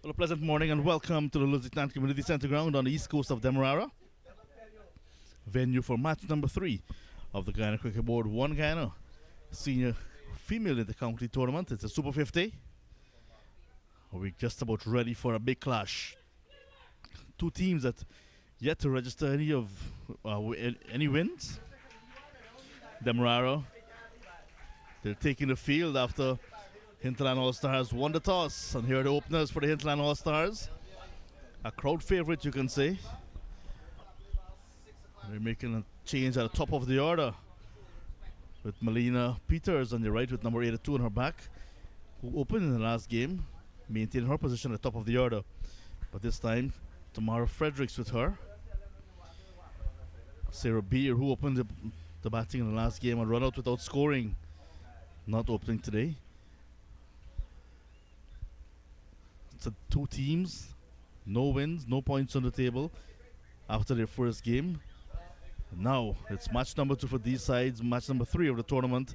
Well, a pleasant morning and welcome to the Lusignan Community Centre ground on the east coast of Demerara. Venue for match number 3 of the Guyana Cricket Board 1 Guyana Senior Female Inter-County Tournament. It's a Super 50. We're just about ready for a big clash. Two teams that yet to register any wins. Demerara, they're taking the field after Hinterland All-Stars won the toss, and here are the openers for the Hinterland All-Stars. A crowd favorite, you can say. They're making a change at the top of the order with Melina Peters on the right with number 82 on her back, who opened in the last game, maintaining her position at the top of the order. But this time, Tamara Fredericks with her. Sarah Beer, who opened the batting in the last game and run out without scoring, not opening today. So two teams, no wins, no points on the table after their first game. Now it's match number 2 for these sides, match number 3 of the tournament.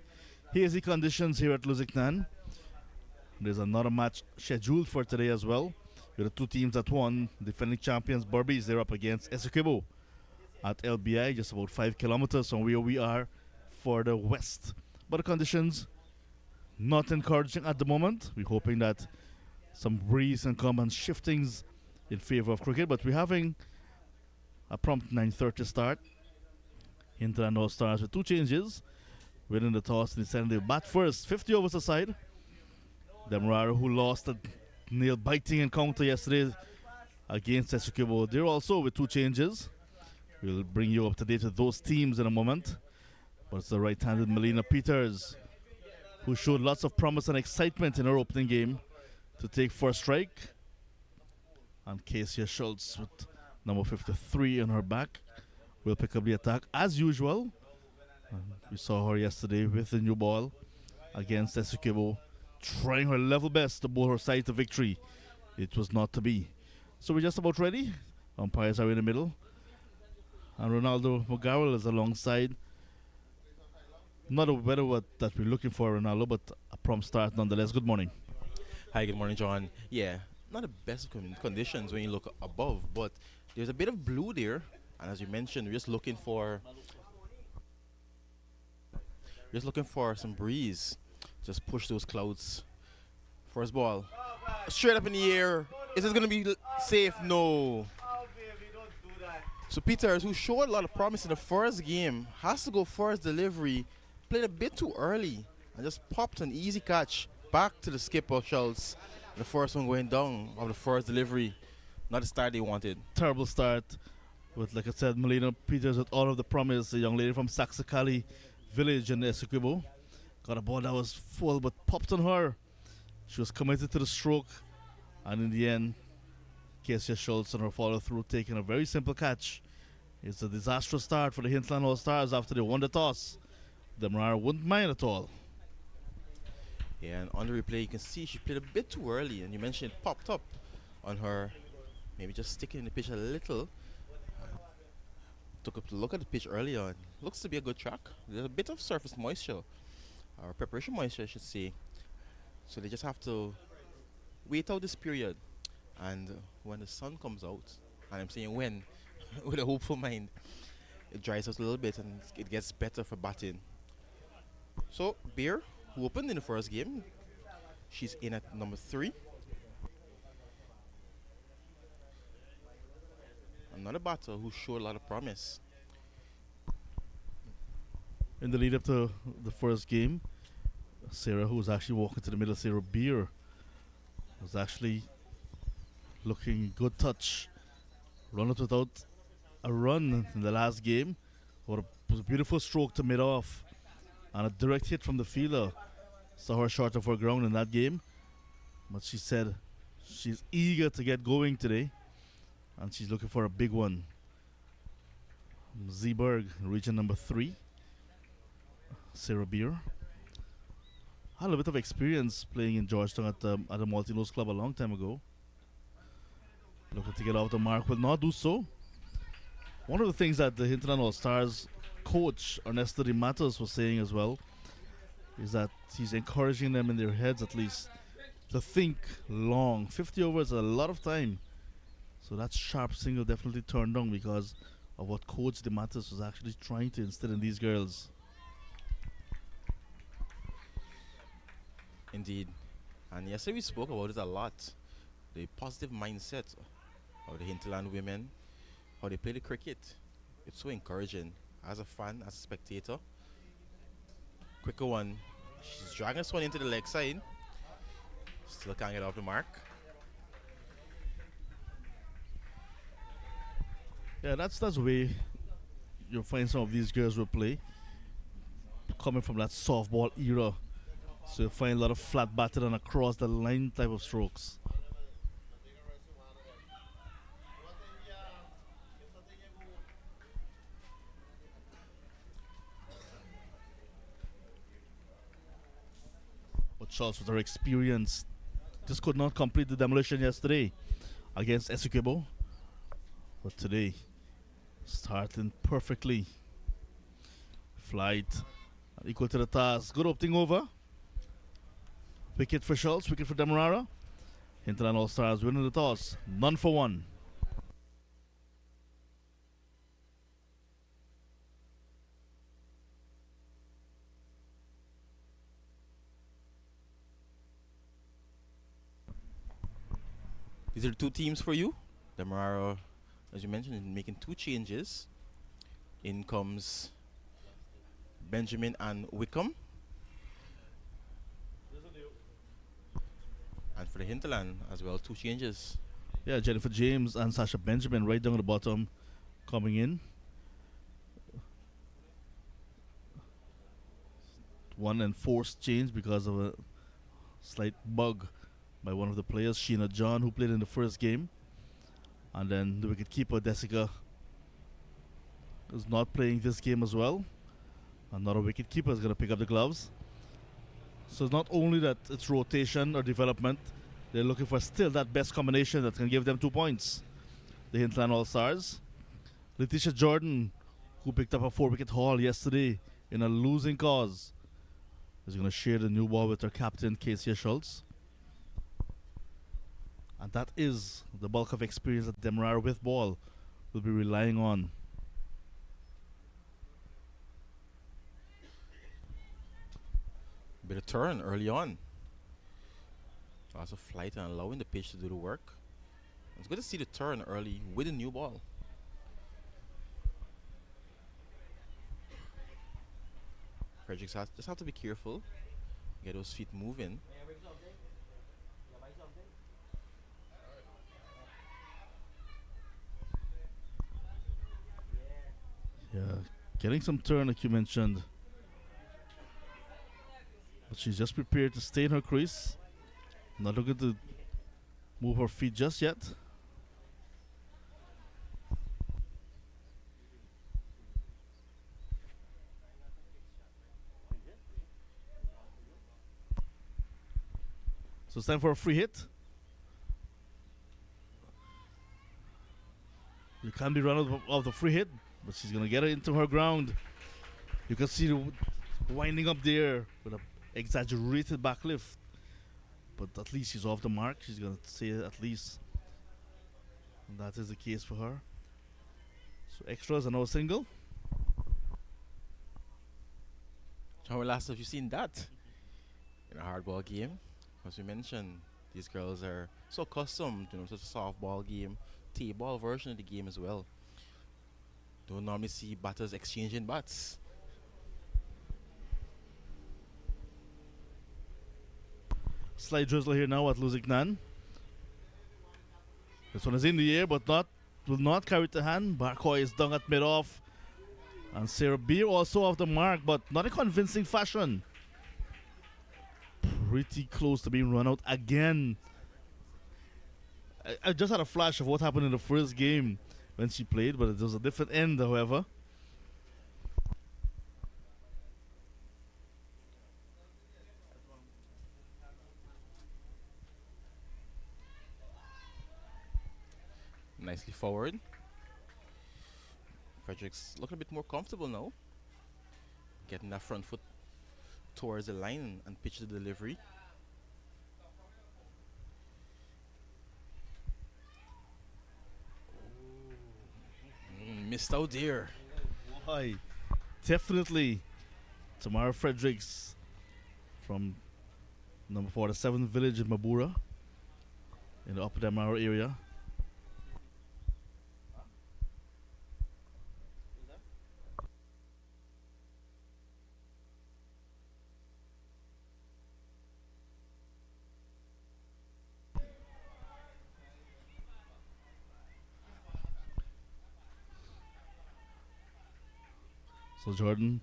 Hazy conditions here at Lusignan. There's another match scheduled for today as well, with the two teams that won, defending champions Berbice. They're up against 𝒐𝒏𝒊𝒐𝒓 at LBI, just about 5 kilometers from where we are for the west. But the conditions not encouraging at the moment. We're hoping that some breeze can come and shiftings in favor of cricket, but we're having a prompt 9:30 start. Hinterland All-Stars with two changes, winning the toss and deciding to bat first. 50 overs aside. Demerara, who lost a nail-biting encounter yesterday against 𝒐𝒏𝒊𝒐𝒓, they're also with two changes. We'll bring you up to date with those teams in a moment. But it's the right-handed Melina Peters, who showed lots of promise and excitement in her opening game to take first strike. And Kezia Schultz with number 53 on her back will pick up the attack as usual. And we saw her yesterday with the new ball against 𝒐𝒏𝒊𝒐𝒓, trying her level best to bowl her side to victory. It was not to be. So we're just about ready. Umpires are in the middle. And Ronaldo McGarrell is alongside. Not a weather that we're looking for, Ronaldo, but a prompt start nonetheless. Good morning. Hi, good morning, John. Yeah, not the best conditions when you look above, but there's a bit of blue there, and as you mentioned, we're just looking for some breeze. Just push those clouds. First ball, straight up in the air. Is this gonna be safe? No. So Peters, who showed a lot of promise in the first game, has to go first delivery. Played a bit too early and just popped an easy catch back to the skipper Schultz. The first one going down of the first delivery. Not the start they wanted. Terrible start with, like I said, Melina Peters with all of the promise. A young lady from Saxakali village in 𝒐𝒏𝒊𝒐𝒓. Got a ball that was full but popped on her. She was committed to the stroke. And in the end, Kezia Schultz on her follow through taking a very simple catch. It's a disastrous start for the Hinterland All-Stars after they won the toss. Demerara wouldn't mind at all. Yeah, and on the replay you can see she played a bit too early, and you mentioned it popped up on her, maybe just sticking in the pitch a little. Took a look at the pitch earlier, and looks to be a good track. There's a bit of surface moisture, or preparation moisture I should say, so they just have to wait out this period, and when the sun comes out, and I'm saying when, with a hopeful mind, it dries out a little bit and it gets better for batting. So Beer, who opened in the first game, she's in at number 3. Another batter who showed a lot of promise. In the lead up to the first game, Sarah, who was actually walking to the middle, Sarah Beer, was actually looking good touch. Run out without a run in the last game. It was a beautiful stroke to mid-off and a direct hit from the fielder. Saw her short of her ground in that game, but she said she's eager to get going today and she's looking for a big one. Zeeburg, region number 3. Sarah Beer had a bit of experience playing in Georgetown at the Maltinos Club a long time ago. Looking to get off the mark, will not do so. One of the things that the Hinterland All-Stars coach, Ernesto de Matos, was saying as well is that he's encouraging them in their heads at least to think long. 50 overs is a lot of time. So that sharp single definitely turned down because of what Coach DeMatteis was actually trying to instill in these girls. Indeed. And yesterday we spoke about it a lot. The positive mindset of the Hinterland women, how they play the cricket. It's so encouraging. As a fan, as a spectator. Quicker one. She's dragging this one into the leg side. Still can't get off the mark. Yeah, that's the way you'll find some of these girls will play. Coming from that softball era. So you'll find a lot of flat batted and across the line type of strokes. But Charles, with her experience, just could not complete the demolition yesterday against Essequibo. But today, starting perfectly. Flight equal to the task. Good opening over. Wicket for Schultz, wicket for Demerara. Hinterland All-Stars winning the toss. None for one. These are the two teams for you. Demerara, as you mentioned, is making two changes. In comes Benjamin and Wickham. And for the Hinterland as well, two changes. Yeah, Jennifer James and Sasha Benjamin right down at the bottom coming in. One enforced change because of a slight bug by one of the players, Sheena John, who played in the first game. And then the wicketkeeper, Jessica, is not playing this game as well. Another wicketkeeper is going to pick up the gloves. So it's not only that it's rotation or development, they're looking for still that best combination that can give them 2 points. The Hinterland All-Stars. Letitia Jordan, who picked up a 4-wicket haul yesterday in a losing cause, is going to share the new ball with her captain, Kezia Schultz. And that is the bulk of experience that Demerara with ball will be relying on. Bit of turn early on. Lots of flight and allowing the pitch to do the work. It's good to see the turn early with a new ball. Fredericks just have to be careful. Get those feet moving. Yeah, getting some turn like you mentioned. But she's just prepared to stay in her crease. Not looking to move her feet just yet. So it's time for a free hit. You can't be run out of the free hit, but she's going to get it into her ground. You can see the winding up there with an exaggerated back lift. But at least she's off the mark. She's going to say at least. And that is the case for her. So extras and no single. How last have you seen that in a hardball game? As we mentioned, these girls are so accustomed to such a softball game, T-ball version of the game as well. Don't normally see batters exchanging bats. Slight drizzle here now at Lusignan. This one is in the air, but will not carry it to hand. Barcoy is down at mid-off. And Sarah Beer also off the mark, but not in convincing fashion. Pretty close to being run out again. I just had a flash of what happened in the first game when she played, but it was a different end, however. Nicely forward. Fredericks looking a bit more comfortable now. Getting that front foot towards the line and pitch the delivery. Missed out there. Why? Definitely. Tamara Fredericks from number 47 village in Mabura in the Upper Demerara area. So Jordan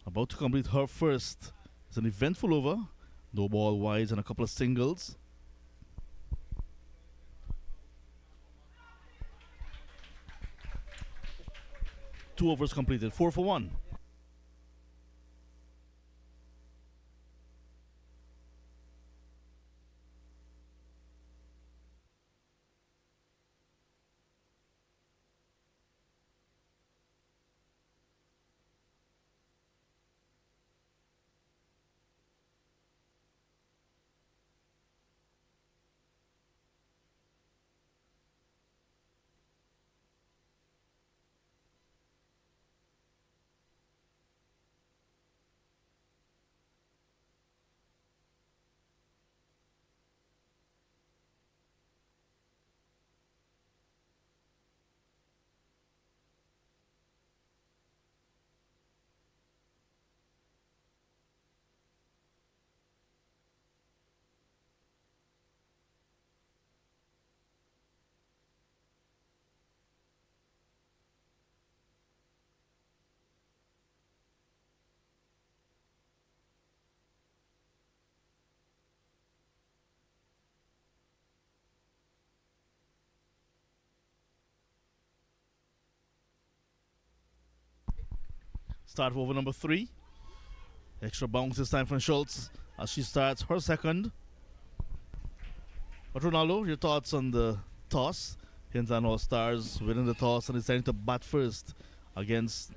about to complete her first. It's an eventful over. No ball wides and a couple of singles. Two overs completed. 4 for 1. Start of over number 3. Extra bounce this time from Schultz as she starts her second. But Ronaldo, your thoughts on the toss? Hinterland All Stars winning the toss and deciding to bat first against,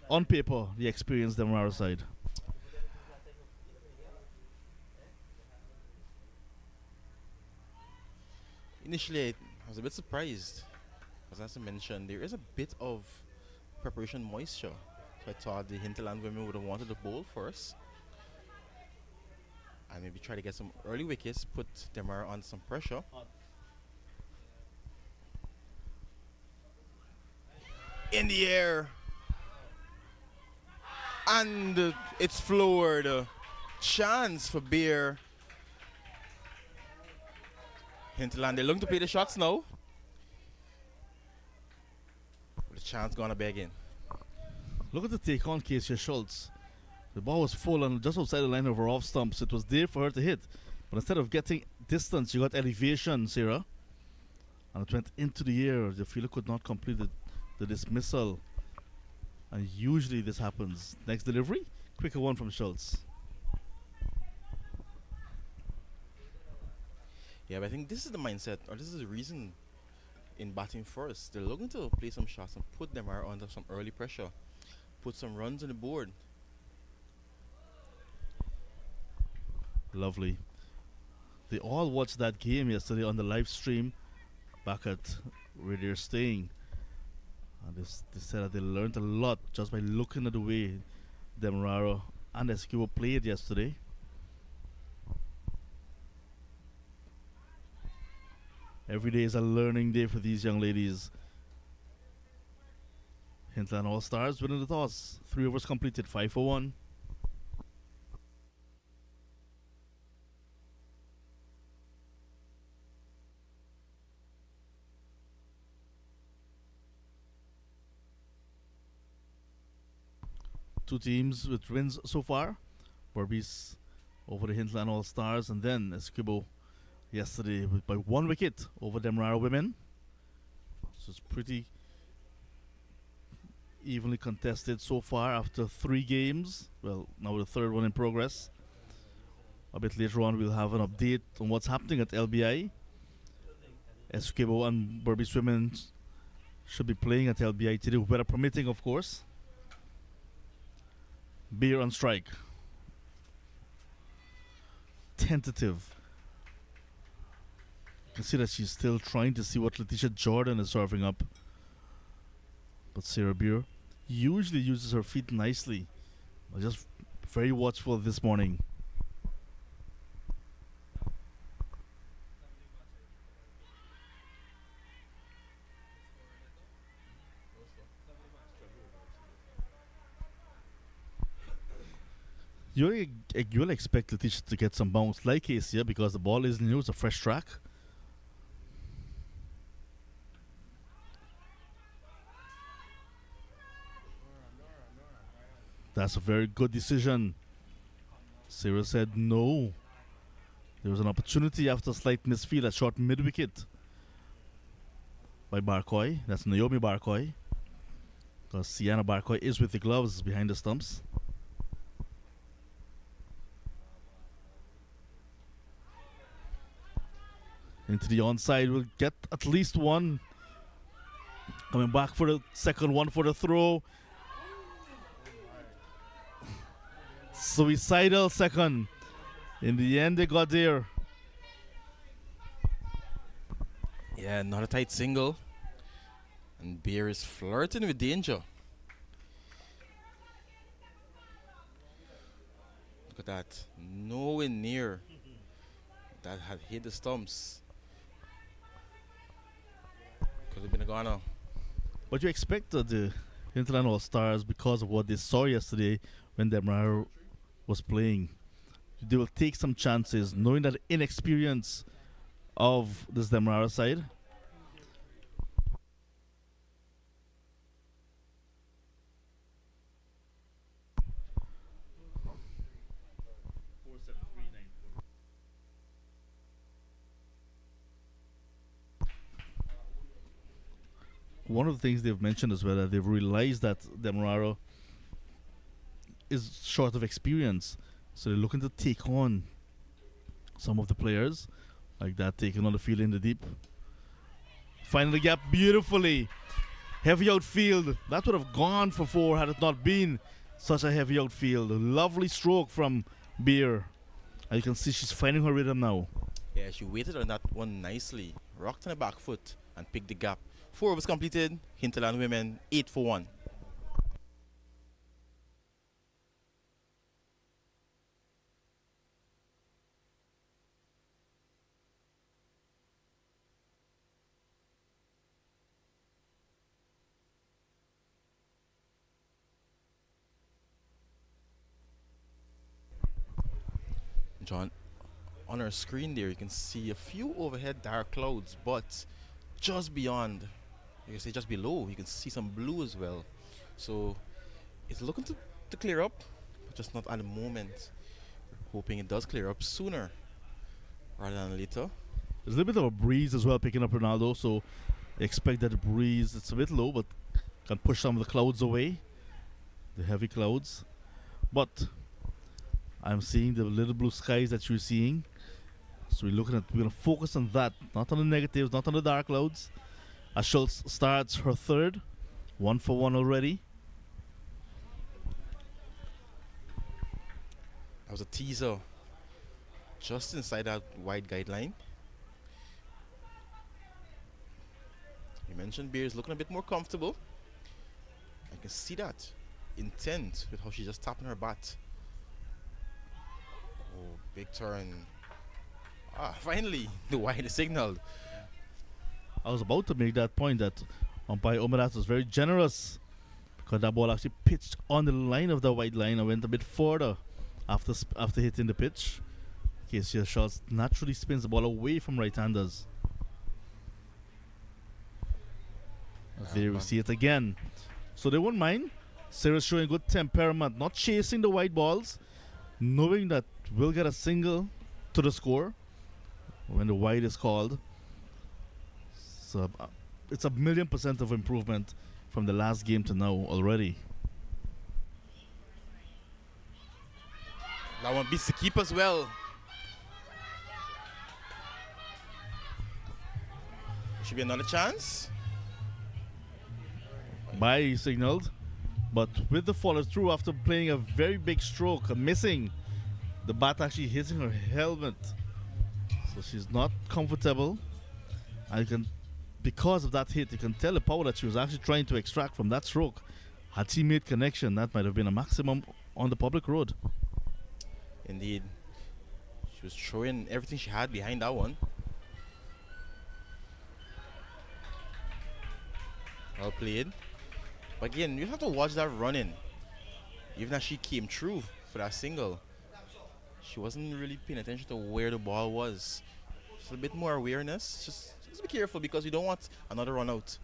on paper, the experienced Demerara side. Initially, I was a bit surprised. As I mentioned, there is a bit of preparation moisture. So I thought the Hinterland women would have wanted to bowl first. And maybe try to get some early wickets, put Demerara on some pressure. In the air. And it's floored. Chance for Beer. Hinterland, they're looking to play the shots now. With a chance gonna be again. Look at the take on Kezia Schultz. The ball was full and just outside the line of her off stumps. It was there for her to hit. But instead of getting distance, she got elevation, Sarah. And it went into the air. The fielder could not complete the dismissal. And usually this happens. Next delivery, quicker one from Schultz. Yeah, but I think this is the mindset, or this is the reason in batting first. They're looking to play some shots and put Demerara under some early pressure. Put some runs on the board. Lovely. They all watched that game yesterday on the live stream back at where they're staying. And they said that they learned a lot just by looking at the way Demerara and Esquivel played yesterday. Every day is a learning day for these young ladies. Hinterland All Stars winning the toss. 3 overs completed, 5 for 1. Two teams with wins so far. Berbice over the Hinterland All Stars, and then Esquivel yesterday by 1 wicket over Demerara women. So it's pretty evenly contested so far after 3 games. Well, now the third one in progress. A bit later on we'll have an update on what's happening at LBI. Esquivel and Berbice women should be playing at LBI today, weather permitting, of course. Beer on strike. Tentative. You can see that she's still trying to see what Letitia Jordan is serving up. But Sarah Beer usually uses her feet nicely. Just very watchful this morning. You'll expect Letitia to get some bounce like Asia because the ball is new, it's a fresh track. That's a very good decision. Sarah said no. There was an opportunity after a slight misfield at short mid-wicket by Barcoy. That's Naomi Barcoy. Because Sienna Barcoy is with the gloves behind the stumps. Into the onside, we'll get at least one. Coming back for the second one for the throw. Suicidal second. In the end, they got there. Yeah, not a tight single. And Beer is flirting with danger. Look at that. Nowhere near. That had hit the stumps. Could have been a goner. But you expect the Hinterland All-Stars, because of what they saw yesterday when Demerara was playing, they will take some chances, knowing that the inexperience of this Demerara side. One of the things they've mentioned as well, that they've realized that Demerara is short of experience, so they're looking to take on some of the players like that, taking on the field in the deep. Finding the gap beautifully. Heavy outfield. That would have gone for 4 had it not been such a heavy outfield. A lovely stroke from Beer. And you can see she's finding her rhythm now. Yeah, she waited on that one nicely. Rocked on the back foot and picked the gap. 4 overs completed. Hinterland women 8 for 1. John, on our screen there, you can see a few overhead dark clouds, but just beyond, you can say just below, you can see some blue as well. So it's looking to clear up, but just not at the moment. Hoping it does clear up sooner rather than later. There's a little bit of a breeze as well picking up Ronaldo, so expect that the breeze, it's a bit low, but can push some of the clouds away, the heavy clouds. But I'm seeing the little blue skies that you're seeing. So we're going to focus on that, not on the negatives, not on the dark clouds. As Schultz starts her third, 1 for 1 already. That was a teaser just inside that wide guideline. You mentioned Beer is looking a bit more comfortable. I can see that intent with how she's just tapping her bat. Oh, big turn. Ah, finally, the wide is signaled. I was about to make that point that umpire Omerat was very generous because that ball actually pitched on the line of the white line and went a bit further after hitting the pitch. Kezia Schultz naturally spins the ball away from right-handers. There we see it again. So they won't mind. Sarah's showing good temperament, not chasing the white balls, knowing that we'll get a single to the score when the wide is called. So it's 1,000,000% of improvement from the last game to now already. That one beats the keeper as well. Should be another chance. By signaled, but with the follow through after playing a very big stroke, missing the bat actually hitting her helmet, so she's not comfortable. And you can because of that hit, you can tell the power that she was actually trying to extract from that stroke. Had she made connection, that might have been a maximum on the public road. Indeed. She was throwing everything she had behind that one. Well played. But again, you have to watch that running. Even as she came through for that single, she wasn't really paying attention to where the ball was. Just a bit more awareness. Just be careful because you don't want another run out.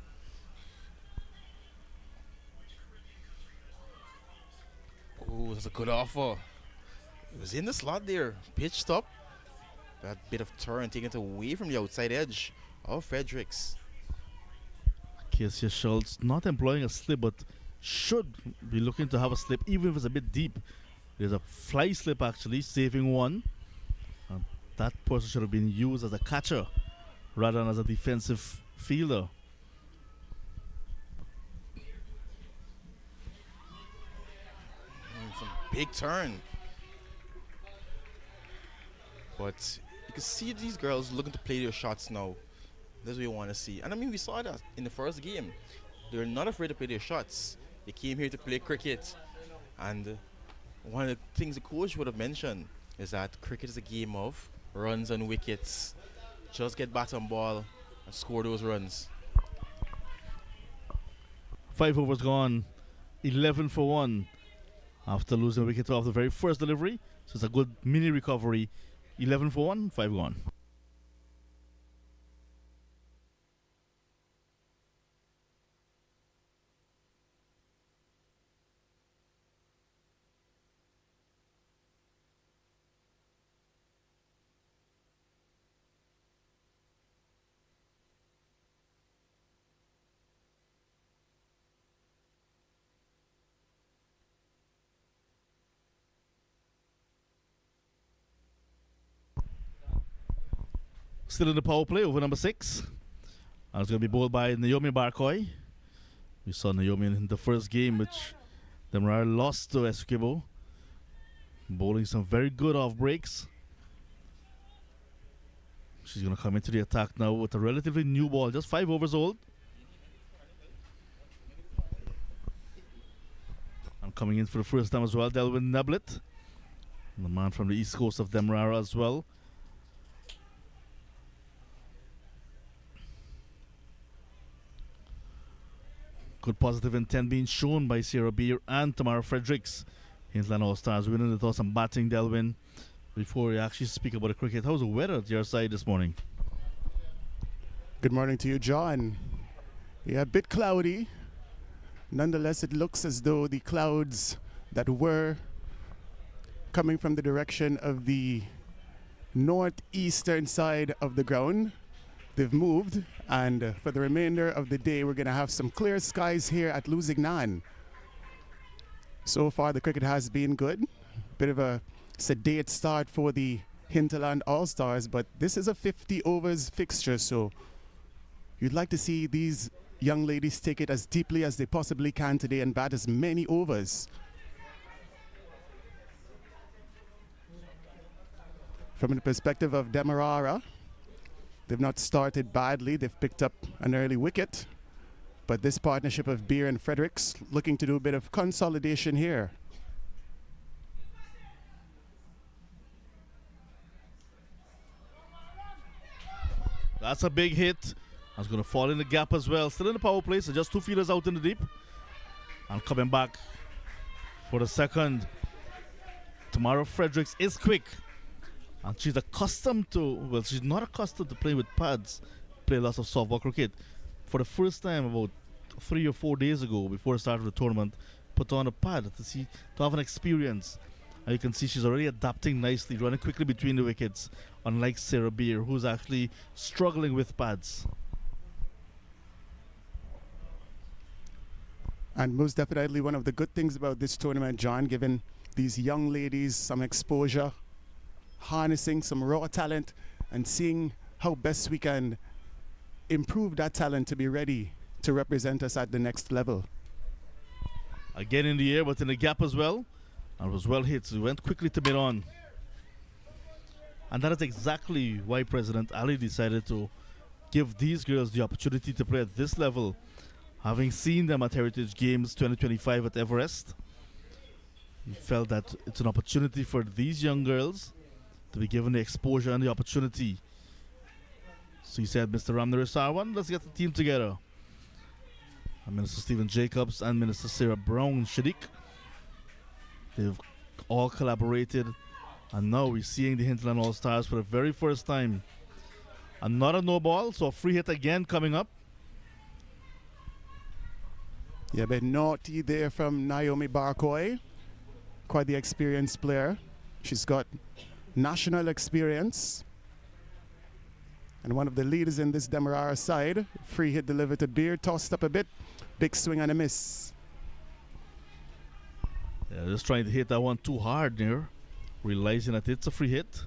Oh, that's a good offer. It was in the slot there, pitched up. That bit of turn taken it away from the outside edge of Fredericks. Kezia Schultz not employing a slip, but should be looking to have a slip, even if it's a bit deep. There's a fly slip actually, saving one. That person should have been used as a catcher rather than as a defensive fielder. Some big turn. But you can see these girls looking to play their shots now. That's what you want to see. And I mean, we saw that in the first game. They're not afraid to play their shots. They came here to play cricket. And one of the things the coach would have mentioned is that cricket is a game of runs and wickets. Just get bat on ball and score those runs. 5 overs gone, 11 for 1 after losing a wicket off the very first delivery. So it's a good mini recovery. 11 for 1, 5 gone. Still in the power play over number 6. And it's going to be bowled by Naomi Barcoy. We saw Naomi in the first game, which Demerara lost to 𝒏𝒊𝒐𝒓. Bowling some very good off breaks. She's going to come into the attack now with a relatively new ball, just 5 overs old. And coming in for the first time as well, Delwyn Neblett, the man from the east coast of Demerara as well. Good positive intent being shown by Sarah Beer and Tamara Fredericks. Hinterland All-Stars winning the toss and batting, Delwyn. Before we actually speak about the cricket, how's the weather at your side this morning? Good morning to you, John. Yeah, a bit cloudy. Nonetheless, it looks as though the clouds that were coming from the direction of the northeastern side of the ground, they've moved, and for the remainder of the day, we're going to have some clear skies here at Lusignan. So far, the cricket has been good. Bit of a sedate start for the Hinterland All-Stars, but this is a 50 overs fixture, so you'd like to see these young ladies take it as deeply as they possibly can today and bat as many overs. From the perspective of Demerara, they've not started badly. They've picked up an early wicket. But this partnership of Beer and Fredericks looking to do a bit of consolidation here. That's a big hit. That's going to fall in the gap as well. Still in the power play, so just 2 fielders out in the deep. And coming back for the second. Tamara Fredericks is quick. And she's accustomed to, well, she's not accustomed to play with pads, play lots of softball cricket. For the first time about 3 or 4 days ago, before the start of the tournament, put on a pad to have an experience. And you can see she's already adapting nicely, running quickly between the wickets, unlike Sarah Beer, who's actually struggling with pads. And most definitely one of the good things about this tournament, John, giving these young ladies some exposure, harnessing some raw talent, and seeing how best we can improve that talent to be ready to represent us at the next level. Again in the air, but in the gap as well. And was well hit, so he went quickly to mid-on. And that is exactly why President Ali decided to give these girls the opportunity to play at this level. Having seen them at Heritage Games 2025 at Everest, we felt that it's an opportunity for these young girls to be given the exposure and the opportunity. So he said, Mr. Ramnari Sarwan, let's get the team together. And Minister Stephen Jacobs and Minister Sarah Brown Shadiq, they've all collaborated, and now we're seeing the Hinterland All-Stars for the very first time. Another no ball, so a free hit again coming up. Yeah, but naughty there from Naomi Barkoi. Quite the experienced player. She's got national experience. And one of the leaders in this Demerara side. Free hit delivered to Beard, tossed up a bit. Big swing and a miss. Yeah, just trying to hit that one too hard there. Realizing that it's a free hit.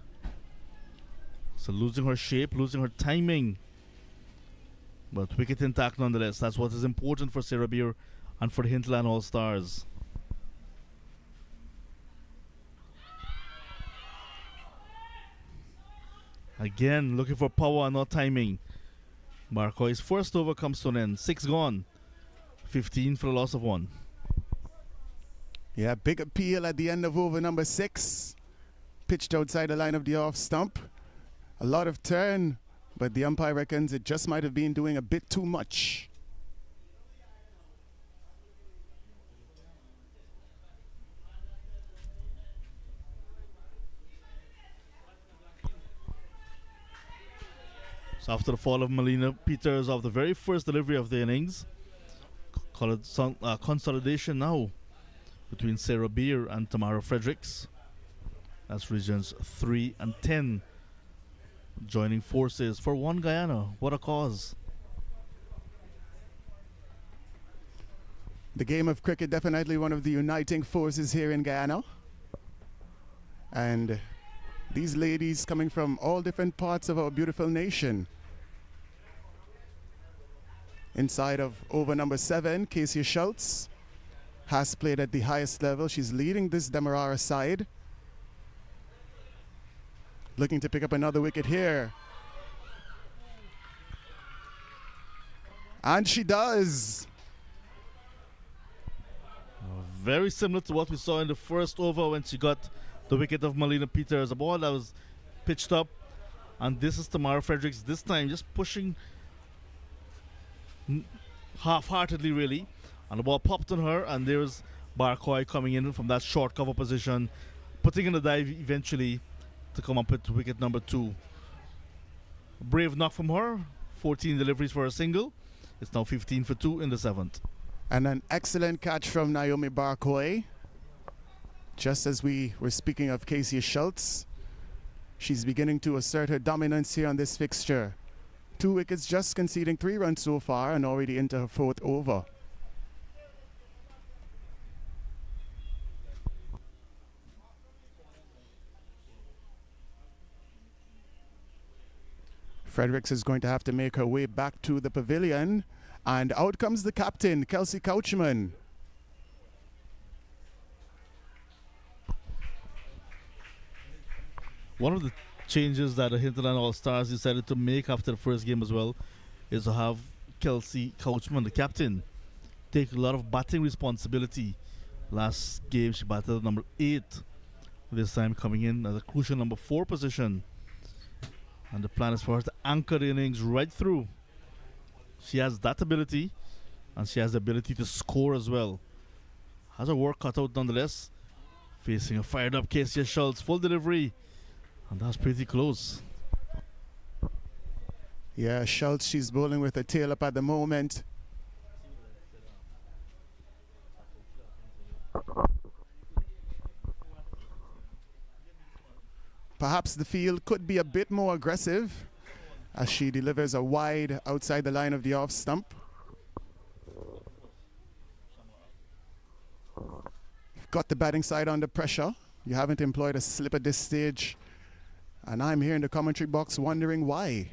So losing her shape, losing her timing. But wicket intact nonetheless. That's what is important for Sarah Beer and for the Hinterland All-Stars. Again, looking for power and not timing. Barkoi's first over comes to an end. 6 gone. 15 for the loss of 1. Yeah, big appeal at the end of over number 6. Pitched outside the line of the off stump. A lot of turn, but the umpire reckons it just might have been doing a bit too much. So after the fall of Melina Peters of the very first delivery of the innings, consolidation now between Sarah Beer and Tamara Fredericks. That's regions 3 and 10 joining forces for one Guyana. What a cause. The game of cricket definitely one of the uniting forces here in Guyana. And these ladies coming from all different parts of our beautiful nation. Inside of over number 7, 𝑾𝒐𝒎𝒆 has played at the highest level. She's leading this Demerara side. Looking to pick up another wicket here. And she does. Very similar to what we saw in the first over when she got the wicket of Melina Peters. A ball that was pitched up. And this is Tamara Fredericks this time just pushing half-heartedly really. And the ball popped on her, and there's Barkoi coming in from that short cover position, putting in the dive eventually to come up with wicket number 2. Brave knock from her. 14 deliveries for a single. It's now 15 for 2 in the 7th. And an excellent catch from Naomi Barkoi. Just as we were speaking of 𝑾𝒐𝒎𝒆, she's beginning to assert her dominance here on this fixture. 2 wickets, just conceding 3 runs so far and already into her 4th over. Fredericks is going to have to make her way back to the pavilion. And out comes the captain, Kelsey Couchman. One of the changes that the Hinterland All-Stars decided to make after the first game as well is to have Kelsey Couchman, the captain, take a lot of batting responsibility. Last game she batted at number 8. This time coming in at a crucial number 4 position. And the plan is for her to anchor the innings right through. She has that ability, and she has the ability to score as well. Has her work cut out nonetheless. Facing a fired up 𝑾𝒐𝒎𝒆, full delivery. And that's pretty close. Yeah, Schultz, she's bowling with her tail up at the moment. Perhaps the field could be a bit more aggressive as she delivers a wide outside the line of the off stump. You've got the batting side under pressure. You haven't employed a slip at this stage. And I'm here in the commentary box wondering why.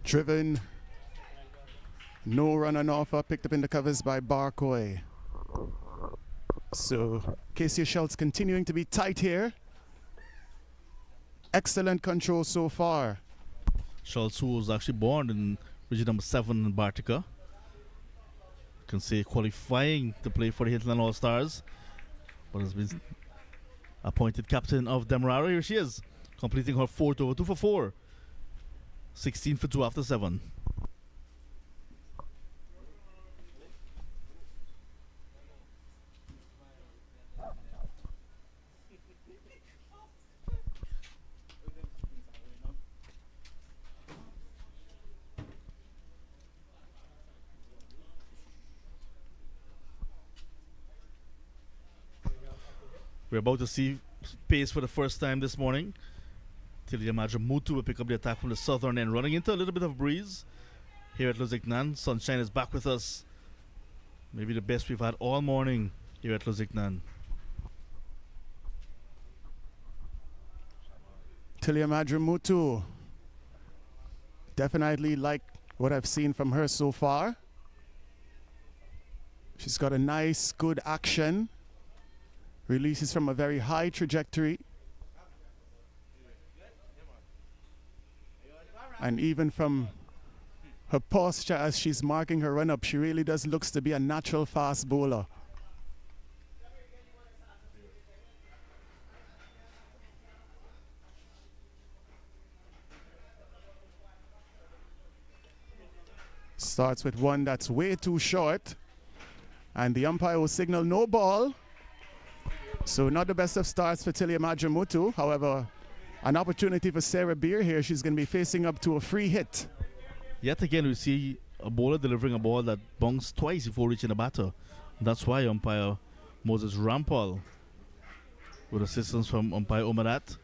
Driven. No run on offer, picked up in the covers by Barcoy. So 𝒌𝒐𝒆𝒏𝒔 continuing to be tight here. Excellent control so far. Schultz, who was actually born in region number 7 in Bartica. Can say qualifying to play for the Hinterland All-Stars, but has been appointed captain of Demerara. Here she is, completing her 4th over, 2 for 4. 16 for 2 after 7. We're about to see pace for the first time this morning. 𝒕liamadramutu will pick up the attack from the southern end, running into a little bit of breeze here at Lusignan. Sunshine is back with us. Maybe the best we've had all morning here at Lusignan. 𝒕liamadramutu. Definitely like what I've seen from her so far. She's got a nice, good action. Releases from a very high trajectory. And even from her posture as she's marking her run up, she really does looks to be a natural fast bowler. Starts with one that's way too short. And the umpire will signal no ball. So not the best of starts for 𝒕liamadramutu. However, an opportunity for Sarah Beer here. She's going to be facing up to a free hit. Yet again, we see a bowler delivering a ball that bounced twice before reaching the batter. That's why umpire Moses Rampal, with assistance from umpire Omarat,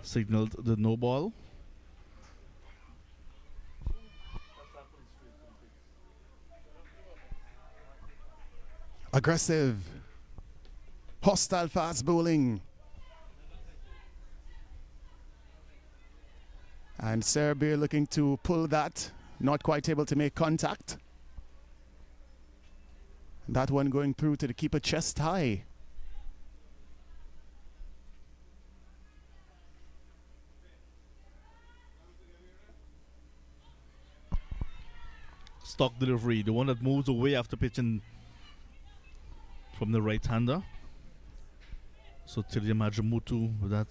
signaled the no ball. Aggressive. Hostile fast bowling. And Sarah Beer looking to pull that. Not quite able to make contact. That one going through to the keeper chest high. Stock delivery, the one that moves away after pitching from the right-hander. So 𝒕liamadramutu with that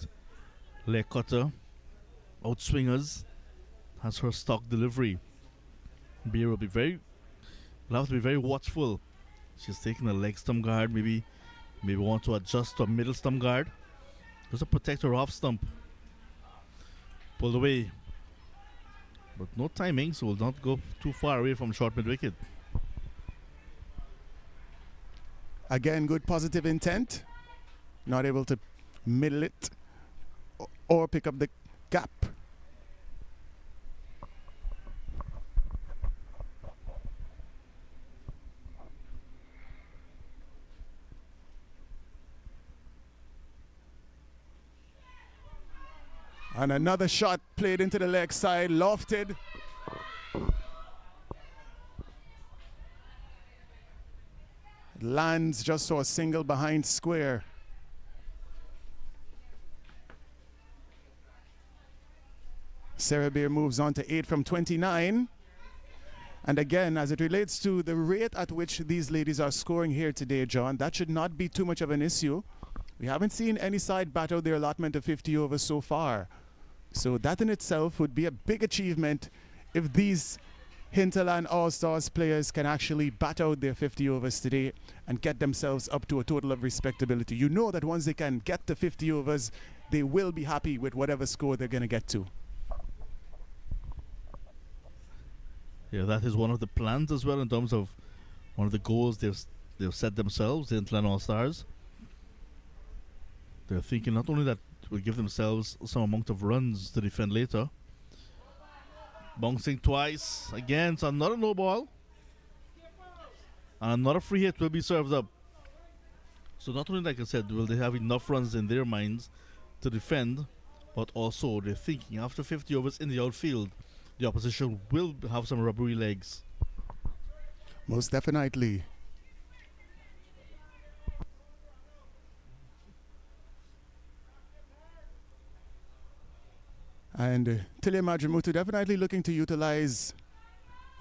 leg cutter, outswingers, has her stock delivery. Beer will have to be very watchful. She's taking a leg stump guard, maybe want to adjust to a middle stump guard. Just to protect her off stump. Pulled away. But no timing, so will not go too far away from short mid wicket. Again, good positive intent. Not able to middle it or pick up the gap. And another shot played into the leg side, lofted. Lands just so a single behind square. Sarah Beer moves on to 8 from 29. And again, as it relates to the rate at which these ladies are scoring here today, John, that should not be too much of an issue. We haven't seen any side bat out their allotment of 50 overs so far. So that in itself would be a big achievement if these Hinterland All-Stars players can actually bat out their 50 overs today and get themselves up to a total of respectability. You know that once they can get to 50 overs, they will be happy with whatever score they're going to get to. Yeah, that is one of the plans as well in terms of one of the goals they've set themselves, the Hinterland All-Stars. They're thinking not only that will give themselves some amount of runs to defend later. Bouncing twice. Again, it's another no ball. And another free hit will be served up. So not only, like I said, will they have enough runs in their minds to defend, but also they're thinking after 50 overs in the outfield, the opposition will have some rubbery legs. Most definitely. And 𝒕𝒚 𝒔 definitely looking to utilize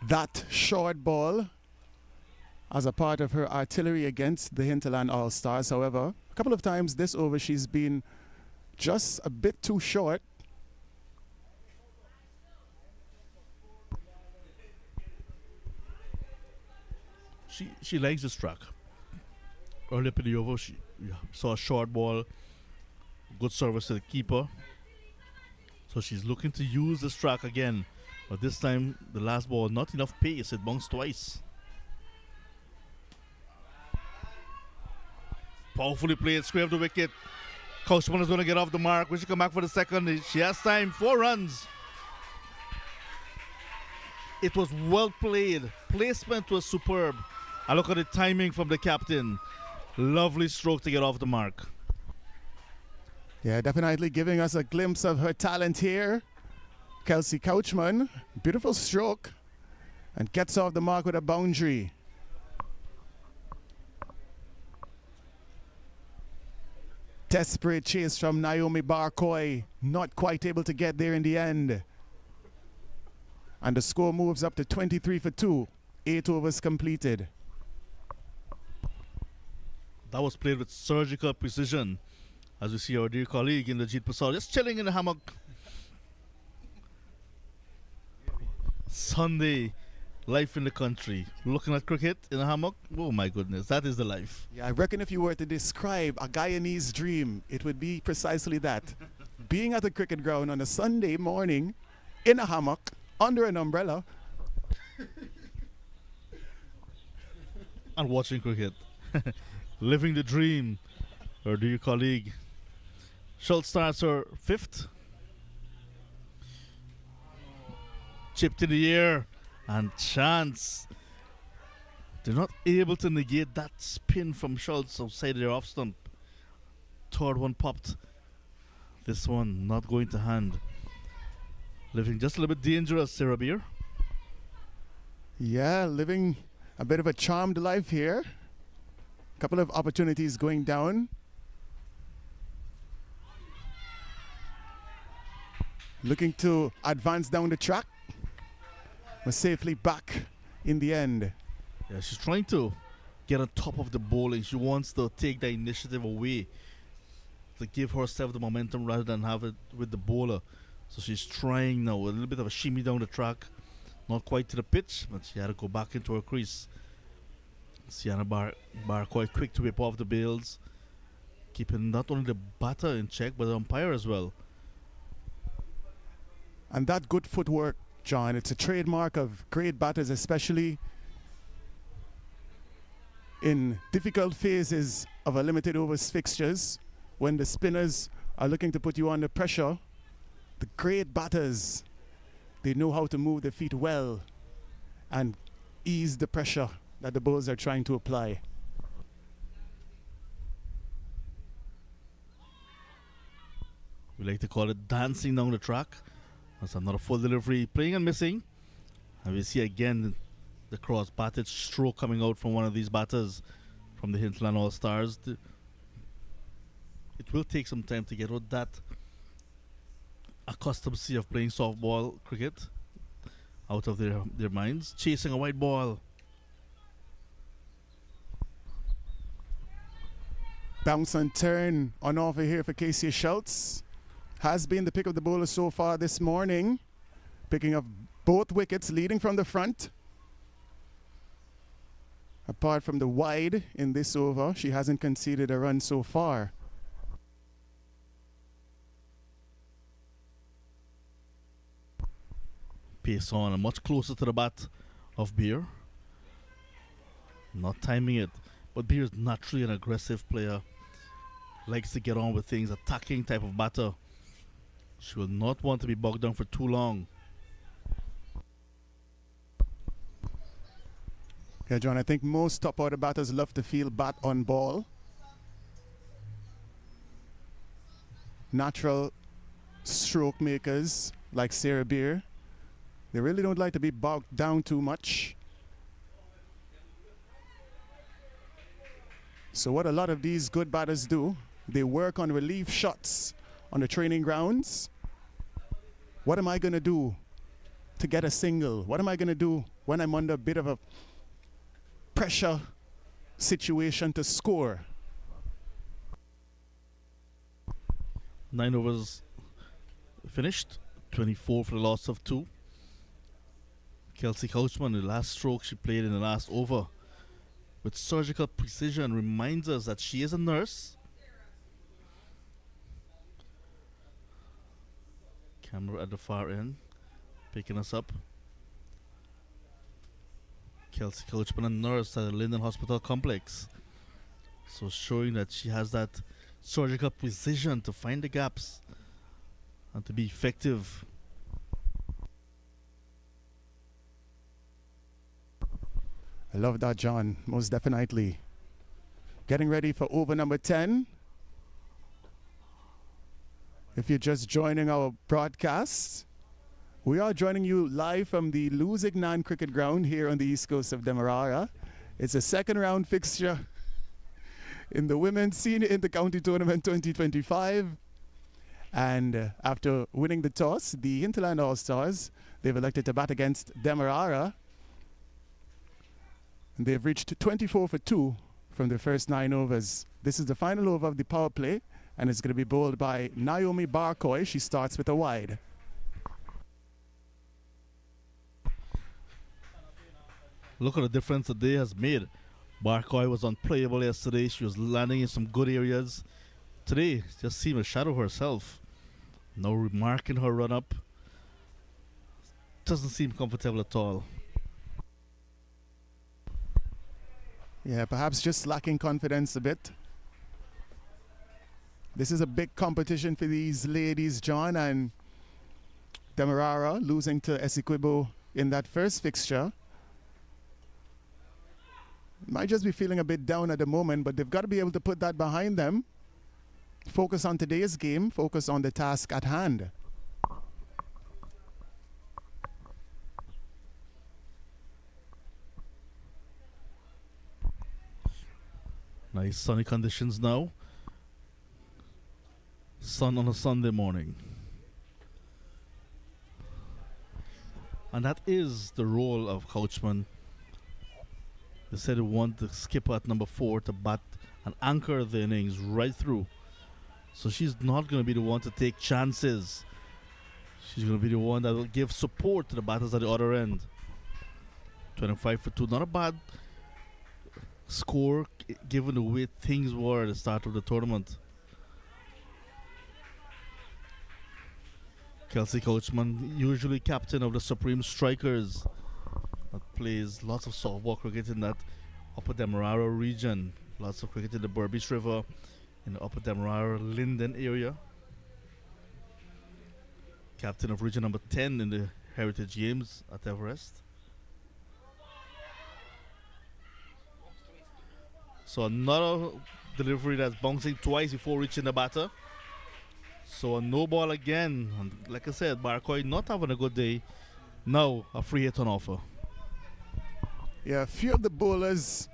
that short ball as a part of her artillery against the Hinterland All-Stars. However, a couple of times this over she's been just a bit too short. She likes this track. Earlier in the over, she saw a short ball, good service to the keeper. So she's looking to use this track again. But this time, the last ball, not enough pace. It bounced twice. Powerfully played, square of the wicket. Couchman is going to get off the mark. When she come back for the second, she has time. 4 runs. It was well played. Placement was superb. I look at the timing from the captain. Lovely stroke to get off the mark. Yeah, definitely giving us a glimpse of her talent here. Kelsey Couchman, beautiful stroke, and gets off the mark with a boundary. Desperate chase from Naomi Barcoy, not quite able to get there in the end. And the score moves up to 23 for 2, 8 overs completed. That was played with surgical precision. As we see our dear colleague in the 𝒏𝒊𝒐𝒓 just chilling in the hammock. Sunday, life in the country. Looking at cricket in a hammock. Oh my goodness, that is the life. Yeah, I reckon if you were to describe a Guyanese dream, it would be precisely that. Being at a cricket ground on a Sunday morning, in a hammock, under an umbrella. And watching cricket. Living the dream. Our dear colleague. Schultz starts her 5th. Chipped in the air. And chance. They're not able to negate that spin from Schultz outside their off stump. 3rd one popped. This one not going to hand. Living just a little bit dangerous, Sarah Beer. Yeah, living a bit of a charmed life here. Couple of opportunities going down. Looking to advance down the track. Was safely back in the end. Yeah, she's trying to get on top of the bowling. She wants to take the initiative away, to give herself the momentum rather than have it with the bowler. So she's trying now, a little bit of a shimmy down the track. Not quite to the pitch, but she had to go back into her crease. Sienna Bar quite quick to whip off the bails, keeping not only the batter in check, but the umpire as well. And that good footwork, John, it's a trademark of great batters, especially in difficult phases of a limited overs fixtures, when the spinners are looking to put you under pressure. The great batters, they know how to move their feet well and ease the pressure that the bowlers are trying to apply. We like to call it dancing down the track. That's another full delivery, playing and missing. And we see again the cross batted stroke coming out from one of these batters from the Hinterland All-Stars. It will take some time to get out that accustomed of playing softball cricket out of their minds. Chasing a white ball. Bounce and turn on over here for Kezia Schultz. Has been the pick of the bowler so far this morning. Picking up both wickets, leading from the front. Apart from the wide in this over, she hasn't conceded a run so far. Pace on and much closer to the bat of Beer. Not timing it. But Beer is naturally an aggressive player. Likes to get on with things, attacking type of batter. She will not want to be bogged down for too long. Yeah, John, I think most top order batters love to feel bat on ball. Natural stroke makers like Sarah Beer They really don't like to be bogged down too much. So what a lot of these good batters do, they work on relief shots on the training grounds. What am I going to do to get a single? What am I going to do when I'm under a bit of a pressure situation to score? 9 overs finished, 24 for the loss of 2. Kelsey Couchman, the last stroke she played in the last over, with surgical precision, reminds us that she is a nurse. Camera at the far end, picking us up. Kelsey Couchman, a nurse at the Linden Hospital Complex. So showing that she has that surgical precision to find the gaps and to be effective. I love that, John, most definitely. Getting ready for over number 10. If you're just joining our broadcast, we are joining you live from the Lusignan cricket ground here on the east coast of Demerara. It's a second round fixture in the Women's Senior Inter-County Tournament 2025. And after winning the toss, the Hinterland All-Stars, they've elected to bat against Demerara. They've reached 24 for 2 from the first 9 overs. This is the final over of the power play, and it's going to be bowled by Naomi Barcoy. She starts with a wide. Look at the difference the day has made. Barcoy was unplayable yesterday. She was landing in some good areas. Today, just seemed a shadow herself. No remark in her run-up. Doesn't seem comfortable at all. Yeah, perhaps just lacking confidence a bit. This is a big competition for these ladies, John, and Demerara losing to Essequibo in that first fixture. Might just be feeling a bit down at the moment, but they've got to be able to put that behind them. Focus on today's game, focus on the task at hand. Nice sunny conditions now. Sun on a Sunday morning. And that is the role of Couchman. They said they want the skipper at number 4 to bat and anchor the innings right through. So she's not going to be the one to take chances. She's going to be the one that will give support to the batters at the other end. 25 for 2, not a bad score given the way things were at the start of the tournament. Kelsey Couchman, usually captain of the Supreme Strikers, that plays lots of softball cricket in that Upper Demerara region. Lots of cricket in the Berbice River, in the Upper Demerara Linden area. Captain of region number 10 in the Heritage Games at Everest. So another delivery that's bouncing twice before reaching the batter. So a no ball again. And like I said, Barcoy not having a good day. Now a free hit on offer. Yeah, a few of the bowlers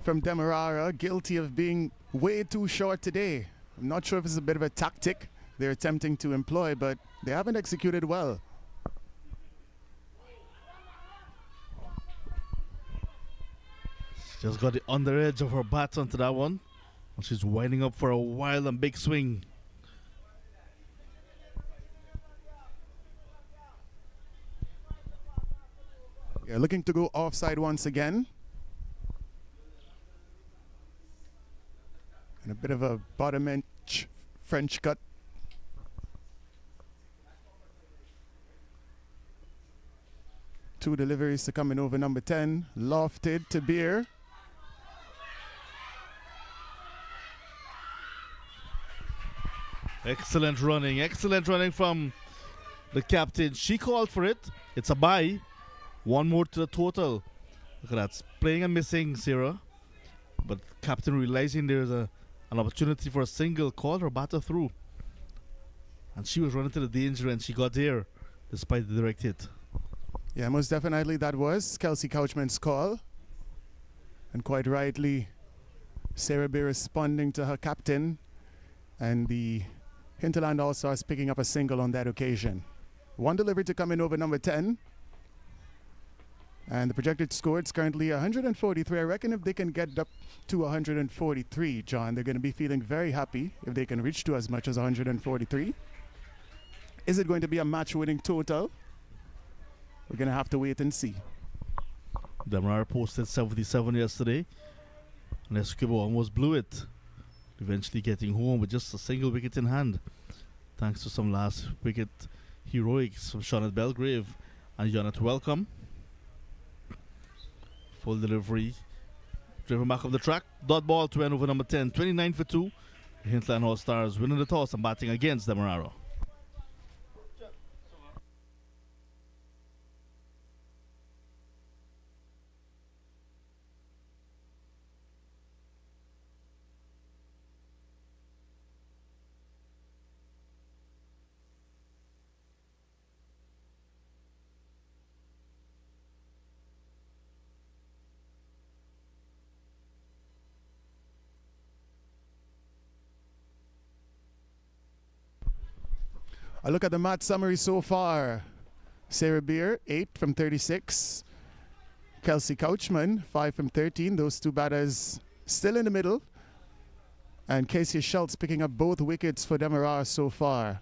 from Demerara guilty of being way too short today. I'm not sure if it's a bit of a tactic they're attempting to employ, but they haven't executed well. Just got the under edge of her bat onto that one. And she's winding up for a wild and big swing. Yeah, looking to go offside once again. And a bit of a bottom edge French cut. Two deliveries to come in over number 10. Lofted to Beer. Excellent running from the captain. She called for it. It's a bye. One more to the total. Look at that. Playing and missing, Sarah. But captain realizing there's an opportunity for a single, called her batter through. And she was running to the danger and she got there despite the direct hit. Yeah, most definitely that was Kelsey Couchman's call. And quite rightly, Sarah B responding to her captain. And the Hinterland All-Stars picking up a single on that occasion. One delivery to come in over number 10. And the projected score is currently 143. I reckon if they can get up to 143, John, they're going to be feeling very happy if they can reach to as much as 143. Is it going to be a match-winning total? We're going to have to wait and see. Demerara posted 77 yesterday. And 𝒏𝒔 almost blew it, eventually getting home with just a single wicket in hand, thanks to some last wicket heroics from Shaunette Belgrave and Janet Welcome. Full delivery, driven back of the track, dot ball to end over number 10, 29 for 2. The Hinterland All-Stars winning the toss and batting against Demerara. A look at the match summary so far. Sarah Beer, 8 from 36. Kelsey Couchman, 5 from 13. Those two batters still in the middle. And Casey Schultz picking up both wickets for Demerara so far.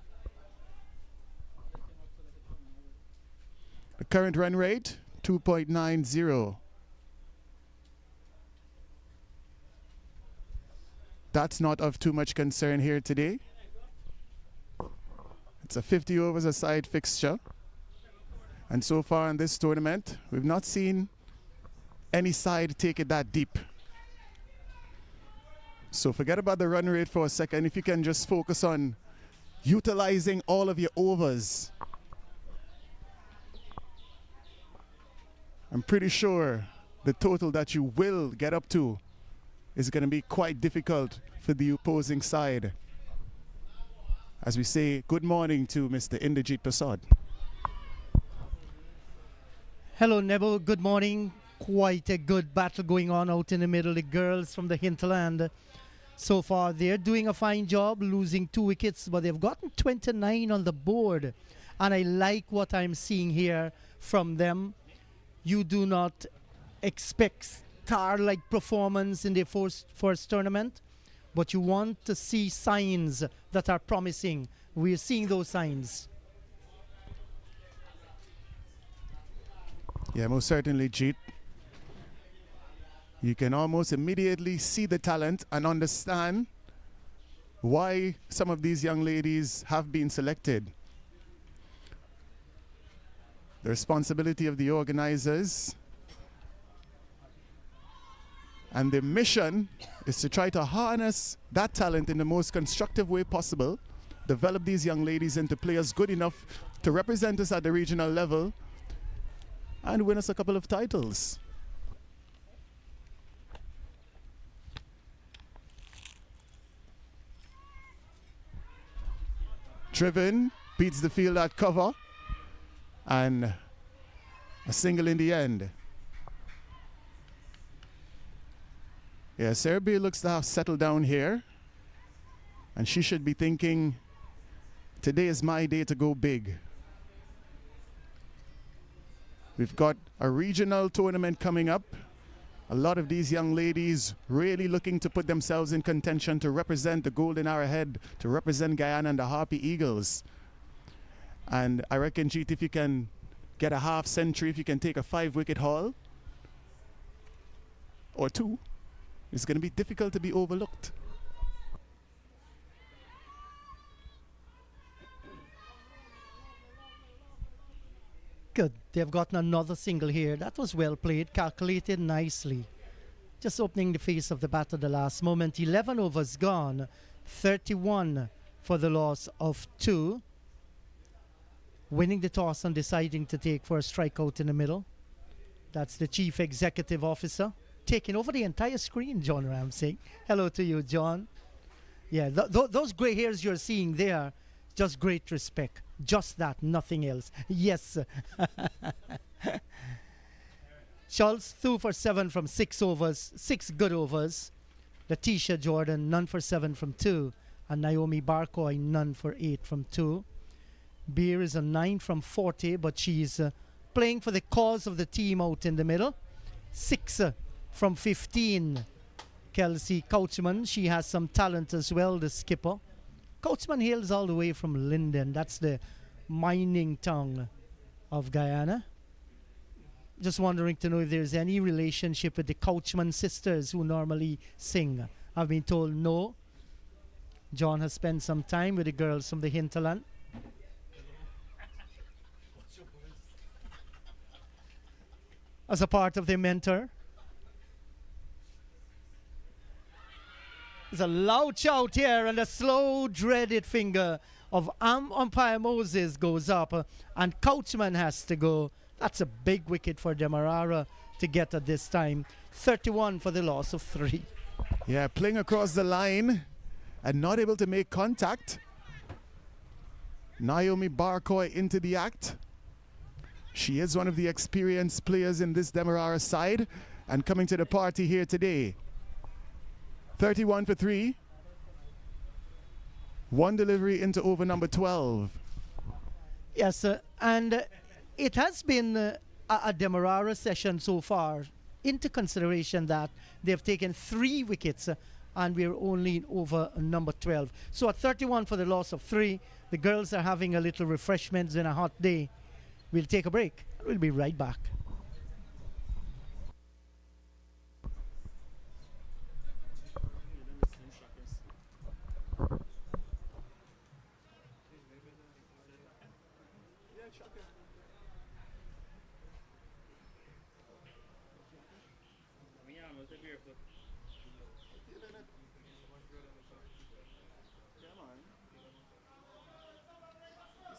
The current run rate, 2.90. That's not of too much concern here today. It's a 50 overs a side fixture. And so far in this tournament, we've not seen any side take it that deep. So forget about the run rate for a second. If you can just focus on utilizing all of your overs. I'm pretty sure the total that you will get up to is going to be quite difficult for the opposing side. As we say, good morning to Mr. Inderjeet Prasad. Hello, Neville. Good morning. Quite a good battle going on out in the middle. The girls from the Hinterland, so far, they're doing a fine job, losing 2 wickets, but they've gotten 29 on the board. And I like what I'm seeing here from them. You do not expect star-like performance in their first tournament, but you want to see signs that are promising. We're seeing those signs. Yeah, most certainly, Jeet. You can almost immediately see the talent and understand why some of these young ladies have been selected. The responsibility of the organizers and the mission is to try to harness that talent in the most constructive way possible, develop these young ladies into players good enough to represent us at the regional level and win us a couple of titles. Driven, beats the field at cover, and a single in the end. Yeah, Sarah B looks to have settled down here, and she should be thinking, today is my day to go big. We've got a regional tournament coming up. A lot of these young ladies really looking to put themselves in contention to represent the Golden Arrowhead, to represent Guyana and the Harpy Eagles. And I reckon, Jeet, if you can get a half century, if you can take a 5-wicket haul, or 2, it's going to be difficult to be overlooked. Good. They've gotten another single here. That was well played, calculated nicely. Just opening the face of the bat at the last moment. 11 overs gone. 31 for the loss of 2. Winning the toss and deciding to take for a strikeout in the middle. That's the Chief Executive Officer. Taking over the entire screen, John Ramsey. Hello to you, John. Yeah, those gray hairs you're seeing there, just great respect. Just that, nothing else. Yes. Schultz 2 for 7 from 6 overs, 6 good overs. Letitia Jordan none for 7 from 2, and Naomi Barcoy none for 8 from 2. Beer is a 9 from 40, but she's playing for the cause of the team out in the middle. 6 from 15. 𝒊𝒐𝒓, she has some talent as well, the skipper. Couchman hails all the way from Linden. That's the mining town of Guyana. Just wondering to know if there's any relationship with the Couchman sisters who normally sing. I've been told no. John has spent some time with the girls from the Hinterland. As a part of their mentor. There's a loud shout here, and the slow, dreaded finger of umpire Moses goes up, and Couchman has to go. That's a big wicket for Demerara to get at this time. 31 for the loss of 3. Yeah, playing across the line and not able to make contact. Naomi Barcoy into the act. She is one of the experienced players in this Demerara side and coming to the party here today. 31 for 3. One delivery into over number 12. Yes, and it has been a Demerara session so far, into consideration that they've taken 3 wickets and we're only in over number 12. So at 31 for the loss of 3, the girls are having a little refreshments in a hot day. We'll take a break. We'll be right back.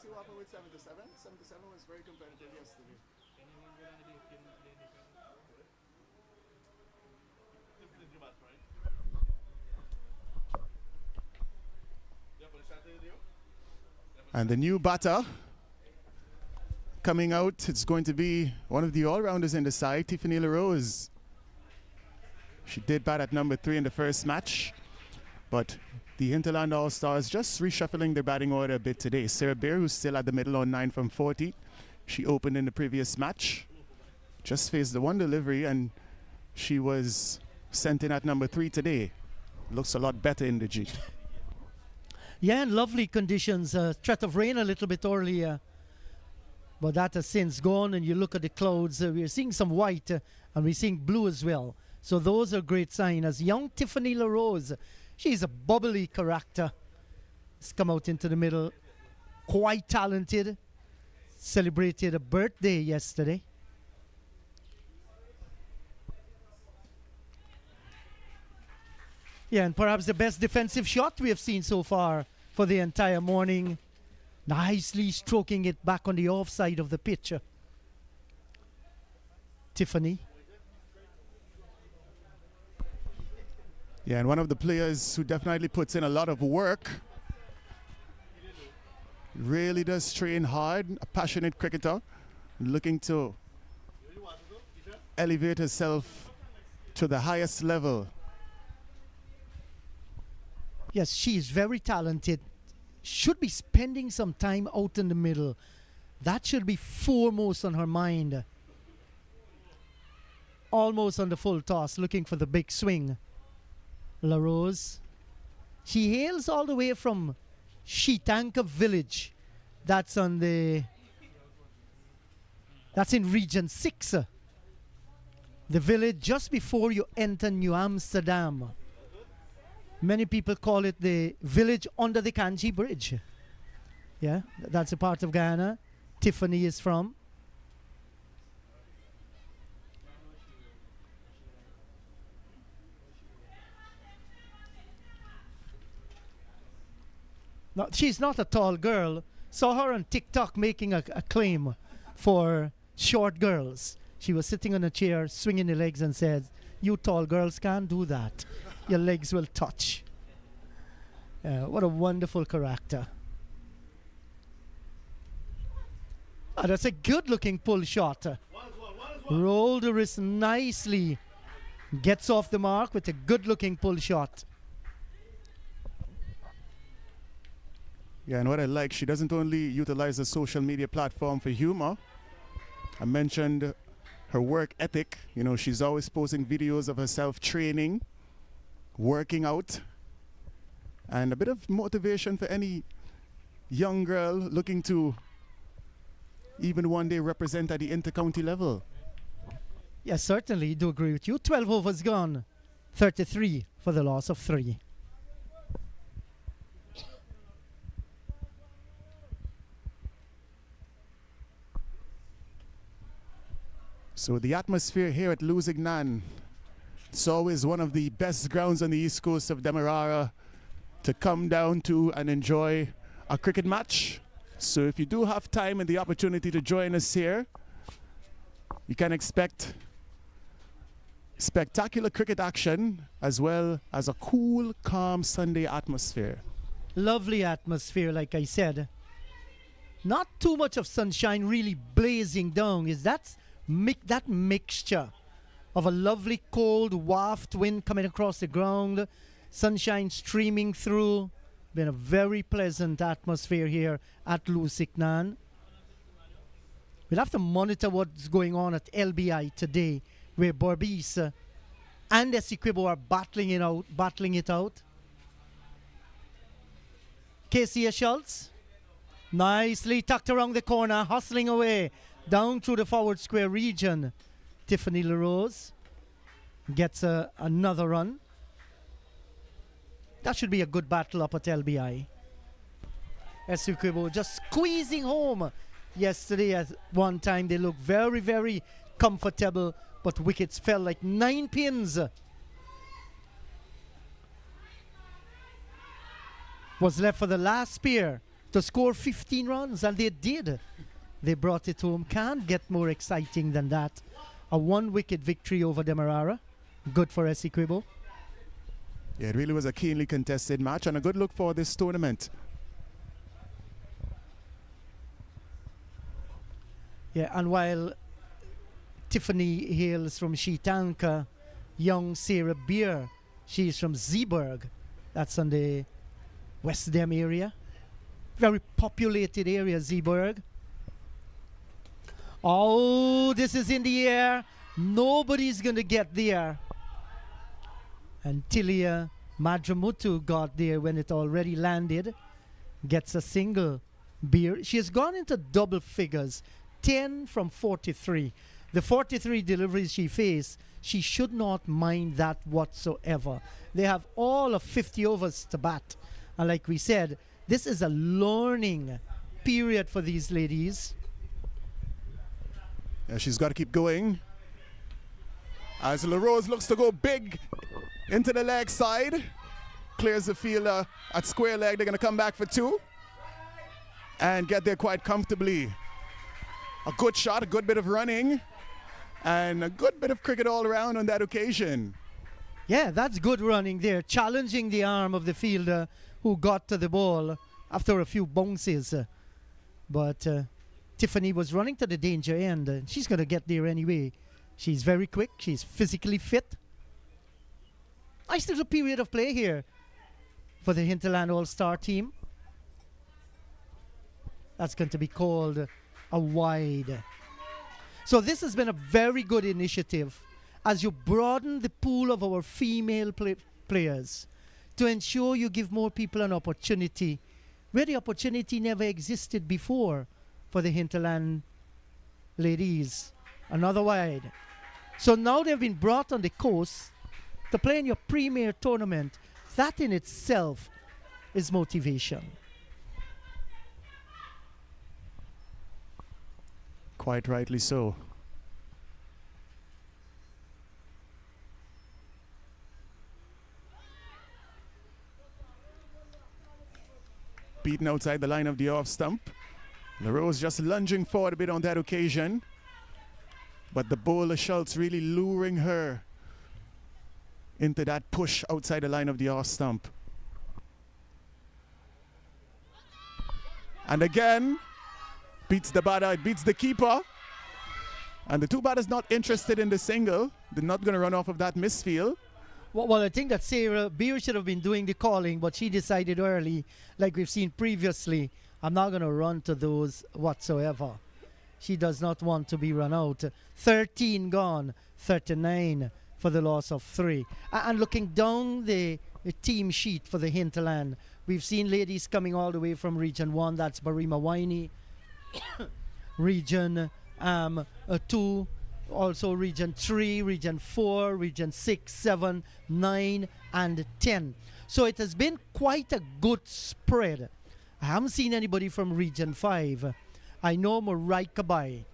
See what happened with 77? 77 was very competitive yesterday. And the new batter coming out, it's going to be one of the all-rounders in the side, Tiffany LaRose. She did bat at number 3 in the first match, but the Hinterland All-Stars just reshuffling their batting order a bit today. Sarah Bear, who's still at the middle on 9 from 40. She opened in the previous match. Just faced the one delivery, and she was sent in at number 3 today. Looks a lot better in the G. Yeah, and lovely conditions. Threat of rain a little bit earlier, but that has since gone. And you look at the clouds, we're seeing some white and we're seeing blue as well. So those are great signs. As young Tiffany LaRose, she's a bubbly character. She's come out into the middle, quite talented. Celebrated a birthday yesterday. Yeah, and perhaps the best defensive shot we have seen so far for the entire morning. Nicely stroking it back on the offside of the pitch. Tiffany. Yeah, and one of the players who definitely puts in a lot of work. Really does train hard, a passionate cricketer, looking to elevate herself to the highest level. Yes, she is very talented. Should be spending some time out in the middle. That should be foremost on her mind. Almost on the full toss, looking for the big swing. LaRose. She hails all the way from Shitanka village. That's on the... That's in Region 6. The village just before you enter New Amsterdam. Many people call it the village under the Kanji Bridge. Yeah, that's a part of Guyana. Tiffany is from. No, she's not a tall girl. Saw her on TikTok making a claim for short girls. She was sitting on a chair, swinging her legs, and said, "You tall girls can't do that. Your legs will touch." What a wonderful character. That's a good-looking pull shot. Roll the wrist nicely. Gets off the mark with a good-looking pull shot. Yeah, and what I like, she doesn't only utilize the social media platform for humor. I mentioned her work ethic. You know, she's always posting videos of herself training, working out, and a bit of motivation for any young girl looking to even one day represent at the inter-county level. Yes, certainly, do agree with you. 12 overs gone. 33 for the loss of 3. So the atmosphere here at Lusignan, it's always one of the best grounds on the east coast of Demerara to come down to and enjoy a cricket match. So if you do have time and the opportunity to join us here, you can expect spectacular cricket action as well as a cool, calm Sunday atmosphere. Lovely atmosphere, like I said. Not too much of sunshine really blazing down. Is that mixture of a lovely cold waft wind coming across the ground, sunshine streaming through. Been a very pleasant atmosphere here at Lusignan. We'll have to monitor what's going on at LBI today, where 𝒏𝒏𝒔 and 𝒏𝒏𝒊𝒐𝒓 are battling it out. 𝒐𝒎𝒆𝒏 nicely tucked around the corner, hustling away down through the forward square region. Tiffany LaRose gets another run. That should be a good battle up at LBI. 𝒏𝒏𝒊𝒐𝒓 just squeezing home. Yesterday at one time they looked very, very comfortable, but wickets fell like 9 pins. Was left for the last pair to score 15 runs, and they did. They brought it home. Can't get more exciting than that. A 1-wicket victory over Demerara. Good for 𝒏𝒏𝒊𝒐𝒓. Yeah, it really was a keenly contested match and a good look for this tournament. Yeah, and while Tiffany hails from Shitanka, young Sarah Beer, she's from Zeeburg. That's on the West Dem area. Very populated area, Zeeburg. Oh, this is in the air. Nobody's going to get there. And Tilia Madramutu got there when it already landed. Gets a single. Beer. She has gone into double figures. 10 from 43. The 43 deliveries she faced, she should not mind that whatsoever. They have all of 50 overs to bat. And like we said, this is a learning period for these ladies. Yeah, she's got to keep going. As LaRose looks to go big into the leg side. Clears the field at square leg. They're going to come back for 2. And get there quite comfortably. A good shot, a good bit of running. And a good bit of cricket all around on that occasion. Yeah, that's good running there. Challenging the arm of the fielder who got to the ball after a few bounces. But Tiffany was running to the danger end. She's going to get there anyway. She's very quick. She's physically fit. Nice little period of play here for the Hinterland All-Star team. That's going to be called a wide. So this has been a very good initiative as you broaden the pool of our female players to ensure you give more people an opportunity where the opportunity never existed before for the Hinterland ladies. Another wide. So now they've been brought on the coast to play in your premier tournament. That in itself is motivation. Quite rightly so. Beaten outside the line of the off stump. LaRose just lunging forward a bit on that occasion. But the bowler Schultz really luring her into that push outside the line of the off stump. And again, beats the batter, it beats the keeper. And the two batters not interested in the single. They're not going to run off of that misfield. Well, I think that Sarah Beer should have been doing the calling, but she decided early, like we've seen previously, I'm not going to run to those whatsoever. She does not want to be run out. 13 gone, 39 for the loss of 3. And looking down the team sheet for the Hinterland, we've seen ladies coming all the way from Region 1, that's Barima Winey, Region 2, also Region 3, Region 4, Region 6, 7, 9, and 10. So it has been quite a good spread. I haven't seen anybody from Region 5. I know 𝑰𝒏𝒂𝒏,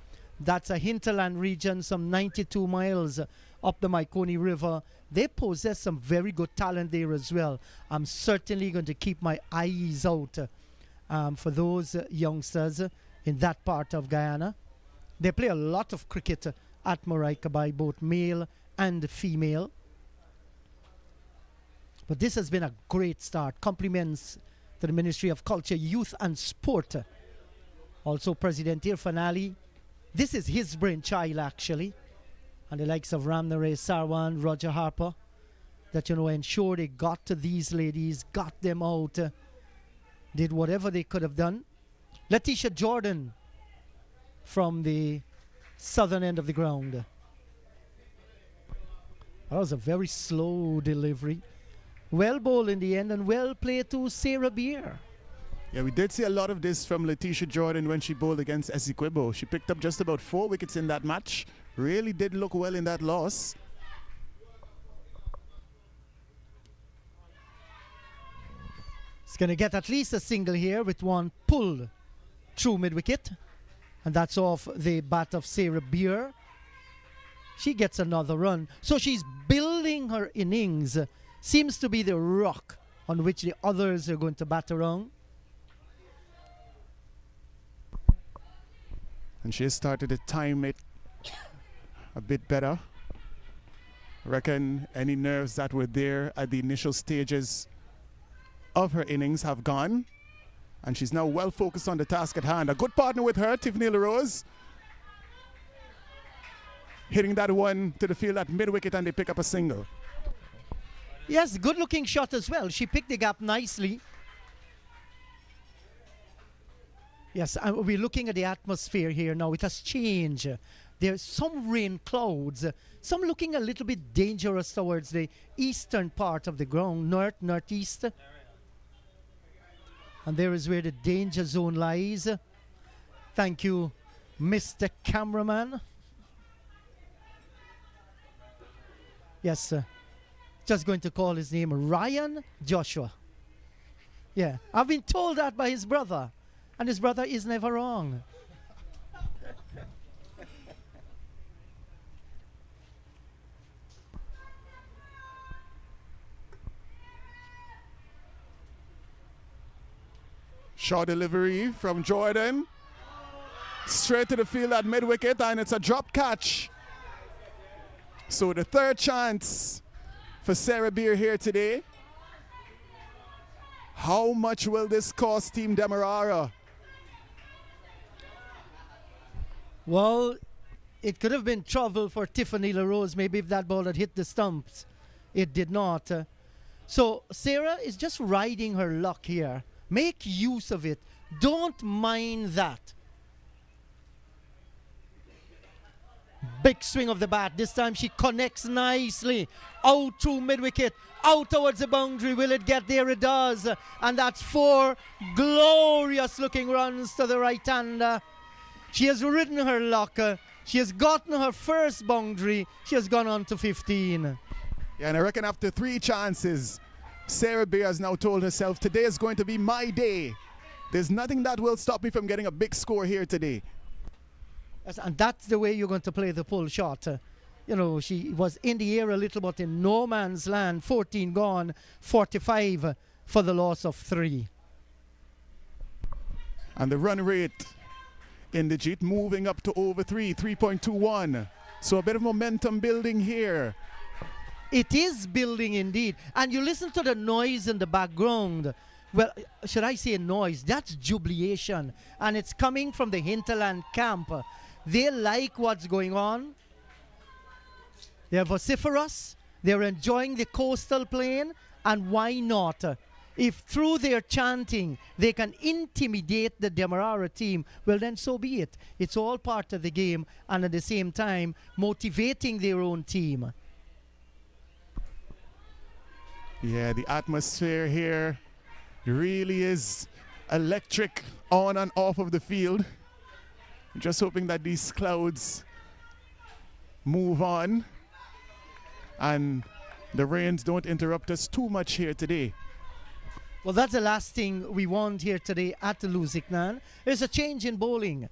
that's a hinterland region, some 92 miles up the Maikoni River. They possess some very good talent there as well. I'm certainly going to keep my eyes out for those youngsters in that part of Guyana. They play a lot of cricket at 𝑰𝒏𝒂𝒏, both male and female. But this has been a great start. Compliments to the Ministry of Culture, Youth and Sport. Also President Irfan Ali. This is his brainchild actually. And the likes of Ramnare Sarwan, Roger Harper, that, you know, ensure they got to these ladies, got them out, did whatever they could have done. Letitia Jordan from the southern end of the ground. That was a very slow delivery. Well bowled in the end and well played to Sarah Beer. Yeah, we did see a lot of this from Letitia Jordan when she bowled against Esiquibo. She picked up just about 4 wickets in that match. Really did look well in that loss. It's going to get at least a single here with one pull through mid-wicket. And that's off the bat of Sarah Beer. She gets another run. So she's building her innings. Seems to be the rock on which the others are going to bat around. And she has started to time it a bit better. I reckon any nerves that were there at the initial stages of her innings have gone. And she's now well focused on the task at hand. A good partner with her, Tiffany LaRose. Hitting that one to the field at mid-wicket and they pick up a single. Yes, good looking shot as well. She picked the gap nicely. Yes, we're looking at the atmosphere here now. It has changed. There's some rain clouds, some looking a little bit dangerous towards the eastern part of the ground, northeast. And there is where the danger zone lies. Thank you, Mr. Cameraman. Yes, just going to call his name Ryan Joshua. Yeah, I've been told that by his brother. And his brother is never wrong. Short delivery from Jordan. Straight to the field at mid-wicket and it's a drop catch. So the third chance for Sarah Beer here today. How much will this cost Team Demerara? Well, it could have been trouble for Tiffany LaRose, maybe if that ball had hit the stumps. It did not. So Sarah is just riding her luck here. Make use of it. Don't mind that. Big swing of the bat. This time she connects nicely. Out through mid-wicket. Out towards the boundary. Will it get there? It does. And that's 4 glorious looking runs to the right-hander. She has ridden her luck. She has gotten her first boundary. She has gone on to 15. Yeah, and I reckon after 3 chances, Sarah Beer has now told herself, today is going to be my day. There's nothing that will stop me from getting a big score here today. Yes, and that's the way you're going to play the pull shot. You know, she was in the air a little, but in no man's land. 14 gone, 45 for the loss of 3. And the run rate in the Jeet moving up to over 3.21. So a bit of momentum building here. It is building indeed. And you listen to the noise in the background. Well, should I say noise? That's jubilation. And it's coming from the Hinterland camp. They like what's going on. They're vociferous. They're enjoying the coastal plain. And why not? If through their chanting they can intimidate the Demerara team, well then so be it. It's all part of the game, and at the same time motivating their own team. Yeah, the atmosphere here really is electric on and off of the field. Just hoping that these clouds move on and the rains don't interrupt us too much here today. Well, that's the last thing we want here today at the Lusignan. There's a change in bowling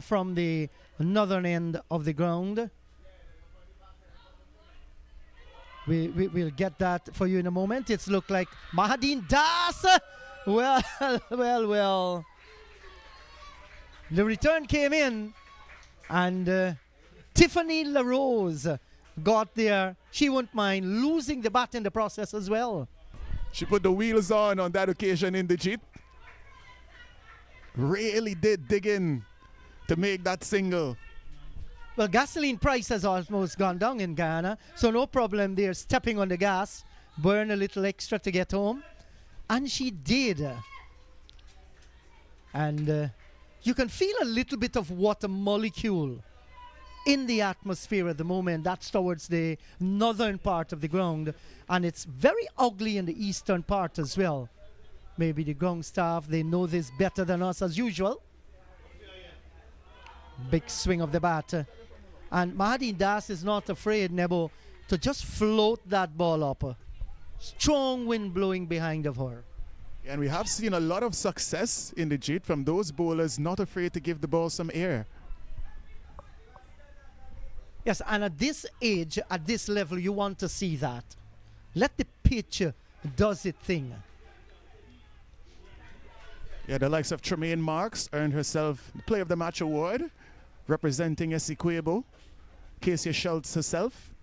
from the northern end of the ground. We'll get that for you in a moment. It's looked like Mahadin Das. Well. The return came in, and Tiffany LaRose got there. She wouldn't mind losing the bat in the process as well. She put the wheels on that occasion in the Jeep. Really did dig in to make that single. Well, gasoline price has almost gone down in Guyana, so no problem there stepping on the gas, burn a little extra to get home. And she did. And you can feel a little bit of water molecule in the atmosphere at the moment. That's towards the northern part of the ground, and it's very ugly in the eastern part as well. Maybe the ground staff, they know this better than us as usual. Big swing of the bat, and Mahadin Das is not afraid, Nebo, to just float that ball up. Strong wind blowing behind of her. And we have seen a lot of success in the Jeet from those bowlers not afraid to give the ball some air. Yes, and at this age, at this level, you want to see that. Let the pitch does its thing. Yeah, the likes of Tremaine Marks earned herself the Player of the Match award, representing 𝒔𝒐𝒏 𝒔𝒐𝒎𝒆𝒏 herself.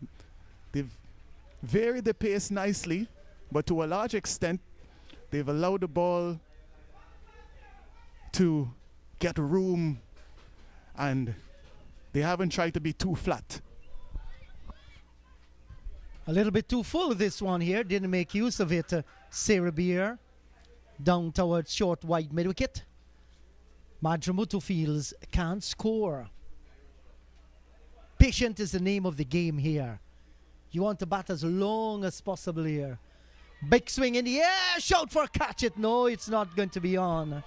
They've varied the pace nicely, but to a large extent, they've allowed the ball to get room, and they haven't tried to be too flat. A little bit too full, this one here. Didn't make use of it. Sarah Beer down towards short wide mid-wicket. Majramutu feels can't score. Patient is the name of the game here. You want to bat as long as possible here. Big swing in the air. Shout for a catch it. No, it's not going to be on.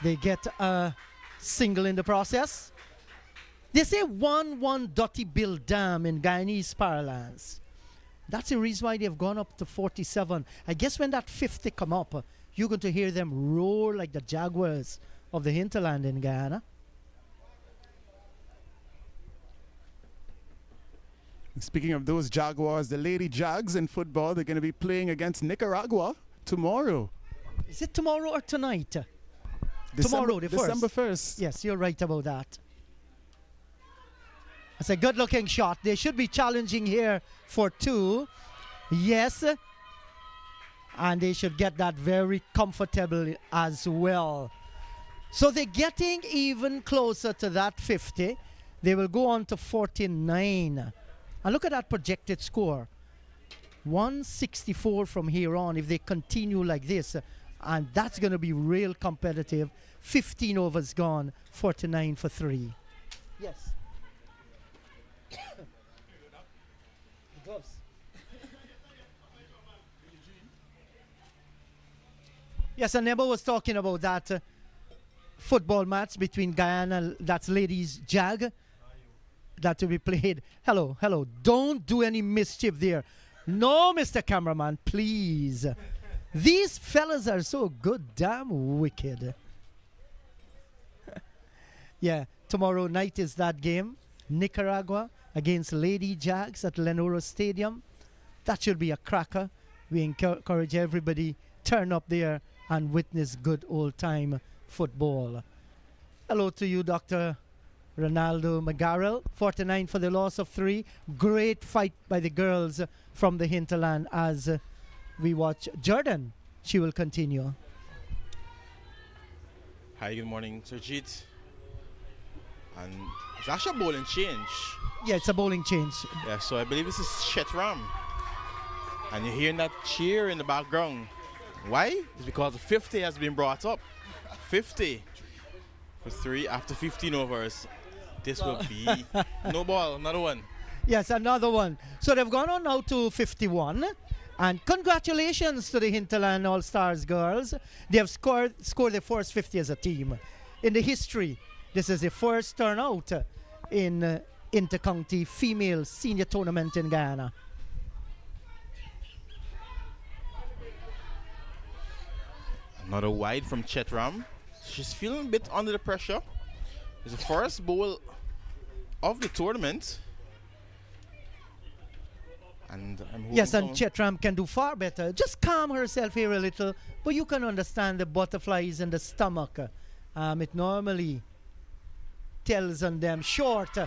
They get a single in the process. They say 1-1 Dotty Bill Dam in Guyanese parlance. That's the reason why they've gone up to 47. I guess when that 50 come up, you're going to hear them roar like the Jaguars of the hinterland in Guyana. Speaking of those Jaguars, the Lady Jags in football, they're going to be playing against Nicaragua tomorrow. Is it tomorrow or tonight? Tomorrow, the December 1st. 1st. Yes, you're right about that. It's a good-looking shot. They should be challenging here for 2. Yes. And they should get that very comfortable as well. So they're getting even closer to that 50. They will go on to 49. And look at that projected score. 164 from here on if they continue like this. And that's going to be real competitive. 15 overs gone, 49 for 3. Yes. Gloves. Yes, and Nebo was talking about that football match between Guyana, that's ladies JAG, that to be played. Hello. Don't do any mischief there. No, Mr. Cameraman, please. These fellas are so good damn wicked. Yeah, tomorrow night is that game. Nicaragua against Lady Jags at Lenora Stadium. That should be a cracker. We encourage everybody turn up there and witness good old-time football. Hello to you, Dr. Ronaldo Magarel. 49 for the loss of 3. Great fight by the girls from the hinterland as we watch Jordan. She will continue. Hi, good morning, Surjit. And it's actually a bowling change. Yeah, it's a bowling change. Yeah, so I believe this is Chetram. And you're hearing that cheer in the background. Why? It's because the 50 has been brought up. 50 for 3 after 15 overs. This will be no ball, another one. Yes, another one. So they've gone on now to 51. And congratulations to the Hinterland All-Stars girls. They have scored their first 50 as a team. In the history, this is the first turnout in inter-county female senior tournament in Guyana. Another wide from Chetram. She's feeling a bit under the pressure. It's the first bowl of the tournament. And I'm hoping Yes, and Chetram can do far better. Just calm herself here a little, but you can understand the butterflies in the stomach. It normally tells on them. Short,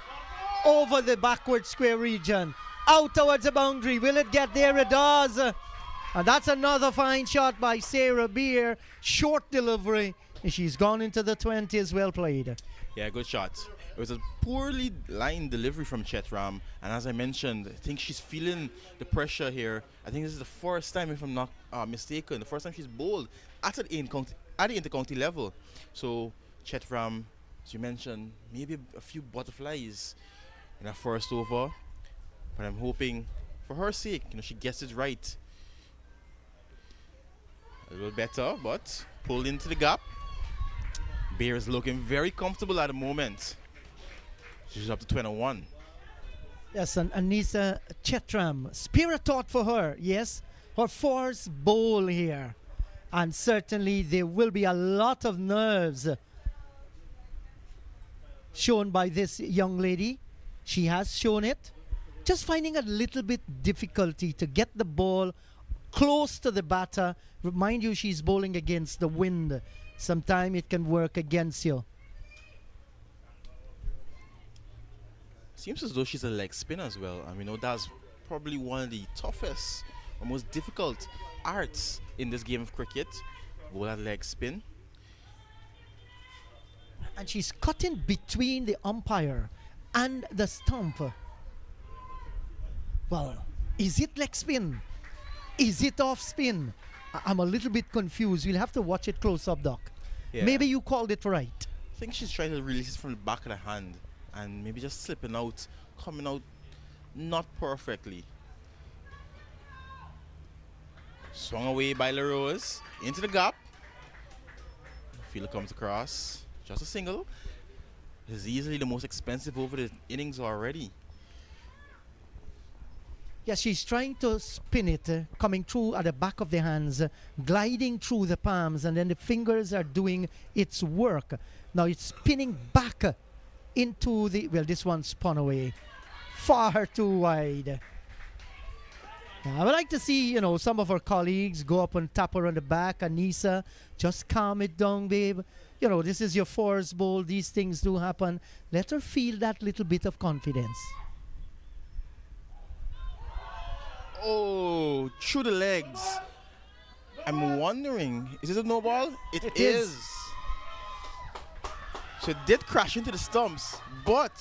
over the backward square region, out towards the boundary. Will it get there? It does. And that's another fine shot by Sarah Beer. Short delivery. And she's gone into the 20s. Well played. Yeah, good shot. It was a poorly lined delivery from Chetram, and as I mentioned, I think she's feeling the pressure here. I think this is the first time, if I'm not mistaken, the first time she's bowled at the inter-county level. So Chetram, as you mentioned, maybe a few butterflies in her first over, but I'm hoping for her sake, she gets it right. A little better, but pulled into the gap. Bear is looking very comfortable at the moment. She's up to 21. Yes, and Anissa Chetram, spirit thought for her, yes. Her first bowl here. And certainly there will be a lot of nerves shown by this young lady. She has shown it. Just finding a little bit difficulty to get the ball close to the batter. Remind you, she's bowling against the wind. Sometimes it can work against you. Seems as though she's a leg spin as well. And we know that's probably one of the toughest or most difficult arts in this game of cricket. Bowl that leg spin. And she's cutting between the umpire and the stump. Well, is it leg spin? Is it off spin? I'm a little bit confused. We'll have to watch it close up, Doc. Yeah. Maybe you called it right. I think she's trying to release it from the back of the hand and maybe just slipping out, coming out not perfectly. Swung away by LaRose into the gap. Fielder comes across. Just a single. This is easily the most expensive over the innings already. Yes, she's trying to spin it, coming through at the back of the hands, gliding through the palms, and then the fingers are doing its work. Now it's spinning back into the, well, this one spun away. Far too wide. I would like to see, some of her colleagues go up and tap her on the back. Anissa, just calm it down, babe. This is your first bowl. These things do happen. Let her feel that little bit of confidence. Oh, through the legs. I'm wondering, is it a no ball? It is. So it did crash into the stumps, but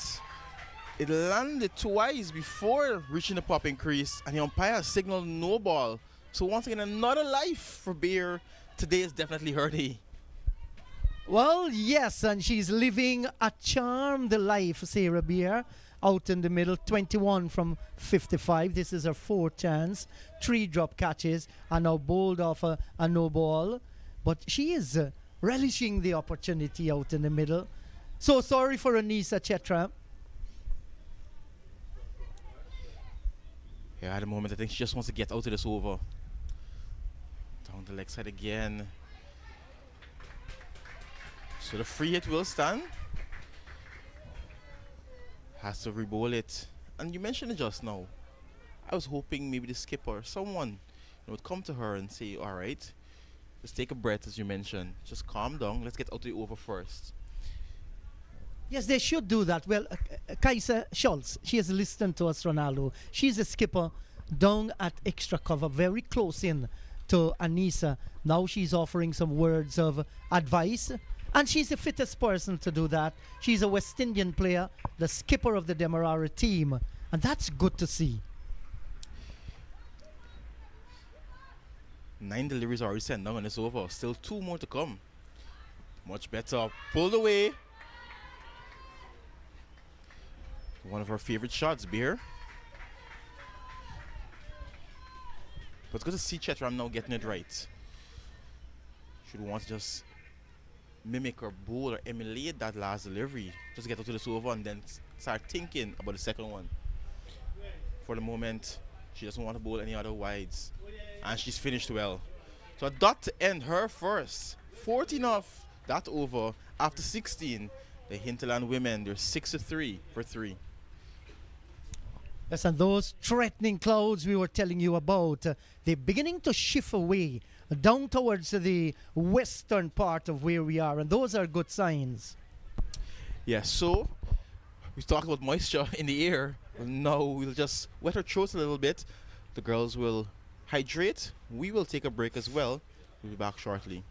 it landed twice before reaching the popping crease, and the umpire signaled no ball. So once again, another life for Beer. Today is definitely her day. Well, yes, and she's living a charmed life, Sarah Beer. Out in the middle, 21 from 55. This is her fourth chance. 3 drop catches and now bowled off a no ball. But she is relishing the opportunity out in the middle. So sorry for Anissa Chetram. Yeah, at the moment, I think she just wants to get out of this over. Down the leg side again. So the free hit will stand. Has to re-bowl it. And you mentioned it just now. I was hoping maybe the skipper, someone, would come to her and say, all right, just take a breath, as you mentioned. Just calm down. Let's get out of the over first. Yes, they should do that. Well, Kaisa Schultz, she has listened to us, Ronaldo. She's a skipper down at extra cover, very close in to Anissa. Now she's offering some words of advice. And she's the fittest person to do that. She's a West Indian player, the skipper of the Demerara team. And that's good to see. 9 deliveries already sent down on this over. Still 2 more to come. Much better. Pulled away. One of our favorite shots, Beer. But it's good to see Chetram now getting it right. Should want to just mimic or bowl or emulate that last delivery. Just get out to this over and then start thinking about the second one. For the moment, she doesn't want to bowl any other wides. And she's finished well. So a dot to end her first. 14 off that over after 16. The Hinterland women, they're 6-3 for 3. Yes, and those threatening clouds we were telling you about, they're beginning to shift away down towards the western part of where we are, and those are good signs. Yeah, so we talked about moisture in the air. Now we'll just wet our throats a little bit. The girls will hydrate. We will take a break as well. We'll be back shortly.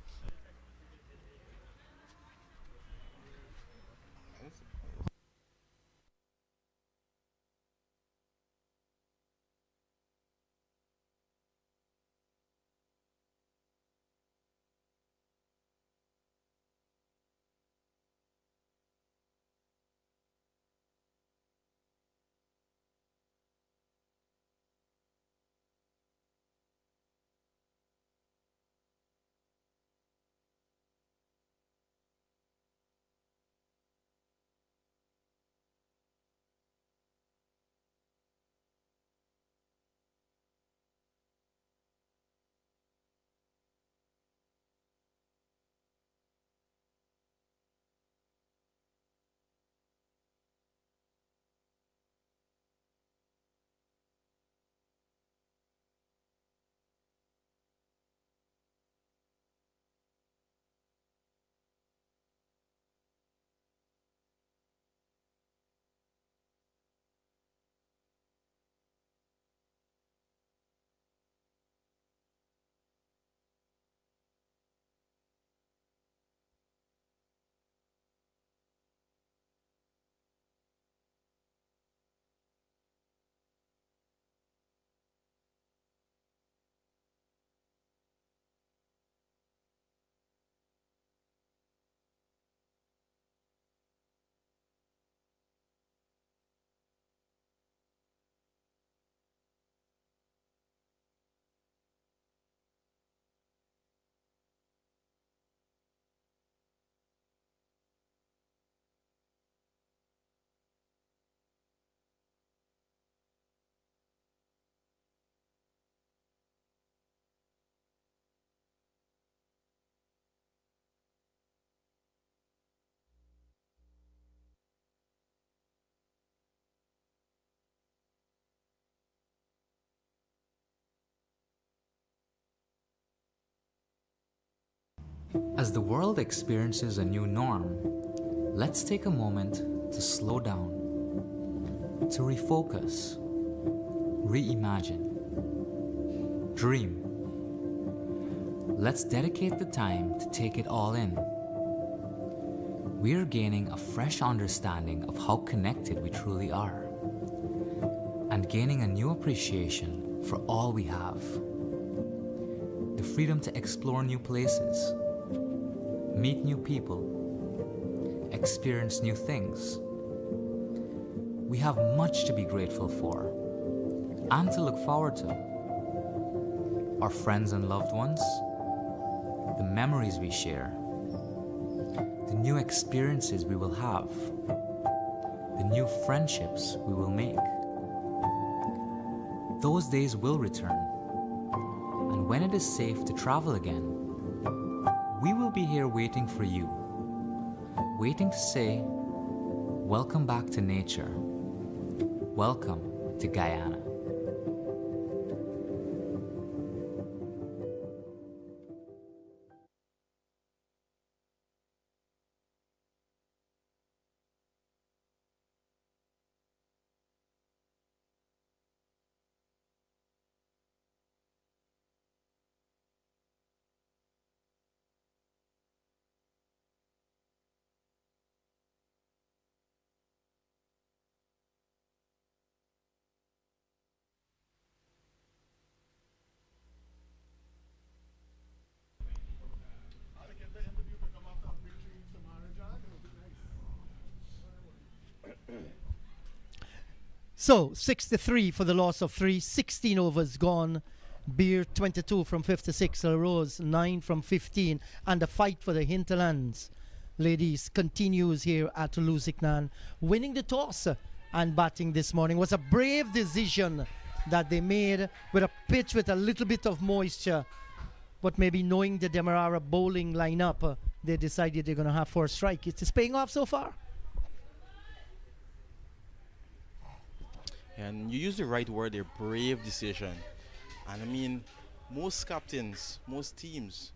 As the world experiences a new norm, let's take a moment to slow down, to refocus, reimagine, dream. Let's dedicate the time to take it all in. We're gaining a fresh understanding of how connected we truly are, and gaining a new appreciation for all we have. The freedom to explore new places, meet new people, experience new things. We have much to be grateful for and to look forward to. Our friends and loved ones, the memories we share, the new experiences we will have, the new friendships we will make. Those days will return, and when it is safe to travel again, we will be here waiting for you, waiting to say, welcome back to nature, welcome to Guyana. So 63 for the loss of 3, 16 overs gone. Beer 22 from 56, Rose 9 from 15, and the fight for the Hinterlands ladies continues here at Lusignan, winning the toss and batting this morning. Was a brave decision that they made with a pitch with a little bit of moisture, but maybe knowing the Demerara bowling lineup, they decided they're going to have 4 strike. It's paying off so far. And you use the right word there, brave decision. And I mean, most captains, most teams,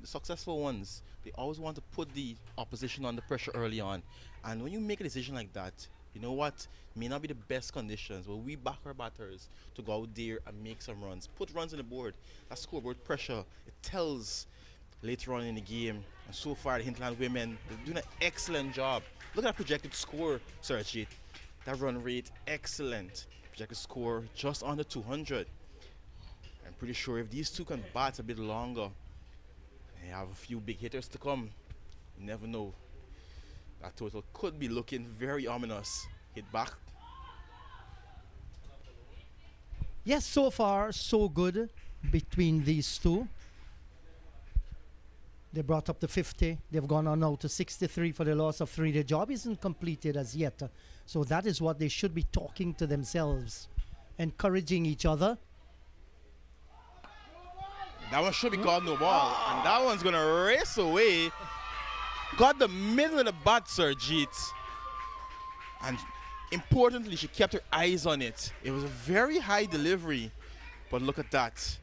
the successful ones, they always want to put the opposition under pressure early on. And when you make a decision like that, you know what? It may not be the best conditions, but we back our batters to go out there and make some runs. Put runs on the board. That scoreboard pressure, it tells later on in the game. And so far, the Hinterland women, they're doing an excellent job. Look at that projected score, Sir Ajit. That run rate, excellent. Projected score just under 200. I'm pretty sure if these two can bat a bit longer, they have a few big hitters to come. You never know. That total could be looking very ominous. Hit back. Yes, so far, so good between these two. They brought up to 50. They've gone on now to 63 for the loss of 3. The job isn't completed as yet. So that is what they should be talking to themselves, encouraging each other. That one should be called no ball. And that one's going to race away. Got the middle of the bat, Sir Jeet. And importantly, she kept her eyes on it. It was a very high delivery. But look at that.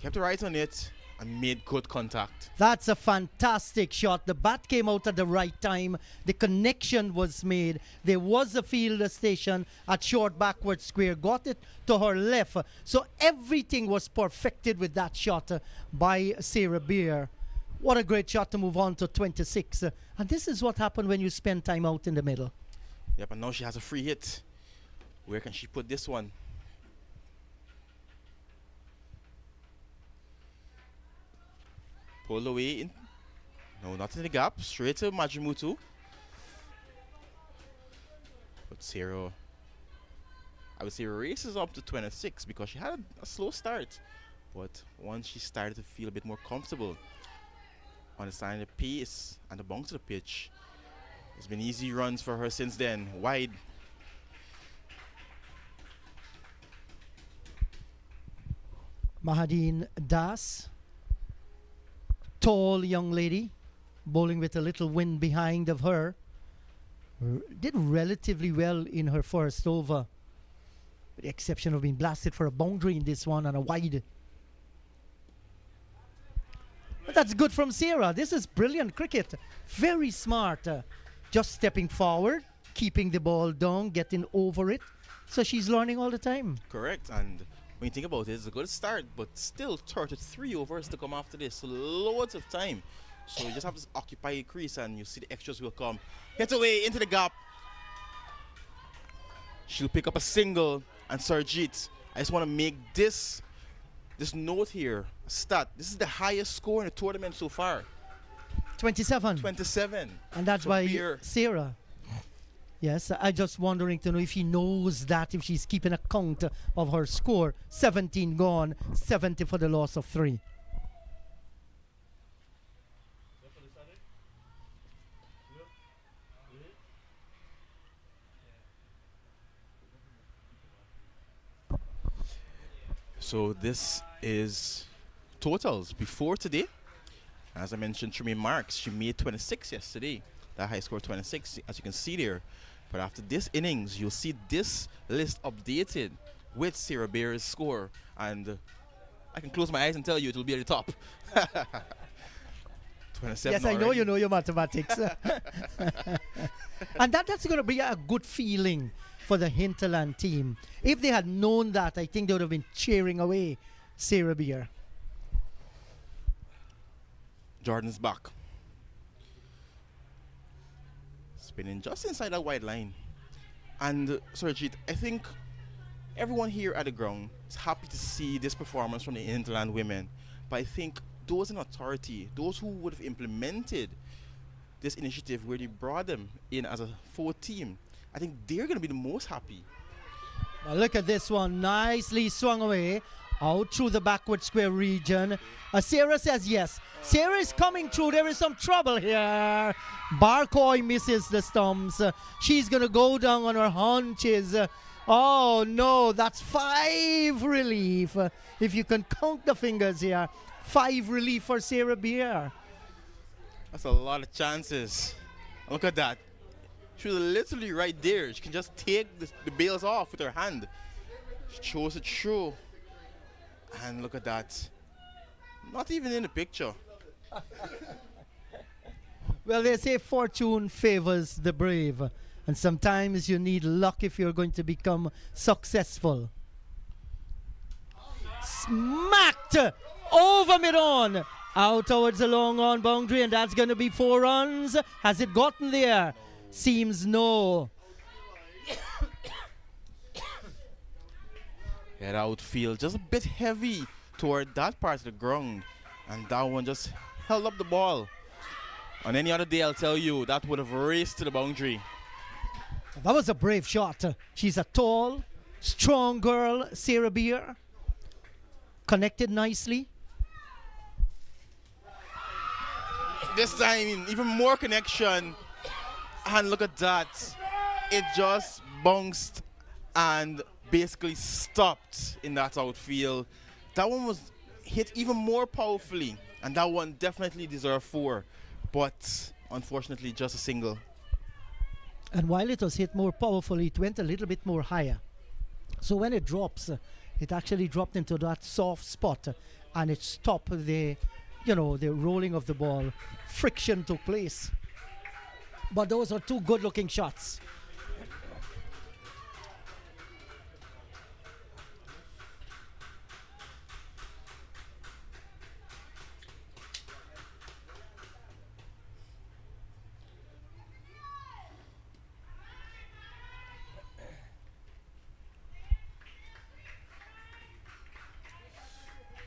Kept her eyes on it and made good contact. That's a fantastic shot. The bat came out at the right time. The connection was made. There was a fielder station at short backward square. Got it to her left. So everything was perfected with that shot by Sarah Beer. What a great shot to move on to 26. And this is what happened when you spend time out in the middle. Yep, and now she has a free hit. Where can she put this one? Pull away in. No, not in the gap. Straight to Majimutu. But Sarah, I would say, races up to 26 because she had a slow start. But once she started to feel a bit more comfortable, understanding the pace and the bounce of the pitch, it's been easy runs for her since then. Wide. Mahadine Das, tall young lady, bowling with a little wind behind of her, did relatively well in her first over, with the exception of being blasted for a boundary in this one and a wide. But that's good from Sarah. This is brilliant cricket. Very smart. Just stepping forward, keeping the ball down, getting over it. So she's learning all the time. Correct. And when you think about it, it's a good start, but still 33 overs to come after this. So loads of time. So you just have to occupy your crease and you see the extras will come. Hit away into the gap. She'll pick up a single. And Sarjeet, I just want to make this note here, a stat. This is the highest score in the tournament so far. 27. 27. And that's So by Beer. Sarah. Yes, I just wondering to know if she knows that, if she's keeping a count of her score. 17 gone, 70 for the loss of 3. So this is totals before today. As I mentioned, Tremaine Marks, she made 26 yesterday. That high score 26, as you can see there. But after this innings, you'll see this list updated with Sarah Beer's score. And I can close my eyes and tell you it will be at the top. 27 Yes, I know already. you know your mathematics. And that's going to be a good feeling for the Hinterland team. If they had known that, I think they would have been cheering away Sarah Beer. Jordan's back. Spinning just inside that wide line. And Sarjeet, I think everyone here at the ground is happy to see this performance from the Hinterland women. But I think those in authority, those who would have implemented this initiative where they brought them in as a 4th team, I think they're going to be the most happy Well, look at this one. Nicely swung away out through the backward square region. Sarah says yes. Sarah is coming through. There is some trouble here. Barcoy misses the stumps. She's going to go down on her haunches. Oh, no. That's 5 relief. If you can count the fingers here. 5 relief for Sarah Beer. That's a lot of chances. Look at that. She was literally right there. She can just take the bails off with her hand. She chose it through. And look at that. Not even in the picture. Well, they say fortune favors the brave. And sometimes you need luck if you're going to become successful. Smacked over mid-on. Out towards the long on boundary, and that's going to be 4 runs. Has it gotten there? Seems no. Head outfield, just a bit heavy toward that part of the ground. And that one just held up the ball. On any other day, I'll tell you, that would have raced to the boundary. That was a brave shot. She's a tall, strong girl, Sarah Beer. Connected nicely. This time, even more connection. And look at that. It just bounced and basically stopped in that outfield. That one was hit even more powerfully. And that one definitely deserved 4. But unfortunately, just a single. And while it was hit more powerfully, it went a little bit more higher. So when it drops, it actually dropped into that soft spot. And it stopped the rolling of the ball. Friction took place. But those are 2 good-looking shots.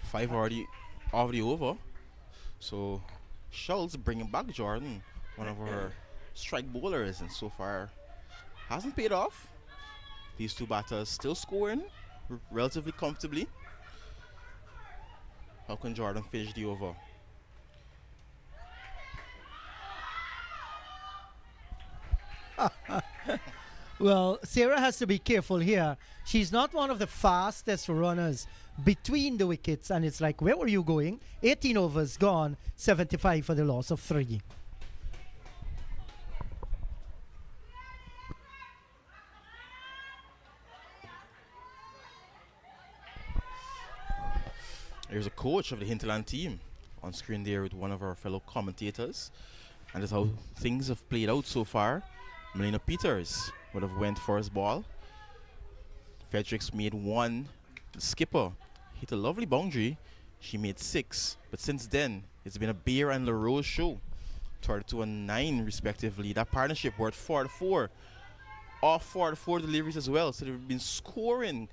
Five already over. So Schultz bringing back Jordan, one of our strike bowlers, and so far hasn't paid off. These 2 batters still scoring relatively comfortably. How can Jordan finish the over? Well, Sarah has to be careful here. She's not one of the fastest runners between the wickets, and it's like, where were you going? 18 overs gone, 75 for the loss of 3. Here's a coach of the Hinterland team on screen there with one of our fellow commentators. And that's how things have played out so far. Melina Peters would have went first ball. Fredericks made 1. The skipper hit a lovely boundary. She made 6. But since then, it's been a Beer and LaRose show. 32 and 9 respectively. That partnership worth 4-4. Off 4-4 deliveries as well. So they've been scoring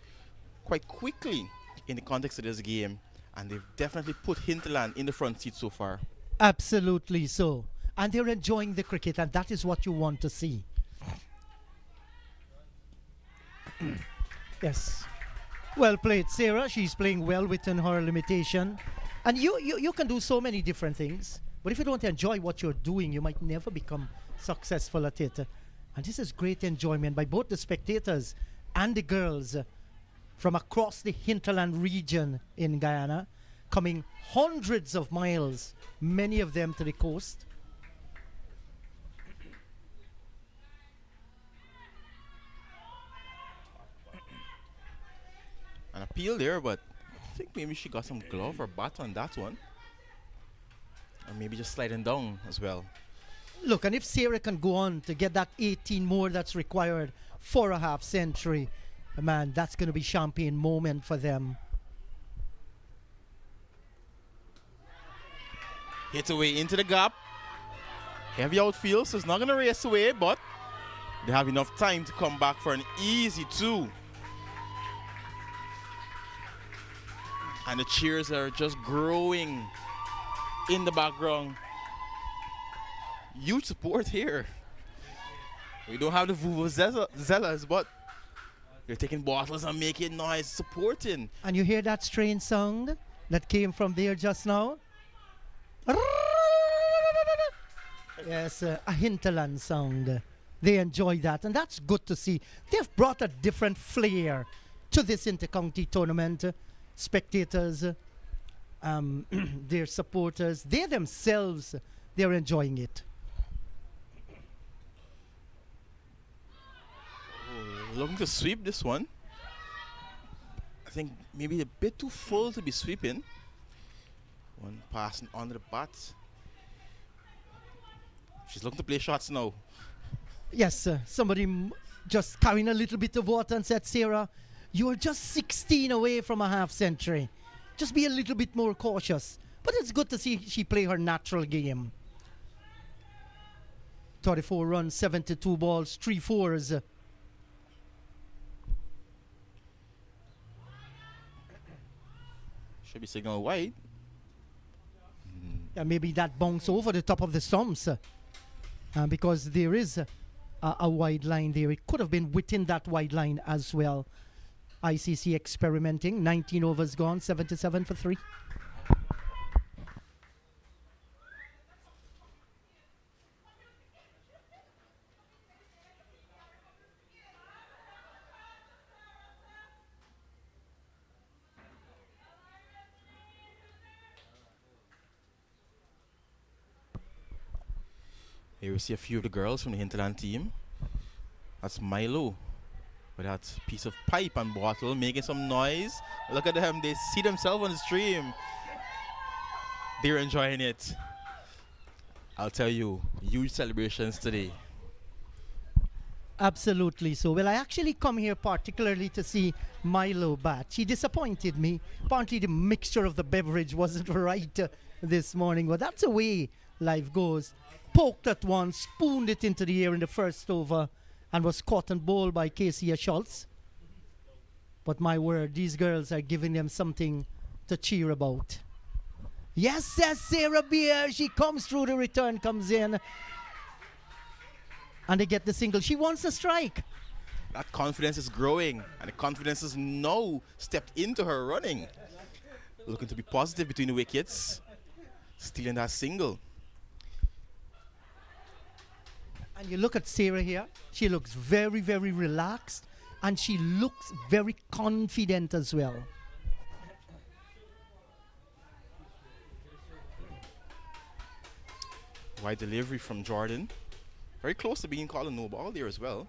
quite quickly in the context of this game. And they've definitely put Hinterland in the front seat so far. Absolutely so. And they're enjoying the cricket, and that is what you want to see. Yes. Well played, Sarah. She's playing well within her limitation. And you can do so many different things. But if you don't enjoy what you're doing, you might never become successful at it. And this is great enjoyment by both the spectators and the girls from across the hinterland region in Guyana, coming hundreds of miles, many of them to the coast. An appeal there, but I think maybe she got some glove or bat on that one. Or maybe just sliding down as well. Look, and if Sarah can go on to get that 18 more that's required for a half century, man, that's going to be champagne moment for them. Hits away into the gap. Heavy outfield, so it's not going to race away, but they have enough time to come back for an easy 2. And the cheers are just growing in the background. Huge support here. We don't have the Vuvuzelas, but They're taking bottles and making noise, supporting. And you hear that strange sound that came from there just now? Yes, a hinterland sound. They enjoy that, and that's good to see. They've brought a different flair to this inter-county tournament. Spectators, their supporters, they themselves, they're enjoying it. Oh, looking to sweep this one. I think maybe a bit too full to be sweeping. One passing under the bat. She's looking to play shots now. Yes, somebody just carrying a little bit of water and said, Sarah, you're just 16 away from a half century. Just be a little bit more cautious. But it's good to see she play her natural game. 34 runs, 72 balls, 3 fours. Should be signal wide. Yeah, maybe that bounce over the top of the stumps. Because there is a wide line there. It could have been within that wide line as well. ICC experimenting. 19 overs gone, 77 for 3. Here we see a few of the girls from the Hinterland team. That's Milo with that piece of pipe and bottle making some noise. Look at them, they see themselves on the stream. They're enjoying it. I'll tell you, huge celebrations today. Absolutely so. Well, I actually come here particularly to see Milo bat. She disappointed me. Apparently the mixture of the beverage wasn't right this morning. But that's the way life goes. Poked at one, spooned it into the air in the first over, and was caught and bowled by 𝑾𝒐𝒎𝒆𝒏. But my word, these girls are giving them something to cheer about. Yes, says Sarah Beer. She comes through, the return comes in. And they get the single. She wants a strike. That confidence is growing, and the confidence is now stepped into her running. Looking to be positive between the wickets, stealing that single. And you look at Sarah here. She looks very, very relaxed, and she looks very confident as well. Wide delivery from Jordan. Very close to being called a no ball there as well.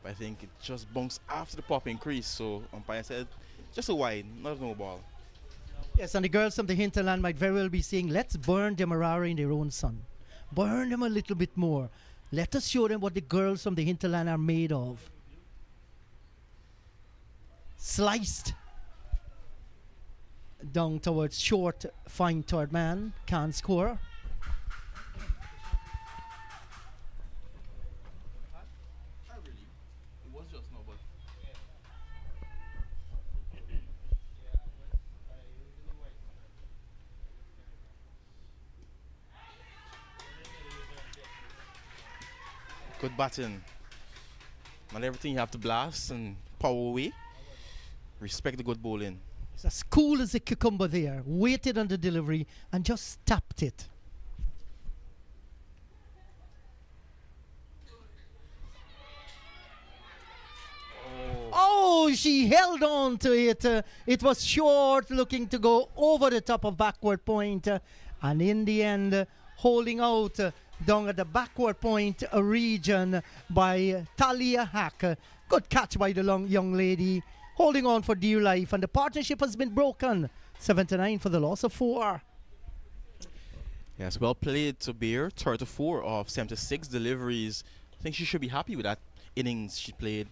But I think it just bounced after the popping crease. So umpire said just a wide, not a no ball. Yes, and the girls from the Hinterland might very well be saying, let's burn Demerara in their own sun. Burn them a little bit more. Let us show them what the girls from the Hinterland are made of. Sliced down towards short, fine third man. Can't score. Good batting. Not everything you have to blast and power away. Respect the good bowling. It's as cool as a cucumber there. Waited on the delivery and just tapped it. Oh, she held on to it. It was short, looking to go over the top of backward point. And in the end, holding out down at the backward point region by Talia Hack. Good catch by the young lady, holding on for dear life, and the partnership has been broken. 79 for the loss of 4. Yes, well played to Beer. 34 of 76 deliveries. I think she should be happy with that innings she played.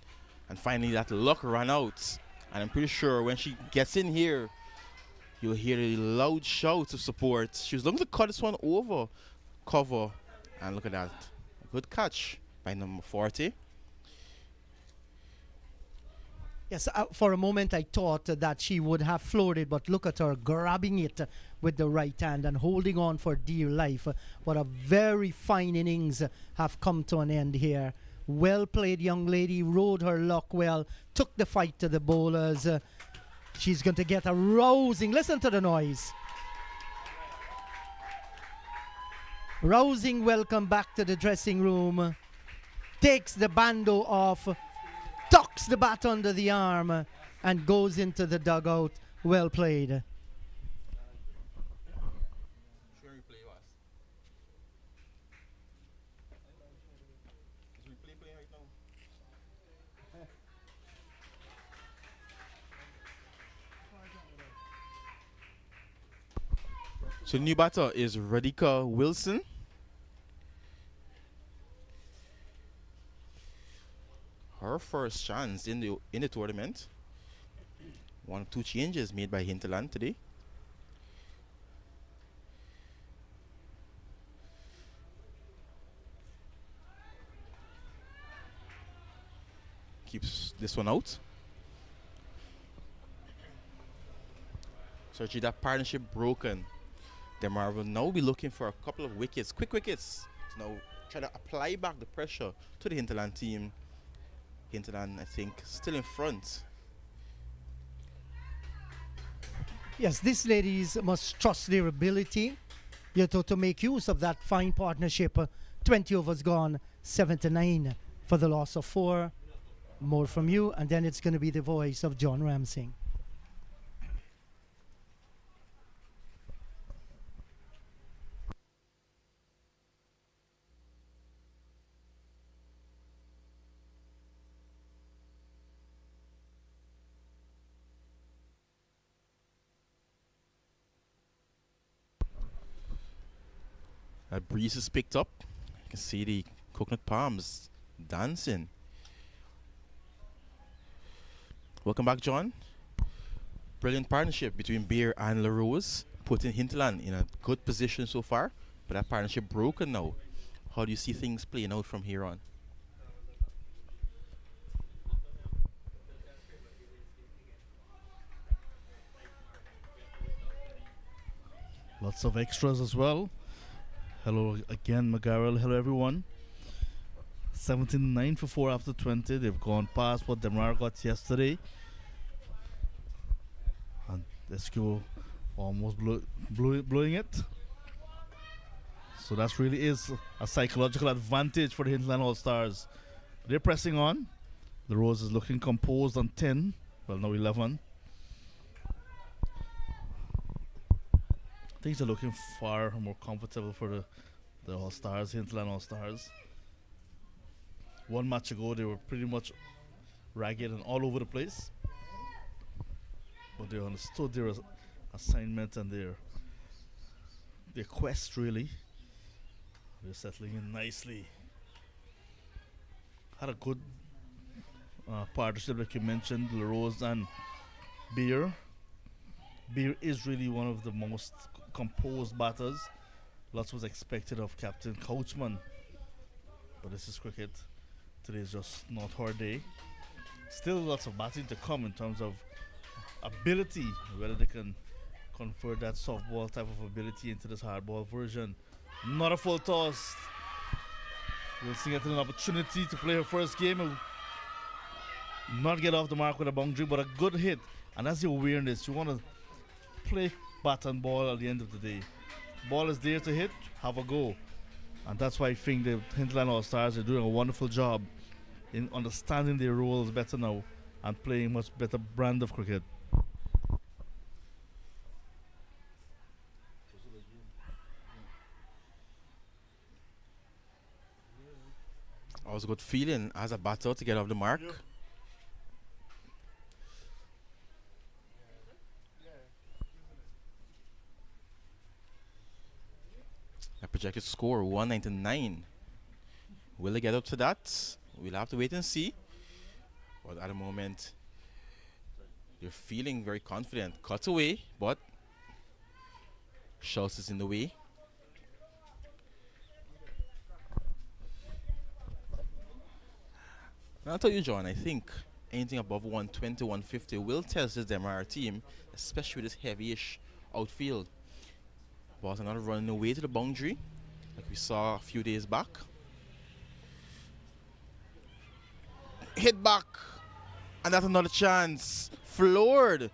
And finally that luck ran out. And I'm pretty sure when she gets in here, you'll hear the loud shouts of support. She was looking to cut this one over cover. And look at that. Good catch by number 40. Yes, for a moment I thought that she would have floated, but look at her grabbing it with the right hand and holding on for dear life. What a very fine innings have come to an end here Well played, young lady. Rode her luck well. Took the fight to the bowlers. She's going to get a rousing. Listen to the noise. Rousing welcome back to the dressing room. Takes the bando off. Tucks the bat under the arm. And goes into the dugout. Well played. So the new batter is Radhika Wilson. Her first chance in the tournament. One of two changes made by Hinterland today. Keeps this one out. So that partnership broken. Demerara will now be looking for a couple of wickets, quick wickets, to now try to apply back the pressure to the Hinterland team. Hinterland, I think, still in front. Yes, these ladies must trust their ability, to make use of that fine partnership. 20 overs gone, 7-9 for the loss of 4. More from you, and then it's going to be the voice of John Ramsing. A breeze is picked up. You can see the coconut palms dancing. Welcome back, John. Brilliant partnership between Beer and LaRose, putting Hinterland in a good position so far, but that partnership broken now. How do you see things playing out from here on? Lots of extras as well. Hello again, McGarrell. Hello, everyone. 17-9 for 4 after 20. They've gone past what Demerara got yesterday. And SQ almost blowing it. So that really is a psychological advantage for the Hinterland All-Stars. They're pressing on. The Rose is looking composed on 10. Well, now 11. Things are looking far more comfortable for the All-Stars, Hinterland All-Stars. One match ago, they were pretty much ragged and all over the place. But they understood their assignment and their quest, really. They're settling in nicely. Had a good partnership, like you mentioned, LaRose and Beer. Beer is really one of the most composed batters. Lots was expected of Captain Couchman, but this is cricket. Today is just not her day. Still lots of batting to come in terms of ability, whether they can convert that softball type of ability into this hardball version. Not a full toss. Wilson getting an opportunity to play her first game and not get off the mark with a boundary, but a good hit. And that's your awareness. You want to play bat and ball at the end of the day. Ball is there to hit, have a go. And that's why I think the Hinterland All-Stars are doing a wonderful job in understanding their roles better now and playing much better brand of cricket. Always a good feeling as a batter to get off the mark. A projected score 199. Will they get up to that? We'll have to wait and see. But at the moment, they're feeling very confident. Cut away, but Schultz is in the way. And I'll tell you, John, I think anything above 120, 150 will test this Demerara team, especially with this heavy-ish outfield. Was another running away to the boundary, like we saw a few days back. hit back. And that's another chance. Floored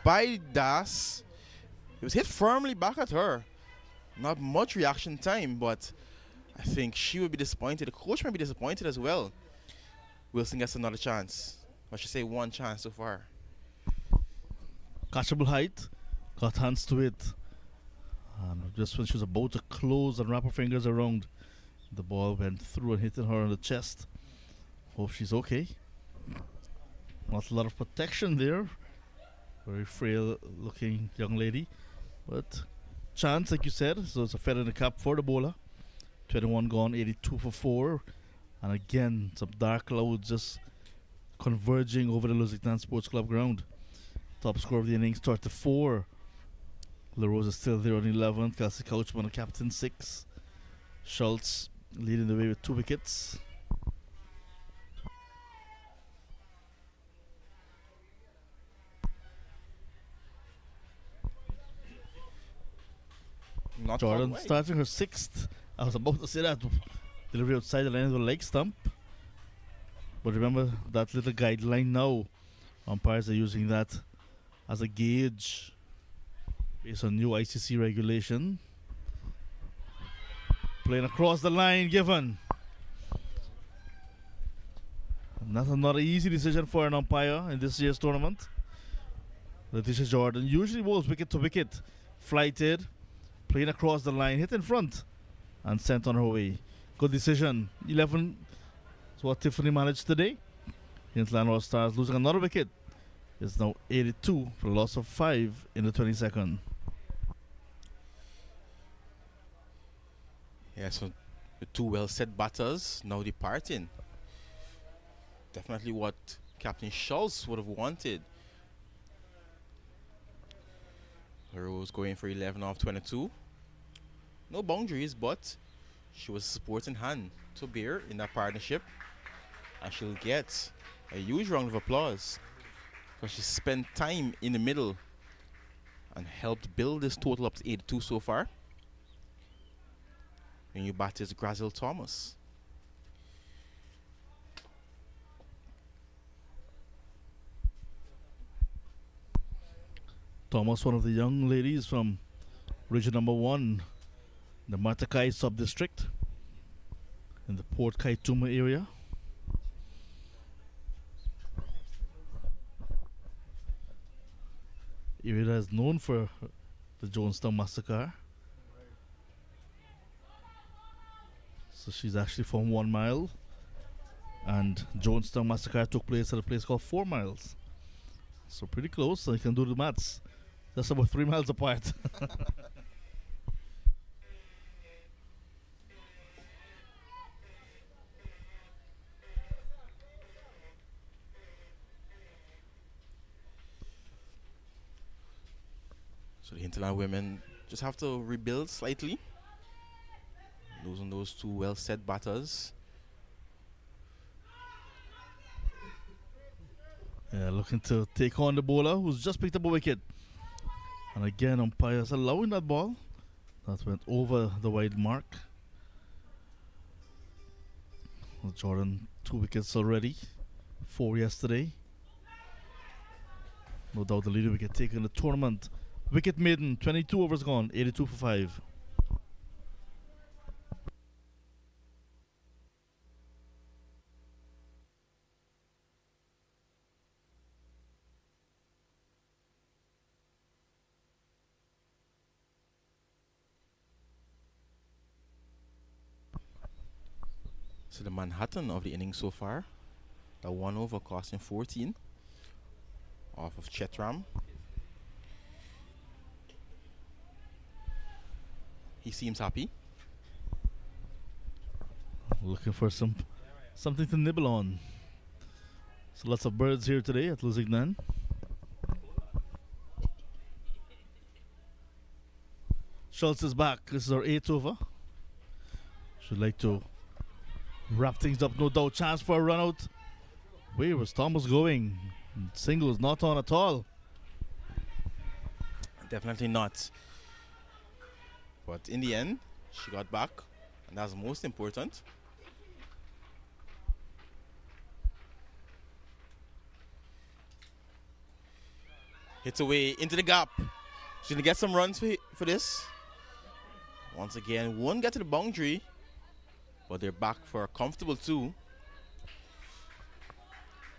by Das. It was hit firmly back at her. Not much reaction time, but I think she would be disappointed. The coach might be disappointed as well. Wilson gets another chance. I should say one chance so far. Catchable height. Got hands to it. Just when she was about to close and wrap her fingers around, the ball went through and hitting her on the chest. Hope she's okay. Not a lot of protection there. Very frail looking young lady. But chance, like you said, so it's a feather in the cap for the bowler. 21 gone, 82 for 4. And again, some dark clouds just converging over the Lusignan Sports Club ground. Top score of the innings, 34. LaRose is still there on 11. Kelsey Couchman, captain, 6. Schultz leading the way with 2 wickets. Not Jordan starting her 6th. I was about to say that. Delivery outside the line of the leg stump. But remember that little guideline now. Umpires are using that as a gauge based on new ICC regulation. Playing across the line, given. And that's not an easy decision for an umpire in this year's tournament. Letitia Jordan usually bowls wicket to wicket. Flighted, playing across the line, hit in front, and sent on her way. Good decision. 11 is what Tiffany managed today. Hinterland All Stars losing another wicket. It's now 82 for a loss of 5 in the 22nd. Yeah, so the 2 well-set batters now departing. Definitely what Captain Schultz would have wanted. Rose going for 11 off 22. No boundaries, but she was a supporting hand to bear in that partnership. And she'll get a huge round of applause because she spent time in the middle and helped build this total up to 82 so far. And you bat is Grazil Thomas. Thomas, one of the young ladies from region number 1, the Matakai sub-district in the Port Kaituma area. Area that is known for the Jonestown massacre. So she's actually from 1 mile, and Jonestown massacre took place at a place called 4 miles. So pretty close, so you can do the maths. That's about 3 miles apart. So the Hinterland women just have to rebuild slightly. Losing those 2 well-set batters. Yeah, looking to take on the bowler who's just picked up a wicket. And again, umpires allowing that ball. That went over the wide mark. Well, Jordan, 2 wickets already. 4 yesterday. No doubt the leading wicket taken in the tournament. Wicket maiden, 22 overs gone, 82 for 5. So the Manhattan of the innings so far. The 1 over costing 14 off of Chetram. He seems happy. Looking for something to nibble on. So lots of birds here today at Lusignan. Schultz is back. This is our 8th over. Should like to wrap things up, no doubt. Chance for a run out. Where was Thomas going? Single is not on at all. Definitely not. But in the end, she got back, and that's most important. Hits away into the gap. She's going to get some runs for this. Once again, one get to the boundary, but they're back for a comfortable 2.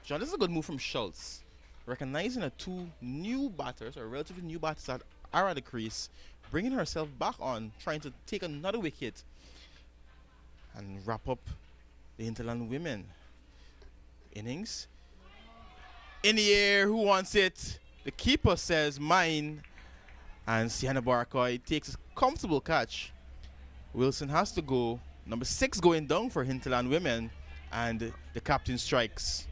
John, this is a good move from Schultz. Recognizing the 2 new batters, or relatively new batters that are at the crease, bringing herself back on, trying to take another wicket and wrap up the Hinterland women. Innings. In the air, who wants it? The keeper says mine, and Sienna Barcoy takes a comfortable catch. Wilson has to go. Number 6 going down for Hinterland women, and the captain strikes.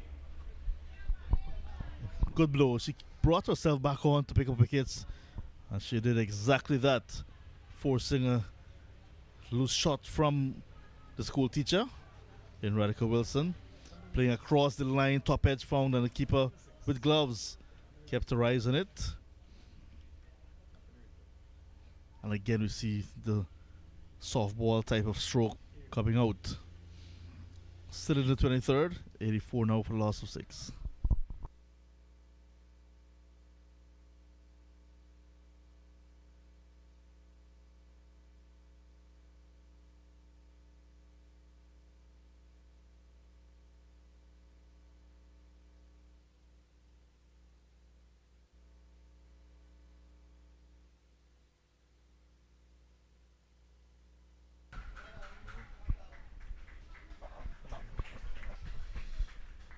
Good blow. She brought herself back on to pick up wickets, and she did exactly that, forcing a loose shot from the school teacher in Radhika Wilson, playing across the line, top edge found, and the keeper with gloves kept her eyes on it. And again we see the softball type of stroke coming out. Still in the 23rd, 84 now for a loss of 6.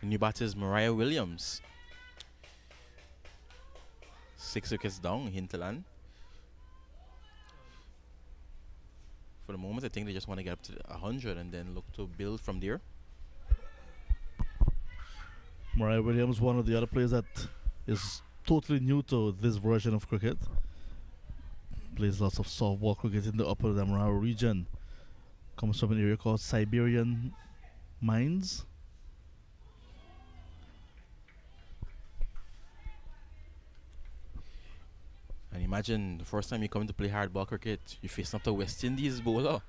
New batter is Mariah Williams. 6 wickets down, Hinterland. For the moment, I think they just want to get up to 100 and then look to build from there. Mariah Williams, one of the other players that is totally new to this version of cricket. Plays lots of softball cricket in the upper Demerara region. Comes from an area called Siberian Mines. And imagine the first time you come to play hardball cricket, you face up the West Indies bowler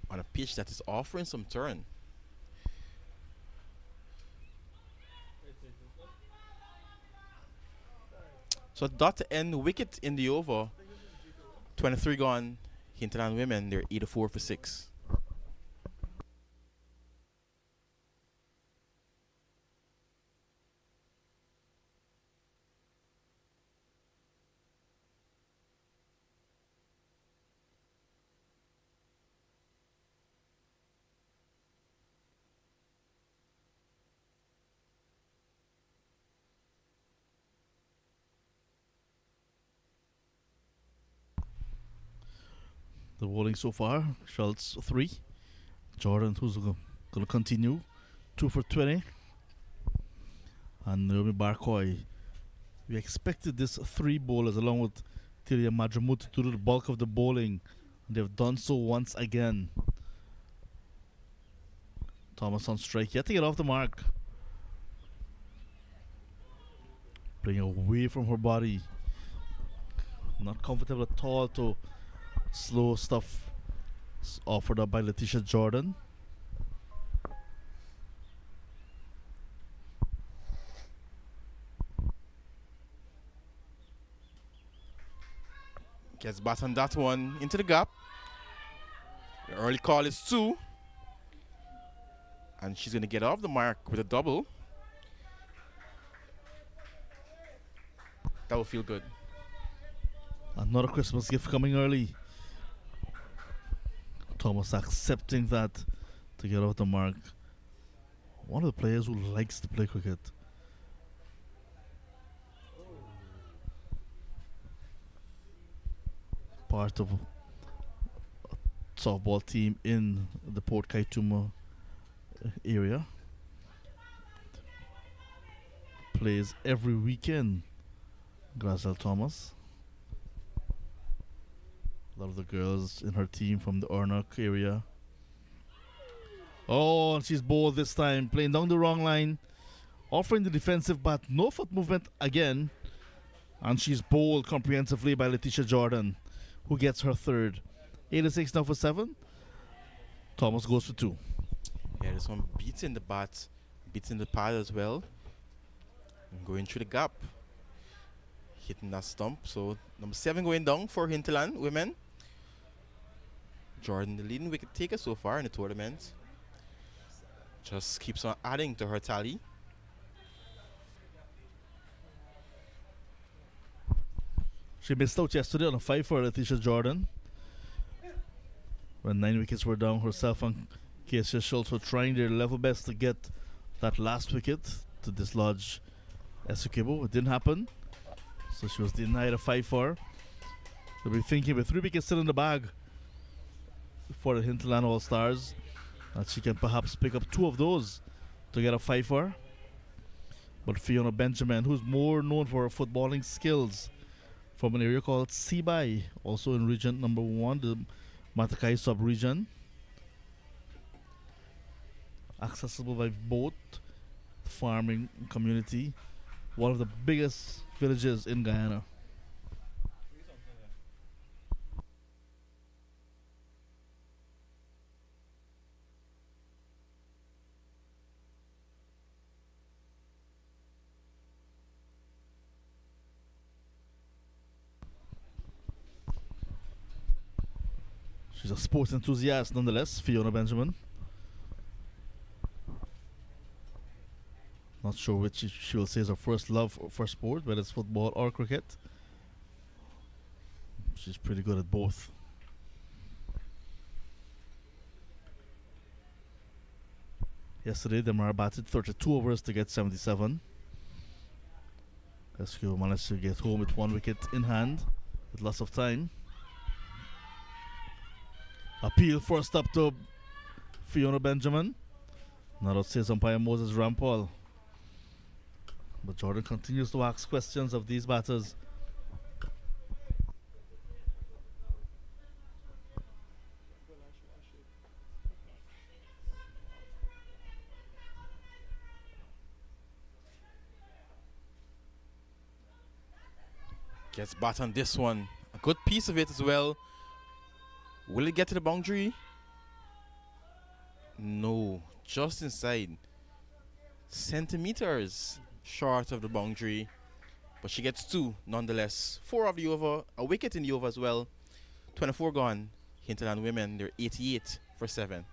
on a pitch that is offering some turn. So dot to end wicket in the over. 23 gone. Hinterland women, they're 84 for 6. The bowling so far, Schultz 3. Jordan, who's going to continue, 2 for 20. And Naomi Barcoy. We expected this 3 bowlers along with Tilia Madramut to do the bulk of the bowling. And they've done so once again. Thomas on strike, yet to get off the mark. Playing away from her body. Not comfortable at all to slow stuff offered up by Letitia Jordan. Gets bat on that one into the gap. The early call is 2. And she's going to get off the mark with a double. That will feel good. Another Christmas gift coming early. Thomas accepting that to get off the mark. One of the players who likes to play cricket. Part of a softball team in the Port Kaituma area. Plays every weekend. Grazel Thomas. A lot of the girls in her team from the Ornock area. Oh, and she's bowled this time, playing down the wrong line, offering the defensive bat, no foot movement again, and she's bowled comprehensively by Letitia Jordan, who gets her 3rd. 86 now for 7. Thomas goes for 2. Yeah, this one beats in the bat, beats in the pad as well. Going through the gap. Hitting that stump. So number 7 going down for Hinterland women. Jordan, the leading wicket taker so far in the tournament. Just keeps on adding to her tally. She missed out yesterday on a 5 for Letitia Jordan. When 9 wickets were down, herself and 𝑾𝒐𝒎𝒆𝒏 Schultz were trying their level best to get that last wicket to dislodge 𝒆𝒏𝒂𝒏. It didn't happen. So she was denied a 5 for. They'll be thinking with 3 wickets still in the bag for the Hinterland All-Stars that she can perhaps pick up 2 of those to get a 5 for. But Fiona Benjamin, who's more known for her footballing skills, from an area called 𝒏𝒏, also in region number 1, the Matakai sub-region. Accessible by boat, farming community, one of the biggest villages in Guyana. She's a sports enthusiast nonetheless, Fiona Benjamin. Not sure which she will say is her first love for sport, whether it's football or cricket. She's pretty good at both. Yesterday, Demerara batted 32 overs to get 77. 𝒆𝒏𝒂𝒏 managed to get home with 1 wicket in hand with lots of time. Appeal first up to Fiona Benjamin. Now says umpire Moses Rampal. But Jordan continues to ask questions of these batters. Gets bat on this one. A good piece of it as well. Will it get to the boundary? No, just inside. Centimeters short of the boundary. But she gets 2 nonetheless. 4 of the over, a wicket in the over as well. 24 gone. Hinterland women, they're 88 for 7.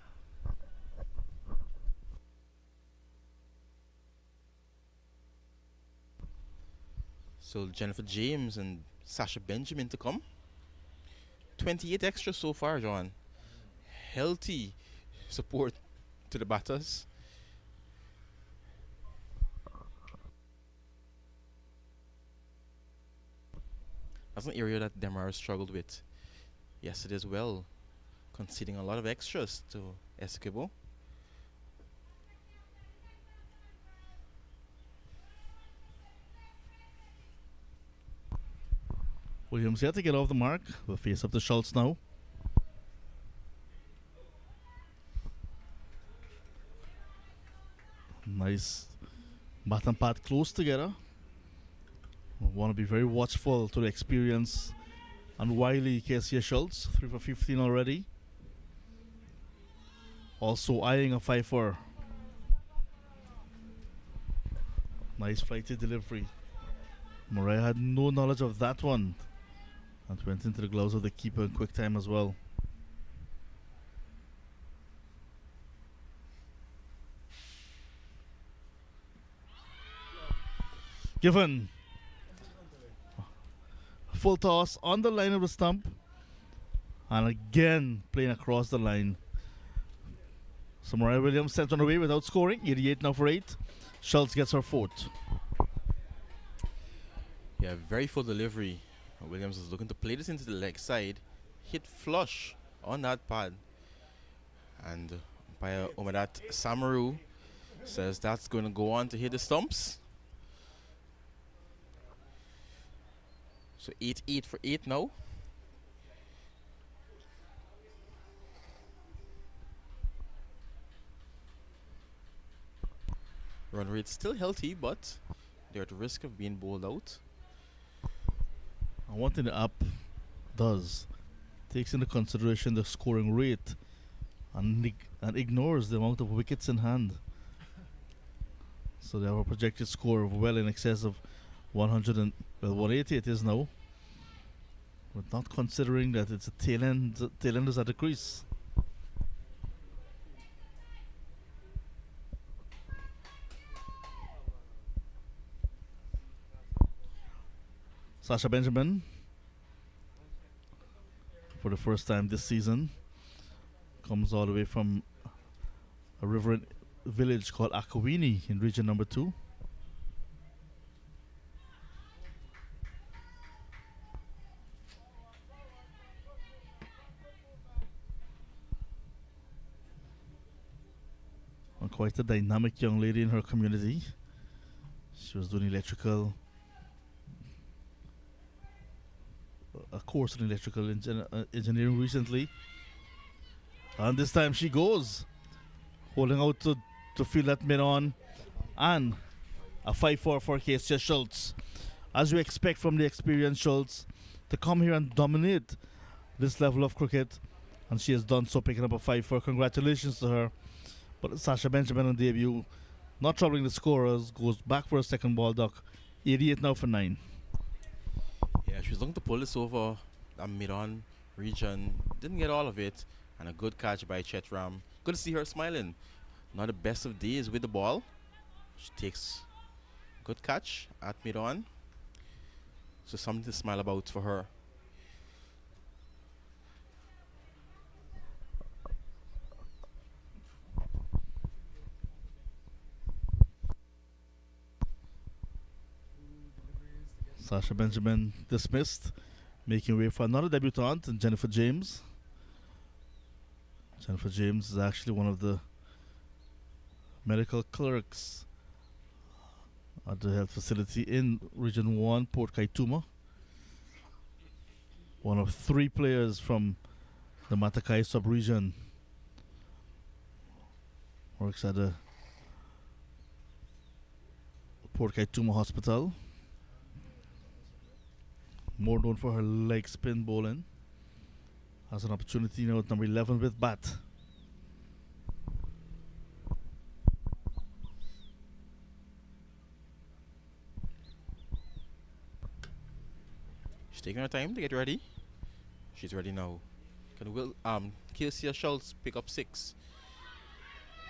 So Jennifer James and Sasha Benjamin to come. 28 extra so far, John. Healthy support to the batters. That's an area that Demerara struggled with yesterday as well, conceding a lot of extras to 𝒆𝒏𝒂𝒏. Williams yet to get off the mark. Will face up to Schultz now. Nice bat and pad close together. Want to be very watchful to the experience and wily 𝒾𝒐𝒎𝒆𝒏 Schultz, 3 for 15 already. Also eyeing a 5 for. Nice flighty delivery. Mariah had no knowledge of that one and went into the gloves of the keeper in quick time as well. Given. Full toss on the line of the stump. And again playing across the line. So Mariah Williams sent on away without scoring. 88 now for 8. Schultz gets her 4th. Yeah, very full delivery. Williams is looking to play this into the leg side. Hit flush on that pad. And umpire Omadat Samaru says that's going to go on to hit the stumps. So 8 for 8 now. Run rate still healthy, but they're at risk of being bowled out. And one thing the app does, takes into consideration the scoring rate and ignores the amount of wickets in hand. So they have a projected score of well in excess of 100 and, well, 180 it is now. But not considering that it's a tailenders at the crease. Sasha Benjamin, for the first time this season, comes all the way from a river village called Akawini in region number 2. And quite a dynamic young lady in her community. She was doing electrical, a course in electrical engineering recently. And this time she goes, holding out to field that mid-on, and a 5-4 for 𝑾𝒐𝒎𝒆𝒏. As you expect from the experienced Schultz to come here and dominate this level of cricket, and she has done so, picking up a 5-4. Congratulations to her. But Sasha Benjamin on debut, not troubling the scorers, goes back for a second ball duck. 88 now for 9. Yeah, she was looking to pull this over that mid-on region. Didn't get all of it. And a good catch by Chetram. Good to see her smiling. Not the best of days with the ball. She takes good catch at mid-on. So something to smile about for her. Sasha Benjamin dismissed, making way for another debutante, Jennifer James. Jennifer James is actually one of the medical clerks at the health facility in Region 1, Port Kaituma. One of 3 players from the Matakai sub-region. Works at the Port Kaituma Hospital. More known for her leg spin bowling. Has an opportunity now at number 11 with bat. She's taking her time to get ready. She's ready now. Can 𝑾𝒐𝒎𝒆𝒏 pick up 6?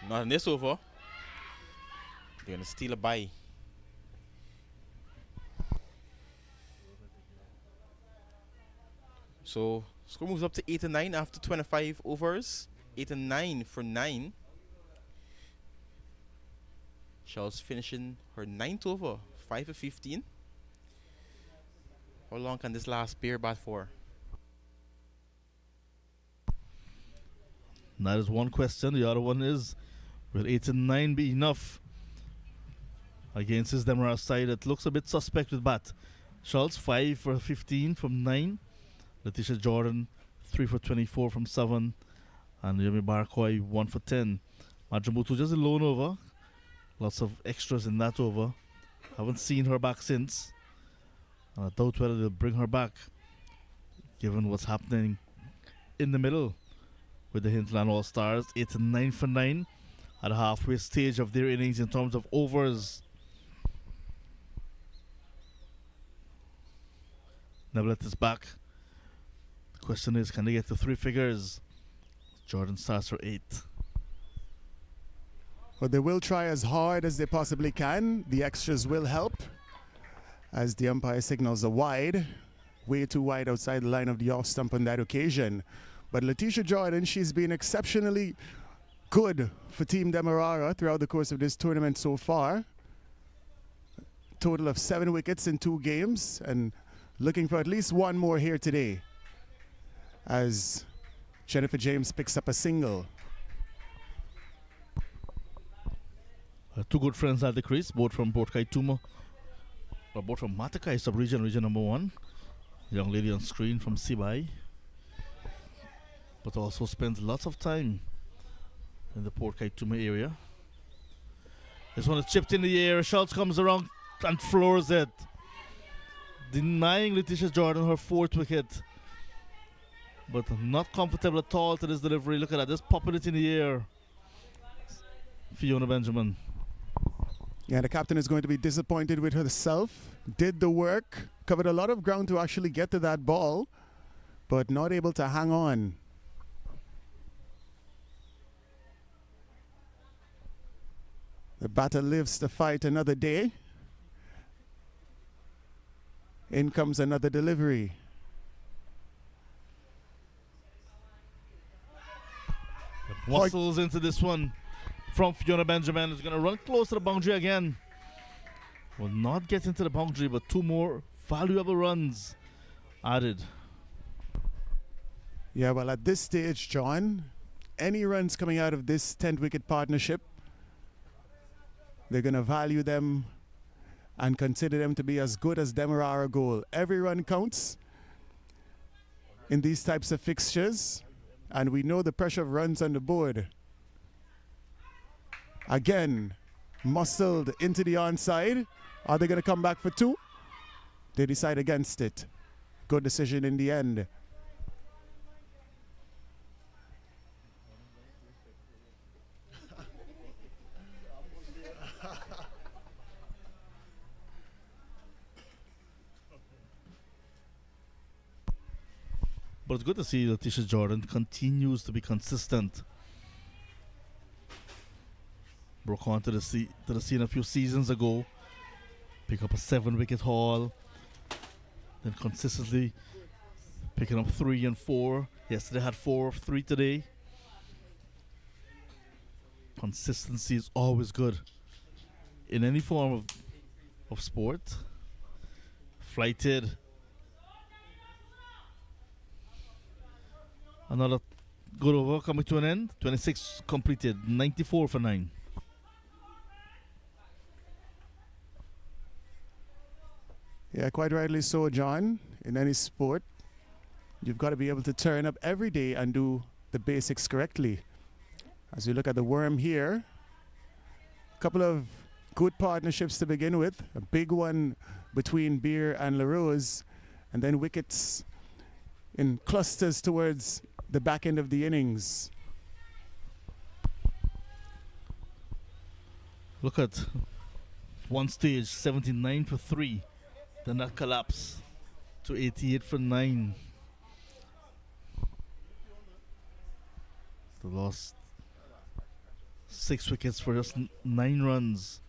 Not in this over. They're gonna steal a bye. So score moves up to 8 and 9 after 25 overs. 8 and 9 for 9. Charles finishing her 9th over, 5 for 15. How long can this last bear bat for? That is one question. The other one is, will 8 and 9 be enough against his Demerara side that looks a bit suspect with bat? Schultz 5 for 15 from 9. Letitia Jordan 3 for 24 from 7. And Yemi Barakoi 1 for 10. Majamutu just a lone over. Lots of extras in that over. Haven't seen her back since. And I doubt whether they'll bring her back, given what's happening in the middle with the Hinterland All-Stars. 8 and 9 for 9 at the halfway stage of their innings in terms of overs. Nevertheless, is back. The question is, can they get to 3 figures? Jordan starts for 8. Well, they will try as hard as they possibly can. The extras will help, as the umpire signals a wide, way too wide outside the line of the off stump on that occasion. But Letitia Jordan, she's been exceptionally good for Team Demerara throughout the course of this tournament so far. Total of 7 wickets in 2 games, and looking for at least 1 more here today, as Jennifer James picks up a single. 2 good friends at the crease, both from Port Kaituma, or both from Matakai sub-region, region number 1. Young lady on screen from Sibai, but also spends lots of time in the Port Kaituma area. This one is chipped in the air. Schultz comes around and floors it, denying Letitia Jordan her 4th wicket. But not comfortable at all to this delivery. Look at that, just popping it in the air. Fiona Benjamin. Yeah, the captain is going to be disappointed with herself. Did the work, covered a lot of ground to actually get to that ball, but not able to hang on. The batter lives to fight another day. In comes another delivery. Wassels into this one from Fiona Benjamin. Is going to run close to the boundary again. Will not get into the boundary, but two more valuable runs added. Yeah, well, at this stage, John, any runs coming out of this 10th wicket partnership, they're going to value them and consider them to be as good as Demerara goal. Every run counts in these types of fixtures, and we know the pressure of runs on the board. Again, muscled into the onside. Are they going to come back for two? They decide against it. Good decision in the end. But it's good to see that Tisha Jordan continues to be consistent. Broke onto the scene a few seasons ago. Pick up a 7-wicket haul. Then consistently picking up 3 and 4. Yesterday had 4 of 3 today. Consistency is always good in any form of sport. Flighted. Another good over coming to an end. 26 completed. 94 for 9. Yeah, quite rightly so, John. In any sport, you've got to be able to turn up every day and do the basics correctly. As we look at the worm here, a couple of good partnerships to begin with. A big one between Beer and LaRose, and then wickets in clusters towards the back end of the innings. Look at one stage, 79 for 3. Then that collapse to 88 for 9. They lost 6 wickets for just 9 runs.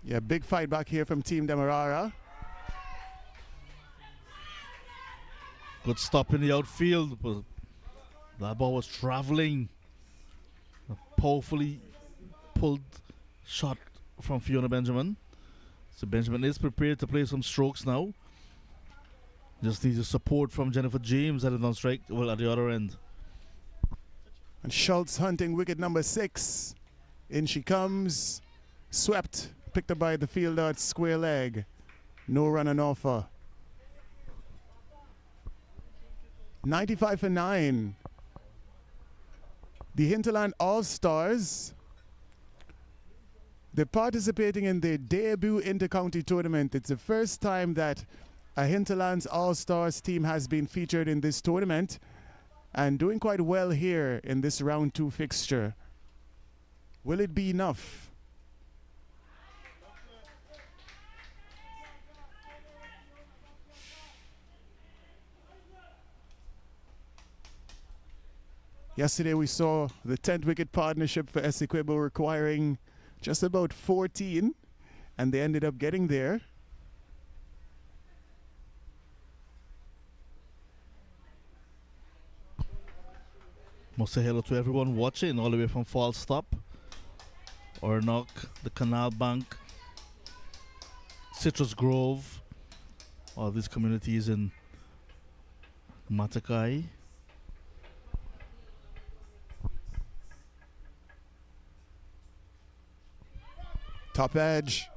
Yeah, big fight back here from Team Demerara. Good stop in the outfield, but that ball was traveling. A powerfully pulled shot from Fiona Benjamin. So Benjamin is prepared to play some strokes now. Just needs the support from Jennifer James at the non-strike, well, at the other end. And Schultz hunting wicket number 6. In she comes. Swept. Picked up by the fielder at square leg. No run on offer. 95 for 9. The Hinterland All-Stars, they're participating in their debut inter-county tournament. It's the first time that a Hinterlands All-Stars team has been featured in this tournament and doing quite well here in this round 2 fixture. Will it be enough? Yesterday we saw the 10th wicket partnership for 𝒔𝒏𝒊𝒐𝒓 requiring just about 14, and they ended up getting there. Must say hello to everyone watching all the way from Falstop, Ornock, the Canal Bank, Citrus Grove, all these communities in Matakai. Top edge.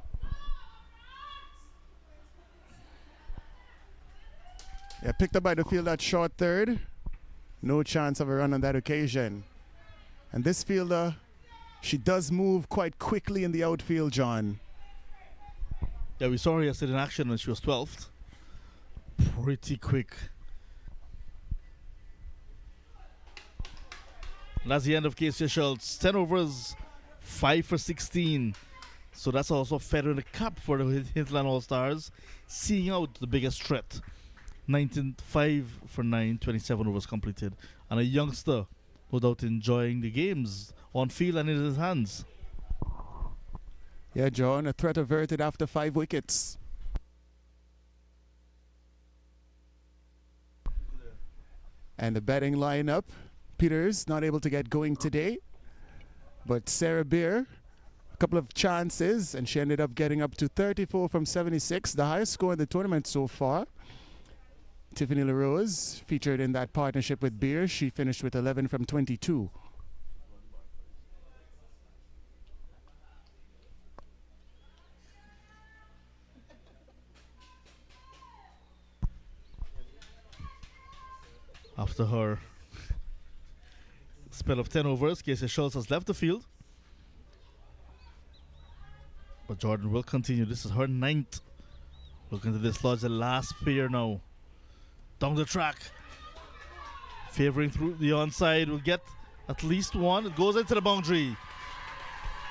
Yeah, picked up by the fielder at short third. No chance of a run on that occasion. And this fielder, she does move quite quickly in the outfield, John. Yeah, we saw her yesterday in action when she was 12th. Pretty quick. And that's the end of 𝒌𝒐𝒓 Schultz. 10 overs, 5 for 16. So that's also feather in the cap for the Hinterland All-Stars, seeing out the biggest threat. 5 for 9, 27 overs completed. And a youngster, no doubt, enjoying the games on field and in his hands. Yeah, John, a threat averted after 5 wickets. And the batting lineup, Peters not able to get going today, but Sarah Beer, a couple of chances, and she ended up getting up to 34 from 76, the highest score in the tournament so far. Tiffany LaRose featured in that partnership with Beer. She finished with 11 from 22. After her spell of 10 overs, Q.C. Schultz has left the field. But Jordan will continue. This is her 9th. Looking to dislodge the last pair now. Down the track. Favoring through the onside. Will get at least one. It goes into the boundary.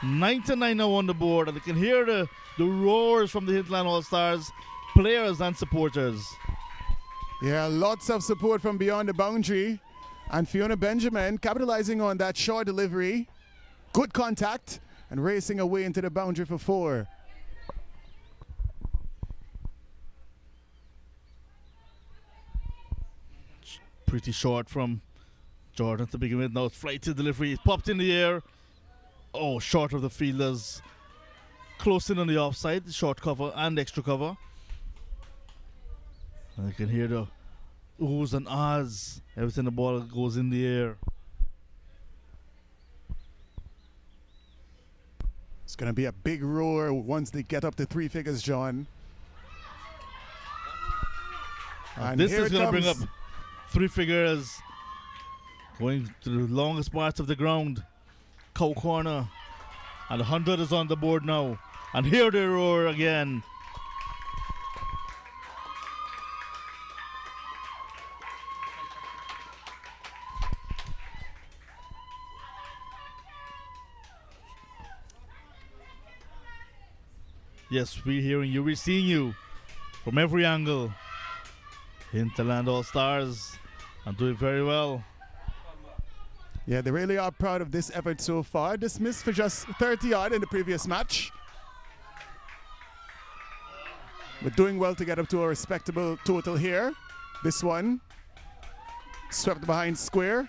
9-9 now on the board. And you can hear the roars from the Hinterland All-Stars, players and supporters. Yeah, lots of support from beyond the boundary. And Fiona Benjamin capitalizing on that short delivery. Good contact and racing away into the boundary for 4. Pretty short from Jordan to begin with. Now it's flighted delivery. It popped in the air. Oh, short of the fielders. Close in on the offside. Short cover and extra cover. And you can hear the oohs and ahs every time the ball goes in the air. It's going to be a big roar once they get up to 3 figures, John. And this here is it going to bring up comes. 3 figures. Going to the longest parts of the ground. Cow corner. And 100 is on the board now. And here they roar again. Yes, we're hearing you, we're seeing you from every angle. Hinterland All-Stars are doing very well. Yeah, they really are proud of this effort so far. Dismissed for just 30 odd in the previous match. But doing well to get up to a respectable total here. This one swept behind square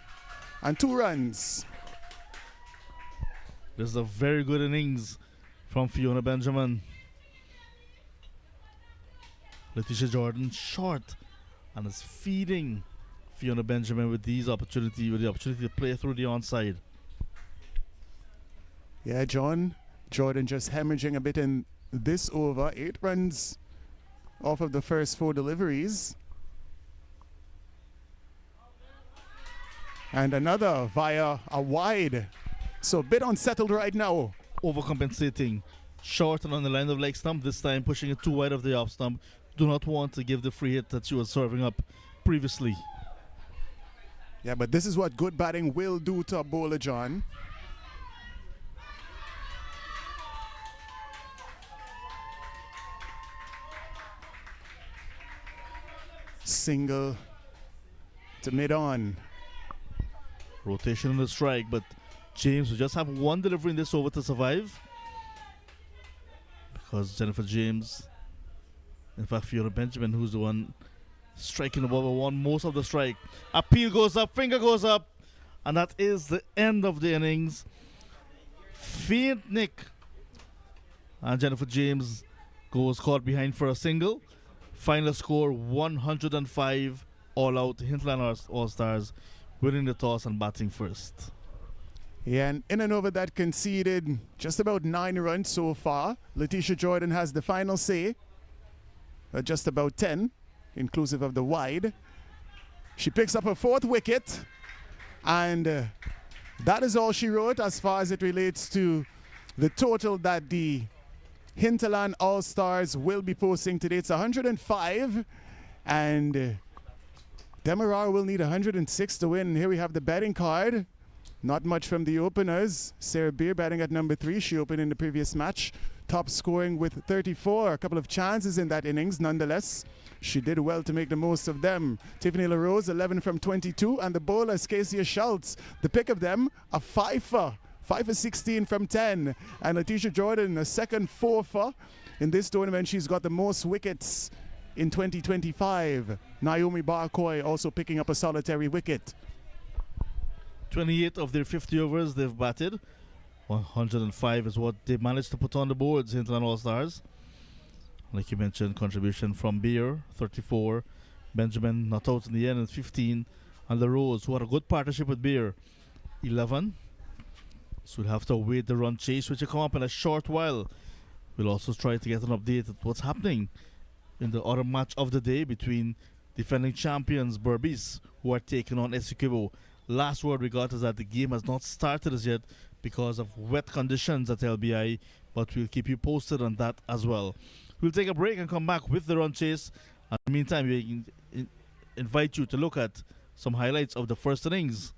and 2 runs. This is a very good innings from Fiona Benjamin. Letitia Jordan short and is feeding Fiona Benjamin with the opportunity to play through the onside. Yeah, John. Jordan just hemorrhaging a bit in this over. 8 runs off of the first 4 deliveries. And another via a wide. So a bit unsettled right now. Overcompensating. Short and on the line of leg stump, this time pushing it too wide of the off stump. Do not want to give the free hit that she was serving up previously. Yeah, but this is what good batting will do to a bowler, John. Single to mid-on. Rotation on the strike, but James will just have 1 delivery in this over to survive. Because Jennifer James, in fact Fiona Benjamin, who's the one striking the ball, won most of the strike. Appeal goes up, finger goes up, and that is the end of the innings. Faint nick. And Jennifer James goes caught behind for a single. Final score 105, all out. Hinterland All-Stars winning the toss and batting first. Yeah, and in and over that conceded just about 9 runs so far. Letitia Jordan has the final say. Just about 10, inclusive of the wide. She picks up her 4th wicket. And that is all she wrote as far as it relates to the total that the Hinterland All-Stars will be posting today. It's 105. And Demerara will need 106 to win. Here we have the betting card. Not much from the openers. Sarah Beer batting at number 3. She opened in the previous match. top scoring with 34. A couple of chances in that innings. Nonetheless, she did well to make the most of them. Tiffany LaRose, 11 from 22, and the bowlers, 𝑾𝒐𝒎𝒆𝒏 Schultz, the pick of them, a 5 for 16 from 10. And Letitia Jordan, a second 4 in this tournament. She's got the most wickets in 2025. Naomi Barcoy also picking up a solitary wicket. 28 of their 50 overs they've batted. 105 is what they managed to put on the boards, Hinterland All-Stars. Like you mentioned, contribution from Beer, 34. Benjamin not out in the end at 15. And the Rose, who had a good partnership with Beer, 11. So we'll have to wait the run chase, which will come up in a short while. We'll also try to get an update at what's happening in the other match of the day between defending champions Berbice, who are taking on Essequibo. Last word we got is that the game has not started as yet because of wet conditions at LBI, but we'll keep you posted on that as well. We'll take a break and come back with the run chase. In the meantime, we invite you to look at some highlights of the first innings.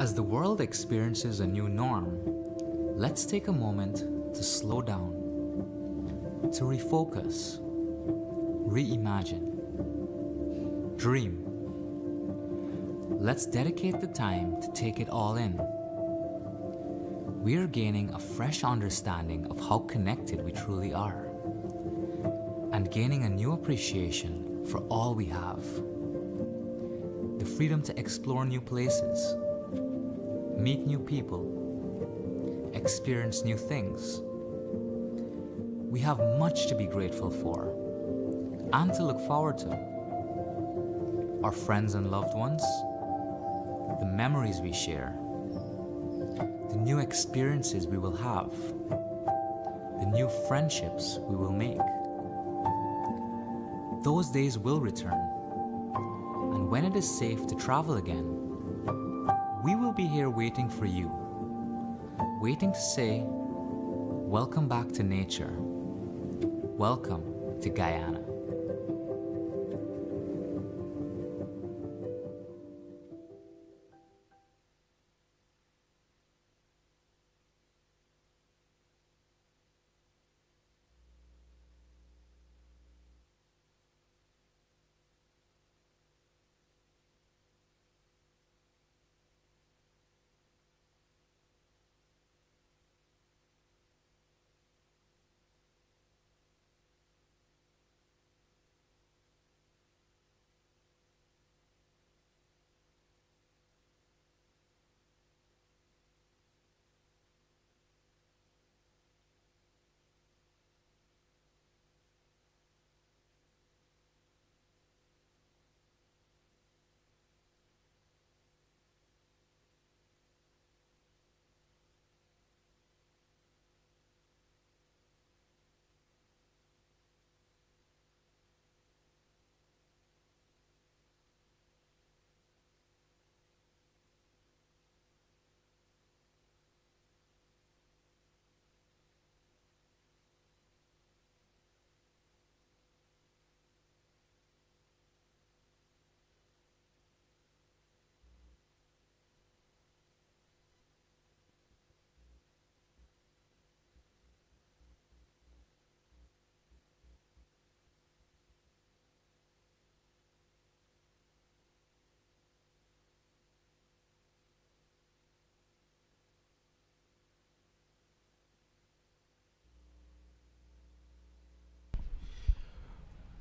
As the world experiences a new norm, let's take a moment to slow down, to refocus, reimagine, dream. Let's dedicate the time to take it all in. We are gaining a fresh understanding of how connected we truly are, and gaining a new appreciation for all we have. The freedom to explore new places, meet new people, experience new things. We have much to be grateful for and to look forward to. Our friends and loved ones, the memories we share, the new experiences we will have, the new friendships we will make. Those days will return, and when it is safe to travel again, we will be here waiting for you, waiting to say, welcome back to nature, welcome to Guyana.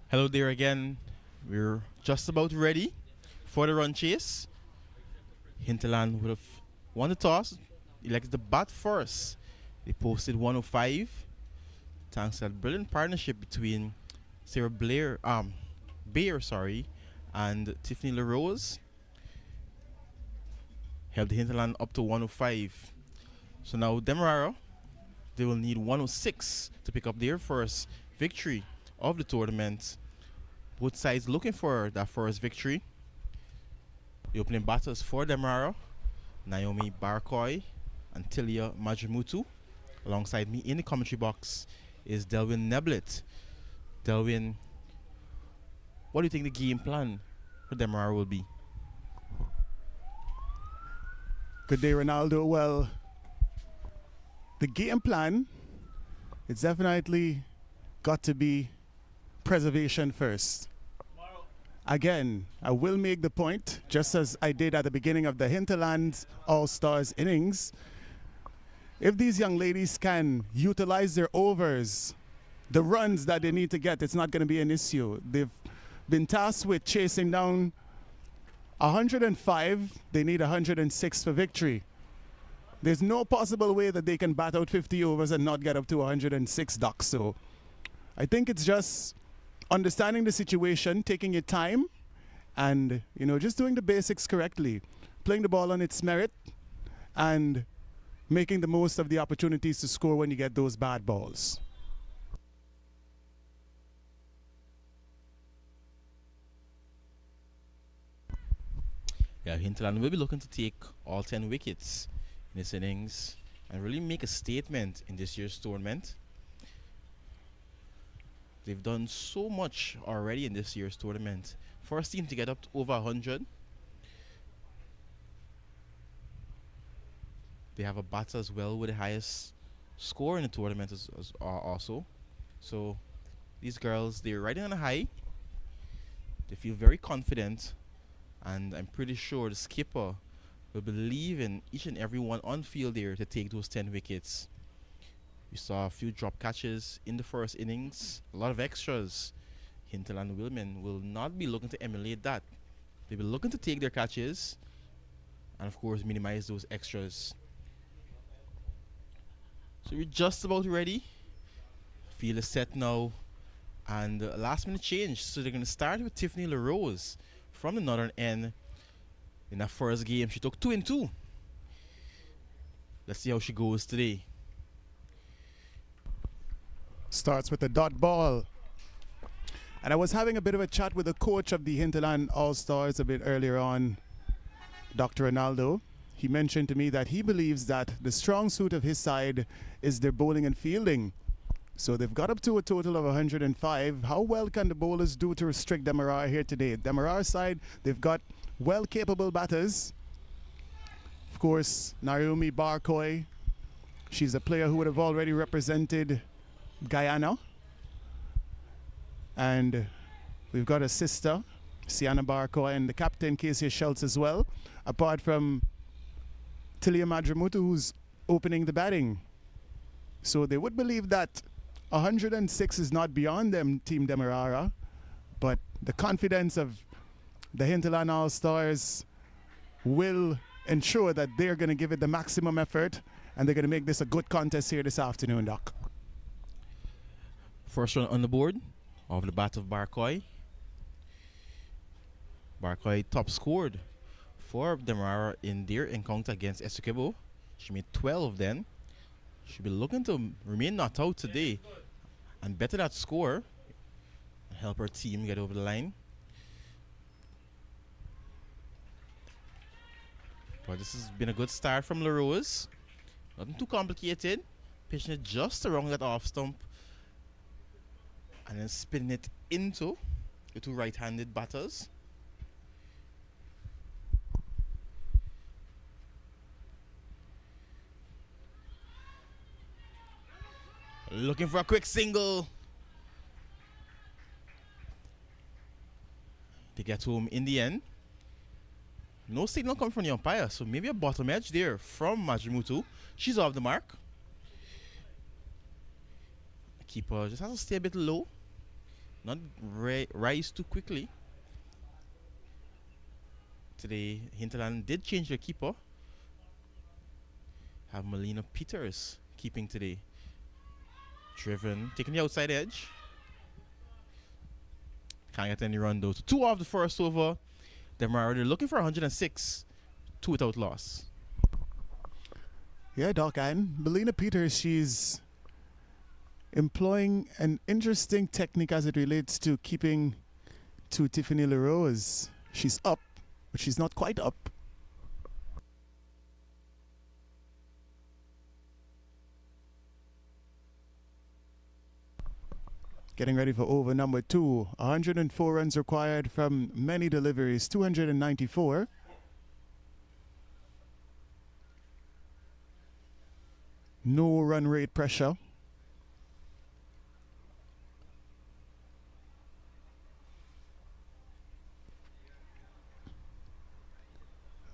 Hello there again. We're just about ready for the run chase. Hinterland would have won the toss, elected to bat first. They posted 105. Thanks to that brilliant partnership between Sarah Bayer, and Tiffany LaRose. Helped the Hinterland up to 105. So now Demerara, they will need 106 to pick up their first victory of the tournament. Both sides looking for that first victory. The opening batters for Demerara, Naomi Barkoy and Tilia Majimutu. Alongside me in the commentary box is Delwyn Neblet. Delwyn, what do you think the game plan for Demerara will be? Good day, Ronaldo. Well, the game plan, it's definitely got to be preservation first. Again, I will make the point, just as I did at the beginning of the Hinterland All-Stars innings, if these young ladies can utilize their overs, the runs that they need to get, it's not going to be an issue. They've been tasked with chasing down 105, they need 106 for victory. There's no possible way that they can bat out 50 overs and not get up to 106 ducks. So I think it's just understanding the situation, taking your time, and just doing the basics correctly, playing the ball on its merit, and making the most of the opportunities to score when you get those bad balls. Yeah, Hinterland will be looking to take all 10 wickets in this innings and really make a statement in this year's tournament. They've done so much already in this year's tournament. First team to get up to over 100. They have a batter as well with the highest score in the tournament also. So these girls, they're riding on a high. They feel very confident, and I'm pretty sure the skipper will believe in each and every one on field there to take those 10 wickets. We saw a few drop catches in the first innings, a lot of extras. Hinterland women will not be looking to emulate that. They'll be looking to take their catches and, of course, minimize those extras. So we're just about ready. Field is set now, and last minute change. So they're going to start with Tiffany LaRose from the northern end. In that first game, she took 2 and 2. Let's see how she goes today. Starts with the dot ball. And I was having a bit of a chat with the coach of the Hinterland All-Stars a bit earlier on, Dr. Ronaldo. He mentioned to me that he believes that the strong suit of his side is their bowling and fielding. So they've got up to a total of 105. How well can the bowlers do to restrict Demerara here today? Demerara's side, they've got well-capable batters. Of course, Naomi Barcoy. She's a player who would have already represented Guyana. And we've got a sister, Sienna Barcoy, and the captain, Casey Schultz, as well. Apart from Tilia Madramutu, who's opening the batting. So they would believe that 106 is not beyond them, Team Demerara. But the confidence of the Hinterland All-Stars will ensure that they're going to give it the maximum effort, and they're going to make this a good contest here this afternoon, Doc. First run on the board of the bat of Barcoy. Barcoy top scored for Demerara in their encounter against Essequibo. She made 12 then. She'll be looking to remain not out today and better that score and help her team get over the line. But this has been a good start from LaRose. Nothing too complicated. Pitching it just around that off stump and then spinning it into the two right-handed batters. Looking for a quick single. They get home in the end. No signal coming from the umpire, so maybe a bottom edge there from Madramutu. She's off the mark. The keeper just has to stay a bit low, not rise too quickly. Today, Hinterland did change their keeper. Have Melina Peters keeping today. Driven, taking the outside edge. Can't get any run though. So 2 off the first over. Demerara, they're looking for 106. 2 without loss. Yeah, Doc, and Melina Peters, she's employing an interesting technique as it relates to keeping to Tiffany LaRose. She's up, but she's not quite up. Getting ready for over number 2. 104 runs required from many deliveries. 294. No run rate pressure.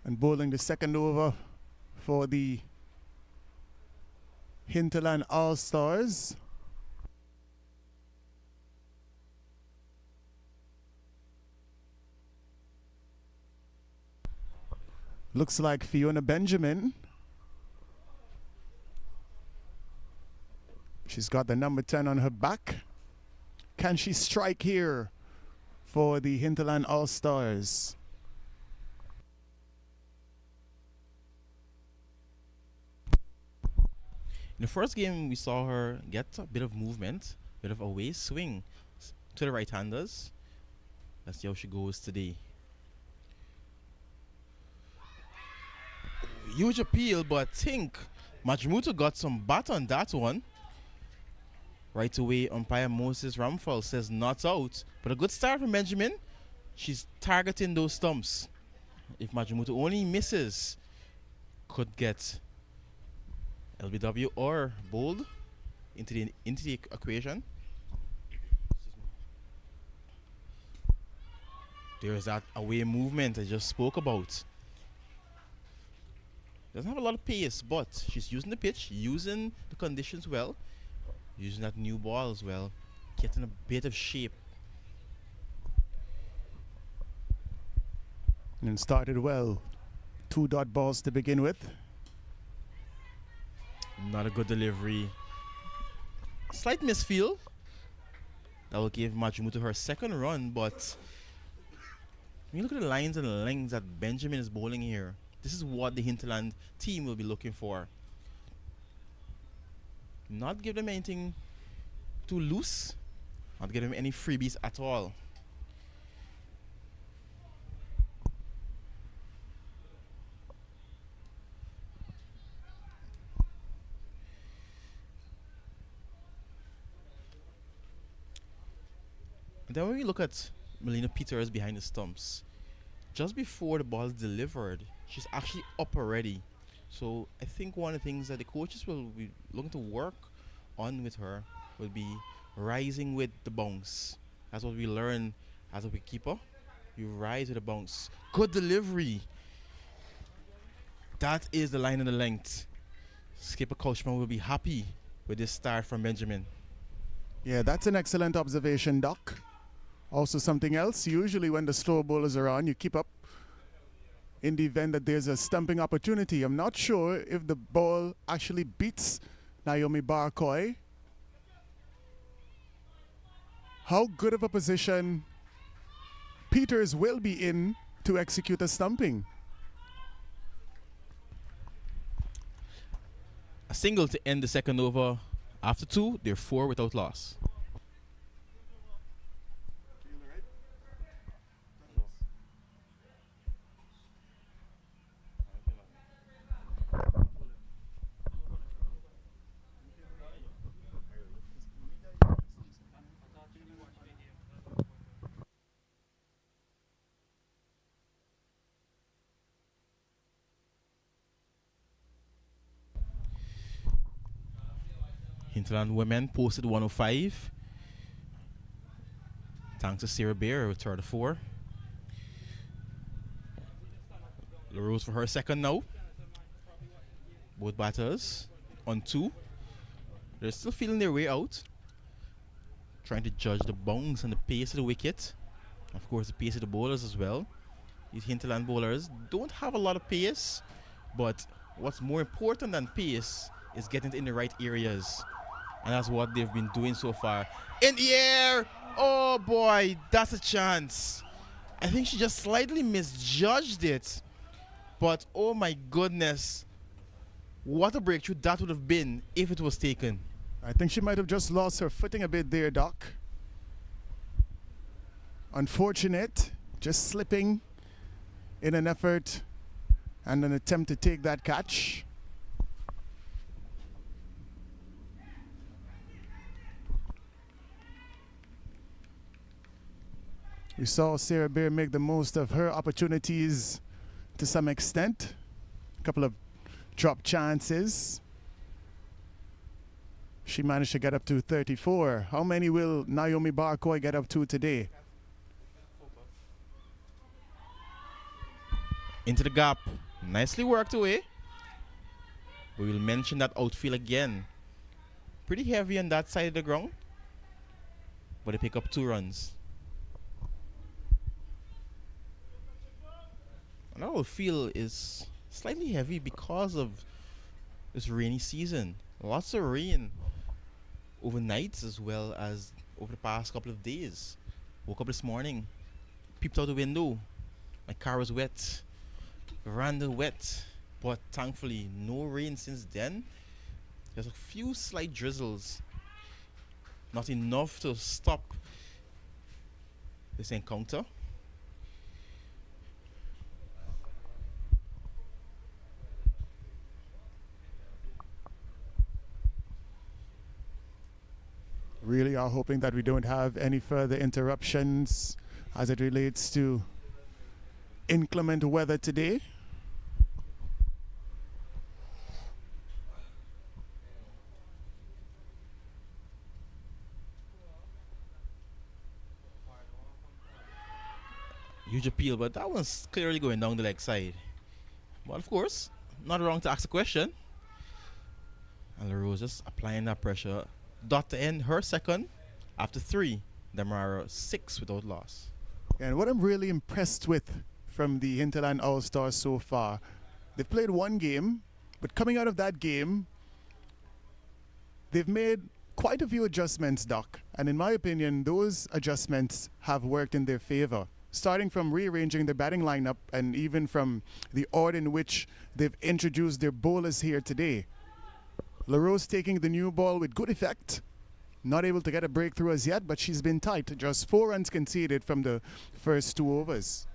And bowling the second over for the Hinterland All-Stars. Looks like Fiona Benjamin. She's got the number 10 on her back. Can she strike here for the Hinterland All-Stars? In the first game, we saw her get a bit of movement, a bit of away swing to the right-handers. Let's see how she goes today. Huge appeal, but I think Madramutu got some bat on that one. Right away, umpire Moses Ramphal says not out. But a good start from Benjamin. She's targeting those stumps. If Madramutu only misses, could get LBW or bold into the equation. There's that away movement I just spoke about. Doesn't have a lot of pace, but she's using the pitch, using the conditions well, using that new ball as well, getting a bit of shape. And started well. 2 dot balls to begin with. Not a good delivery. Slight misfield. That will give 𝒏𝒔 her second run, but when you look at the lines and lengths that Benjamin is bowling here, this is what the Hinterland team will be looking for. Not give them anything too loose, not give them any freebies at all. And then when we look at Melina Peters behind the stumps, just before the ball is delivered, she's actually up already. So I think one of the things that the coaches will be looking to work on with her will be rising with the bounce. That's what we learn as a wicketkeeper. You rise with the bounce. Good delivery. That is the line and the length. Skipper Couchman will be happy with this start from Benjamin. Yeah, that's an excellent observation, Doc. Also something else, usually when the slow bowlers are on, you keep up in the event that there's a stumping opportunity. I'm not sure if the ball actually beats Naomi Barkoi. How good of a position Peters will be in to execute a stumping. A single to end the second over. After 2, they're 4 without loss. Hinterland women posted 105. Thanks to Sarah Bear with 34. LaRose for her second now. Both batters on 2. They're still feeling their way out. Trying to judge the bounce and the pace of the wicket. Of course, the pace of the bowlers as well. These Hinterland bowlers don't have a lot of pace, but what's more important than pace is getting it in the right areas. And that's what they've been doing so far. In the air! Oh boy, that's a chance. I think she just slightly misjudged it. But oh my goodness, what a breakthrough that would have been if it was taken. I think she might have just lost her footing a bit there, Doc. Unfortunate, just slipping in an effort and an attempt to take that catch. We saw Sarah Bear make the most of her opportunities to some extent. A couple of drop chances. She managed to get up to 34. How many will Naomi Barkoi get up to today? Into the gap. Nicely worked away. We will mention that outfield again. Pretty heavy on that side of the ground. But they pick up 2 runs. And our field is slightly heavy because of this rainy season. Lots of rain overnight as well as over the past couple of days. Woke up this morning, peeped out the window. My car was wet, veranda wet, but thankfully no rain since then. There's a few slight drizzles, not enough to stop this encounter. Really are hoping that we don't have any further interruptions as it relates to inclement weather today. Huge appeal, but that one's clearly going down the leg side. But of course, not wrong to ask a question. And LaRose just applying that pressure. Dot to end her second after 3. Demerara 6 without loss. And what I'm really impressed with from the Hinterland All-Stars so far, they've played one game, but coming out of that game, they've made quite a few adjustments, Doc. And in my opinion, those adjustments have worked in their favor. Starting from rearranging their batting lineup and even from the order in which they've introduced their bowlers here today. LaRose taking the new ball with good effect. Not able to get a breakthrough as yet, but she's been tight. Just 4 runs conceded from the first 2 overs.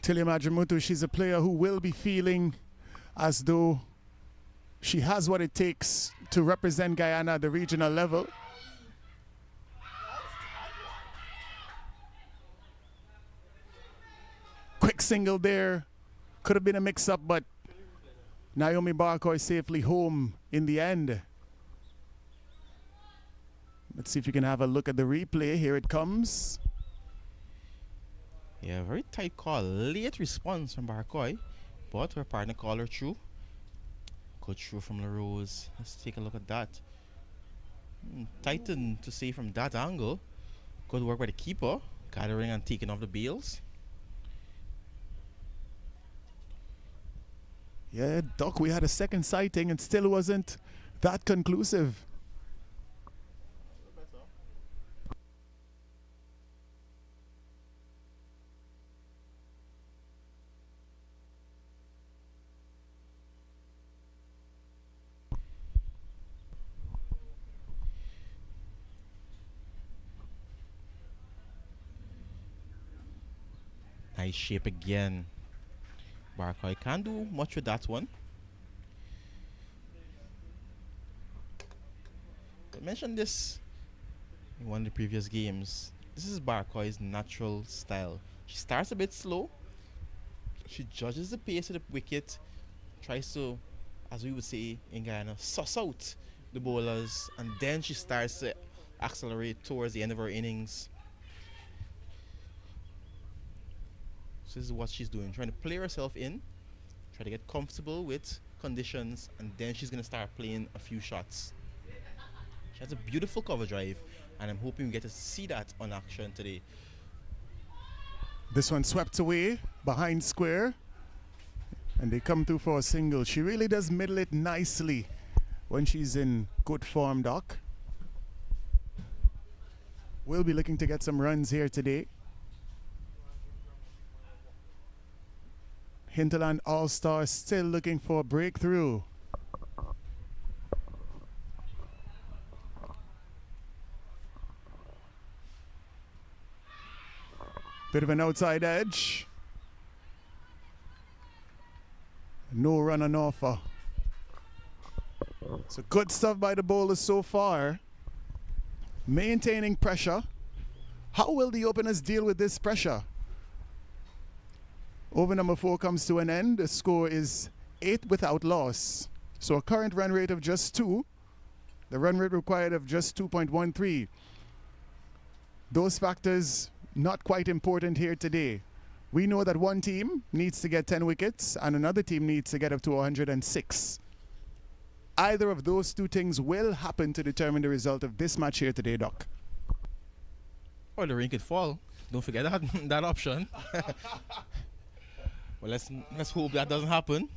𝒕𝒚, she's a player who will be feeling as though she has what it takes to represent Guyana at the regional level. Quick single there. Could have been a mix-up, but Naomi Barcoy safely home in the end. Let's see if you can have a look at the replay. Here it comes. Yeah, very tight call. Late response from Barcoy, but her partner called her through. Good through from LaRose. Let's take a look at that. Tighten to say from that angle. Good work by the keeper, gathering and taking off the bails. Yeah, Doc, we had a second sighting and still wasn't that conclusive. Nice shape again. Barcoy can't do much with that one. I mentioned this in one of the previous games. This is Barcoy's natural style. She starts a bit slow. She judges the pace of the wicket, tries to, as we would say in Guyana, suss out the bowlers, and then she starts to accelerate towards the end of her innings. So this is what she's doing, trying to play herself in, try to get comfortable with conditions, and then she's going to start playing a few shots. She has a beautiful cover drive, and I'm hoping we get to see that on action today. This one swept away behind square, and they come through for a single. She really does middle it nicely when she's in good form, Doc. We'll be looking to get some runs here today. Hinterland All-Stars still looking for a breakthrough. Bit of an outside edge. No run on offer. So good stuff by the bowlers so far. Maintaining pressure. How will the openers deal with this pressure? Over number 4 comes to an end. The score is 8 without loss. So a current run rate of just 2. The run rate required of just 2.13. Those factors not quite important here today. We know that one team needs to get 10 wickets and another team needs to get up to 106. Either of those two things will happen to determine the result of this match here today, Doc. Or the rain could fall. Don't forget that, that option. Well, let's hope that doesn't happen.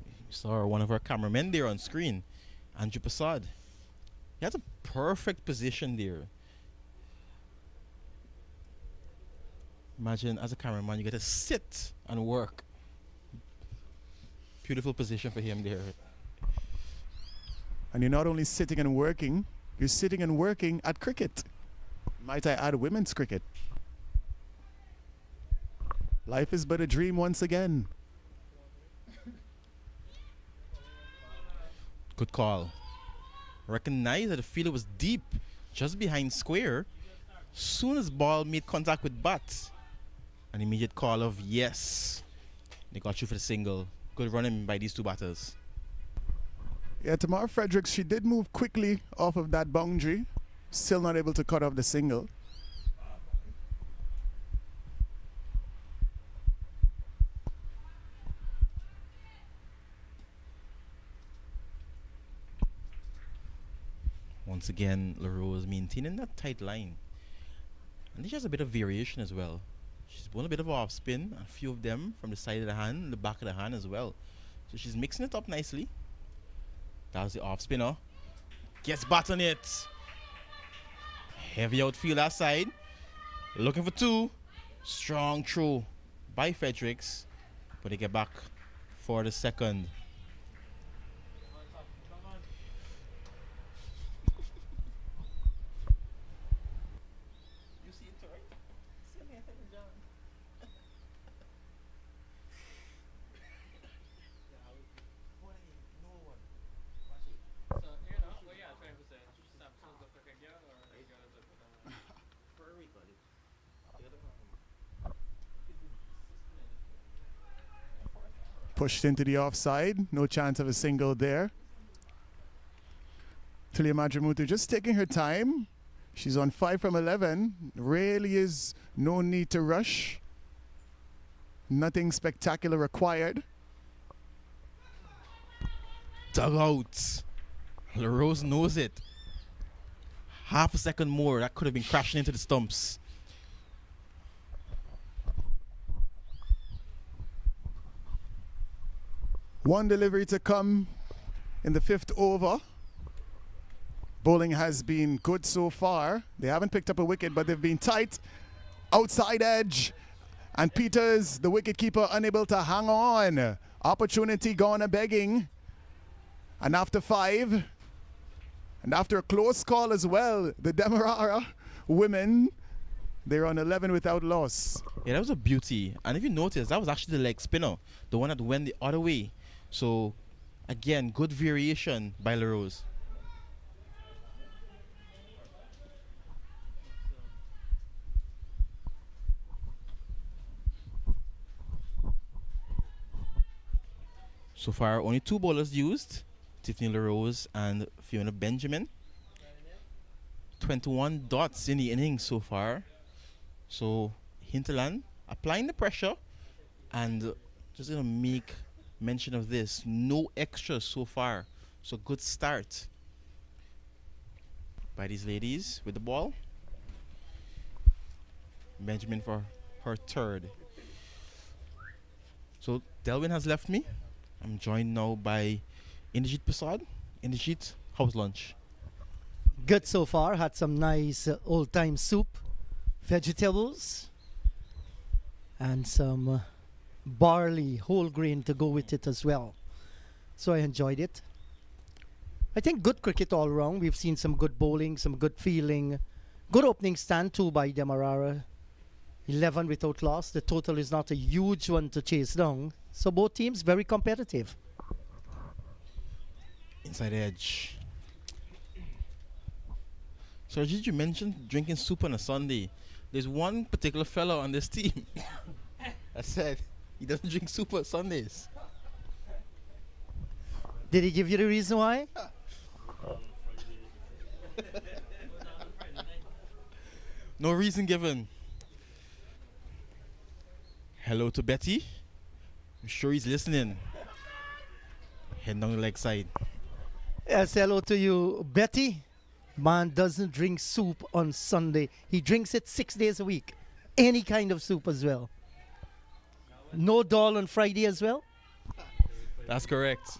We saw one of our cameramen there on screen, Andrew Prasad. He has a perfect position there. Imagine as a cameraman, you get to sit and work. Beautiful position for him there. And you're not only sitting and working, you're sitting and working at cricket. Might I add women's cricket? Life is but a dream once again. Good call. Recognize that the fielder was deep, just behind square. Soon as ball made contact with bat, an immediate call of yes. They got you for the single. Good running by these two batters. Yeah, Tamara Fredericks, she did move quickly off of that boundary. Still not able to cut off the single. Once again, LaRose maintaining that tight line. And she has a bit of variation as well. She's bowling a bit of off spin, a few of them from the side of the hand, the back of the hand as well. So she's mixing it up nicely. That was the off spinner. Gets bat on it. Heavy outfield that side. Looking for two. Strong throw by Fredericks. But they get back for the second. Pushed into the offside. No chance of a single there. Talia Madramutu just taking her time. She's on 5 from 11. Really is no need to rush. Nothing spectacular required. Dugout. LaRose knows it. Half a second more, that could have been crashing into the stumps. One delivery to come in the 5th over. Bowling has been good so far. They haven't picked up a wicket, but they've been tight. Outside edge. And Peters, the wicketkeeper, unable to hang on. Opportunity gone a begging. And after 5, and after a close call as well, the Demerara women, they're on 11 without loss. Yeah, that was a beauty. And if you notice, that was actually the leg spinner, the one that went the other way. So, again, good variation by LaRose. So far, only 2 bowlers used, Tiffany LaRose and Fiona Benjamin. 21 dots in the innings so far. So, Hinterland applying the pressure, and just going to make mention of this, no extras so far, so good start by these ladies with the ball. Benjamin for her 3rd. So Delwyn has left me. I'm joined now by Indrajit Prasad. Indrajit, how's lunch? Good so far. Had some nice old-time soup, vegetables, and some barley, whole grain to go with it as well. So I enjoyed it. I think good cricket all around. We've seen some good bowling, some good fielding. Good opening stand too by Demerara. 11 without loss. The total is not a huge one to chase down. So both teams very competitive. Inside edge. So did you mention drinking soup on a Sunday? There's one particular fellow on this team that said he doesn't drink soup on Sundays. Did he give you the reason why? No reason given. Hello to Betty. I'm sure he's listening. Head down the leg side. Yes, hello to you, Betty. Man doesn't drink soup on Sunday. He drinks it 6 days a week. Any kind of soup as well. No dal on Friday as well? That's correct.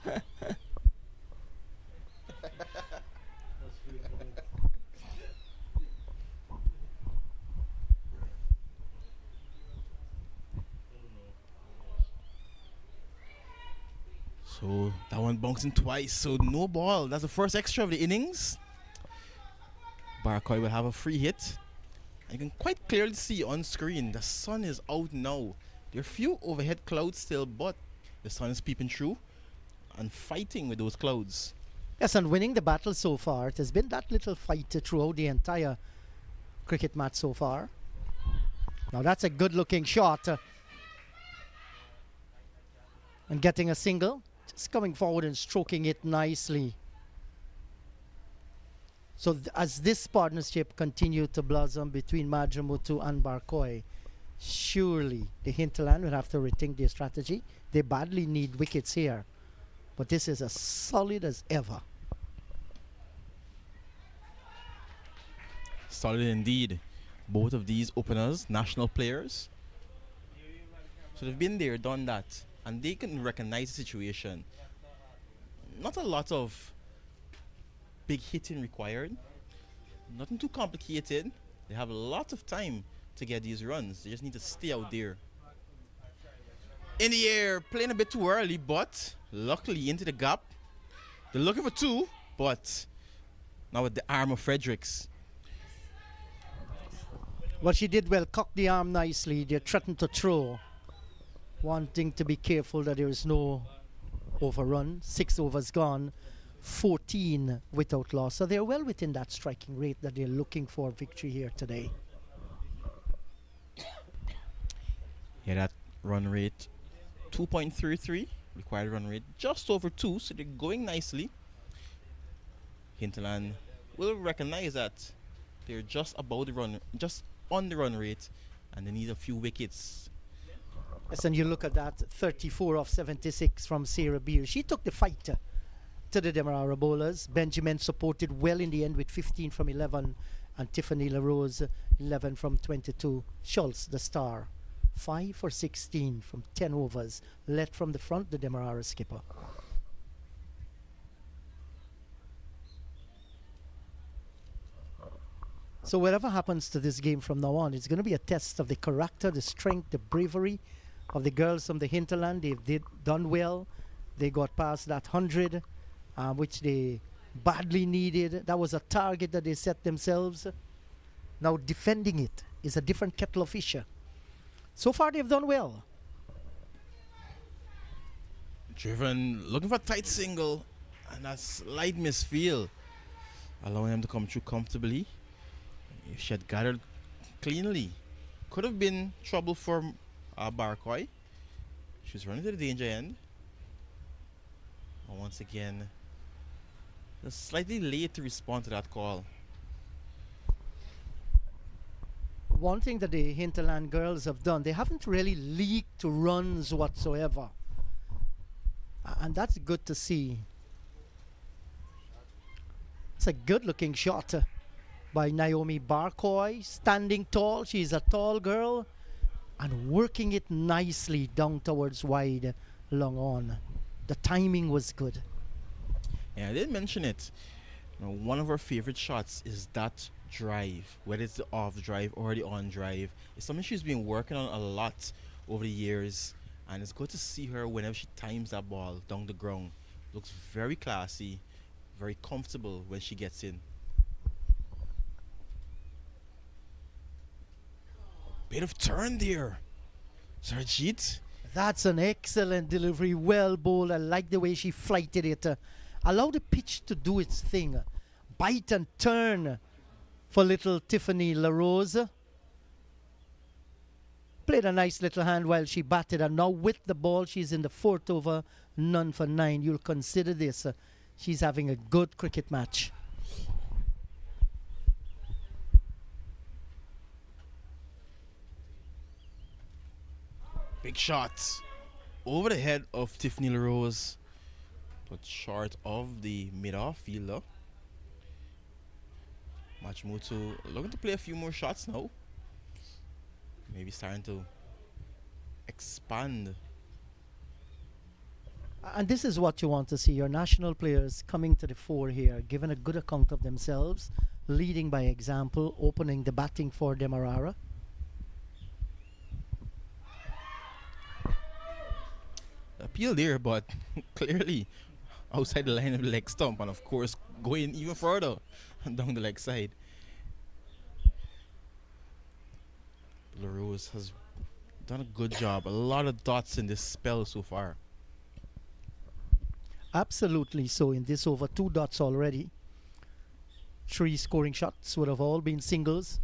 So that one bouncing twice, so no ball. That's the first extra of the innings. 𝒏𝒔 will have a free hit. You can quite clearly see on screen the sun is out now. There are few overhead clouds still, but the sun is peeping through and fighting with those clouds. Yes, and winning the battle so far. It has been that little fight throughout the entire cricket match so far. Now that's a good looking shot. And getting a single. Just coming forward and stroking it nicely. So as this partnership continued to blossom between 𝒏𝒔 and 𝒏𝒔, surely the Hinterland will have to rethink their strategy. They badly need wickets here. But this is as solid as ever. Solid indeed. Both of these openers, national players. So they've been there, done that. And they can recognize the situation. Not a lot of big hitting required. Nothing too complicated. They have a lot of time to get these runs. They just need to stay out there. In the air, playing a bit too early, but luckily into the gap. They're looking for two, but now with the arm of Fredericks. Well, she did well, cocked the arm nicely. They threatened to throw, wanting to be careful that there is no overrun. 6 overs gone, 14 without loss. So they're well within that striking rate that they're looking for victory here today. Yeah, that run rate 2.33, required run rate just over 2, so they're going nicely. Hinterland will recognize that they're just about the run, just on the run rate, and they need a few wickets. Yes, and you look at that 34 of 76 from Sarah Beale. She took the fight to the Demerara bowlers. Benjamin supported well in the end with 15 from 11, and Tiffany LaRose 11 from 22. Schultz, the star, 5 for 16 from 10 overs, led from the front, the Demerara skipper. So whatever happens to this game from now on, it's going to be a test of the character, the strength, the bravery of the girls from the Hinterland. They've done well. They got past that 100, which they badly needed. That was a target that they set themselves. Now defending it is a different kettle of fish. So far they've done well. Driven, looking for a tight single, and a slight misfield, allowing them to come through comfortably. If she had gathered cleanly, could have been trouble for 𝒏𝒔. She's running to the danger end. And once again, just slightly late to respond to that call. One thing that the Hinterland girls have done, they haven't really leaked runs whatsoever. And that's good to see. It's a good looking shot by Naomi 𝒏𝒔, standing tall. She's a tall girl and working it nicely down towards wide, long on. The timing was good. Yeah, I did mention it. You know, one of her favorite shots is that drive, whether it's the off drive or the on drive. It's something she's been working on a lot over the years, and it's good to see her whenever she times that ball down the ground. Looks very classy, very comfortable when she gets in. Bit of turn there, Sarjeet. That's an excellent delivery, well bowled. I like the way she flighted it. Allow the pitch to do its thing. Bite and turn for little Tiffany LaRose. Played a nice little hand while she batted, and now with the ball she's in the 4th over, none for 9. You'll consider this. She's having a good cricket match. Big shots over the head of Tiffany LaRose, but short of the mid-off fielder. 𝒏𝒔 looking to play a few more shots now. Maybe starting to expand. And this is what you want to see, your national players coming to the fore here, giving a good account of themselves, leading by example, opening the batting for Demerara. Appeal there, but clearly outside the line of the leg stump, and of course going even further down the leg side. LaRose has done a good job. A lot of dots in this spell so far. Absolutely so. In this over, 2 dots already. 3 scoring shots would have all been singles.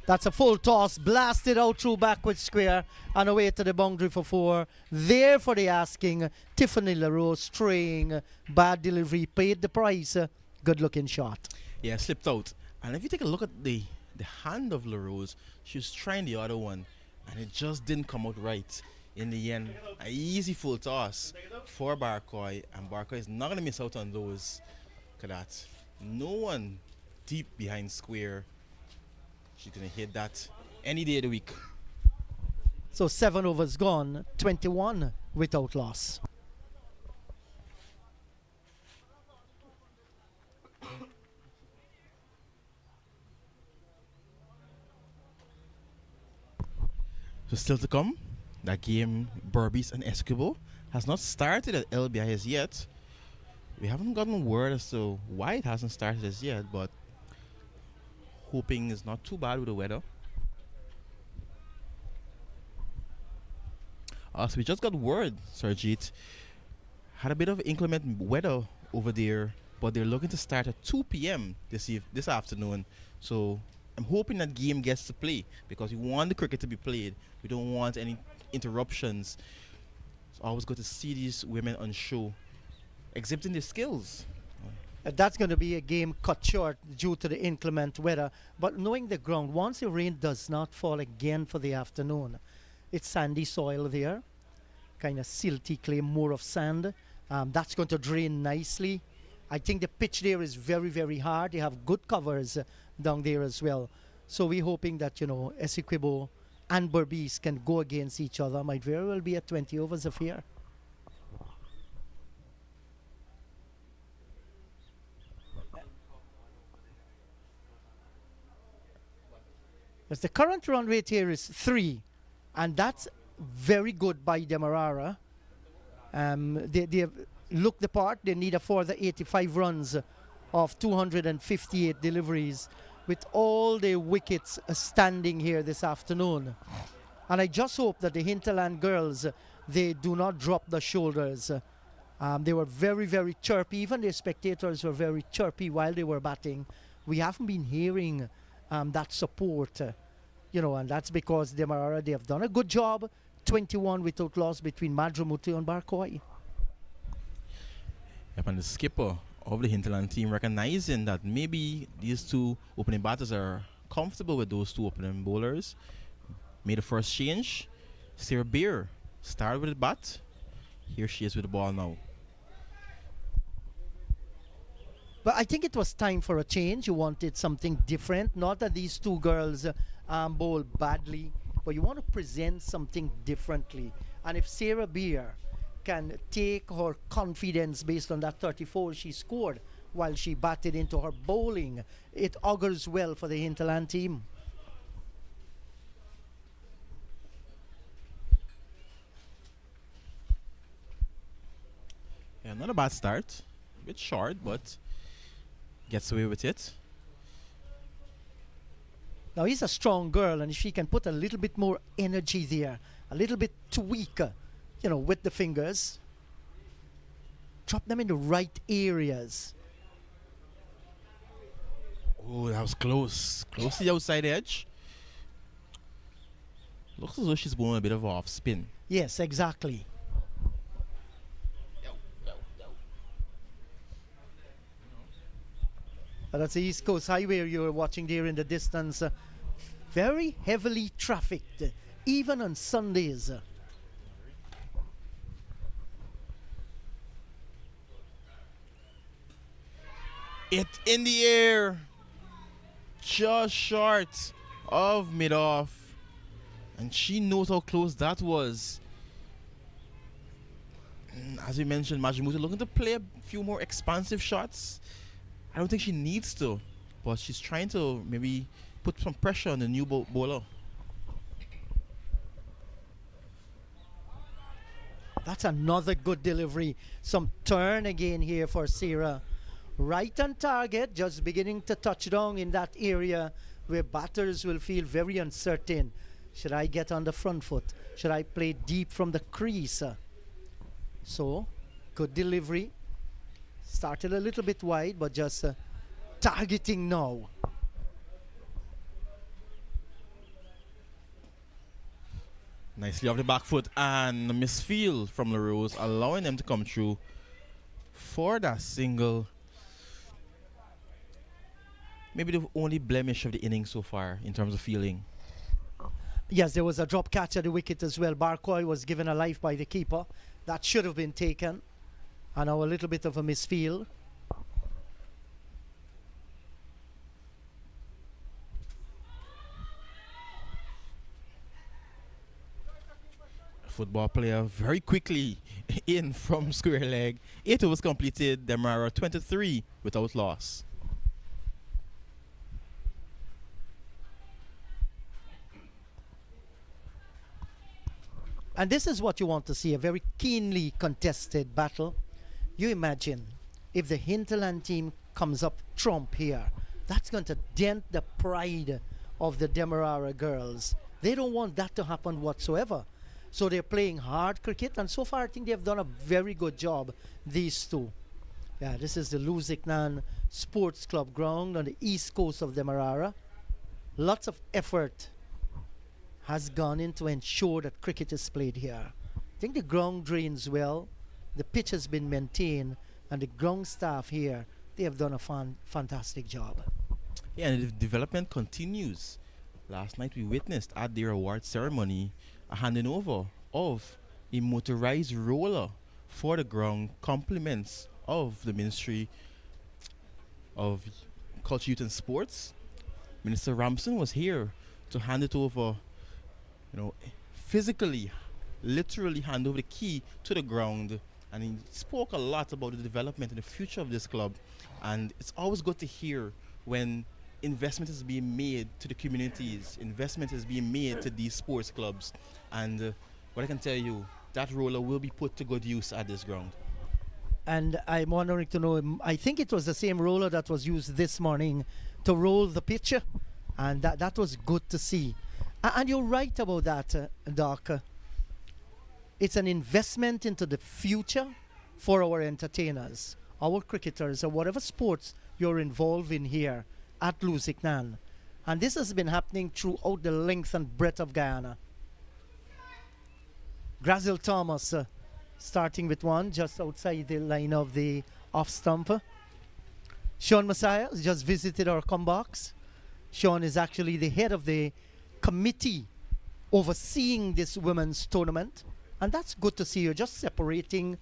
That's a full toss, blasted out through backward square and away to the boundary for 4. There for the asking. Tiffany LaRose straying, bad delivery, paid the price. Good looking shot. Yeah, slipped out. And if you take a look at the hand of LaRose, she was trying the other one, and it just didn't come out right. In the end, an easy full toss for Barcoy, and Barcoy is not going to miss out on those. Look at that. No one deep behind square. She's going to hit that any day of the week. So 7 overs gone, 21 without loss. So still to come, that game, Berbice and Escobar, has not started at LBI as yet. We haven't gotten word as to why it hasn't started as yet, but hoping it's not too bad with the weather. So we just got word, Sarjeet, had a bit of inclement weather over there, but they're looking to start at 2 p.m. this afternoon. So I'm hoping that game gets to play, because we want the cricket to be played. We don't want any interruptions. It's always good to see these women on show exhibiting their skills. That's going to be a game cut short due to the inclement weather. But knowing the ground, once the rain does not fall again for the afternoon, it's sandy soil there, kind of silty clay, more of sand. That's going to drain nicely. I think the pitch there is very, very hard. They have good covers down there as well. So we're hoping that, Essequibo and Berbice can go against each other. Might very well be a 20 overs affair. As the current run rate here is 3, and that's very good by Demerara. They have looked the part. They need a further 85 runs of 258 deliveries, with all the wickets standing here this afternoon. And I just hope that the Hinterland girls, they do not drop the shoulders. They were very, very chirpy. Even the spectators were very chirpy while they were batting. We haven't been hearing that support, and that's because Demerara, they have done a good job. 21 without loss between Madrimutu and Barcoy. Yep, and the skipper of the Hinterland team recognizing that maybe these 2 opening batters are comfortable with those 2 opening bowlers, made the first change. Sarah Beer started with the bat. Here she is with the ball now. But I think it was time for a change. You wanted something different. Not that these 2 girls bowl badly, but you want to present something differently. And if Sarah Beer can take her confidence based on that 34 she scored while she batted into her bowling, it augurs well for the Hinterland team. Yeah, not a bad start. A bit short, but gets away with it. Now he's a strong girl, and if she can put a little bit more energy there, a little bit tweak, with the fingers, drop them in the right areas. Oh, that was close. Close to the outside edge. Looks as though she's going a bit of off spin. Yes, exactly. That's the East Coast Highway you were watching there in the distance. Very heavily trafficked, even on Sundays. It in the air, just short of mid-off, and she knows how close that was. As we mentioned, Madrimutu looking to play a few more expansive shots. I don't think she needs to, but she's trying to maybe put some pressure on the new bowler. That's another good delivery. Some turn again here for Sarah. Right on target, just beginning to touch down in that area where batters will feel very uncertain. Should I get on the front foot? Should I play deep from the crease? So, good delivery. Started a little bit wide, but just targeting now. Nicely off the back foot and a misfield from LaRose, allowing them to come through for that single. Maybe the only blemish of the innings so far in terms of fielding. Yes, there was a drop catch at the wicket as well. Barcoy was given a life by the keeper. That should have been taken. And now a little bit of a misfield. Football player very quickly in from square leg. 8 overs completed. Demerara 23 without loss. And this is what you want to see, a very keenly contested battle. You imagine if the Hinterland team comes up trump here, that's going to dent the pride of the Demerara girls. They don't want that to happen whatsoever. So they're playing hard cricket, and so far I think they've done a very good job, these two. Yeah, this is the Lusignan Sports Club ground on the east coast of Demerara. Lots of effort has gone in to ensure that cricket is played here. I think the ground drains well, the pitch has been maintained, and the ground staff here, they have done a fantastic job. Yeah, and the development continues. Last night we witnessed at their award ceremony a handing over of a motorized roller for the ground, compliments of the Ministry of Culture, Youth and Sports. Minister Ramson was here to hand it over, you know, physically, literally hand over the key to the ground, and he spoke a lot about the development and the future of this club. And it's always good to hear when investment is being made to the communities, investment is being made to these sports clubs, and what I can tell you, that roller will be put to good use at this ground. And I'm wondering to know, I think it was the same roller that was used this morning to roll the pitch, and that was good to see. And you're right about that, Doc. It's an investment into the future for our entertainers, our cricketers, or whatever sports you're involved in here at Lusignan. And this has been happening throughout the length and breadth of Guyana. Grazil Thomas starting with one just outside the line of the off stump. Sean Messiah has just visited our combox. Sean is actually the head of the committee overseeing this women's tournament, and that's good to see. You're just separating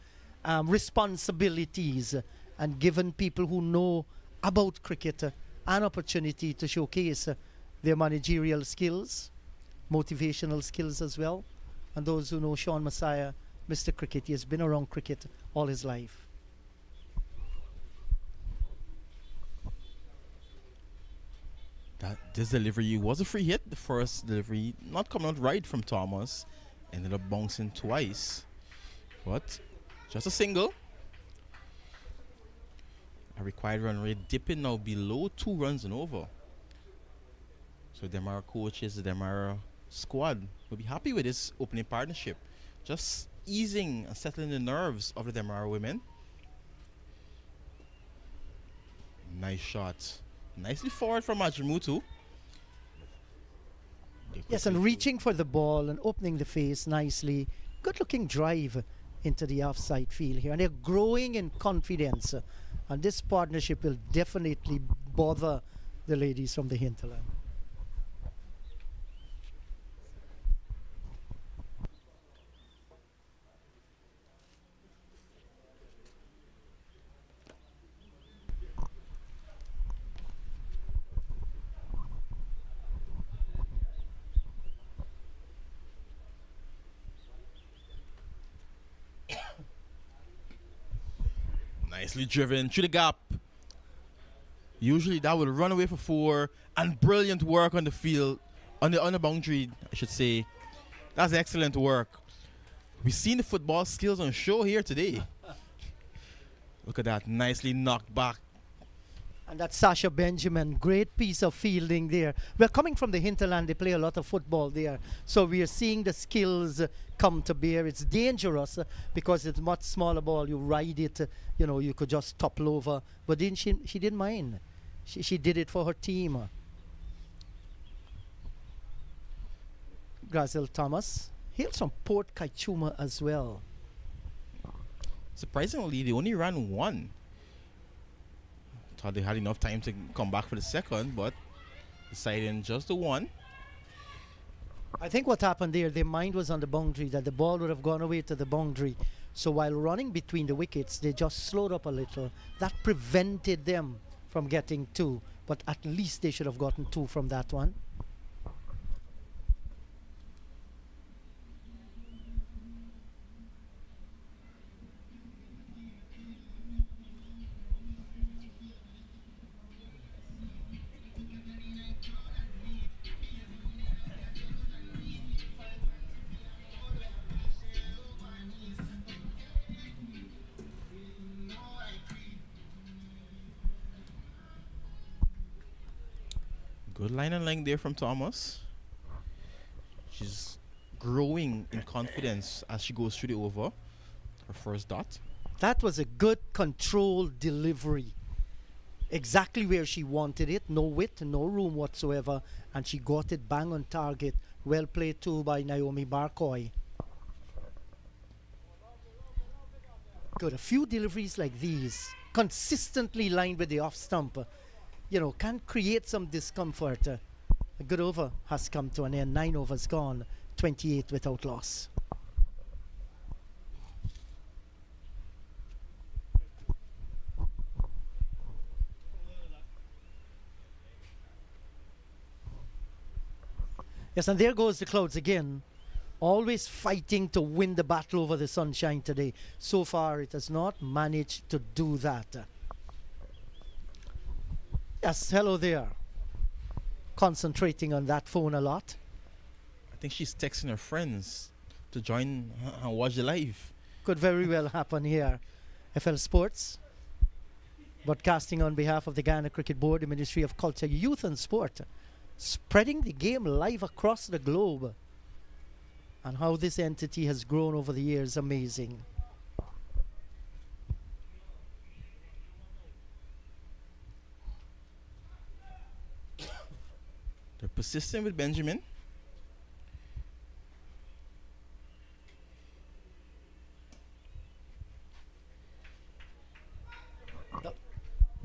responsibilities and giving people who know about cricket an opportunity to showcase their managerial skills, motivational skills as well. And those who know Sean Messiah, Mr. Cricket, he has been around cricket all his life. This delivery was a free hit. The first delivery not coming out right from Thomas, ended up bouncing twice, but just a single. A required run rate dipping now below 2 runs and over. So Demerara coaches, the Demerara squad will be happy with this opening partnership, just easing and settling the nerves of the Demerara women. Nice shot. Nicely forward from Majmutu. Yes, and reaching for the ball and opening the face nicely. Good looking drive into the offside field here. And they're growing in confidence. And this partnership will definitely bother the ladies from the Hinterland. Nicely driven through the gap. Usually that will run away for 4, and brilliant work on the field, on the boundary, I should say. That's excellent work. We've seen the football skills on show here today. Look at that, nicely knocked back And that's Sasha Benjamin. Great piece of fielding there. We're coming from the hinterland. They play a lot of football there. So we are seeing the skills come to bear. It's dangerous because it's much smaller ball. You ride it, you know, you could just topple over. But she didn't mind. She did it for her team. Grazelle Thomas. Hails from Port Kaituma as well. Surprisingly, they only ran one. Thought they had enough time to come back for the second, but deciding just the one. I think what happened there, their mind was on the boundary, that the ball would have gone away to the boundary. So while running between the wickets, they just slowed up a little. That prevented them from getting two, but at least they should have gotten two from that one. Good line and length there from Thomas. She's growing in confidence as she goes through the over. Her first dot. That was a good controlled delivery. Exactly where she wanted it. No width, no room whatsoever. And she got it bang on target. Well played too by Naomi Barkoi. Good. A few deliveries like these, consistently lined with the off stump, you know, can create some discomfort. A good over has come to an end. 9 overs gone. 28 without loss. Yes, and there goes the Clouds again. Always fighting to win the battle over the sunshine today. So far, it has not managed to do that. Yes, hello there. Concentrating on that phone a lot. I think she's texting her friends to join and watch the live. Could very well happen here. FL Sports, broadcasting on behalf of the Guyana Cricket Board, the Ministry of Culture, Youth and Sport, spreading the game live across the globe. And how this entity has grown over the years, amazing. They're persistent with Benjamin.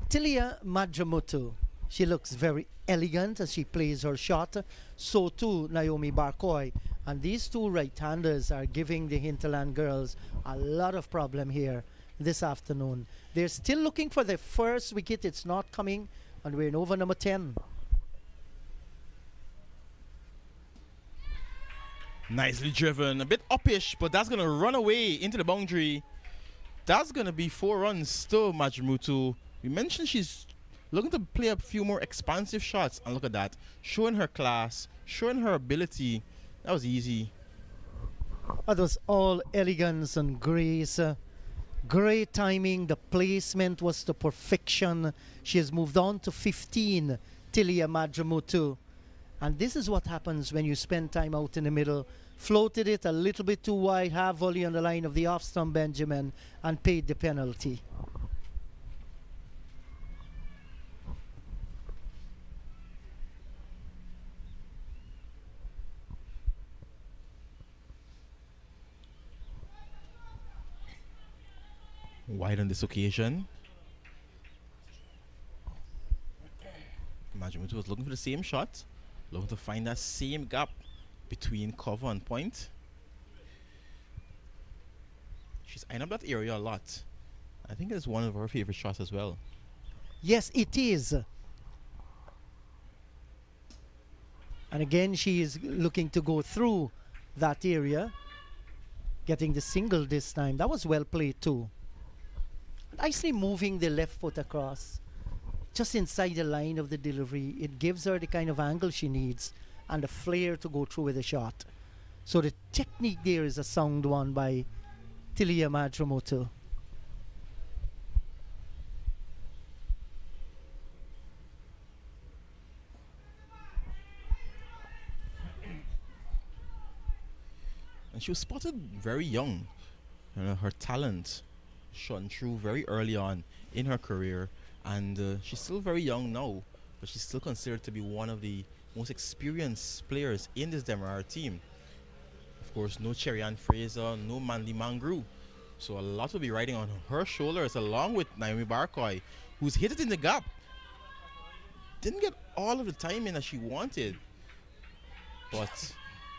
Tilia Madramutu. She looks very elegant as she plays her shot. So too Naomi Barkoi. And these two right-handers are giving the Hinterland girls a lot of problem here this afternoon. They're still looking for their first wicket. It's not coming. And we're in over number 10. Nicely driven. A bit uppish, but that's going to run away into the boundary. That's going to be 4 runs still, Madramutu. We mentioned she's looking to play a few more expansive shots. And look at that. Showing her class, showing her ability. That was easy. That was all elegance and grace. Great timing. The placement was to perfection. She has moved on to 15, Tilia Madramutu. And this is what happens when you spend time out in the middle. Floated it a little bit too wide, half volley on the line of the off stump, Benjamin, and paid the penalty. Wide on this occasion. Madramutu was looking for the same shot. Looking to find that same gap between cover and point. She's eyeing up that area a lot. I think it's one of her favorite shots as well. Yes, it is. And again, she is looking to go through that area. Getting the single this time. That was well played too. Nicely moving the left foot across. Just inside the line of the delivery. It gives her the kind of angle she needs and the flair to go through with the shot. So the technique there is a sound one by Tilia Madramutu. And she was spotted very young. Her talent shone through very early on in her career, and she's still very young now, but she's still considered to be one of the most experienced players in this Demerara team. Of course, no Cherry Ann Fraser, no Mandy Mangru, so a lot will be riding on her shoulders, along with Naomi Barkoi, who's hit it in the gap. Didn't get all of the time in that she wanted, but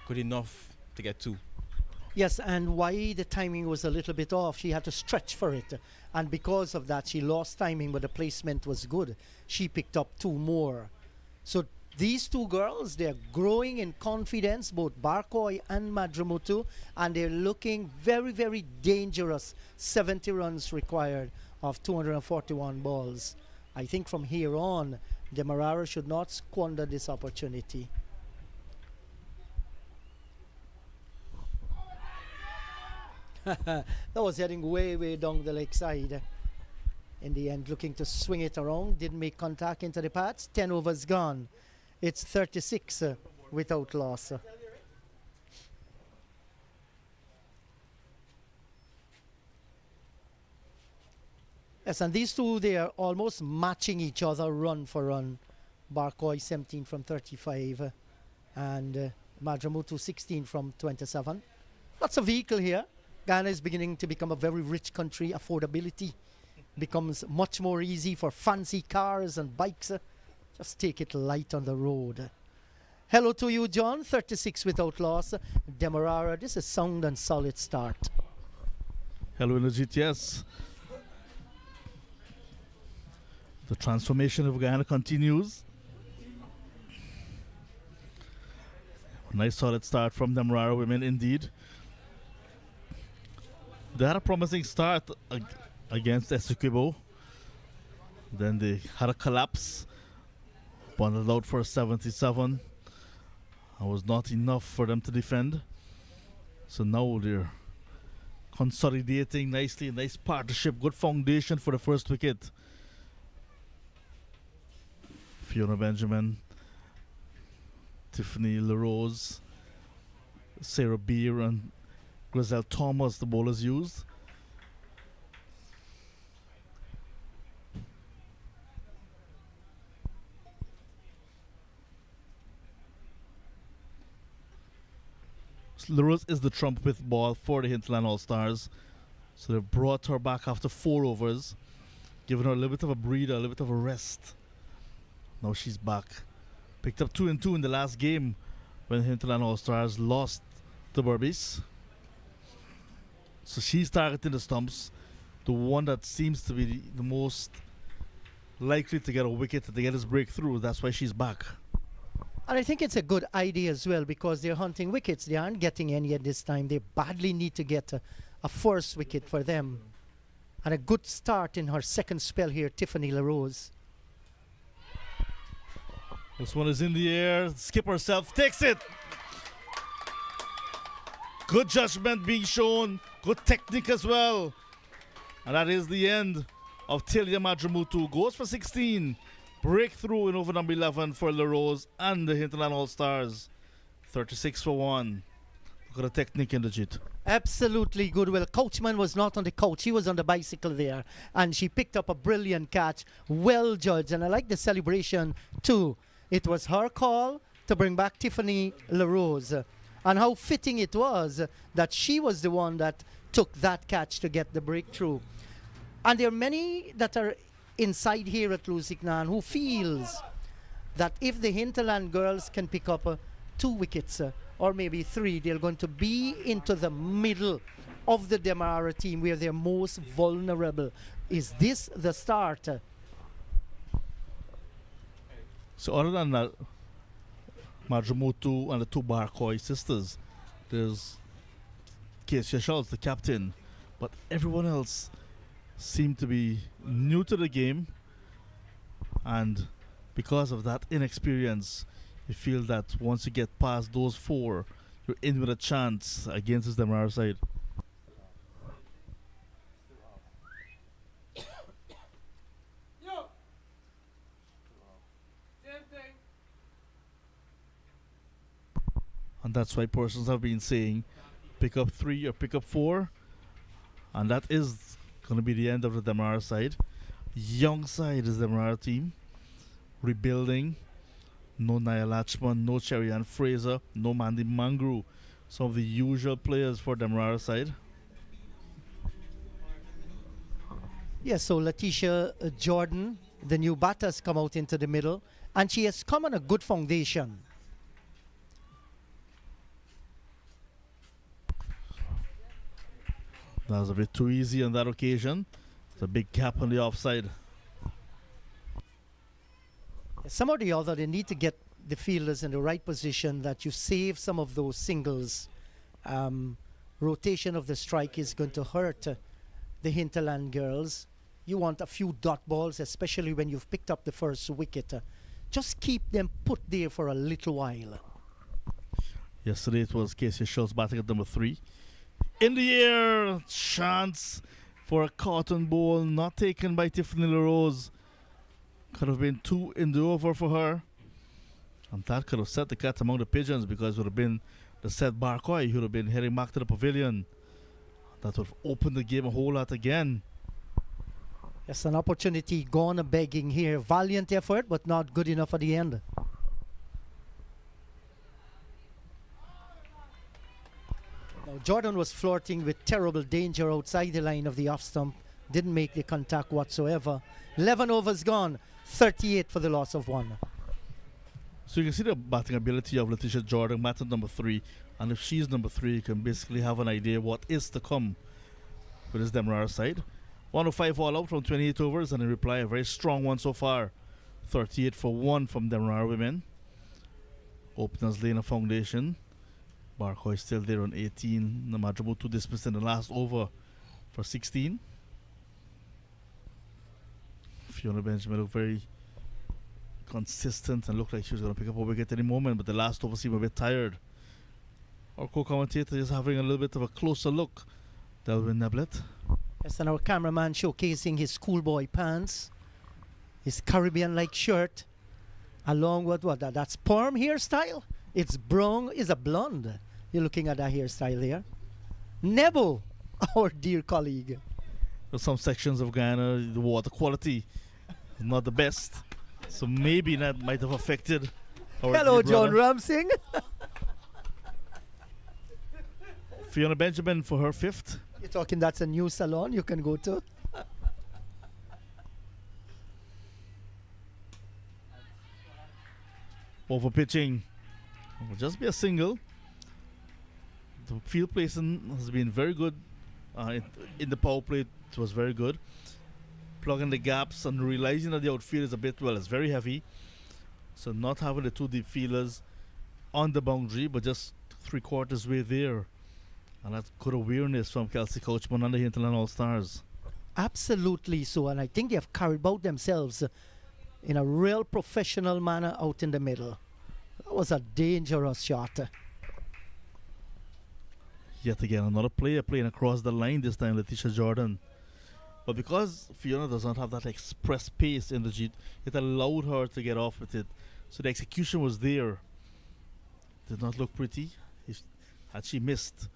good enough to get two. Yes, and why the timing was a little bit off, she had to stretch for it. And because of that, she lost timing, but the placement was good. She picked up two more. So these two girls, they're growing in confidence, both Barkoi and Majramutu, and they're looking very, very dangerous. 70 runs required of 241 balls. I think from here on, Demerara should not squander this opportunity. That was heading way, way down the leg side. In the end, looking to swing it around, didn't make contact into the pads. 10 overs gone. It's 36 without loss. Yes, and these two, they are almost matching each other run for run. Barkoi 17 from 35 and Majramutu 16 from 27. Lots of vehicle here. Guyana is beginning to become a very rich country. Affordability becomes much more easy for fancy cars and bikes. Just take it light on the road. Hello to you, John. 36 without loss. Demerara, this is sound and solid start. Hello in the GTS. The transformation of Guyana continues. A nice solid start from Demerara women indeed. They had a promising start against Essequibo. Then they had a collapse. Bundled out for a 77. It was not enough for them to defend. So now they're consolidating nicely. Nice partnership. Good foundation for the first wicket. Fiona Benjamin, Tiffany LaRose, Sarah Beer, and Griselle Thomas, the bowlers used. LaRose is the trump with ball for the Hinterland All-Stars. So they've brought her back after 4 overs, giving her a little bit of a breather, a little bit of a rest. Now she's back. Picked up 2 and 2 in the last game when Hinterland All-Stars lost to Berbice. So she's targeting the stumps, the one that seems to be the most likely to get a wicket, to get his breakthrough. That's why she's back. And I think it's a good idea as well because they're hunting wickets. They aren't getting any at this time. They badly need to get a first wicket for them. And a good start in her second spell here, Tiffany LaRose. This one is in the air. Skip herself takes it. Good judgment being shown. Good technique as well. And that is the end of Tilia Majramutu. Goes for 16. Breakthrough in over number 11 for LaRose and the Hinterland All-Stars. 36 for 1. Look at the technique in the jit. Absolutely good. Well, Coachman was not on the couch. He was on the bicycle there. And she picked up a brilliant catch. Well judged. And I like the celebration too. It was her call to bring back Tiffany LaRose. And how fitting it was that she was the one that took that catch to get the breakthrough. And there are many that are inside here at Lusignan who feels that if the Hinterland girls can pick up 2 wickets or maybe 3, they're going to be into the middle of the Demerara team where they're most vulnerable. Is this the start? So other than that, Majramutu and the 2 Barkoi sisters, there's 𝑾𝒐𝒎𝒆𝒏𝒔 𝑰𝒏𝒕𝒚, the captain, but everyone else seem to be new to the game, and because of that inexperience, you feel that once you get past those 4, you're in with a chance against this Demerara side. And that's why persons have been saying pick up 3 or pick up 4. And that is going to be the end of the Demerara side. Young side is the Demerara team. Rebuilding. No Nia Latchman, no Cherry Ann Fraser, no Mandy Mangru. Some of the usual players for Demerara side. Yes, so Letitia Jordan, the new batter, has come out into the middle, and she has come on a good foundation. That was a bit too easy on that occasion. It's a big gap on the offside. Some or the other, they need to get the fielders in the right position that you save some of those singles. Rotation of the strike is going to hurt the Hinterland girls. You want a few dot balls, especially when you've picked up the first wicket. Just keep them put there for a little while. Yesterday it was Casey Schultz batting at number 3. In the air, chance for a cotton ball, not taken by Tiffany LaRose. Could have been 2 in the over for her. And that could have set the cat among the pigeons, because it would have been the set Barcoy who would have been heading back to the pavilion. That would have opened the game a whole lot again. Yes, an opportunity gone a begging here. Valiant effort, but not good enough at the end. Now, Jordan was flirting with terrible danger outside the line of the off stump. Didn't make the contact whatsoever. 11 overs gone. 38 for the loss of 1. So you can see the batting ability of Letitia Jordan, batting number 3. And if she's number 3, you can basically have an idea what is to come with this Demerara side. 105 all out from 28 overs, and in reply, a very strong one so far. 38 for 1 from Demerara women. Openers laying a foundation. Barcoy still there on 18. Namadrabo 2 dismissed in the last over for 16. Fiona Benjamin looked very consistent and looked like she was going to pick up a wicket any moment, but the last over seemed a bit tired. Our co-commentator is having a little bit of a closer look. Delvin Neblett. Yes, and our cameraman showcasing his schoolboy pants, his Caribbean-like shirt, along with what? That's perm hairstyle? It's brown, is a blonde. You're looking at that hairstyle there. Nebo, our dear colleague. There's some sections of Guyana, the water quality is not the best. So maybe that might have affected our Hello, dear brother. John Ramsing. Fiona Benjamin for her 5th. You're talking that's a new salon you can go to. Over pitching. It will just be a single. The field placing has been very good. In the power play, it was very good. Plugging the gaps and realizing that the outfield is a bit, well, it's very heavy. So not having the 2 deep fielders on the boundary, but just 3/4 way there. And that's good awareness from Kelsey Coachman and the Hinterland All-Stars. Absolutely so, and I think they have carried out themselves in a real professional manner out in the middle. That was a dangerous shot. Yet again, another player playing across the line, this time Letitia Jordan. But because Fiona does not have that express pace in the Jeet, it allowed her to get off with it. So the execution was there. Did not look pretty. Had she missed,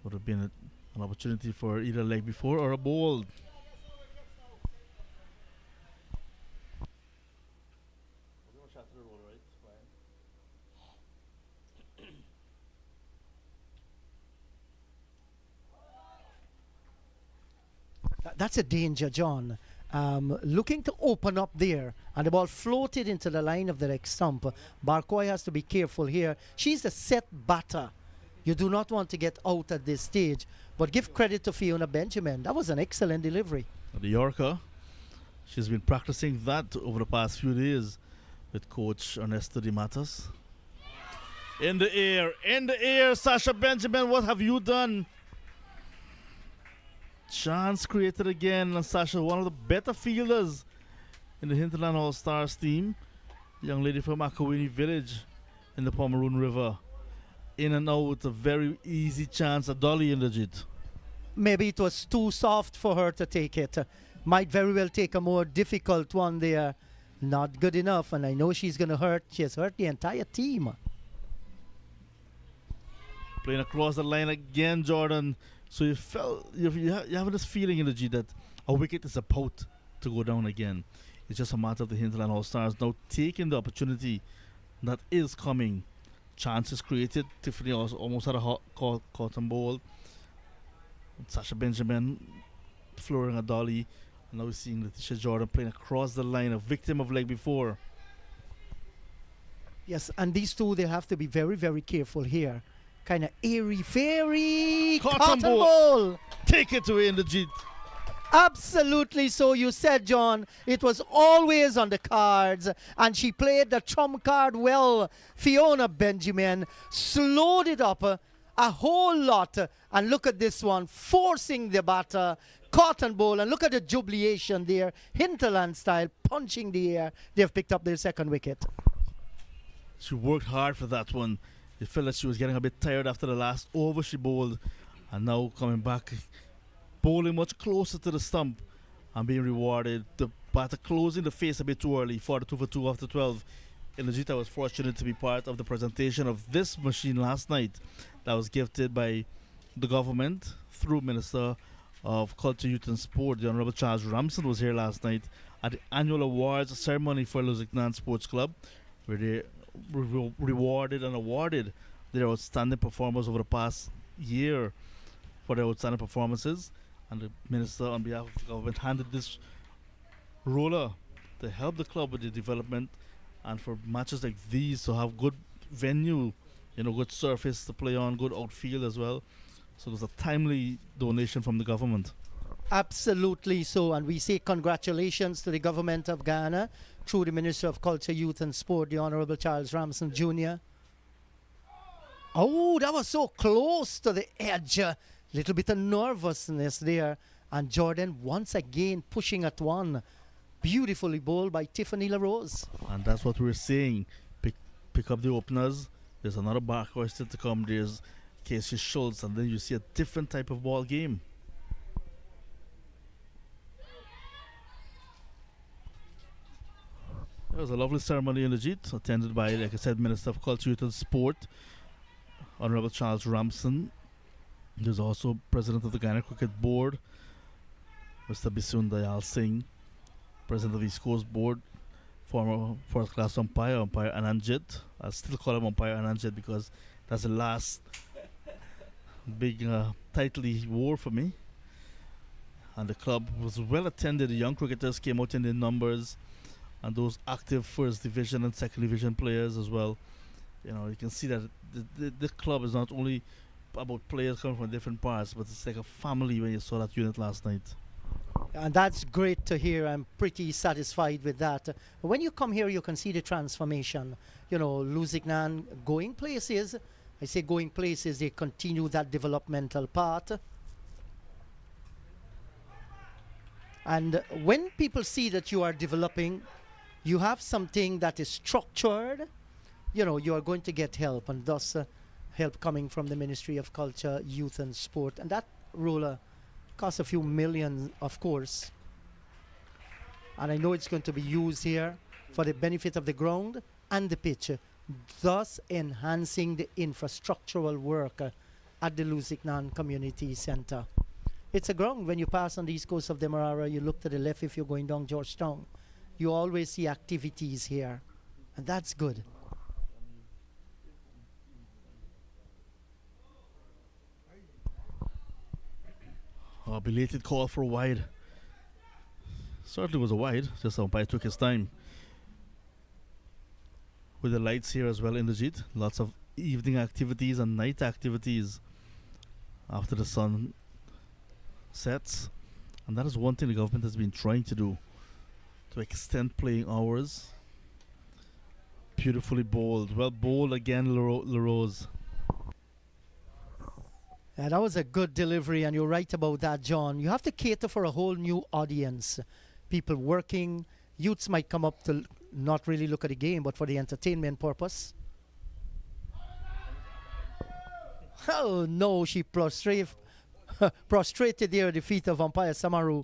would have been an opportunity for either a leg before or a ball. That's a danger, John. Looking to open up there, and the ball floated into the line of the leg stump. Barcoy has to be careful here. She's a set batter. You do not want to get out at this stage, but give credit to Fiona Benjamin. That was an excellent delivery. The Yorker, she's been practicing that over the past few days with Coach Ernesto Di Matas. In the air, Sasha Benjamin, what have you done? Chance created again, and Sasha, one of the better fielders in the Hinterland All-Stars team. Young lady from Akawini Village in the Pomeroon River. In and out, a very easy chance, a dolly in the Jeet. Maybe it was too soft for her to take it. Might very well take a more difficult one there. Not good enough, and I know she's going to hurt. She has hurt the entire team. Playing across the line again, Jordan. So you felt you have this feeling in the G that a wicket is about to go down again. It's just a matter of the Hinterland All-Stars now taking the opportunity that is coming. Chances created. Tiffany also almost had a cotton ball. Sasha Benjamin flooring a dolly. And now we're seeing Letitia Jordan playing across the line, a victim of leg before. Yes, and these two, they have to be very, very careful here. Kind of airy, fairy cotton ball. Take it away in the G. Absolutely so. You said, John, it was always on the cards, and she played the trump card well. Fiona Benjamin slowed it up a whole lot, and look at this one, forcing the batter, cotton ball, and look at the jubilation there, Hinterland style, punching the air. They've picked up their second wicket. She worked hard for that one. It felt like she was getting a bit tired after the last over she bowled, and now coming back, bowling much closer to the stump and being rewarded. The batter closing the face a bit too early, 42 for 2 after 12. Inajita was fortunate to be part of the presentation of this machine last night that was gifted by the government through Minister of Culture, Youth and Sport. The Honorable Charles Ramson was here last night at the annual awards ceremony for Lusignan Sports Club, where they rewarded and awarded their outstanding performers over the past year for their outstanding performances. And the minister, on behalf of the government, handed this roller to help the club with the development and for matches like these to have good venue, good surface to play on, good outfield as well. So it was a timely donation from the government. Absolutely so, and we say congratulations to the government of Ghana through the Minister of Culture, Youth and Sport, the Honorable Charles Ramson Jr. Oh, that was so close to the edge. Little bit of nervousness there. And Jordan once again pushing at one. Beautifully bowled by Tiffany LaRose. And that's what we're saying. Pick up the openers. There's another back still to come. There's Casey Schultz. And then you see a different type of ball game. It was a lovely ceremony in the Jeet, attended by, like I said, Minister of Culture, Youth and Sport, Honorable Charles Ramson. There's also President of the Guyana Cricket Board, Mr. Bisun Dayal Singh, President of East Coast Board, former first class umpire Ananjit. I still call him umpire Ananjit because that's the last big title he wore for me. And the club was well attended. The young cricketers came out in their numbers, and those active first division and second division players as well. You can see that the club is not only about players coming from different parts, but it's like a family when you saw that unit last night. And that's great to hear. I'm pretty satisfied with that. When you come here, you can see the transformation. Lusignan going places. I say going places, they continue that developmental part. And when people see that you are developing, you have something that is structured, you are going to get help, and thus help coming from the Ministry of Culture, Youth and Sport. And that roller costs a few million, of course. And I know it's going to be used here for the benefit of the ground and the pitch, thus enhancing the infrastructural work at the Lusignan Community Center. It's a ground, when you pass on the east coast of Demerara, you look to the left if you're going down Georgetown. You always see activities here, and that's good. A belated call for a wide. Certainly was a wide, just the umpire took his time. With the lights here as well in the Jeet, lots of evening activities and night activities after the sun sets. And that is one thing the government has been trying to do, to extend playing hours. Beautifully bowled. Well bowled again, LaRose. Yeah, that was a good delivery, and you're right about that, John. You have to cater for a whole new audience. People working, youths might come up to not really look at the game, but for the entertainment purpose. Oh no, she prostrated there at the feet of umpire Samaru.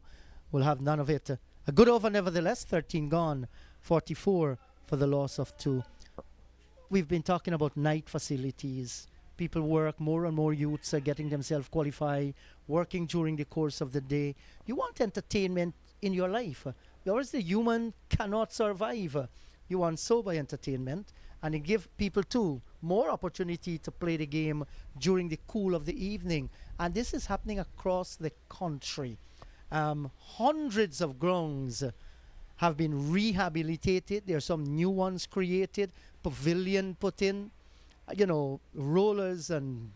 Will have none of it. A good over nevertheless, 13 gone, 44 for the loss of 2. We've been talking about night facilities. people work, more and more youths are getting themselves qualified, working during the course of the day. You want entertainment in your life. Yours, the human cannot survive. You want sober entertainment, and it gives people too more opportunity to play the game during the cool of the evening. And this is happening across the country. Hundreds of grounds have been rehabilitated. There are some new ones created, pavilion put in, rollers and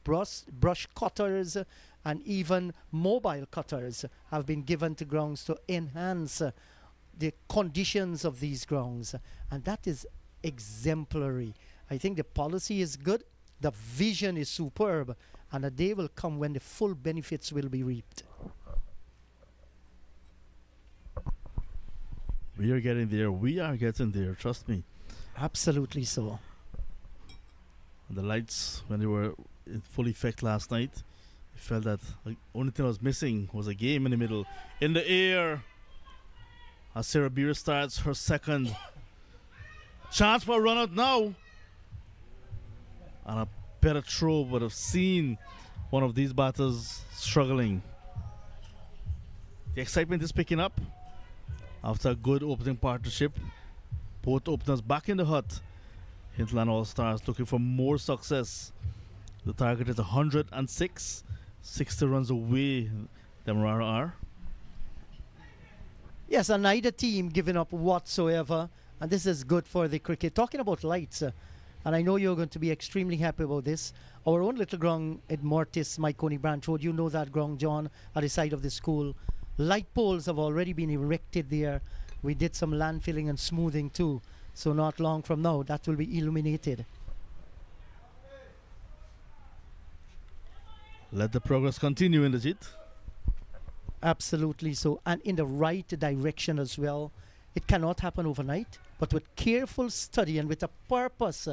brush cutters and even mobile cutters have been given to grounds to enhance the conditions of these grounds. And that is exemplary. I think the policy is good, the vision is superb, and a day will come when the full benefits will be reaped. We are getting there. We are getting there. Trust me. Absolutely so. The lights, when they were in full effect last night, I felt that the only thing I was missing was a game in the middle. In the air, as Sarah Beer starts her second. Chance for a run out now. And a better throw would have seen one of these batters struggling. The excitement is picking up after a good opening partnership. Both openers back in the hut. Hinterland All-Stars looking for more success. The target is 106. 60 runs away, Demerara are. Yes, and neither team giving up whatsoever. And this is good for the cricket. Talking about lights, and I know you're going to be extremely happy about this. Our own little ground at Mortis, Myconi Branch Road, you know that ground, John, at the side of the school. Light poles have already been erected there. We did some land filling and smoothing too. So not long from now, that will be illuminated. Let the progress continue in the JIT. Absolutely so, and in the right direction as well. It cannot happen overnight, but with careful study and with a purpose,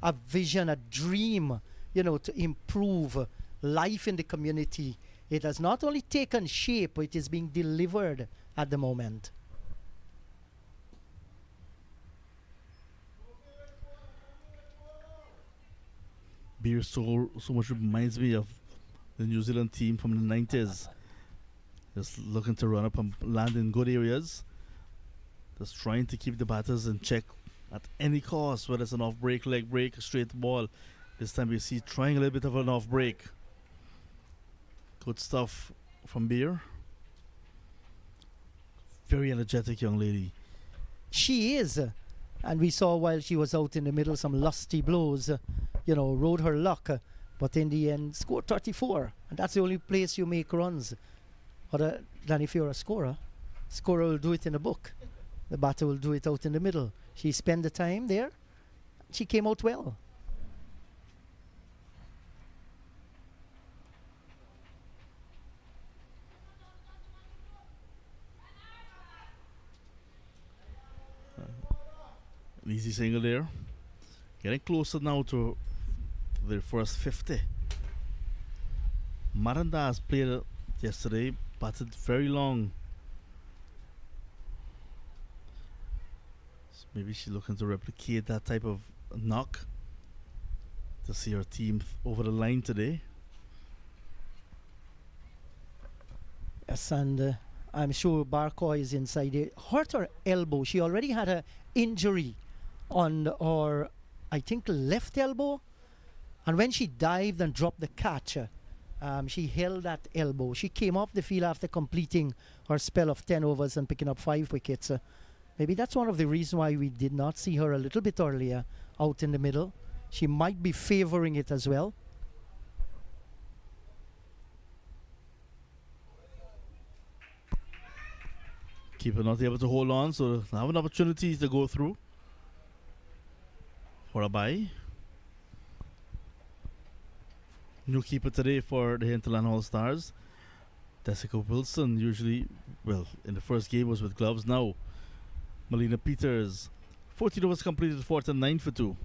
a vision, a dream, to improve life in the community. It has not only taken shape, it is being delivered at the moment. Beer so much reminds me of the New Zealand team from the 90s. Just looking to run up and land in good areas. Just trying to keep the batters in check at any cost, whether it's an off-break, leg break, a straight ball. This time we see trying a little bit of an off-break. Good stuff from Beer. Very energetic young lady. She is. And we saw while she was out in the middle some lusty blows, rode her luck. But in the end, scored 34. And that's the only place you make runs. Other than if you're a scorer. Scorer will do it in the book. The batter will do it out in the middle. She spent the time there. She came out well. An easy single there. Getting closer now to the first 50. Marandas played yesterday, batted very long. So maybe she's looking to replicate that type of knock to see her team over the line today. Yes, and I'm sure Barcoy is inside there. Hurt her elbow. She already had an injury on her, I think, left elbow. And when she dived and dropped the catch, she held that elbow. She came off the field after completing her spell of 10 overs and picking up 5 wickets. Maybe that's one of the reasons why we did not see her a little bit earlier out in the middle. She might be favoring it as well. Keeper not able to hold on, so have an opportunity to go through for a bye. New keeper today for the Hinterland All-Stars. Jessica Wilson, usually, well, in the first game was with gloves. Now, Melina Peters. 14 overs completed, 49 for 2.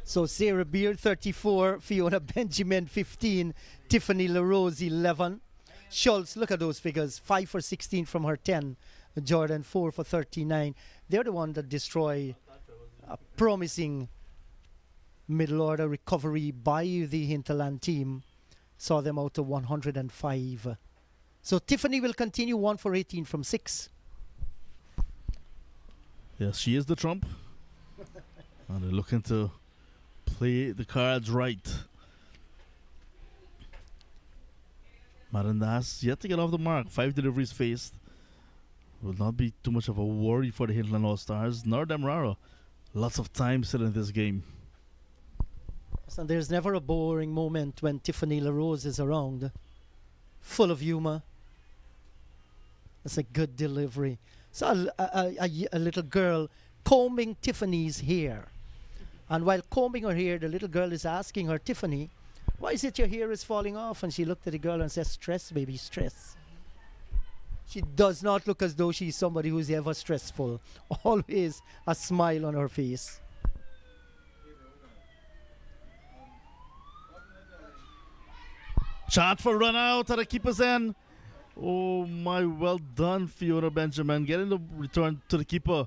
So Sarah Beard 34, Fiona Benjamin 15, Tiffany LaRose 11. Schultz, look at those figures, 5 for 16 from her 10. Jordan 4 for 39. They're the one that destroy a promising middle order recovery by the Hinterland team. Saw them out to 105. So Tiffany will continue 1 for 18 from 6. Yes, she is the trump. And they're looking to play the cards right. Marandas yet to get off the mark. 5 deliveries faced. Will not be too much of a worry for the Hinterland All-Stars, nor Demerara. Lots of time still in this game. And there's never a boring moment when Tiffany LaRose is around. Full of humor. That's a good delivery. So a little girl combing Tiffany's hair. And while combing her hair, the little girl is asking her, Tiffany, why is it your hair is falling off? And she looked at the girl and said, stress, baby, stress. She does not look as though she's somebody who's ever stressful. Always a smile on her face. Chance for run out at the keeper's end. Oh my, well done, Fiona Benjamin. Getting the return to the keeper.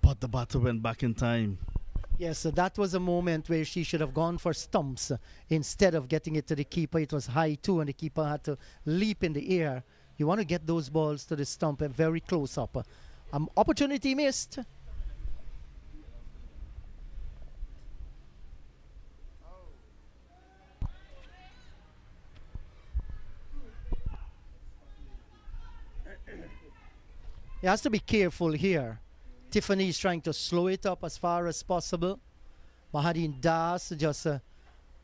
But the batter went back in time. Yes, so that was a moment where she should have gone for stumps instead of getting it to the keeper. It was high too, and the keeper had to leap in the air. You want to get those balls to the stump very close up. Opportunity missed. He has to be careful here. Tiffany is trying to slow it up as far as possible. Mahadin Das just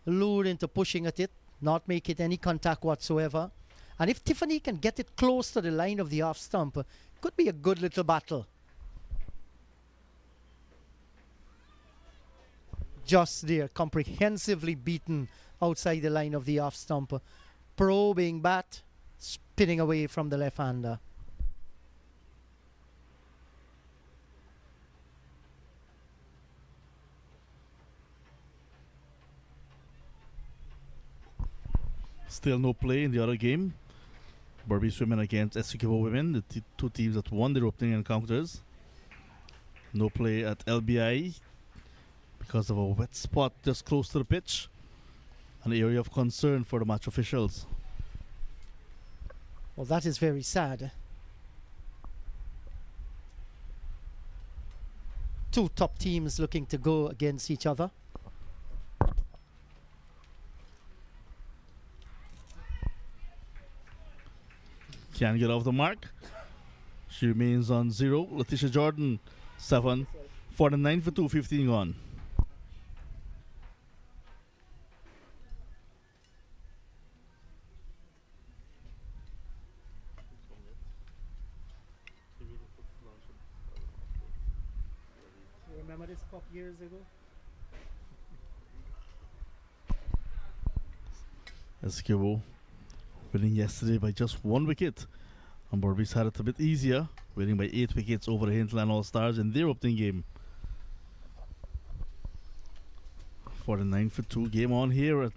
lured into pushing at it, not make it any contact whatsoever. And if Tiffany can get it close to the line of the off stump, it could be a good little battle. Just there, comprehensively beaten outside the line of the off stump. Probing bat, spinning away from the left-hander. Still no play in the other game. Berbice women against 𝒆b𝒊𝒏 women, the two teams that won their opening encounters. No play at LBI because of a wet spot just close to the pitch. An area of concern for the match officials. Well, that is very sad. Two top teams looking to go against each other. Can't get off the mark. She remains on 0. Letitia Jordan, 7. 49 for 2, 15 gone. You remember this cup years ago? 𝒆b𝒊𝒏 winning yesterday by just 1 wicket. And Berbice had it a bit easier, winning by 8 wickets over the Hinterland All-Stars in their opening game. 49 for 2, game on here at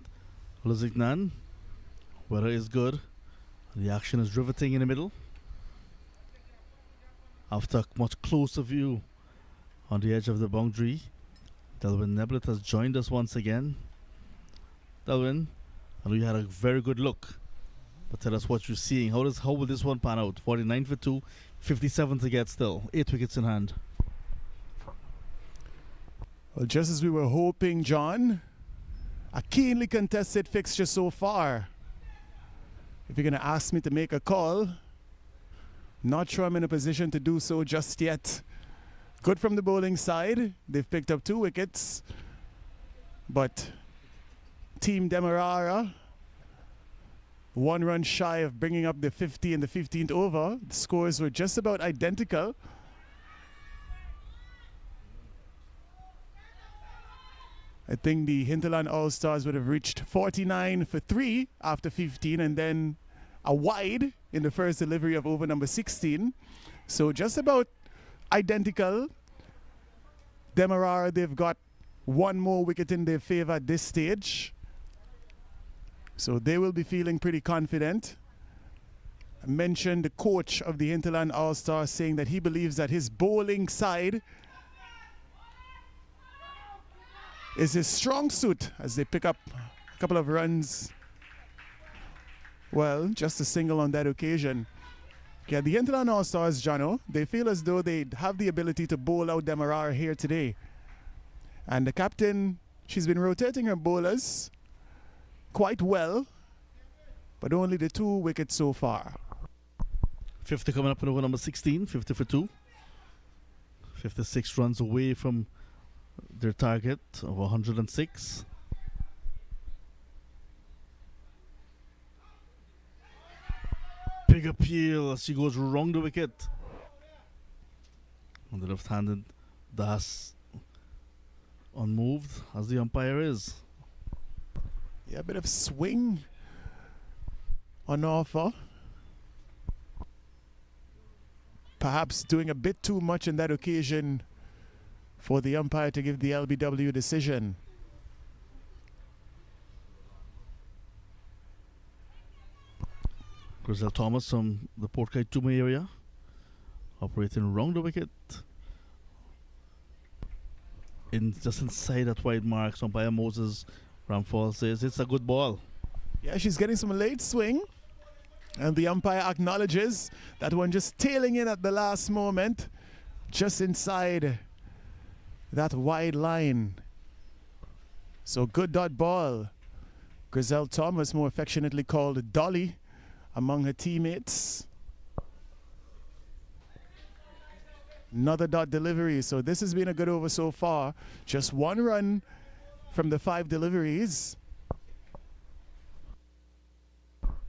Lusignan. Weather is good. The action is riveting in the middle. After a much closer view on the edge of the boundary, Delvin Neblet has joined us once again. Delvin, I know you had a very good look. But tell us what you're seeing. How will this one pan out? 49 for 2, 57 to get still. 8 wickets in hand. Well, just as we were hoping, John, a keenly contested fixture so far. If you're going to ask me to make a call, not sure I'm in a position to do so just yet. Good from the bowling side. They've picked up 2 wickets. But Team Demerara, 1 run shy of bringing up the 50 in the 15th over. The scores were just about identical. I think the Hinterland All-Stars would have reached 49 for 3 after 15, and then a wide in the first delivery of over number 16. So just about identical. Demerara, they've got one more wicket in their favor at this stage. So they will be feeling pretty confident. I mentioned the coach of the Hinterland All-Stars saying that he believes that his bowling side is his strong suit as they pick up a couple of runs. Well, just a single on that occasion. Yeah, the Hinterland All-Stars, Jono, they feel as though they have the ability to bowl out Demerara here today. And the captain, she's been rotating her bowlers quite well, but only the 2 wickets so far. 50 coming up in over number 16, 50 for 2. 56 runs away from their target of 106. Big appeal as she goes wrong the wicket. On the left-handed, Das unmoved as the umpire is. Yeah, a bit of swing on offer. Perhaps doing a bit too much in that occasion for the umpire to give the LBW decision. 𝒔𝒎𝒆𝒏 from the Port Kaituma area, operating round the wicket. Just inside that wide mark, so umpire Moses Ramphal says it's a good ball. Yeah, she's getting some late swing, and the umpire acknowledges that one just tailing in at the last moment, just inside that wide line. So good dot ball. 𝒔𝒎𝒆𝒏, more affectionately called Dolly among her teammates. Another dot delivery. So this has been a good over so far. Just 1 run from the 5 deliveries.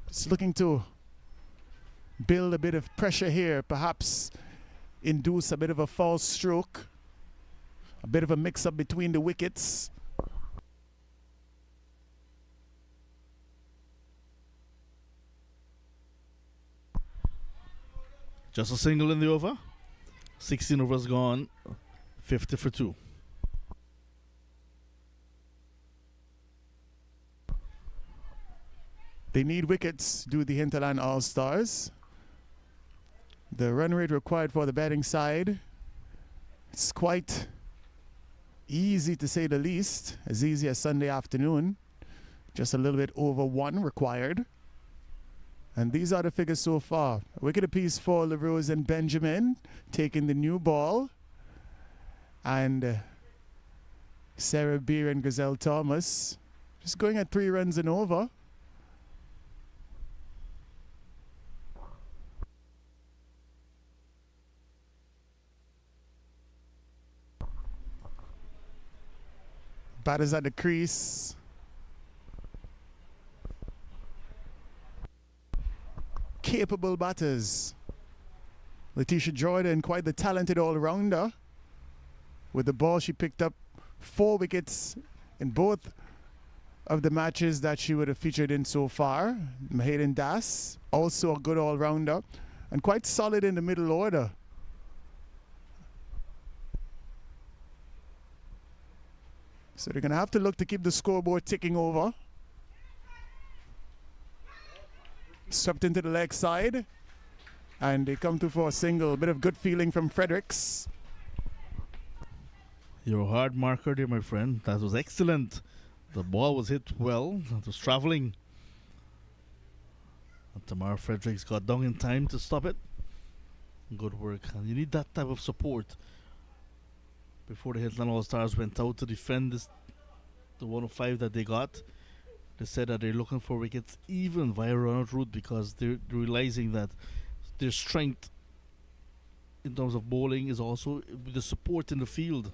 Just looking to build a bit of pressure here, perhaps induce a bit of a false stroke, a bit of a mix-up between the wickets. Just a single in the over. 16 overs gone. 50 for 2. They need wickets, do the Hinterland All-Stars. The run rate required for the batting side, it's quite easy to say the least, as easy as Sunday afternoon. Just a little bit over 1 required. And these are the figures so far. A wicket apiece for LaRose and Benjamin, taking the new ball. And Sarah Beer and 𝒔𝒎𝒏 just going at 3 runs and over. Batters at the crease. Capable batters. Letitia Jordan, quite the talented all-rounder. With the ball, she picked up 4 wickets in both of the matches that she would have featured in so far. Mahaden Das, also a good all-rounder, and quite solid in the middle order. So they're going to have to look to keep the scoreboard ticking over. Swept into the leg side, and they come to for a single. A bit of good feeling from Fredericks. You're a hard marker there, my friend. That was excellent. The ball was hit well. It was traveling. And Tamara Fredericks got down in time to stop it. Good work. And you need that type of support. Before the Hinterland All-Stars went out to defend this, the 105 that they got, they said that they're looking for wickets even via run-out route because they're realizing that their strength in terms of bowling is also the support in the field.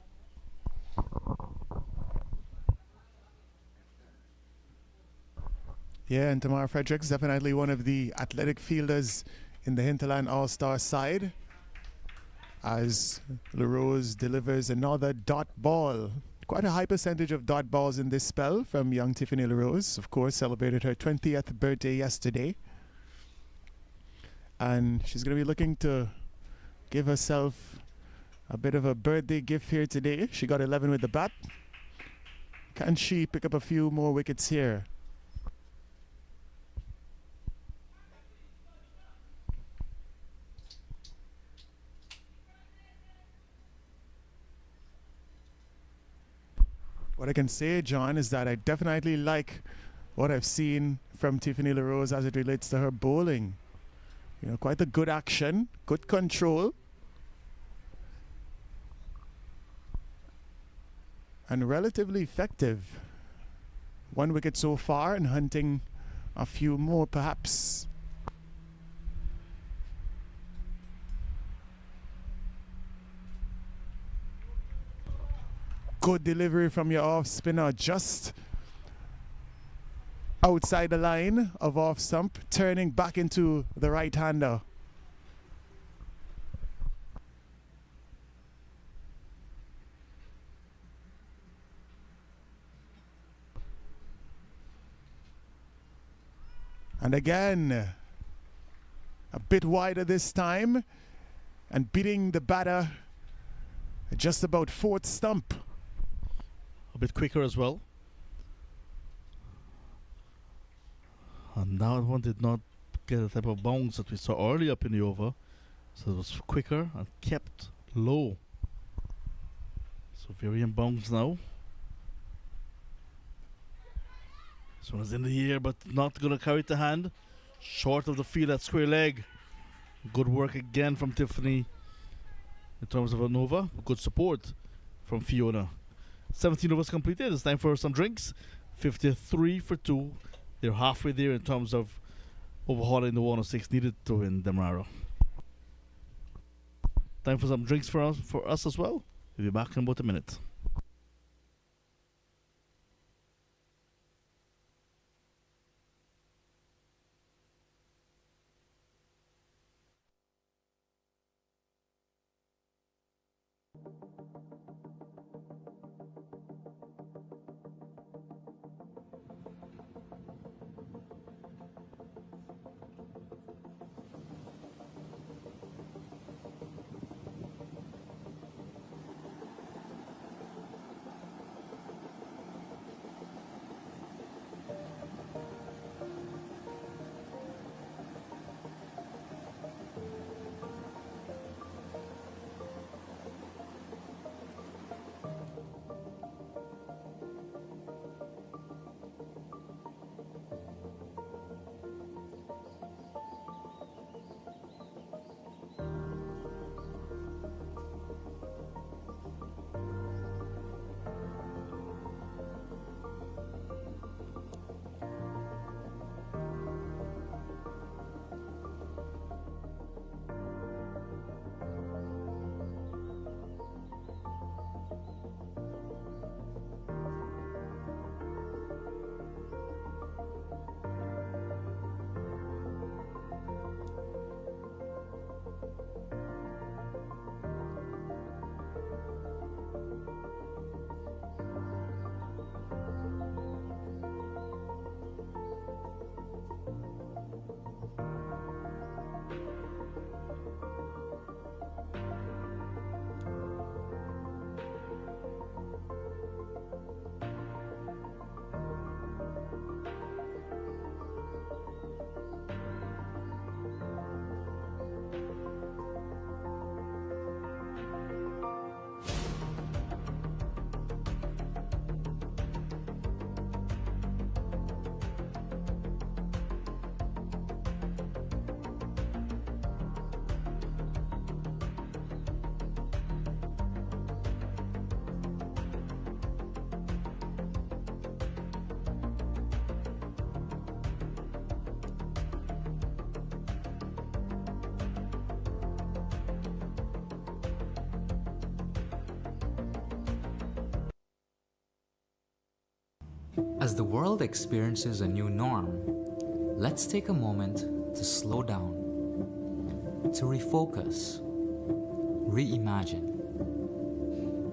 Yeah, and Tamara Fredericks, definitely one of the athletic fielders in the Hinterland All-Star side, as LaRose delivers another dot ball. Quite a high percentage of dot balls in this spell from young Tiffany LaRose. Of course, celebrated her 20th birthday yesterday. And she's going to be looking to give herself a bit of a birthday gift here today. She got 11 with the bat. Can she pick up a few more wickets here? What I can say, John, is that I definitely like what I've seen from Tiffany LaRose as it relates to her bowling. You know, quite a good action, good control, and relatively effective. 1 wicket so far and hunting a few more perhaps. Good delivery from your off spinner, just outside the line of off stump, turning back into the right hander. And again, a bit wider this time, and beating the batter just about 4th stump. A bit quicker as well. And that one did not get the type of bounce that we saw early up in the over. So it was quicker and kept low. So Varian bounce now. This one is in the air, but not going to carry it to hand. Short of the field at square leg. Good work again from Tiffany in terms of an over. Good support from Fiona. 17 overs completed. It's time for some drinks. 53 for 2. They're halfway there in terms of overhauling the 106 needed to win Demerara. Time for some drinks for us as well. We'll be back in about a minute. As the world experiences a new norm, let's take a moment to slow down, to refocus, reimagine,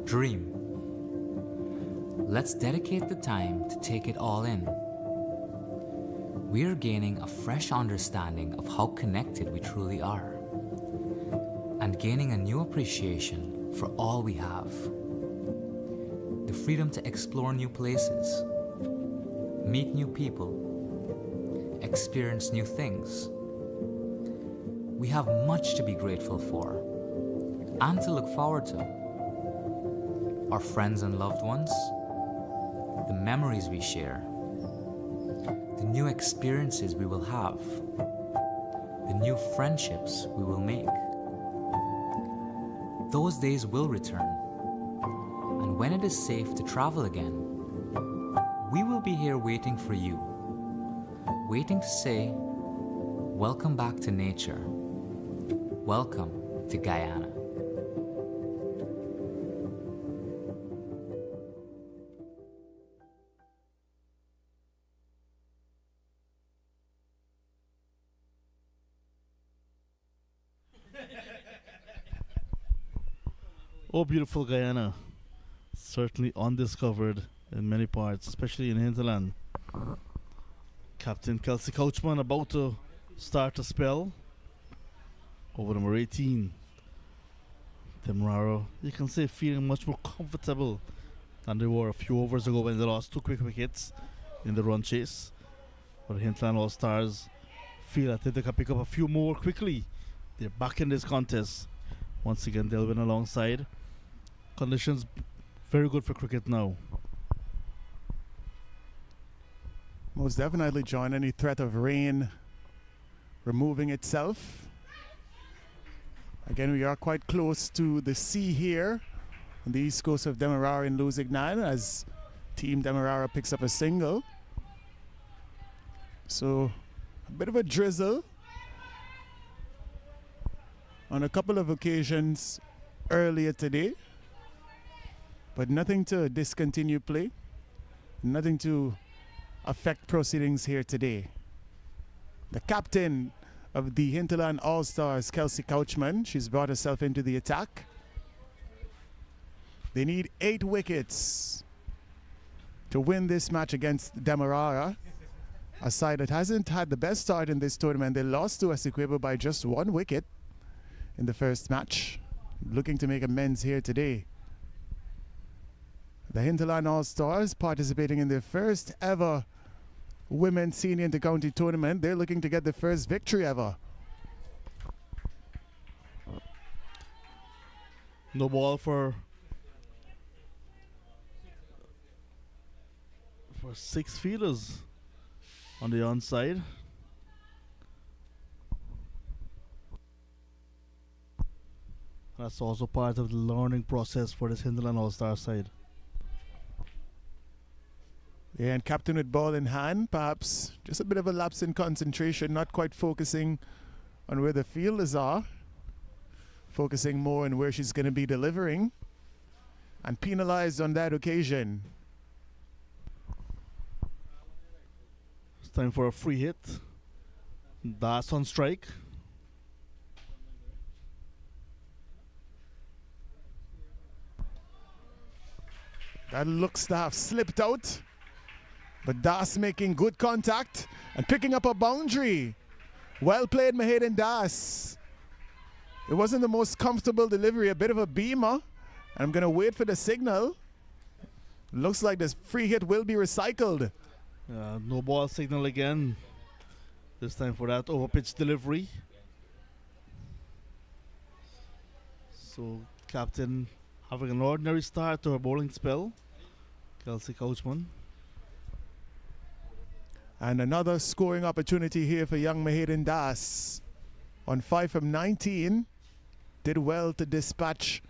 dream. Let's dedicate the time to take it all in. we are gaining a fresh understanding of how connected we truly are, and gaining a new appreciation for all we have. The freedom to explore new places, meet new people, experience new things. We have much to be grateful for and to look forward to. Our friends and loved ones, the memories we share, the new experiences we will have, the new friendships we will make. Those days will return, and when it is safe to travel again, we will be here waiting for you, waiting to say, welcome back to nature, welcome to Guyana. Oh, beautiful Guyana. Certainly undiscovered in many parts, especially in Hinterland. Captain 𝑾𝒐𝒎𝒆𝒏 𝒔 about to start a spell. Over number 18. Demerara, you can say, feeling much more comfortable than they were a few overs ago when they lost 2 quick wickets in the run chase. But Hinterland All-Stars feel that they can pick up a few more quickly. They're back in this contest. Once again, they'll win alongside. Conditions very good for cricket now. Most definitely, John. Any threat of rain removing itself. Again, we are quite close to the sea here on the east coast of Demerara in Lusignan as Team Demerara picks up a single. So a bit of a drizzle on a couple of occasions earlier today, but nothing to discontinue play, nothing to affect proceedings here today. The captain of the Hinterland All-Stars, 𝒆𝒏𝒊𝒐𝒓 𝒔, she's brought herself into the attack. They need 8 wickets to win this match against Demerara, a side that hasn't had the best start in this tournament. They lost to 𝒆𝒏𝒊𝒏 by just 1 wicket in the first match, looking to make amends here today. The Hinterland All-Stars participating in their first ever Women's Senior Inter-County Tournament. They're looking to get the first victory ever. No ball for 6 fielders on the onside. That's also part of the learning process for this Hinterland All-Star side. Yeah, and captain with ball in hand, perhaps just a bit of a lapse in concentration, not quite focusing on where the fielders are, focusing more on where she's going to be delivering, and penalized on that occasion. It's time for a free hit. Das on strike. That looks to have slipped out. But Das making good contact and picking up a boundary. Well played, Mahedin Das. It wasn't the most comfortable delivery, a bit of a beamer. I'm going to wait for the signal. Looks like this free hit will be recycled. No ball signal again. This time for that over-pitch delivery. So, captain having an ordinary start to her bowling spell. 𝒆𝒏𝒊𝒏 𝒔. And another scoring opportunity here for young Mahedin Das. On 5 from 19, did well to dispatch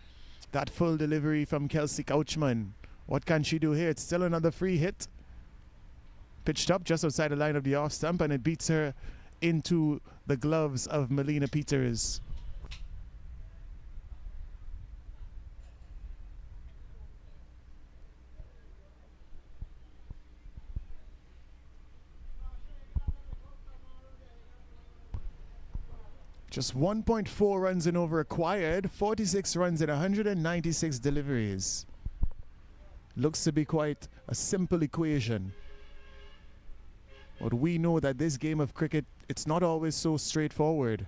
that full delivery from 𝒆𝒏𝒊𝒏 𝒔. What can she do here? It's still another free hit. Pitched up just outside the line of the off stump, and it beats her into the gloves of Melina Peters. Just 1.4 runs in over required, 46 runs in 196 deliveries. Looks to be quite a simple equation. But we know that this game of cricket, it's not always so straightforward.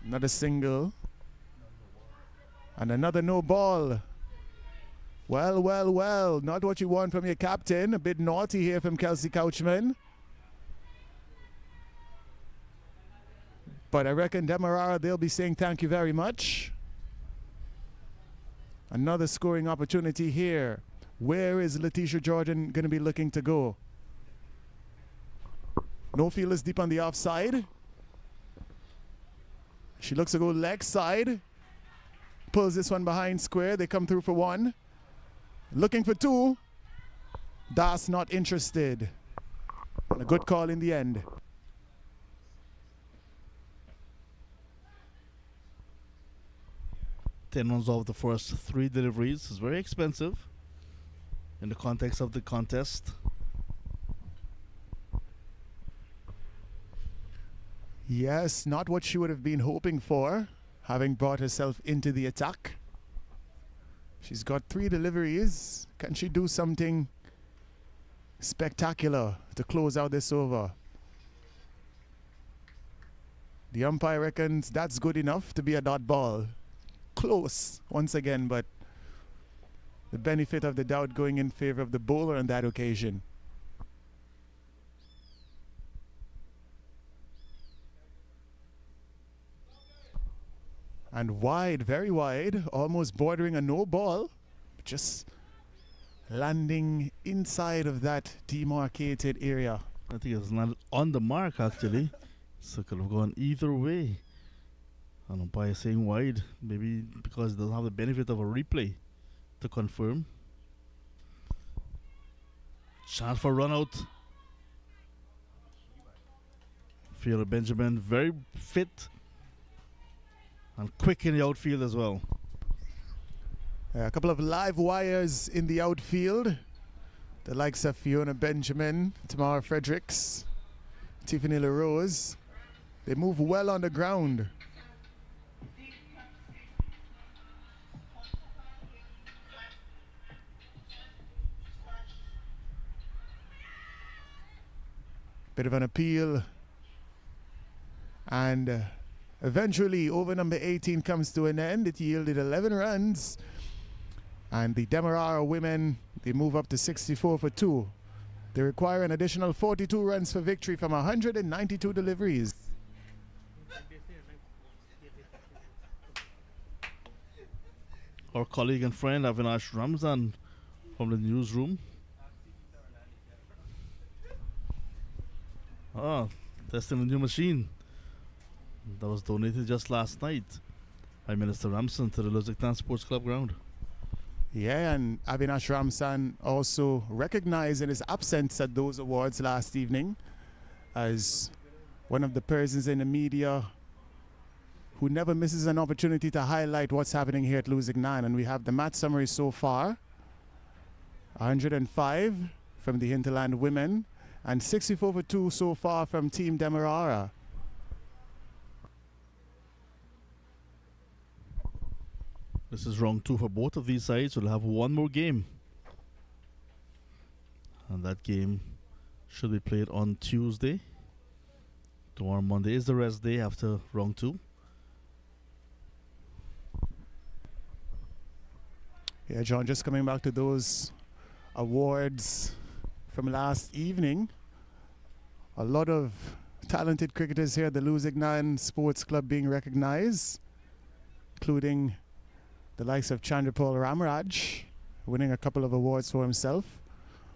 Another single. And another no ball. Well, well, well. Not what you want from your captain. A bit naughty here from Kelsey Couchman. But I reckon Demerara, they'll be saying thank you very much. Another scoring opportunity here. Where is Letitia Jordan going to be looking to go? No fielders deep on the offside. She looks to go leg side. Pulls this one behind square. They come through for one. Looking for two. Das not interested. And a good call in the end. Ten runs off the first 3 deliveries is very expensive in the context of the contest. Yes, not what she would have been hoping for, having brought herself into the attack. She's got 3 deliveries. Can she do something spectacular to close out this over? The umpire reckons that's good enough to be a dot ball. Close once again, but the benefit of the doubt going in favor of the bowler on that occasion. And wide, very wide, almost bordering a no ball, just landing inside of that demarcated area. I think it's not on the mark actually, so it could have gone either way. And umpire saying wide, maybe because it doesn't have the benefit of a replay to confirm. Chance for run out. Fielder Benjamin very fit and quick in the outfield as well. A couple of live wires in the outfield. The likes of Fiona Benjamin, Tamara Fredericks, Tiffany LaRose. They move well on the ground. Bit of an appeal. And eventually, over number 18 comes to an end. It yielded 11 runs. And the Demerara women, they move up to 64 for 2. They require an additional 42 runs for victory from 192 deliveries. Our colleague and friend Avinash Ramzan from the newsroom. Testing a new machine that was donated just last night by Minister Ramson to the Lusignan Sports Club ground. Yeah, and Avinash Ramsan also recognized in his absence at those awards last evening as one of the persons in the media who never misses an opportunity to highlight what's happening here at Lusignan. And we have the match summary so far. 105 from the Hinterland women and 64 for 2 so far from Team Demerara. This is round 2 for both of these sides. We'll have one more game. And that game should be played on Tuesday. Tomorrow Monday is the rest day after round 2. Yeah, John, just coming back to those awards from last evening. A lot of talented cricketers here at the Lusignan Sports Club being recognized, including the likes of Chandrapal Ramraj, winning a couple of awards for himself.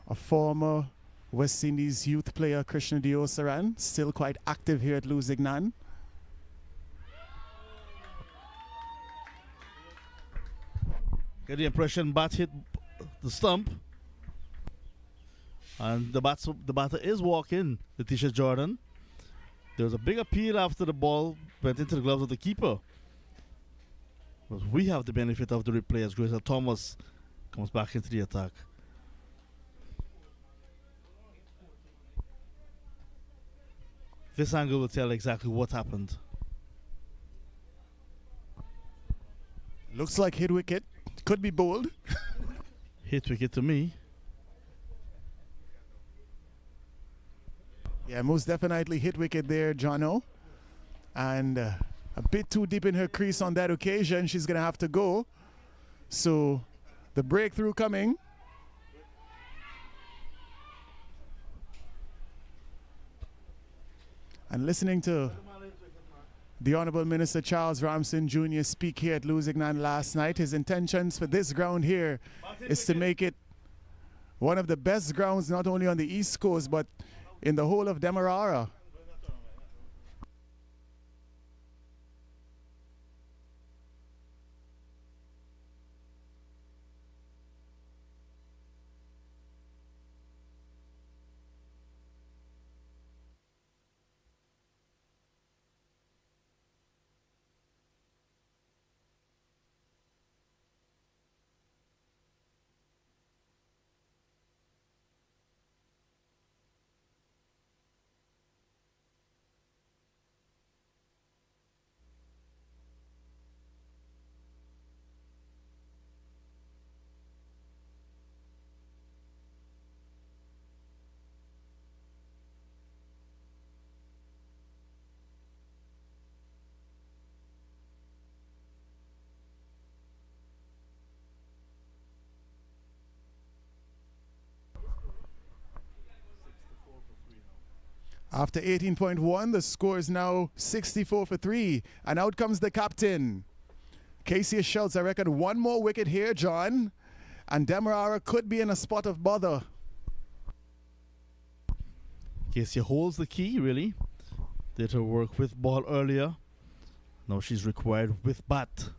A former West Indies youth player, Krishna Diosaran, still quite active here at Lusignan. Get the impression bat hit the stump. And the batter is walking, Letitia Jordan. There was a big appeal after the ball went into the gloves of the keeper. But we have the benefit of the replay as Grace Thomas comes back into the attack. This angle will tell exactly what happened. Looks like hit wicket. Could be bowled. Hit wicket to me. Yeah, most definitely hit wicket there, Jono. And a bit too deep in her crease on that occasion. She's going to have to go. So the breakthrough coming. And listening to the Honorable Minister Charles Ramson Jr. speak here at Lusignan last night, his intentions for this ground here is to make it one of the best grounds not only on the East Coast but in the whole of Demerara. After 18.1, the score is now 64 for 3. And out comes the captain. 𝒌𝒐𝒆, I reckon one more wicket here, John. And Demerara could be in a spot of bother. 𝒌𝒐𝒆 holds the key, really. Did her work with ball earlier. Now she's required with bat.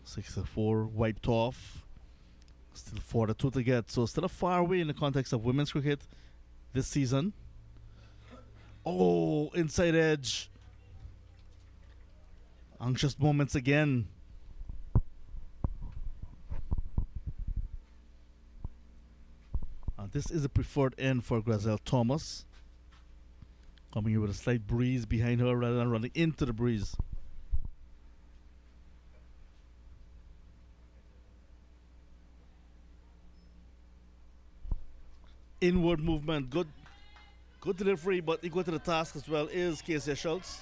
64 wiped off. Still 4-2 to get. So still a far away in the context of women's cricket this season. Oh, inside edge. Anxious moments again. This is a preferred end for Grazelle Thomas. Coming here with a slight breeze behind her rather than running into the breeze. Inward movement, good delivery, but equal to the task as well is 𝒌𝒐𝒆.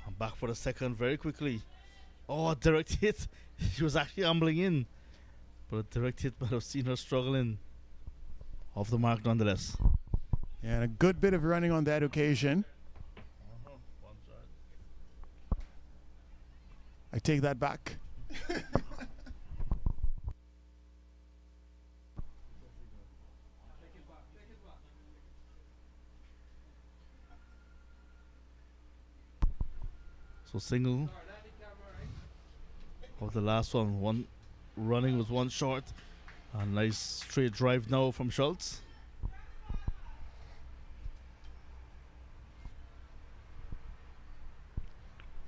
I'm back for the second very quickly. Oh, a direct hit. She was actually ambling in, but a direct hit might have seen her struggling. Off the mark nonetheless. Yeah, and a good bit of running on that occasion. I take that back. So single of the last one. One running was one short. A nice straight drive now from Schultz.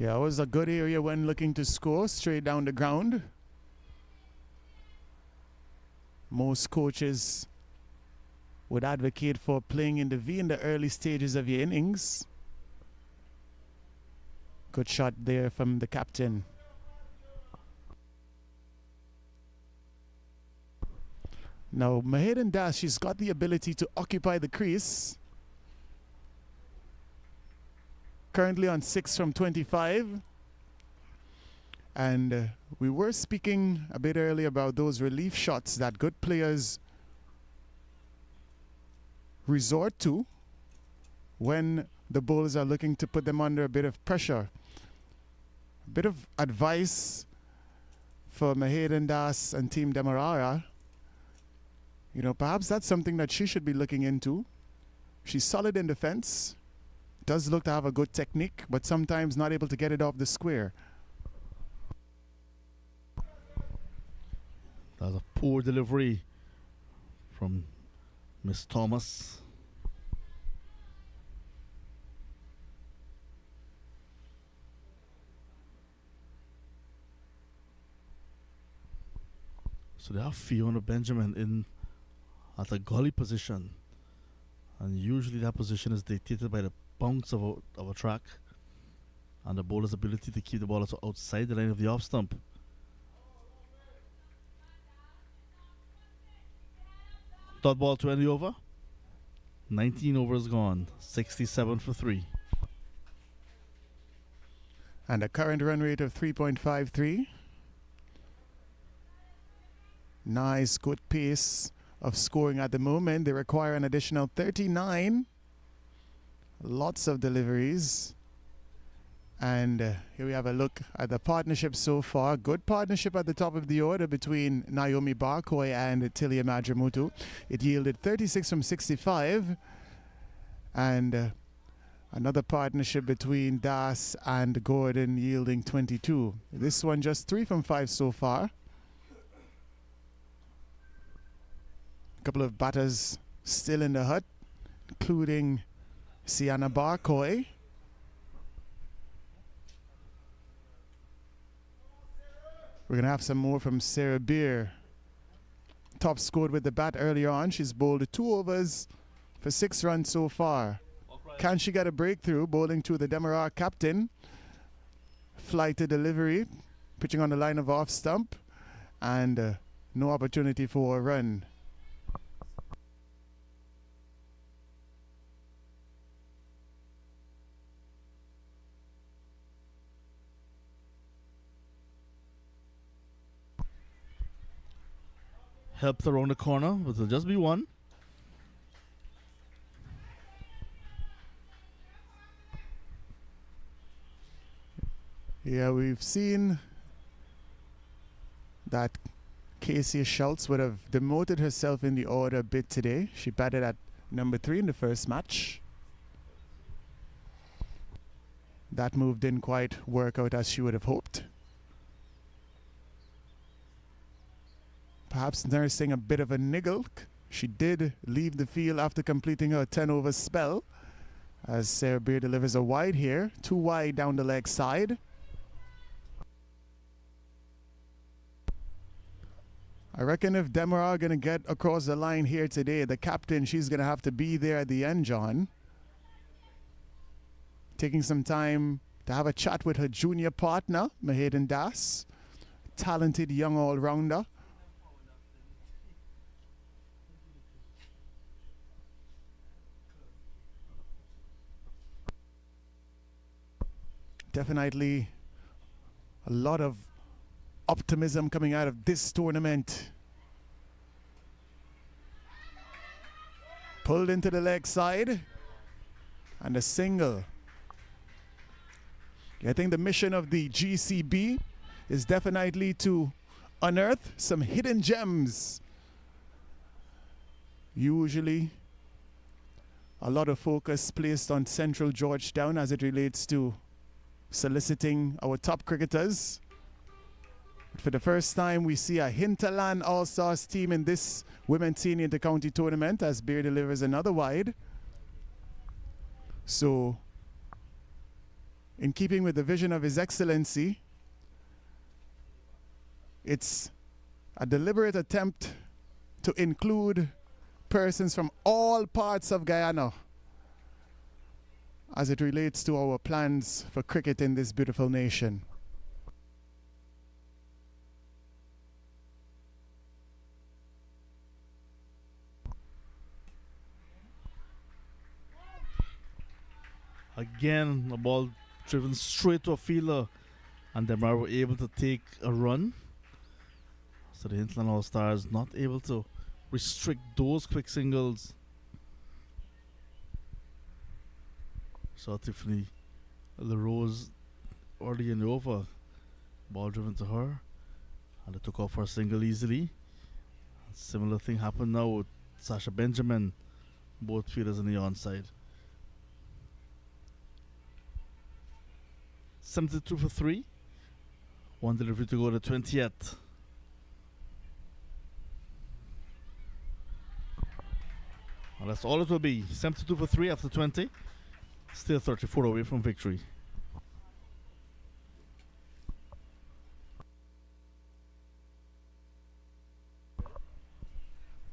Yeah, it was a good area when looking to score straight down the ground. Most coaches would advocate for playing in the V in the early stages of your innings. Good shot there from the captain. Now, Mahedin Das, she's got the ability to occupy the crease. Currently on 6 from 25. And we were speaking a bit earlier about those relief shots that good players resort to when the bowlers are looking to put them under a bit of pressure. A bit of advice for Mahedin Das and Team Demerara. You know, perhaps that's something that she should be looking into. She's solid in defense, does look to have a good technique, but sometimes not able to get it off the square. That was a poor delivery from Miss Thomas. So they have Fiona Benjamin in at a gully position, and usually that position is dictated by the bounce of a track and the bowler's ability to keep the ball outside the line of the off stump. Dot ball 20 over. 19 overs gone. 67 for 3. And a current run rate of 3.53. Nice, good pace of scoring at the moment. They require an additional 39. Lots of deliveries. And here we have a look at the partnership so far. Good partnership at the top of the order between Naomi Barkoi and Tilia Madramutu. It yielded 36 from 65. And another partnership between Das and Gordon yielding 22. This one just 3 from 5 so far. A couple of batters still in the hut, including Sienna Barkoi. We're going to have some more from Sarah Beer. Top scored with the bat earlier on. She's bowled 2 overs for 6 runs so far. Can she get a breakthrough? Bowling to the Demerara captain. Flighted delivery. Pitching on the line of off stump. And no opportunity for a run. Helped around the corner, but it'll just be 1. Yeah, we've seen that 𝑾𝒐𝒎𝒆𝒏 would have demoted herself in the order a bit today. She batted at number 3 in the first match. That move didn't quite work out as she would have hoped. Perhaps nursing a bit of a niggle. She did leave the field after completing her 10-over spell. As Sarah Beer delivers a wide here. 2 wide down the leg side. I reckon if Demerara are going to get across the line here today, the captain, she's going to have to be there at the end, John. Taking some time to have a chat with her junior partner, Mahedin Das. Talented young all-rounder. Definitely a lot of optimism coming out of this tournament. Pulled into the leg side. And a single. I think the mission of the GCB is definitely to unearth some hidden gems. Usually a lot of focus placed on Central Georgetown as it relates to soliciting our top cricketers. For the first time, we see a Hinterland All-Stars team in this Women's Senior Inter-County Tournament as Beer delivers another wide. So, in keeping with the vision of His Excellency, it's a deliberate attempt to include persons from all parts of Guyana as it relates to our plans for cricket in this beautiful nation. Again, a ball driven straight to a fielder, and Demerara were able to take a run. So the Hinterland All-Stars not able to restrict those quick singles. So Tiffany LaRose early in the over, ball driven to her, and they took off for a single easily. Similar thing happened now with Sasha Benjamin, both fielders on the onside. 72 for 3. 1 delivery to go to 20th. Well, that's all it will be. 72 for 3 after 20. Still 34 away from victory.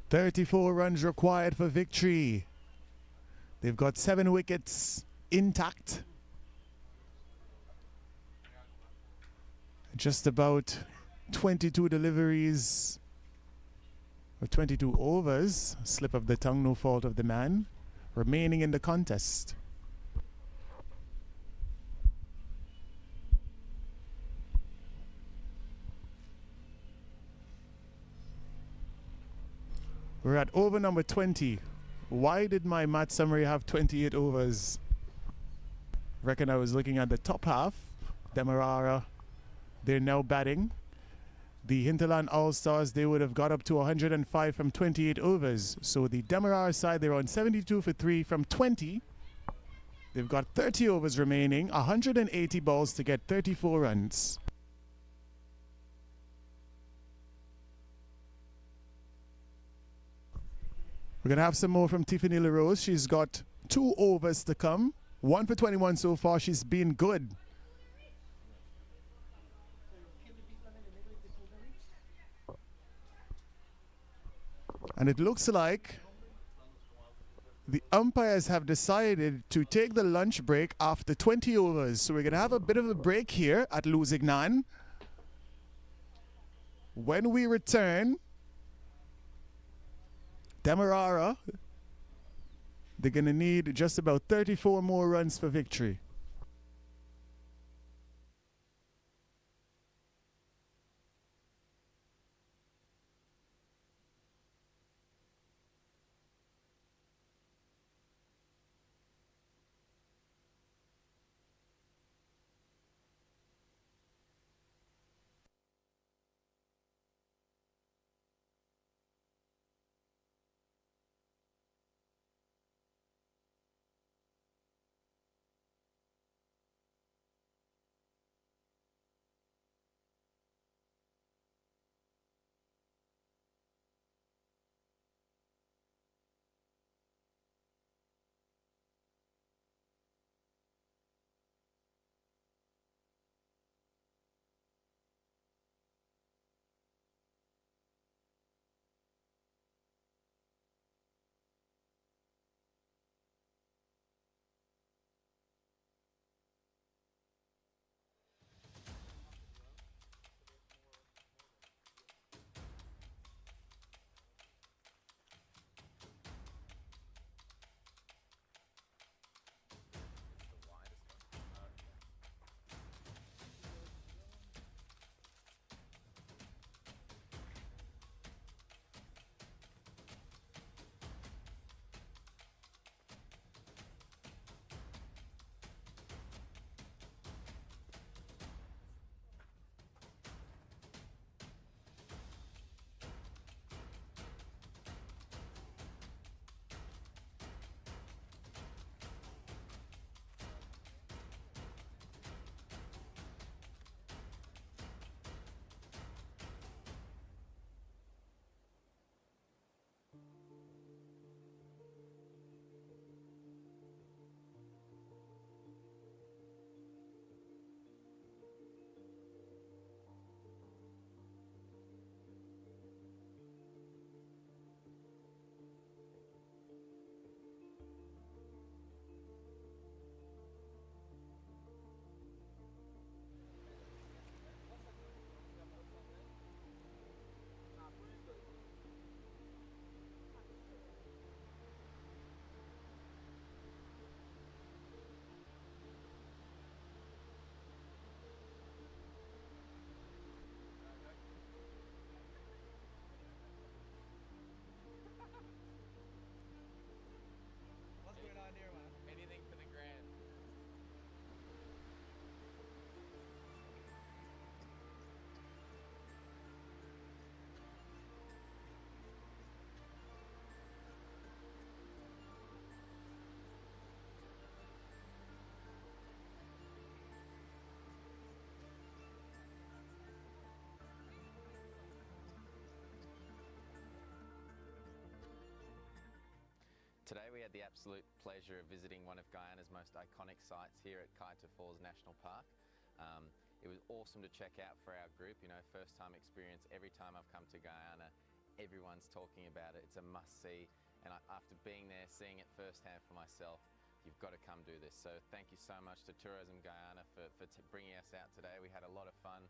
"34 runs required for victory. They've got 7 wickets intact. Just about 22 deliveries With 22 overs, slip of the tongue, no fault of the man, remaining in the contest. We're at over number 20. Why did my match summary have 28 overs? Reckon I was looking at the top half. Demerara, they're now batting. The Hinterland All-Stars, they would have got up to 105 from 28 overs. So the Demerara side, they're on 72 for 3 from 20. They've got 30 overs remaining, 180 balls to get 34 runs. We're going to have some more from Tiffany LaRose. She's got 2 overs to come. 1 for 21 so far. She's been good. And it looks like the umpires have decided to take the lunch break after 20 overs. So we're going to have a bit of a break here at Lusignan. When we return, Demerara, they're going to need just about 34 more runs for victory. Today we had the absolute pleasure of visiting one of Guyana's most iconic sites here at 𝒐𝒏 Falls National Park. It was awesome to check out for our group, you know, first time experience. Every time I've come to Guyana, everyone's talking about it. It's a must-see, and after being there, seeing it firsthand for myself, you've got to come do this. So thank you so much to Tourism Guyana for bringing us out today. We had a lot of fun,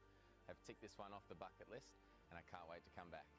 have ticked this one off the bucket list, and I can't wait to come back.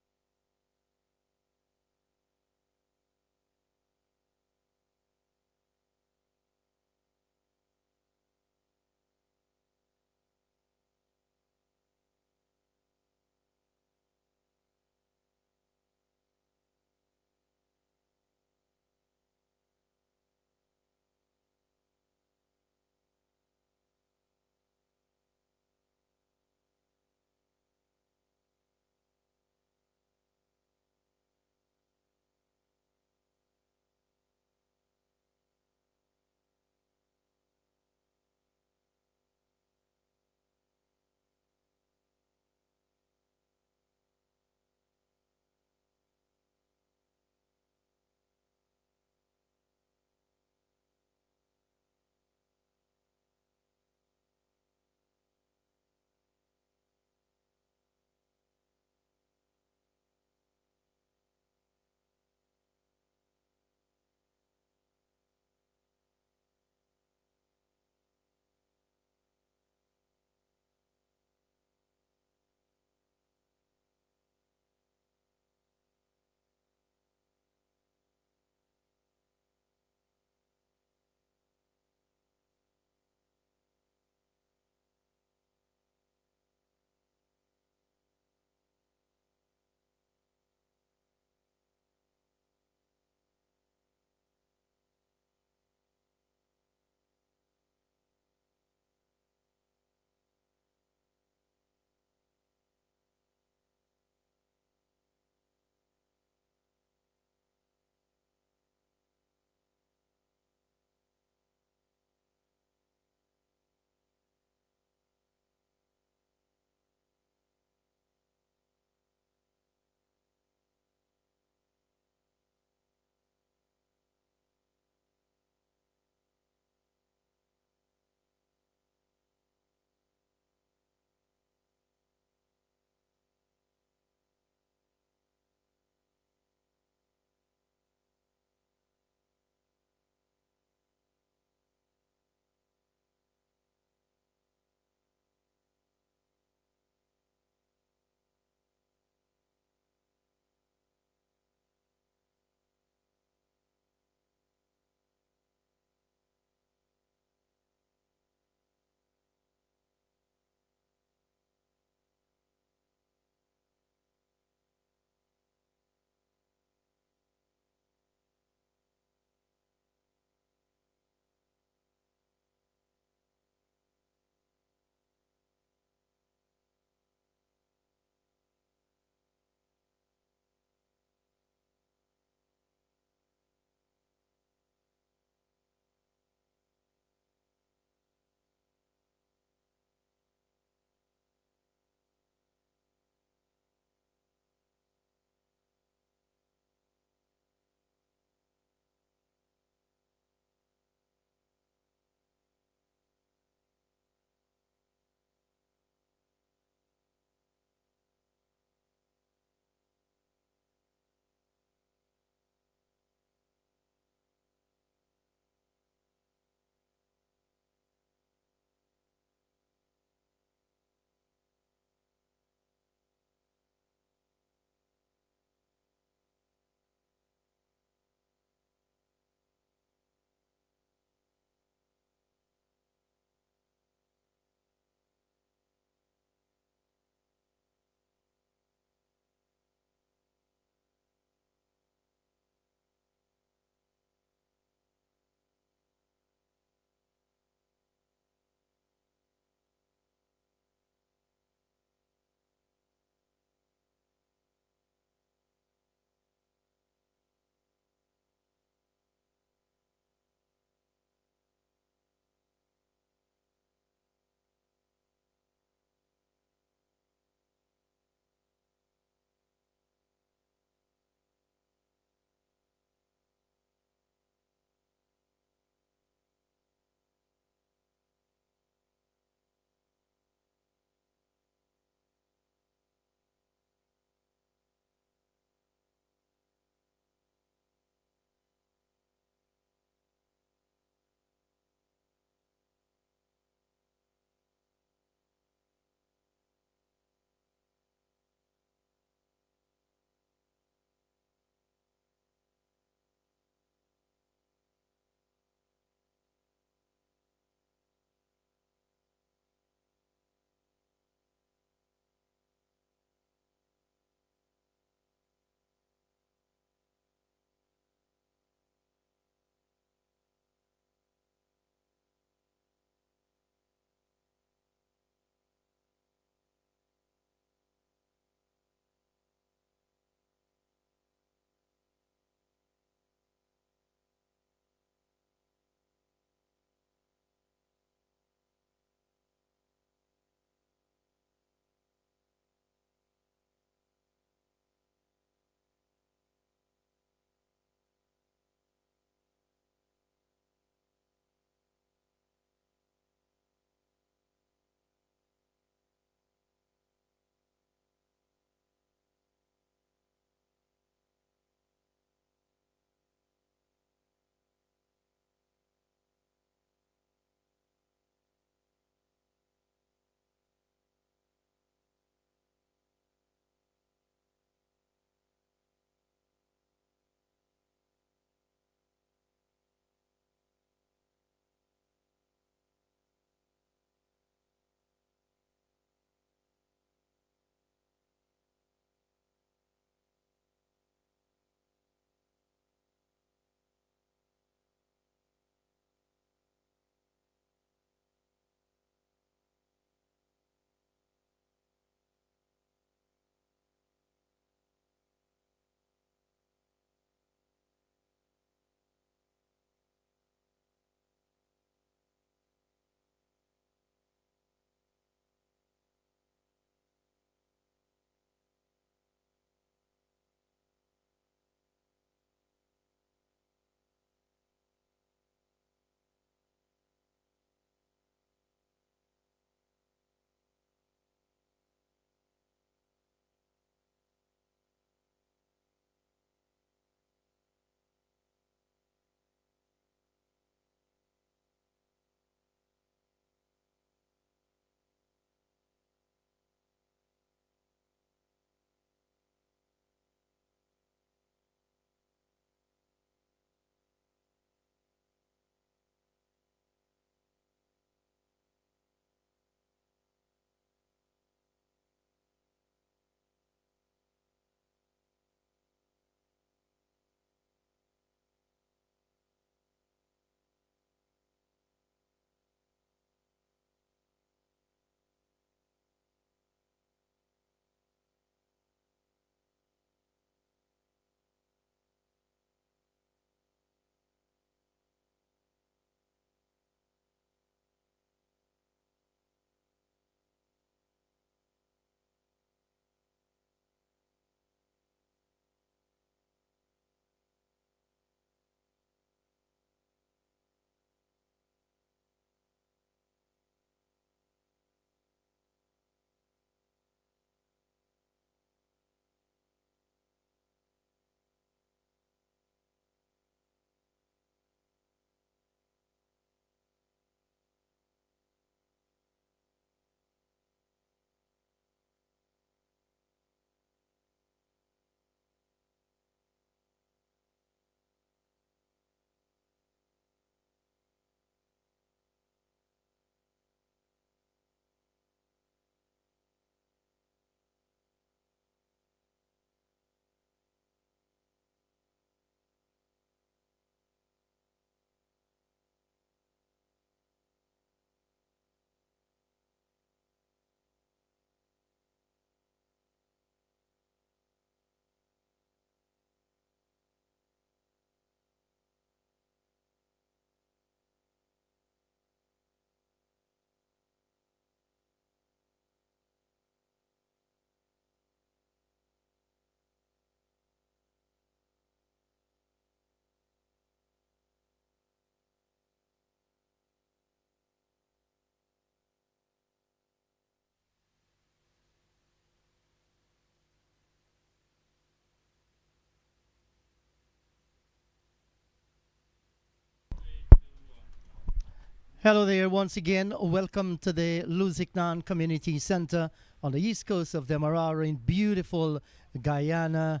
Hello there once again. Welcome to the Lusignan Community Center on the east coast of Demerara in beautiful Guyana.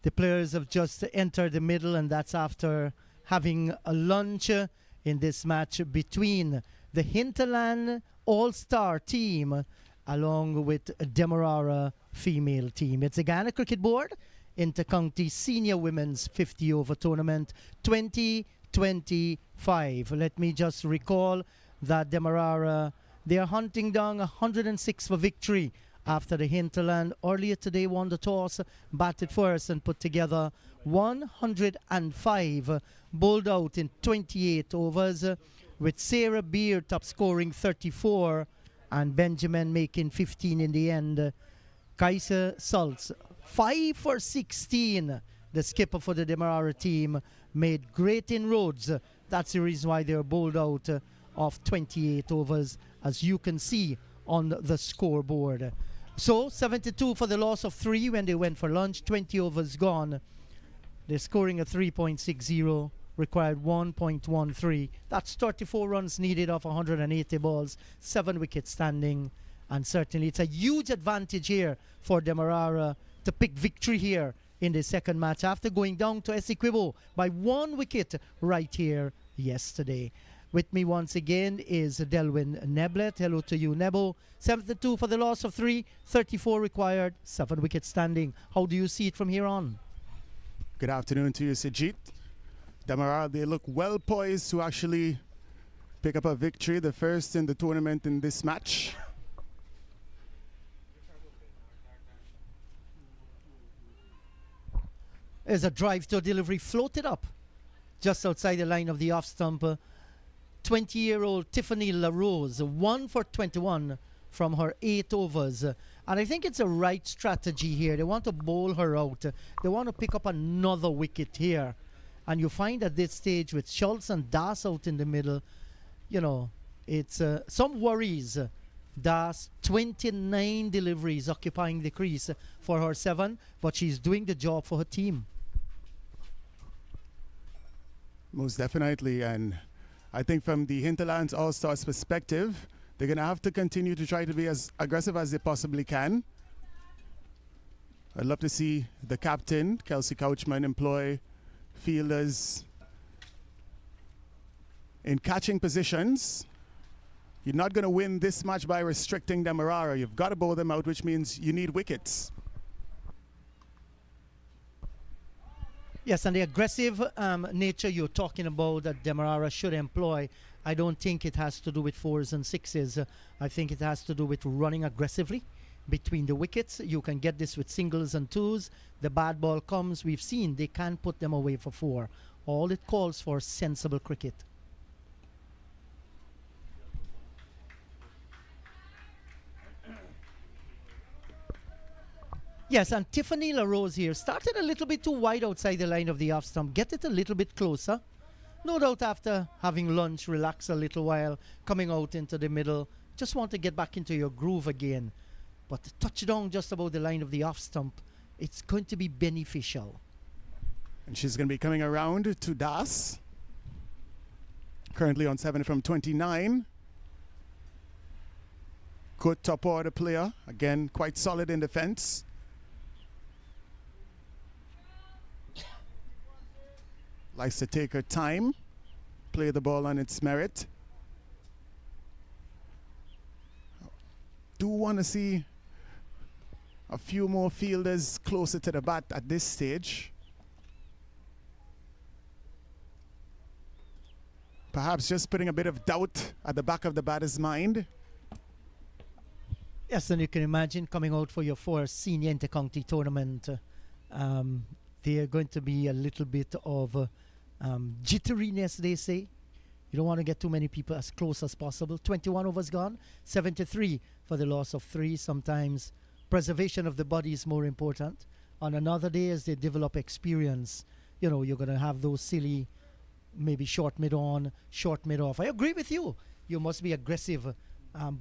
The players have just entered the middle, and that's after having a lunch in this match between the Hinterland All-Star team along with Demerara female team. It's the Guyana Cricket Board Inter-County Senior Women's 50-over tournament 2025. Let me just recall that Demerara, they are hunting down 106 for victory after the Hinterland earlier today won the toss, batted first and put together 105, bowled out in 28 overs, with Sarah Beer top scoring 34 and Benjamin making 15 in the end. 𝒔𝒐𝒎𝒆𝒏 5 for 16. The skipper for the Demerara team made great inroads. That's the reason why they're bowled out of 28 overs, as you can see on the scoreboard. So 72 for the loss of 3 when they went for lunch. 20 overs gone. They're scoring a 3.60, required 1.13. That's 34 runs needed off 180 balls, 7 wickets standing. And certainly it's a huge advantage here for Demerara to pick victory here in the second match after going down to Essequibo by 1 wicket right here yesterday. With me once again is Delwyn Neblet. Hello to you, Nebo. 72 for the loss of 3, 34 required, 7 wickets standing. How do you see it from here on? Good afternoon to you, Sajid. Demerara, they look well poised to actually pick up a victory, the first in the tournament in this match. There's a drive to a delivery floated up just outside the line of the off stump. 20-year-old Tiffany LaRose, 1 for 21 from her 8 overs. And I think it's a right strategy here. They want to bowl her out. They want to pick up another wicket here. And you find at this stage with Schultz and Das out in the middle, you know, it's some worries. Das, 29 deliveries occupying the crease for her 7, but she's doing the job for her team. Most definitely, and I think from the Hinterlands All-Stars perspective, they're going to have to continue to try to be as aggressive as they possibly can. I'd love to see the captain, Kelsey Couchman, employ fielders in catching positions. You're not going to win this match by restricting Demerara. You've got to bowl them out, which means you need wickets. Yes, and the aggressive nature you're talking about that Demerara should employ, I don't think it has to do with 4s and 6s. I think it has to do with running aggressively between the wickets. You can get this with singles and 2s. The bad ball comes, we've seen they can put them away for 4. All it calls for sensible cricket. Yes, and Tiffany LaRose here started a little bit too wide outside the line of the off stump. Get it a little bit closer. No doubt after having lunch, relax a little while, coming out into the middle. Just want to get back into your groove again. But the touchdown just above the line of the off stump, it's going to be beneficial. And she's going to be coming around to Das. Currently on 7 from 29. Good top order player. Again, quite solid in defense. Likes to take her time, play the ball on its merit. Do want to see a few more fielders closer to the bat at this stage. Perhaps just putting a bit of doubt at the back of the batter's mind. Yes, and you can imagine coming out for your first senior inter-county tournament. They are going to be a little bit of jitteriness, they say. You don't want to get too many people as close as possible. 21 overs gone, 73 for the loss of 3. Sometimes preservation of the body is more important. On another day, as they develop experience, you know, you're going to have those silly, maybe short mid on, short mid off. I agree with you. You must be aggressive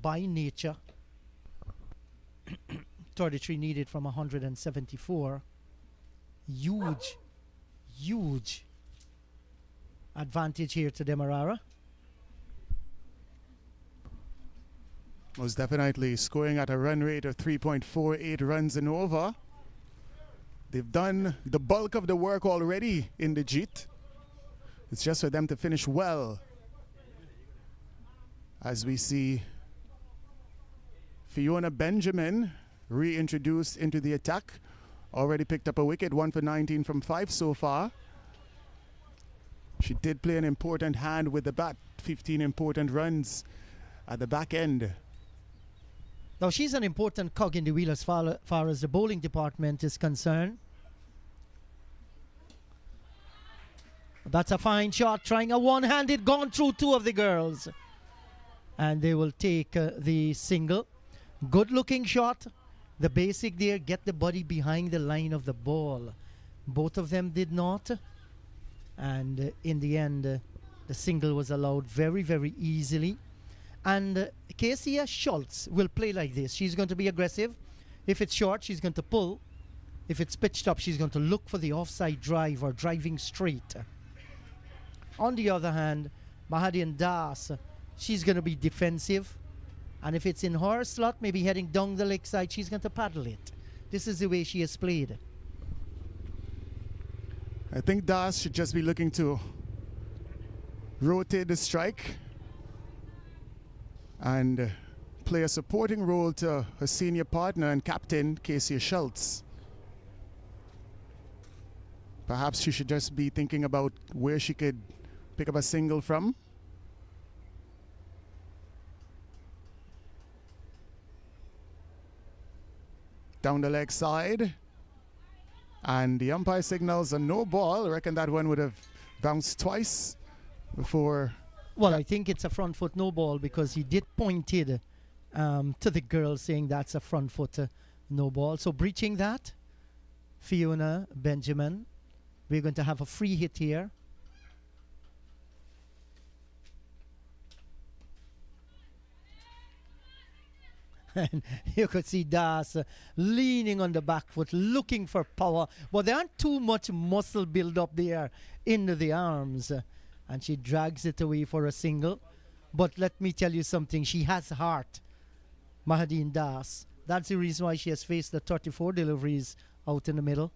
by nature. 33 needed from 174. Huge, huge advantage here to Demerara. Most definitely scoring at a run rate of 3.48 runs and over. They've done the bulk of the work already in the JIT. It's just for them to finish well. As we see Fiona Benjamin reintroduced into the attack. Already picked up a wicket, 1 for 19 from 5 so far. She did play an important hand with the bat, 15 important runs at the back end. Now she's an important cog in the wheel as far as the bowling department is concerned. That's a fine shot, trying a one-handed, gone through two of the girls. And they will take the single. Good looking shot. The basic there, get the body behind the line of the ball. Both of them did not. And in the end, the single was allowed very, very easily. And 𝑾𝒐𝒎𝒆 will play like this. She's going to be aggressive. If it's short, she's going to pull. If it's pitched up, she's going to look for the offside drive or driving straight. On the other hand, Mahadian Das, she's going to be defensive. And if it's in her slot, maybe heading down the leg side, she's going to paddle it. This is the way she has played. I think Das should just be looking to rotate the strike and play a supporting role to her senior partner and captain, 𝑾𝒐𝒎𝒆. Perhaps she should just be thinking about where she could pick up a single from. Down the leg side. And the umpire signals a no ball. I reckon that one would have bounced twice before. Well, I think it's a front foot no ball because he did point it to the girl saying that's a front foot no ball. So breaching that, Fiona Benjamin, we're going to have a free hit here. And you could see Das leaning on the back foot, looking for power. But there aren't too much muscle build up there into the arms. And she drags it away for a single. But let me tell you something, she has heart, Mahadian Das. That's the reason why she has faced the 34 deliveries out in the middle.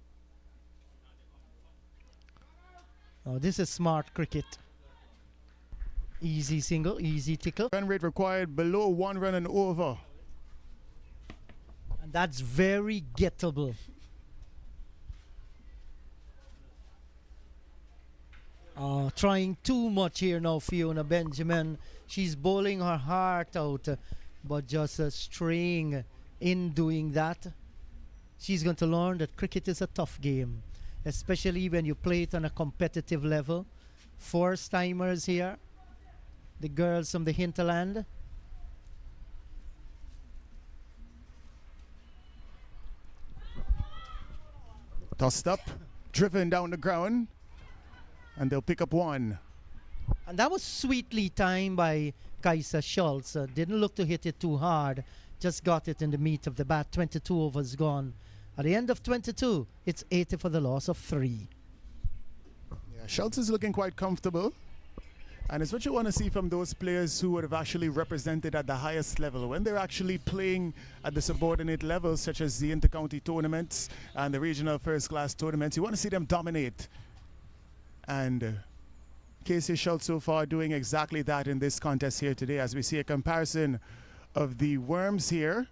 Oh, this is smart cricket. Easy single, easy tickle. Run rate required below 1 run and over. And that's very gettable. Trying too much here now, Fiona Benjamin. She's bowling her heart out, but just straying in doing that. She's going to learn that cricket is a tough game, especially when you play it on a competitive level. First timers here, the girls from the hinterland. Tossed up, driven down the ground, and they'll pick up one. And that was sweetly timed by 𝑾𝒐𝒎𝒆. Didn't look to hit it too hard, just got it in the meat of the bat. 22 overs gone. At the end of 22, it's 80 for the loss of 3. Yeah, Schultz is looking quite comfortable. And it's what you want to see from those players who would have actually represented at the highest level. When they're actually playing at the subordinate levels, such as the inter-county tournaments and the regional first-class tournaments, you want to see them dominate. And 𝑾𝒐𝒎𝒆 so far doing exactly that in this contest here today, as we see a comparison of the worms here.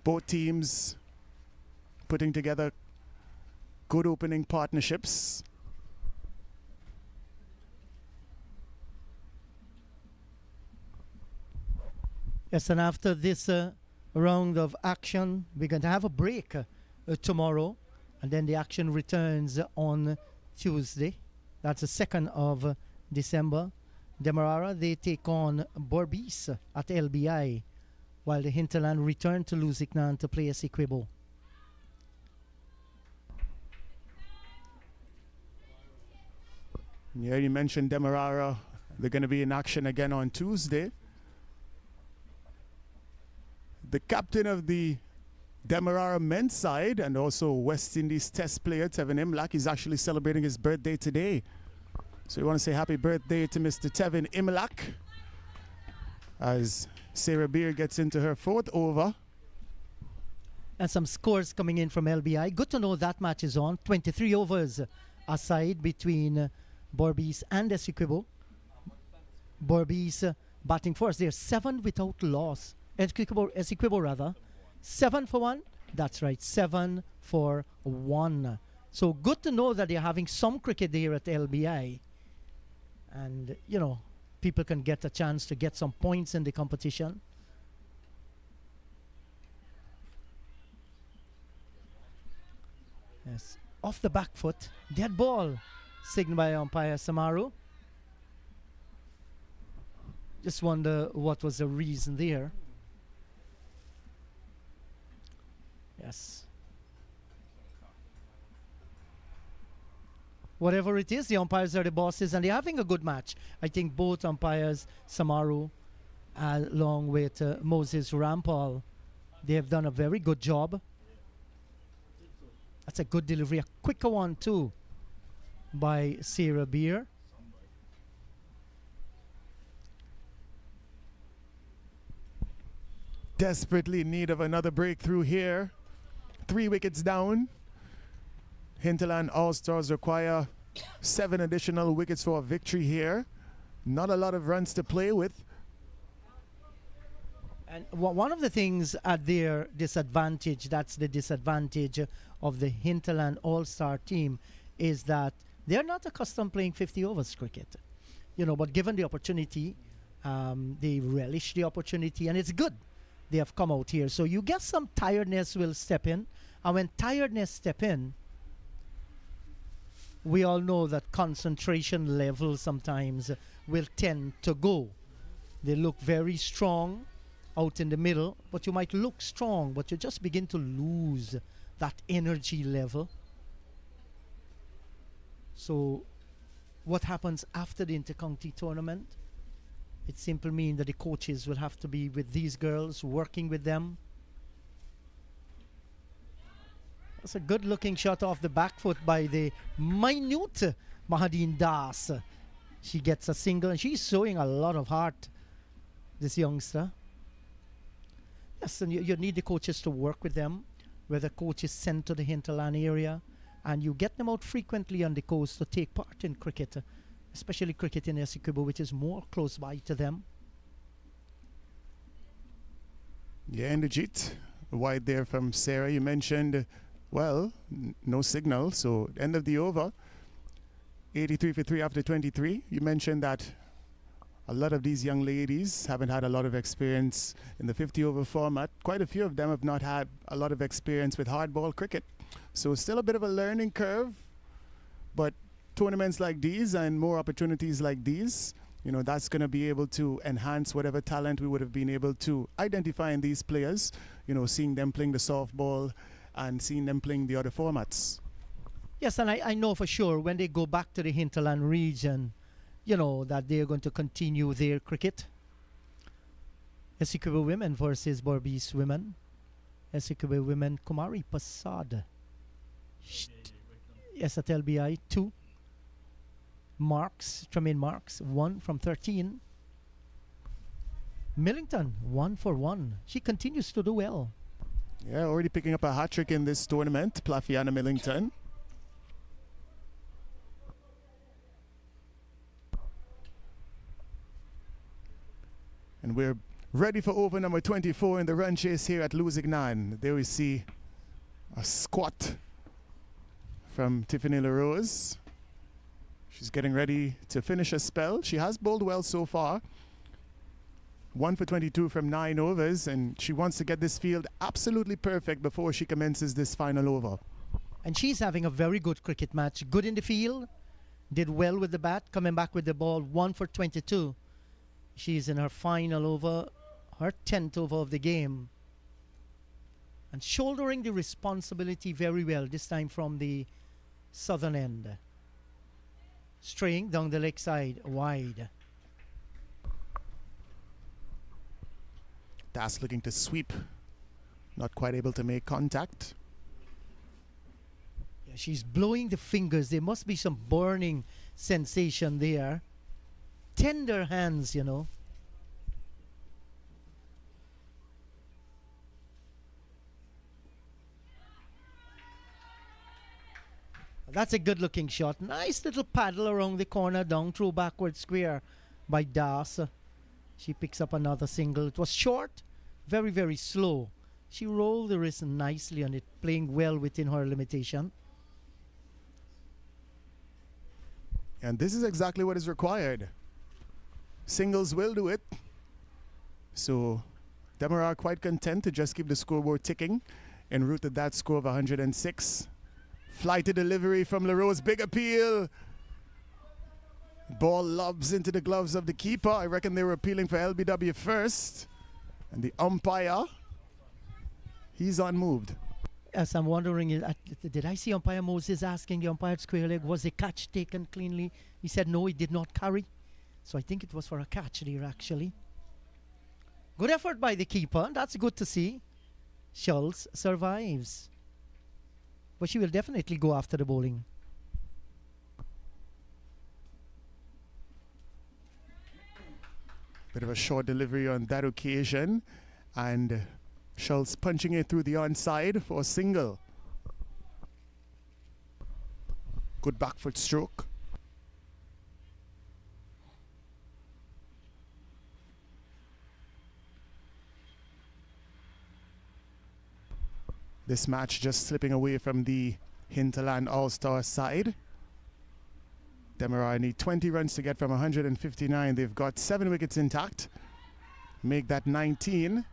Both teams putting together good opening partnerships. Yes, and after this round of action, we're going to have a break tomorrow, and then the action returns on Tuesday. That's the 2nd of December. Demerara, they take on Berbice at LBI, while the hinterland return to Lusignan to play Essequibo. Yeah, you mentioned Demerara. They're going to be in action again on Tuesday. The captain of the Demerara men's side and also West Indies test player, Tevin Imlach, is actually celebrating his birthday today. So we want to say happy birthday to Mr. Tevin Imlak as Sarah Beer gets into her 4th over. And some scores coming in from LBI. Good to know that match is on. 23 overs aside between Berbice and 𝒐𝒏𝒊. Berbice batting first. They're 7 without loss. 𝒐𝒏𝒊 rather. 7 for 1. That's right, 7 for 1. So good to know that they're having some cricket there at LBI. And, you know, people can get a chance to get some points in the competition. Yes, off the back foot, dead ball, signaled by umpire Samaru. Just wonder what was the reason there. Yes. Whatever it is, the umpires are the bosses and they're having a good match. I think both umpires, Samaru along with Moses Rampal, they have done a very good job. That's a good delivery, a quicker one too by Sarah Beer. Desperately in need of another breakthrough here. 3 wickets down. Hinterland All-Stars require 7 additional wickets for a victory here. Not a lot of runs to play with. And one of the things at their disadvantage, that's the disadvantage of the Hinterland All-Star team, is that they're not accustomed playing 50 overs cricket. You know, but given the opportunity, they relish the opportunity, and it's good they have come out here. So you get some tiredness will step in, and when tiredness step in, we all know that concentration levels sometimes will tend to go. They look very strong out in the middle, but you might look strong, but you just begin to lose that energy level. So what happens after the inter-county tournament? It simply means that the coaches will have to be with these girls, working with them. That's a good looking shot off the back foot by the minute Mahadine Das. She gets a single and she's showing a lot of heart, this youngster. Yes, and you need the coaches to work with them, where the coach is sent to the hinterland area, and you get them out frequently on the coast to take part in cricket, especially cricket in 𝒐𝒏𝒊, which is more close by to them. Yeah, Indrajit, wide there from Sarah. You mentioned, well, no signal, so end of the over. 83 for 3 after 23. You mentioned that a lot of these young ladies haven't had a lot of experience in the 50 over format. Quite a few of them have not had a lot of experience with hardball cricket. So still a bit of a learning curve, but tournaments like these and more opportunities like these, you know, that's going to be able to enhance whatever talent we would have been able to identify in these players, you know, seeing them playing the softball and seeing them playing the other formats. Yes, and I know for sure when they go back to the hinterland region, you know, that they're going to continue their cricket. 𝒐𝒏𝒊 women versus Berbice women. 𝒐𝒏𝒊 women, Kumari Prasad. Yes, at LBI, 2 marks, Tremaine marks, 1 from 13. Millington, 1 for 1. She continues to do well. Yeah, already picking up a hat-trick in this tournament, Plafiana Millington. And we're ready for over number 24 in the run chase here at Lusignan. There we see a squat from Tiffany LaRose. She's getting ready to finish a spell. She has bowled well so far. 1 for 22 from 9 overs, and she wants to get this field absolutely perfect before she commences this final over. And she's having a very good cricket match. Good in the field, did well with the bat, coming back with the ball. 1 for 22. She's in her final over, her 10th over of the game. And shouldering the responsibility very well, this time from the southern end. Straying down the leg side, wide. Das looking to sweep, not quite able to make contact. Yeah, she's blowing the fingers. There must be some burning sensation there. Tender hands, you know. That's a good looking shot. Nice little paddle around the corner, down through backward square by Das. She picks up another single. It was short, very, very slow. She rolled the wrist nicely on it, playing well within her limitation. And this is exactly what is required. Singles will do it. So Demerara quite content to just keep the scoreboard ticking en route to that score of 106. Flighty delivery from LaRose, big appeal. Ball lobs into the gloves of the keeper. I reckon they were appealing for LBW first. And the umpire, he's unmoved. Yes, I'm wondering, did I see umpire Moses asking the umpire at square leg, was the catch taken cleanly? He said no, he did not carry. So I think it was for a catch there, actually. Good effort by the keeper. That's good to see. Schultz survives. But she will definitely go after the bowling. Bit of a short delivery on that occasion. And Schultz punching it through the onside for a single. Good back foot stroke. This match just slipping away from the Hinterland All-Star side. Demerara need 20 runs to get from 159. They've got 7 wickets intact. Make that 19.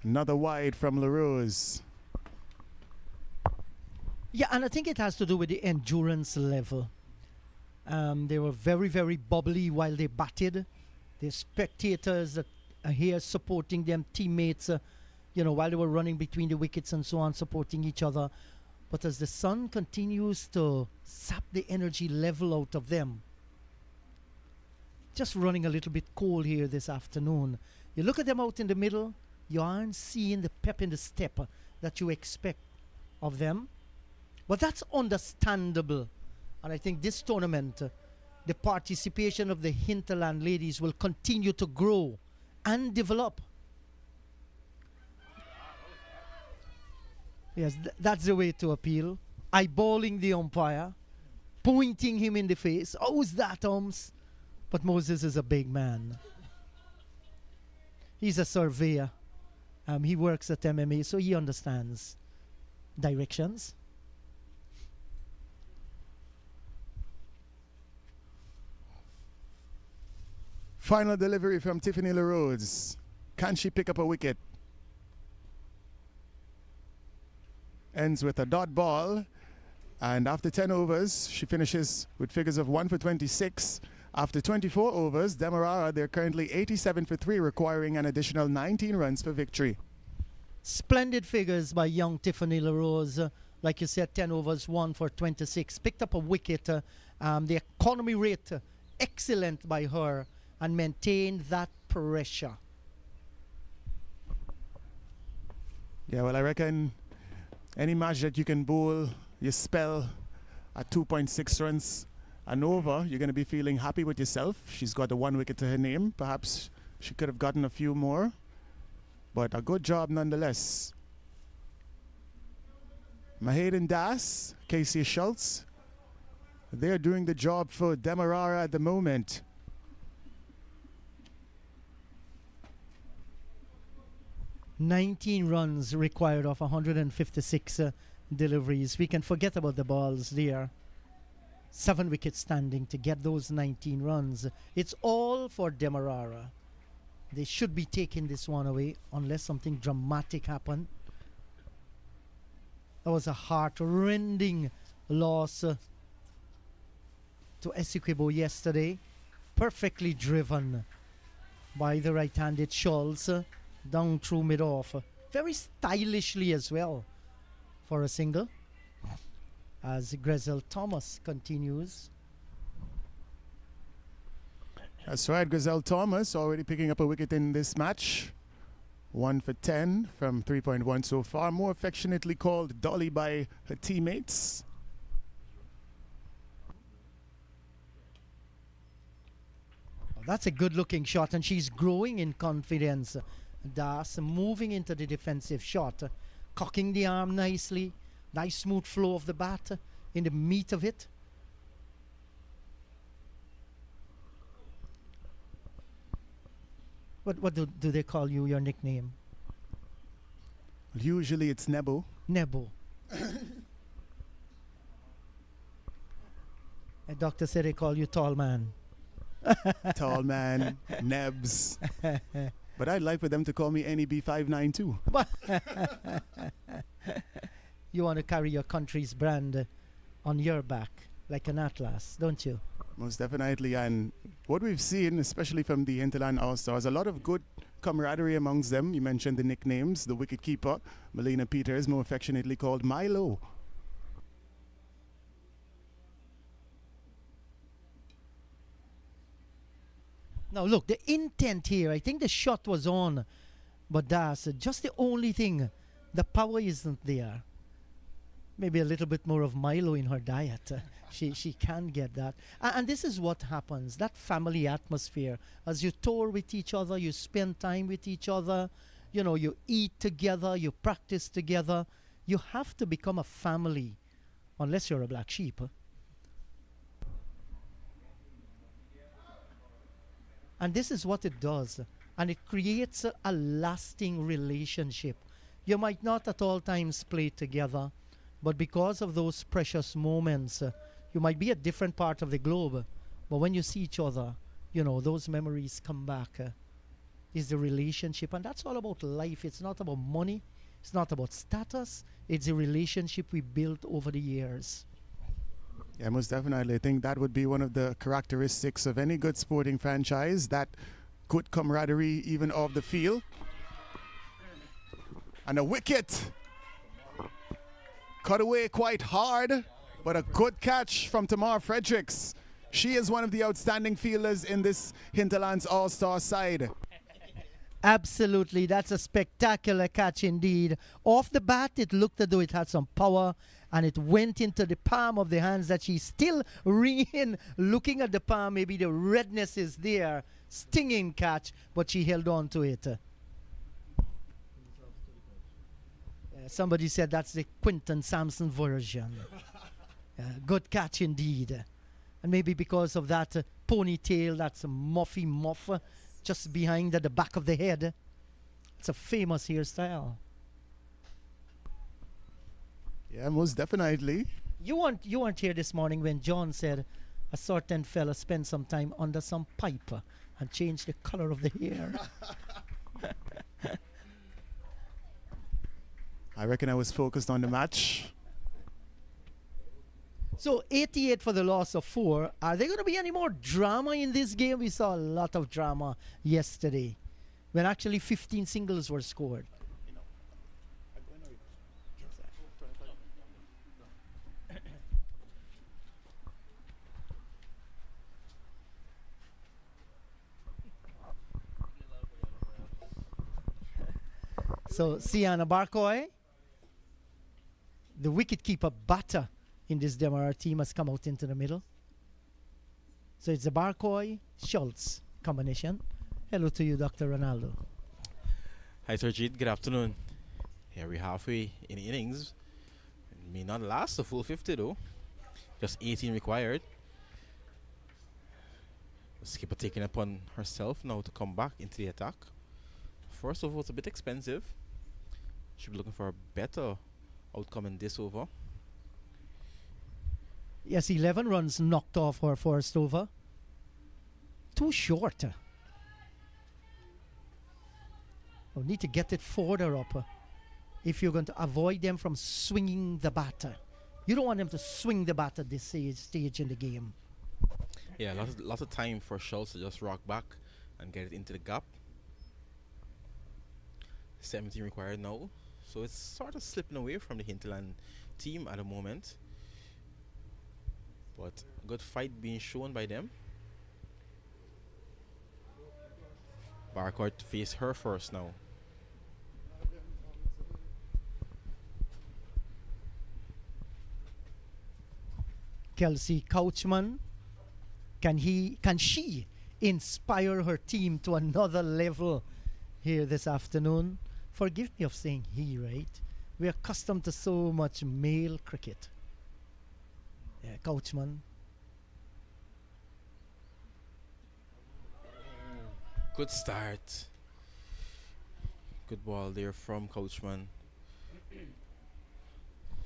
Another wide from LaRose. Yeah, and I think it has to do with the endurance level. They were very, very bubbly while they batted. The spectators that are here supporting them, teammates, you know, while they were running between the wickets and so on, supporting each other. But as the sun continues to sap the energy level out of them, just running a little bit cold here this afternoon. You look at them out in the middle, you aren't seeing the pep in the step that you expect of them. But that's understandable. And I think this tournament, the participation of the Hinterland ladies will continue to grow and develop. Yes, that's the way to appeal. Eyeballing the umpire, pointing him in the face. How's that, Holmes? But Moses is a big man. He's a surveyor. He works at MMA, so he understands directions. Final delivery from Tiffany LaRose. Can she pick up a wicket? Ends with a dot ball, and after 10 overs she finishes with figures of 1 for 26. After 24 overs, Demerara, they're currently 87 for 3, requiring an additional 19 runs for victory. Splendid figures by young Tiffany LaRose. Like you said, 10 overs, 1 for 26. Picked up a wicket. The economy rate, excellent by her, and maintained that pressure. Yeah, well, I reckon any match that you can bowl your spell at 2.6 runs and over, you're going to be feeling happy with yourself. She's got a 1 wicket to her name. Perhaps she could have gotten a few more, but a good job nonetheless. Mahade and Das, Casey Schultz, they're doing the job for Demerara at the moment. $19 runs required of 156 deliveries. We can forget about the balls there. 7 wickets standing to get those 19 runs. It's all for Demerara. They should be taking this one away unless something dramatic happened. That was a heart-rending loss to 𝒆𝒏𝒊𝒐𝒓 yesterday. Perfectly driven by the right-handed Schultz. Down through mid-off. Very stylishly as well for a single. As Giselle Thomas continues. That's right, Giselle Thomas already picking up a wicket in this match. 1 for 10 from 3.1 so far. More affectionately called Dolly by her teammates. That's a good looking shot, and she's growing in confidence. Das moving into the defensive shot, cocking the arm nicely, nice smooth flow of the bat in the meat of it. What do they call you, your nickname? Usually it's Nebo. Nebo. A doctor said they call you tall man. Tall man, Nebs. But I'd like for them to call me NEB59 too. You want to carry your country's brand on your back like an atlas, don't you? Most definitely. And what we've seen, especially from the Hinterland All-Stars, a lot of good camaraderie amongst them. You mentioned the nicknames. The wicketkeeper, Melina Peters, more affectionately called Milo. Now look, the intent here, I think the shot was on, but that's just the only thing. The power isn't there. Maybe a little bit more of Milo in her diet. She can get that. And this is what happens, that family atmosphere. As you tour with each other, you spend time with each other, you know, you eat together, you practice together. You have to become a family, unless you're a black sheep. And this is what it does. And it creates a lasting relationship. You might not at all times play together, but because of those precious moments, you might be at different part of the globe, but when you see each other, you know, those memories come back. Is the relationship, and that's all about life. It's not about money. It's not about status. It's a relationship we built over the years. Yeah, most definitely. I think that would be one of the characteristics of any good sporting franchise, that good camaraderie even off the field. And a wicket. Cut away quite hard, but a good catch from Tamar Fredericks. She is one of the outstanding fielders in this Hinterlands All-Star side. Absolutely, that's a spectacular catch indeed. Off the bat, it looked as though it had some power, and it went into the palm of the hands that she's still wringing, looking at the palm. Maybe the redness is there. Stinging catch, but she held on to it. Somebody said that's the Quinton Sampson version. Good catch indeed. And maybe because of that ponytail, that's a muffy muff just behind at the back of the head. It's a famous hairstyle. Yeah, most definitely. You weren't here this morning when John said a certain fella spent some time under some pipe and changed the color of the hair. I reckon I was focused on the match. So 88 for the loss of 4. Are there going to be any more drama in this game? We saw a lot of drama yesterday when actually 15 singles were scored. So Sienna Barcoy, the wicketkeeper batter in this Demerara team, has come out into the middle. So it's the Barcoy-Schultz combination. Hello to you, Dr. Ronaldo. Hi, Sir Jeet. Good afternoon. Here we're halfway in the innings. It may not last the full 50 though. Just 18 required. The skipper taking upon herself now to come back into the attack. First over, it's a bit expensive. Should be looking for a better outcome in this over. Yes, 11 runs knocked off her first over. Too short. We'll need to get it further up if you're going to avoid them from swinging the batter. You don't want them to swing the bat at this stage in the game. Yeah, lots of time for Schultz to just rock back and get it into the gap. 17 required now. So it's sort of slipping away from the Hinterland team at the moment. But good fight being shown by them. Barcourt to face her first now. Kelsey Couchman, can she inspire her team to another level here this afternoon. Forgive me of saying he, right? We're accustomed to so much male cricket. Yeah, Coachman. Good start. Good ball there from Coachman.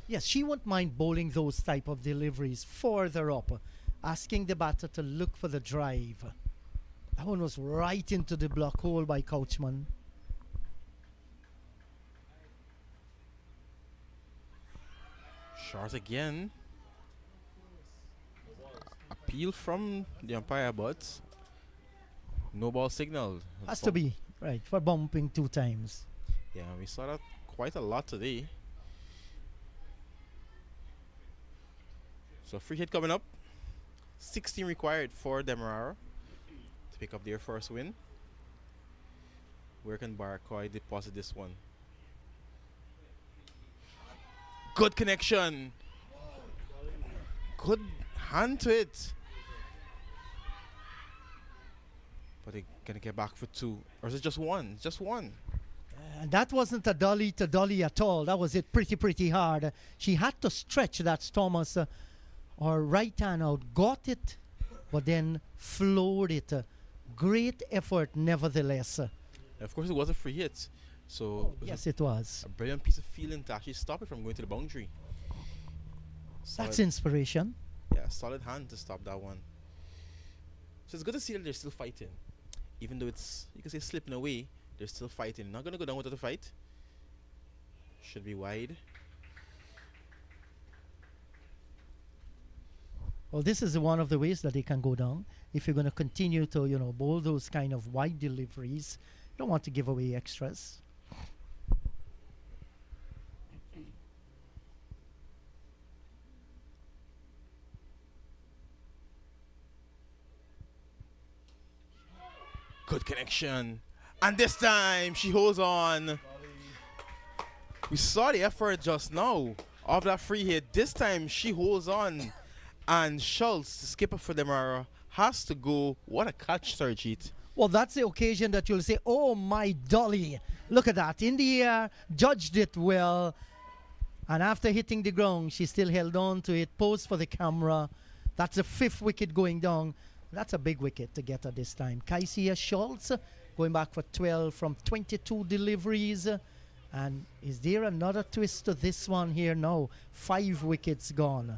Yes, she won't mind bowling those type of deliveries further up, asking the batter to look for the drive. That one was right into the block hole by Coachman. Short again. Appeal from the umpire, but no ball signal. Has to be, right, for bumping 2 times. Yeah, we saw that quite a lot today. So free hit coming up. 16 required for Demerara to pick up their first win. Where can Barakoy deposit this one? Good connection. Good hand to it. But they're going to get back for 2. Or is it just 1? Just 1. And that wasn't a dolly to dolly at all. That was it pretty hard. She had to stretch that Thomas her right hand out, got it, but then floored it. Great effort nevertheless. Of course, it was a free hit. So yes, it was. A brilliant piece of feeling to actually stop it from going to the boundary. That's inspiration. Yeah, solid hand to stop that one. So it's good to see that they're still fighting. Even though it's, you can say, slipping away, they're still fighting. Not going to go down without a fight. Should be wide. Well, this is one of the ways that they can go down. If you're going to continue to, bowl those kind of wide deliveries, you don't want to give away extras. Good connection. And this time, she holds on. We saw the effort just now of that free hit. This time, she holds on. And Schultz, the skipper for Demerara, has to go. What a catch, Sarjeet. Well, that's the occasion that you'll say, oh, my dolly. Look at that. In the air, judged it well. And after hitting the ground, she still held on to it, posed for the camera. That's the 5th wicket going down. That's a big wicket to get at this time. Kaisia Schultz going back for 12 from 22 deliveries. And is there another twist to this one here now? 5 wickets gone.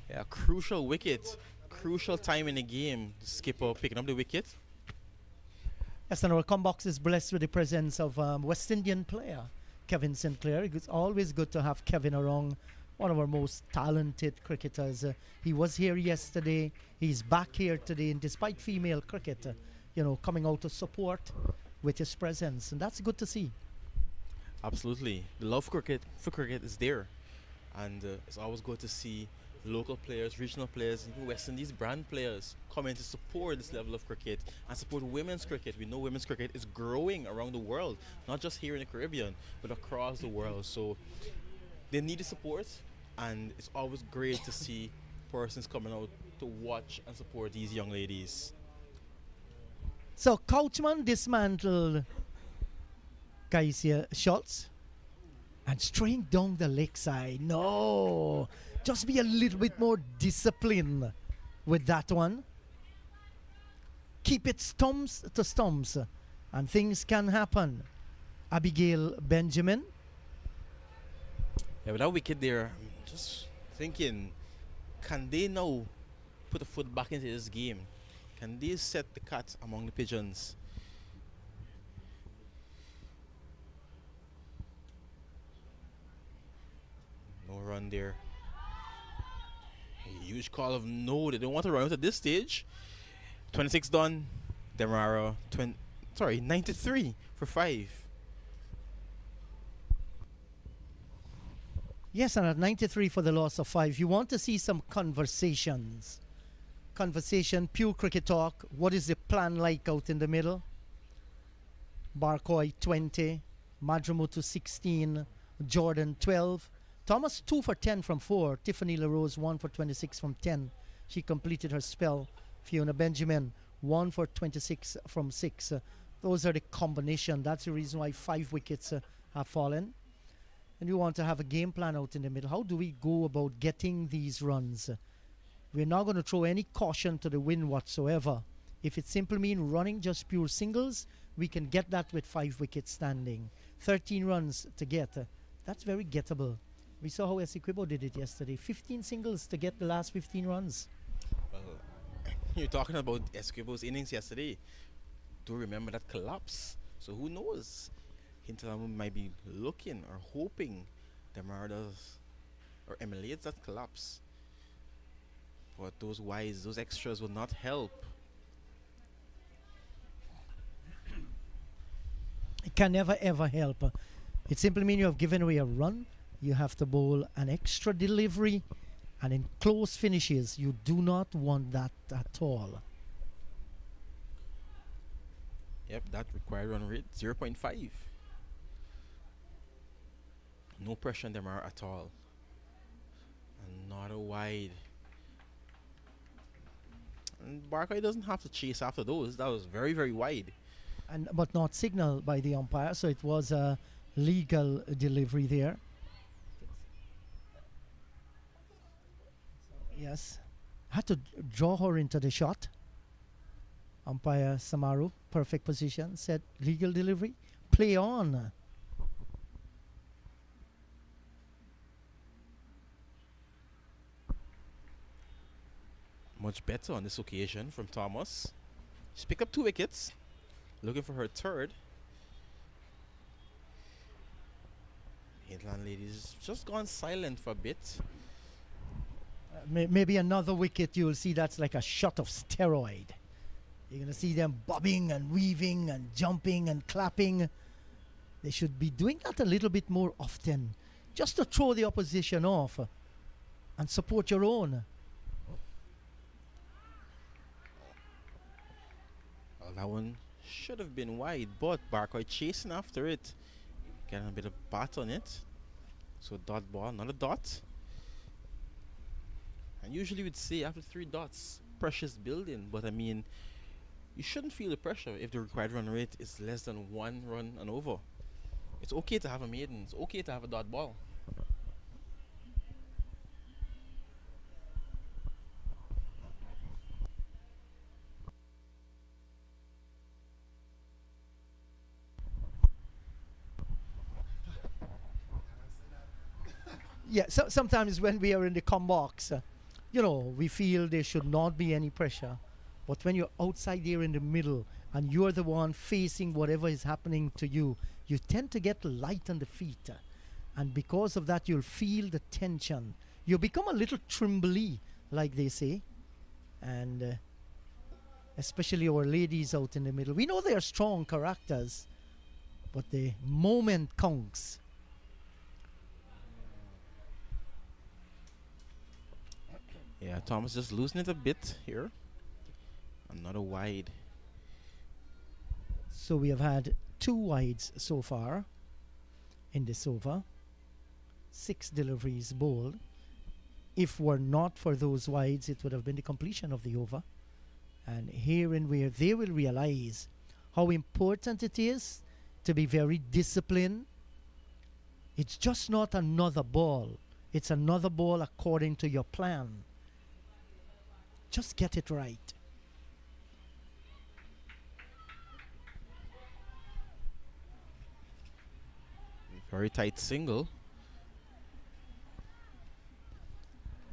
Yeah, crucial wicket. Crucial time in the game. The skipper picking up the wicket. Yes, and our combox is blessed with the presence of West Indian player, Kevin Sinclair. It's always good to have Kevin around, one of our most talented cricketers. He was here yesterday. He's back here today. And despite female cricket, coming out to support with his presence. And that's good to see. Absolutely. The love for cricket is there. And it's always good to see local players, regional players, even West Indies brand players come in to support this level of cricket and support women's cricket. We know women's cricket is growing around the world, not just here in the Caribbean, but across the world. So they need the support, and it's always great to see persons coming out to watch and support these young ladies. So Coachman dismantled Kaisia Schultz and straying down the leg side. No! Just be a little bit more disciplined with that one. Keep it stumps to stumps, and things can happen. Abigail Benjamin. Yeah, with that wicket there, I'm just thinking, can they now put a foot back into this game? Can they set the cat among the pigeons? No run there. A huge call of no. They don't want to run out at this stage. 26 done. Demerara 93 for 5. Yes, and at 93 for the loss of 5. You want to see some conversations. Conversation, pure cricket talk. What is the plan like out in the middle? Barcoy 20, Madramutu 16, Jordan 12. Thomas 2 for 10 from 4. Tiffany LaRose 1 for 26 from 10. She completed her spell. Fiona Benjamin 1 for 26 from 6. Those are the combination. That's the reason why 5 wickets have fallen. And you want to have a game plan out in the middle. How do we go about getting these runs? We're not going to throw any caution to the wind whatsoever. If it simply means running just pure singles, we can get that with 5 wickets standing. 13 runs to get. That's very gettable. We saw how 𝒔𝒏𝒊𝒐𝒓 did it yesterday. 15 singles to get the last 15 runs. Well, you're talking about 𝒔𝒏𝒊𝒐𝒓's innings yesterday. Do remember that collapse. So who knows? Hinterland might be looking or hoping Demerara does or emulates that collapse. But those wides, those extras will not help. It can never ever help. It simply means you have given away a run. You have to bowl an extra delivery, and in close finishes you do not want that at all. Yep, that required run rate 0.5. No pressure on Demerara at all. Another wide. And 𝒏𝒔 doesn't have to chase after those. That was very, very wide. And but not signaled by the umpire, so it was a legal delivery there. Yes, had to draw her into the shot. Umpire Samaru, perfect position, said legal delivery, play on. Much better on this occasion from Thomas. She's picked up 2 wickets, looking for her third. Hinterland ladies just gone silent for a bit. Maybe another wicket, you'll see that's like a shot of steroid. You're going to see them bobbing and weaving and jumping and clapping. They should be doing that a little bit more often, just to throw the opposition off and support your own. Well, that one should have been wide, but 𝒏𝒔 chasing after it. Getting a bit of bat on it. So dot ball, not a dot. And usually we'd say after 3 dots, pressure's building. But I mean, you shouldn't feel the pressure if the required run rate is less than 1 run and over. It's okay to have a maiden. It's okay to have a dot ball. Yeah, so sometimes when we are in the com box, you know, we feel there should not be any pressure. But when you're outside there in the middle and you're the one facing whatever is happening to you, you tend to get light on the feet. And because of that, you'll feel the tension. You become a little trembly, like they say. And especially our ladies out in the middle. We know they are strong characters, but the moment counts. Yeah, Thomas just losing it a bit here. Another wide. So we have had 2 wides so far in this over. 6 deliveries bowled. If were not for those wides, it would have been the completion of the over. And here and where they will realize how important it is to be very disciplined. It's just not another ball. It's another ball according to your plan. Just get it right. Very tight single.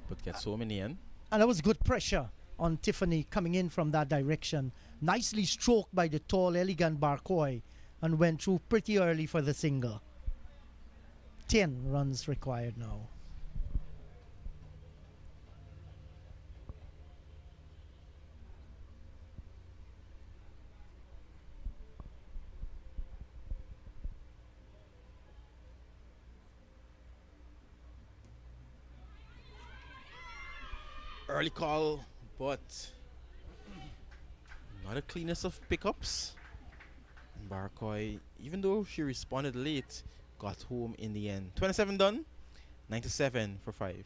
But get so many in. And that was good pressure on Tiffany coming in from that direction. Nicely stroked by the tall, elegant 𝒏𝒔 and went through pretty early for the single. 10 runs required now. Early call, but not the cleanest of pickups. And 𝒏𝒔, even though she responded late, got home in the end. 27 done, 97 for 5.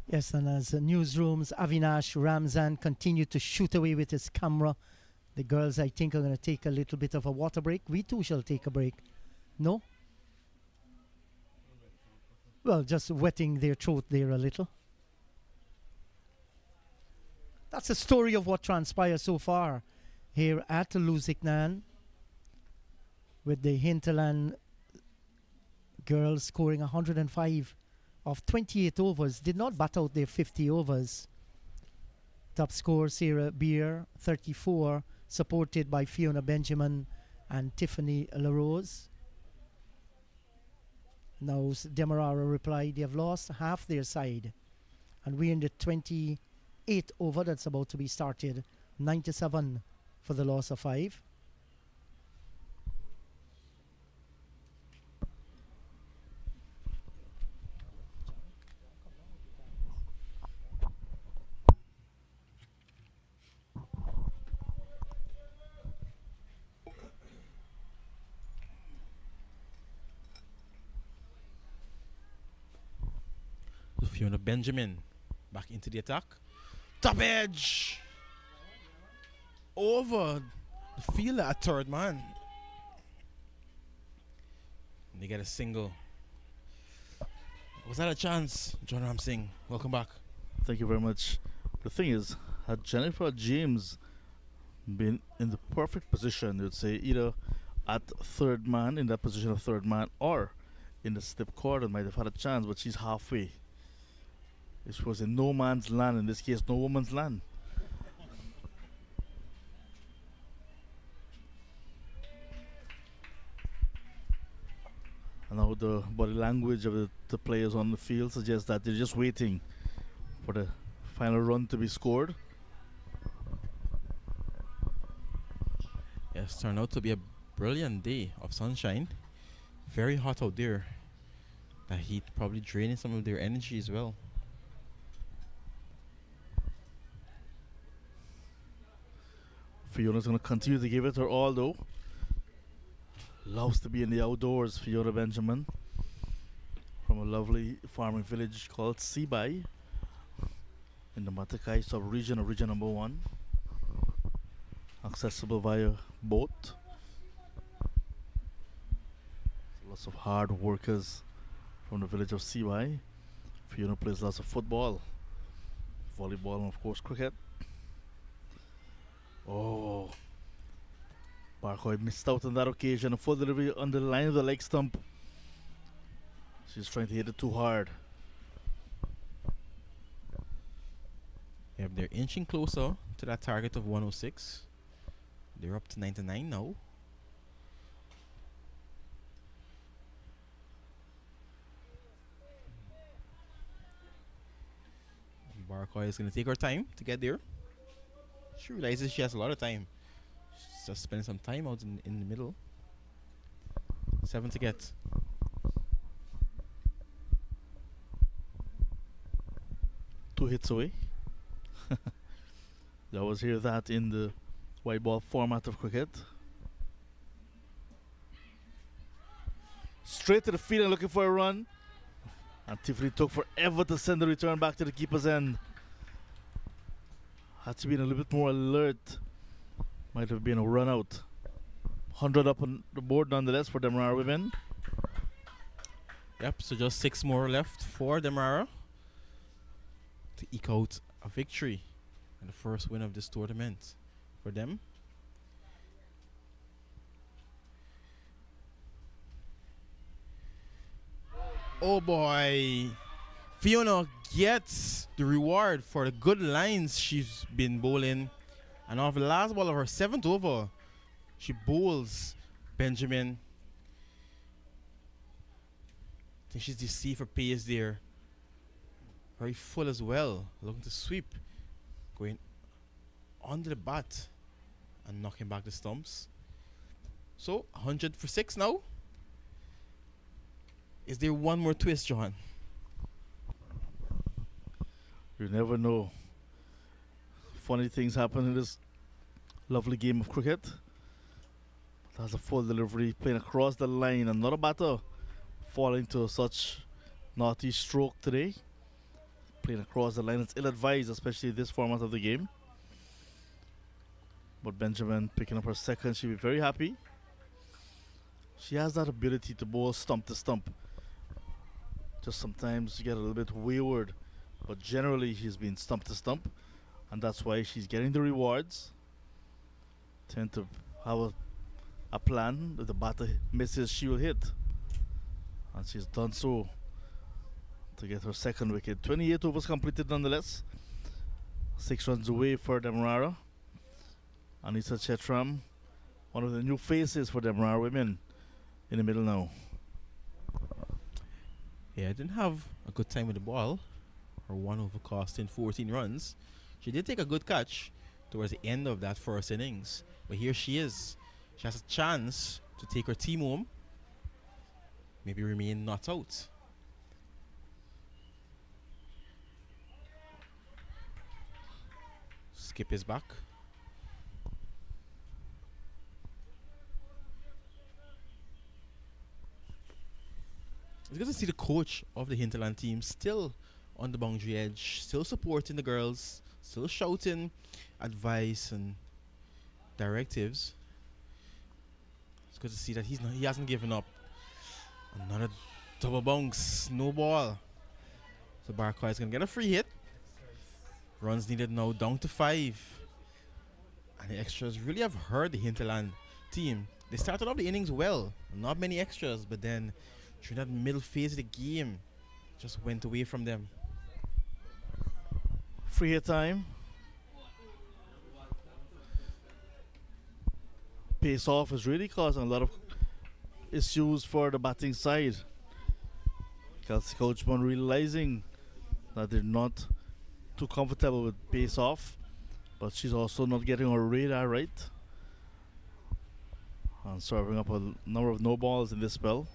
Yes, and as the newsrooms, Avinash Ramzan continued to shoot away with his camera. The girls, I think, are going to take a little bit of a water break. We too shall take a break. No? Well, just wetting their throat there a little. That's the story of what transpired so far here at Lusignan, with the Hinterland girls scoring 105 of 28 overs. Did not bat out their 50 overs. Top score, Sarah Beer, 34, supported by Fiona Benjamin and Tiffany LaRose. Now Demerara replied they have lost half their side, and we're in the 28th over that's about to be started. 97 for the loss of 5. Fiona Benjamin back into the attack. Top edge! Over the fielder at third man. And they get a single. Was that a chance? John Ramsing, welcome back. Thank you very much. The thing is, had Jennifer James been in the perfect position, you'd say either at third man, in that position of third man, or in the slip corner, might have had a chance, but she's halfway. This was in no man's land, in this case, no woman's land. And now the body language of the players on the field suggests that they're just waiting for the final run to be scored. Yes, turned out to be a brilliant day of sunshine. Very hot out there. That heat probably draining some of their energy as well. Fiona's going to continue to give it her all, though. Loves to be in the outdoors, Fiona Benjamin, from a lovely farming village called 𝒏𝒊𝒐𝒏 in the 𝒏𝒂𝒐𝒏 sub-region of region number 1. Accessible via boat. Lots of hard workers from the village of 𝒏𝒊𝒐𝒏. Fiona plays lots of football, volleyball, and of course cricket. Oh, Barcoy missed out on that occasion. A full delivery on the line of the leg stump. She's trying to hit it too hard. Yep, they're inching closer to that target of 106. They're up to 99 now. Barcoy is going to take her time to get there. She realizes she has a lot of time. She's just spending some time out in the middle. 7 to get. Two hits away. That was here that in the white ball format of cricket. Straight to the field and looking for a run. And Tiffany took forever to send the return back to the keeper's end. Had to be a little bit more alert. Might have been a run out. 100 up on the board nonetheless for Demerara women. Yep, so just 6 more left for Demerara to eke out a victory and the first win of this tournament for them. Oh boy, Fiona gets the reward for the good lines she's been bowling, and off the last ball of her 7th over, she bowls Benjamin. I think she's deceived for pace there. Very full as well, looking to sweep, going under the bat and knocking back the stumps. So 100 for 6 now. Is there one more twist, Johan? You never know. Funny things happen in this lovely game of cricket. That's a full delivery playing across the line. Another batter falling to such naughty stroke today. playing across the line. It's ill-advised, especially this format of the game. But Benjamin picking up her second, she'll be very happy. She has that ability to bowl stump to stump. Just sometimes you get a little bit wayward, but generally she's been stump to stump, and that's why she's getting the rewards. Tend to have a plan. If the batter misses, she will hit, and she's done so to get her second wicket. 28 overs completed nonetheless. 6 runs away for Demerara. Anita Chetram, one of the new faces for Demerara women, in the middle now. Yeah, I didn't have a good time with the ball. Her 1 over costing 14 runs. She did take a good catch towards the end of that first innings. But here she is. She has a chance to take her team home. Maybe remain not out. Skip is back. It's good to see the coach of the Hinterland team still on the boundary edge, still supporting the girls, still shouting advice and directives. It's good to see that he hasn't given up. Another double bounce, no ball. So Barclay is going to get a free hit. Runs needed now down to 5. And the extras really have hurt the Hinterland team. They started off the innings well, not many extras, but then during that middle phase of the game, just went away from them. Free hit time. Pace off is really causing a lot of issues for the batting side. Kelsey Coachman realizing that they're not too comfortable with pace off, but she's also not getting her radar right and serving up a number of no balls in this spell.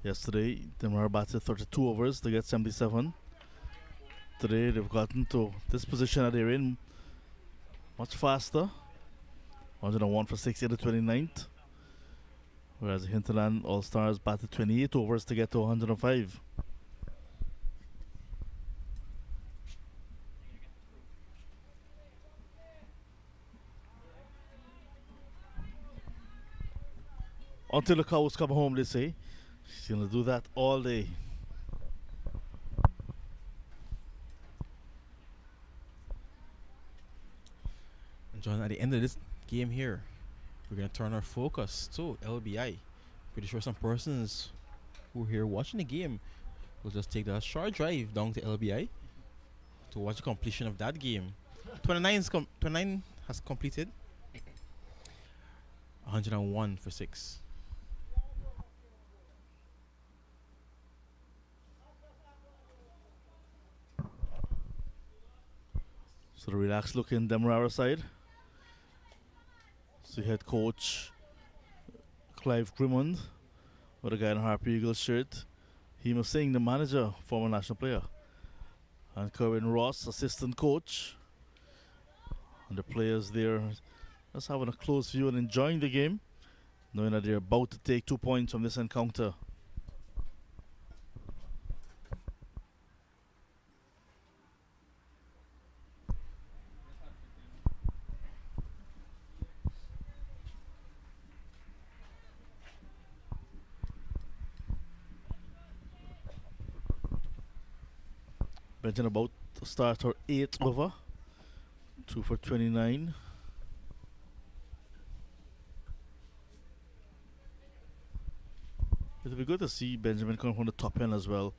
Yesterday, Demerara batted 32 overs to get 77. Today, they've gotten to this position that they're in much faster. 101 for 6 in the 29th. Whereas the Hinterland All-Stars batted 28 overs to get to 105. Until the cows come home, they say. She's going to do that all day. And John, at the end of this game here, we're going to turn our focus to LBI. Pretty sure some persons who are here watching the game will just take that short drive down to LBI to watch the completion of that game. 29 has completed. 101 for 6. So the relaxed look in Demerara side. So head coach Clive Grimmond with a guy in a Harper Eagles shirt. He was saying the manager, former national player. And Kerwin Ross, assistant coach. And the players there just having a close view and enjoying the game, knowing that they're about to take 2 points from this encounter. Benjamin about to start her 8th over. 2 for 29. It'll be good to see Benjamin come from the top end as well,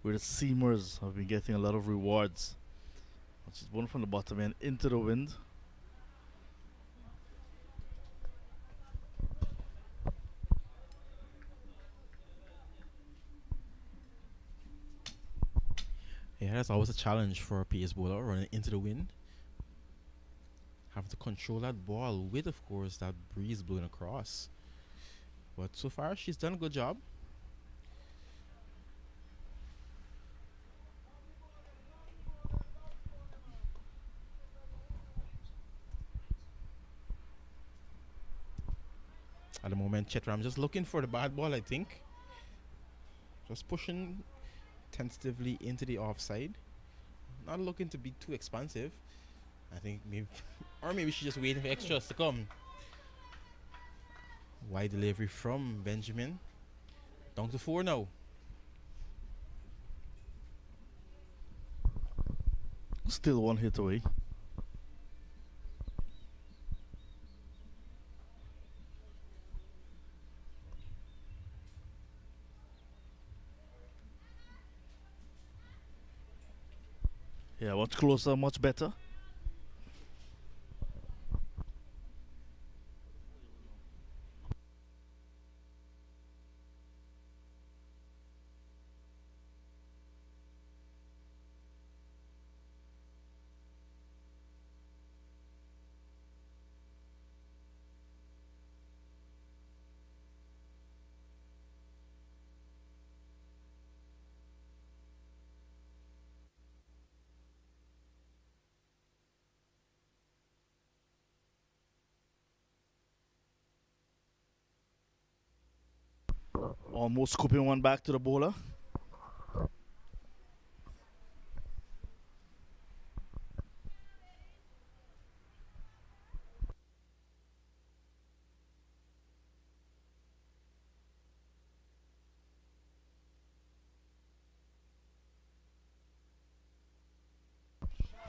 where the seamers have been getting a lot of rewards. She's one from the bottom end into the wind. Yeah, that's always a challenge for a pace bowler running into the wind. Have to control that ball with, of course, that breeze blowing across. But so far, she's done a good job. At the moment, Chetram just looking for the bad ball, I think. Just pushing tentatively into the offside. Not looking to be too expansive. I think maybe, or maybe she's just waiting for extras to come. Wide delivery from Benjamin. Down to 4 now. Still one hit away. Yeah, much closer, much better. Almost scooping one back to the bowler.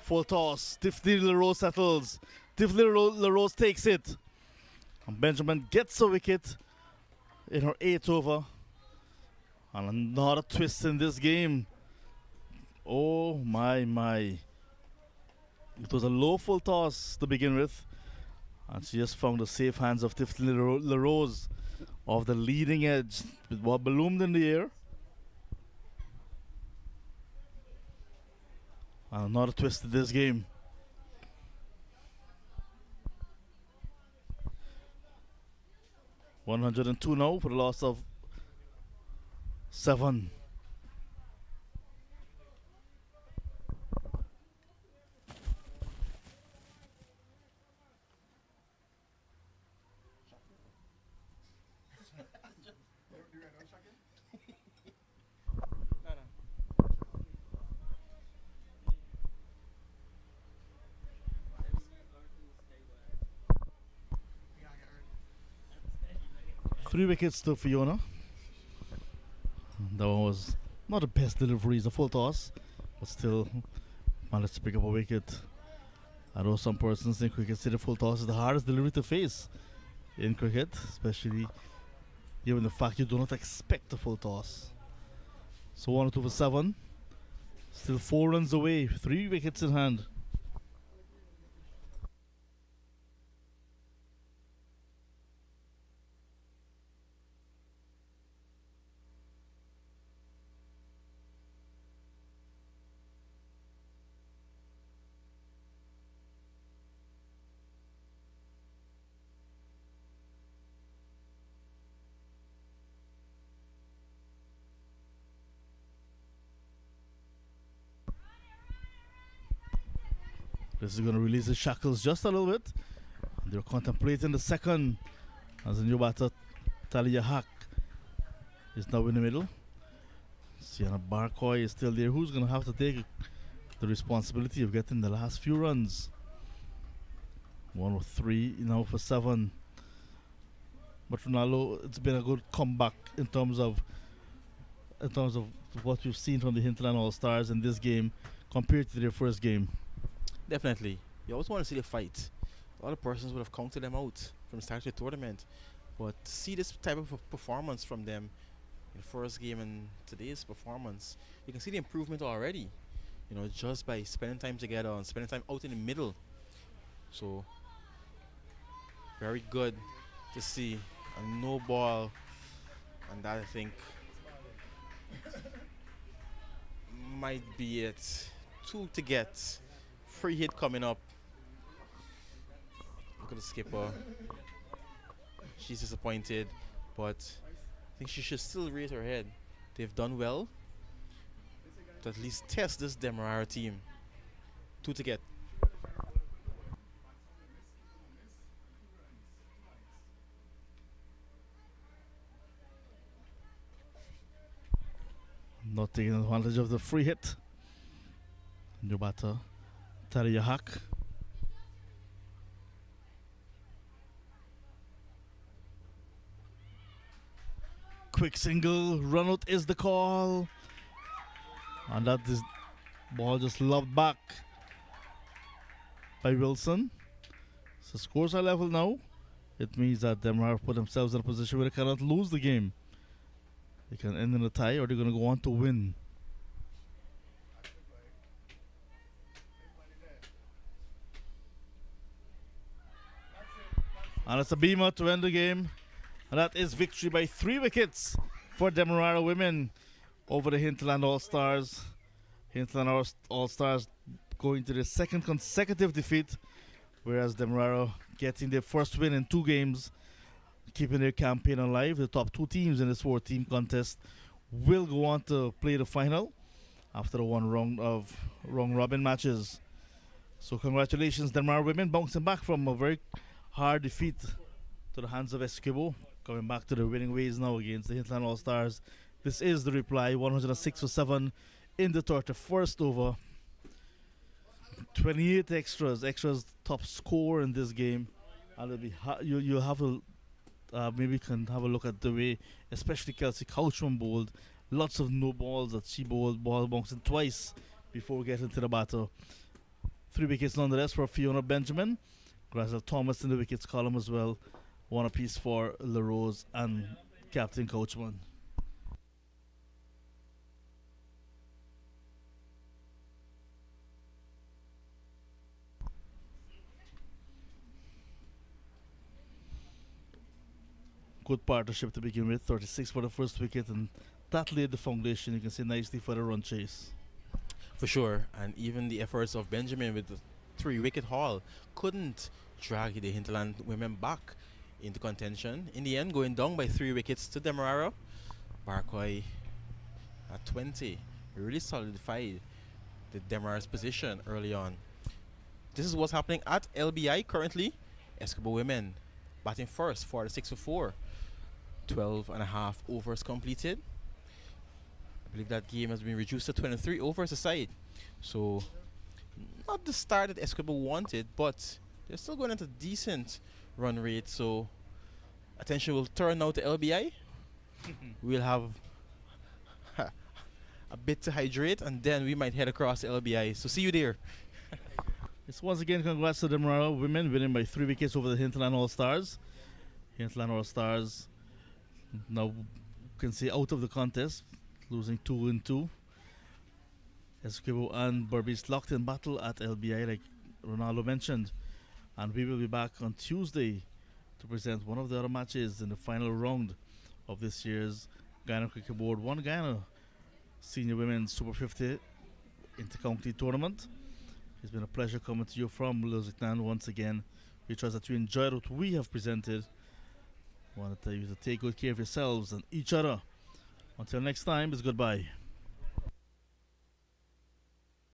Full toss. Tiffany LaRose settles. Tiffany LaRose takes it. And Benjamin gets a wicket in her 8th over. And another twist in this game. Oh my, my. It was a low full toss to begin with. And she just found the safe hands of Tiffany LaRose off the leading edge with what ballooned in the air. And another twist in this game. $102 now for the loss of 7. Three wickets to Fiona. That one was not the best delivery, it's a full toss, but still managed to pick up a wicket. I know some persons in cricket say the full toss is the hardest delivery to face in cricket, especially given the fact you do not expect a full toss. So 1 2 for 7. Still 4 runs away, 3 wickets in hand. This is going to release the shackles just a little bit. They're contemplating the second as the new batter, Talia Hack, is now in the middle. Sienna Barcoy is still there. Who's going to have to take the responsibility of getting the last few runs? 1 with 3 now for 7. But Ronaldo, it's been a good comeback in terms of what we've seen from the Hinterland All-Stars in this game compared to their first game. Definitely. You always want to see the fight. A lot of persons would have counted them out from the start of the tournament. But to see this type of performance from them in the first game and today's performance, you can see the improvement already. You know, just by spending time together and spending time out in the middle. So, very good to see a no ball. And that, I think, might be it. 2 to get. Free hit coming up. Look at the skipper. She's disappointed, but I think she should still raise her head. They've done well to at least test this Demerara team. 2 to get. Not taking advantage of the free hit. New batter, Tariyahak. Quick single, run out is the call. And that is ball just lobbed back by Wilson. So scores are level now. It means that Demerara put themselves in a position where they cannot lose the game. They can end in a tie or they're going to go on to win. And it's a beamer to end the game. And that is victory by 3 wickets for Demerara women over the Hinterland All-Stars. Hinterland All-Stars going to their 2nd consecutive defeat, whereas Demerara getting their first win in 2 games, keeping their campaign alive. The top 2 teams in this 4-team contest will go on to play the final after one round of round-robin matches. So congratulations, Demerara women, bouncing back from a very hard defeat to the hands of 𝒏𝒏, coming back to the winning ways now against the Hinterland All-Stars. This is the reply, 106 for 7 in the 31st over. 28 extras top score in this game, and it'll be you'll have to maybe can have a look at the way especially 𝒏𝒂𝒎𝒆𝒏 bowled. Lots of no balls that she bowled, ball bouncing twice before getting to the battle. 3 wickets nonetheless for Fiona Benjamin. Grazelle Thomas in the wickets column as well. 1 apiece for LaRose and Captain Coachman. Good partnership to begin with. 36 for the first wicket, and that laid the foundation, you can see, nicely for the run chase. For sure, and even the efforts of Benjamin with the 3-wicket haul couldn't drag the Hinterland women back into contention. In the end, going down by 3 wickets to Demerara. Barkoi at 20 really solidified the Demerara's position early on. This is what's happening at LBI currently. 𝒏𝒏 women batting first, 46 for 4. 12.5 overs completed. I believe that game has been reduced to 23 overs aside. So, not the start that 𝒏𝒏 wanted, but they're still going at a decent run rate. So, attention will turn now to LBI. We'll have a bit to hydrate, and then we might head across to LBI. So, see you there. Yes, once again, congrats to Demerara women, winning by 3 wickets over the Hinterland All-Stars. Hinterland All-Stars now can say out of the contest, losing 2-2. 𝒏𝒏 and Berbice locked in battle at LBI, like Ronaldo mentioned. And we will be back on Tuesday to present one of the other matches in the final round of this year's Guyana Cricket Board 1 Guyana Senior Women's Super 50 Inter-County Tournament. It's been a pleasure coming to you from Lusignan once again. We trust that you enjoyed what we have presented. I want to tell you to take good care of yourselves and each other. Until next time, it's goodbye.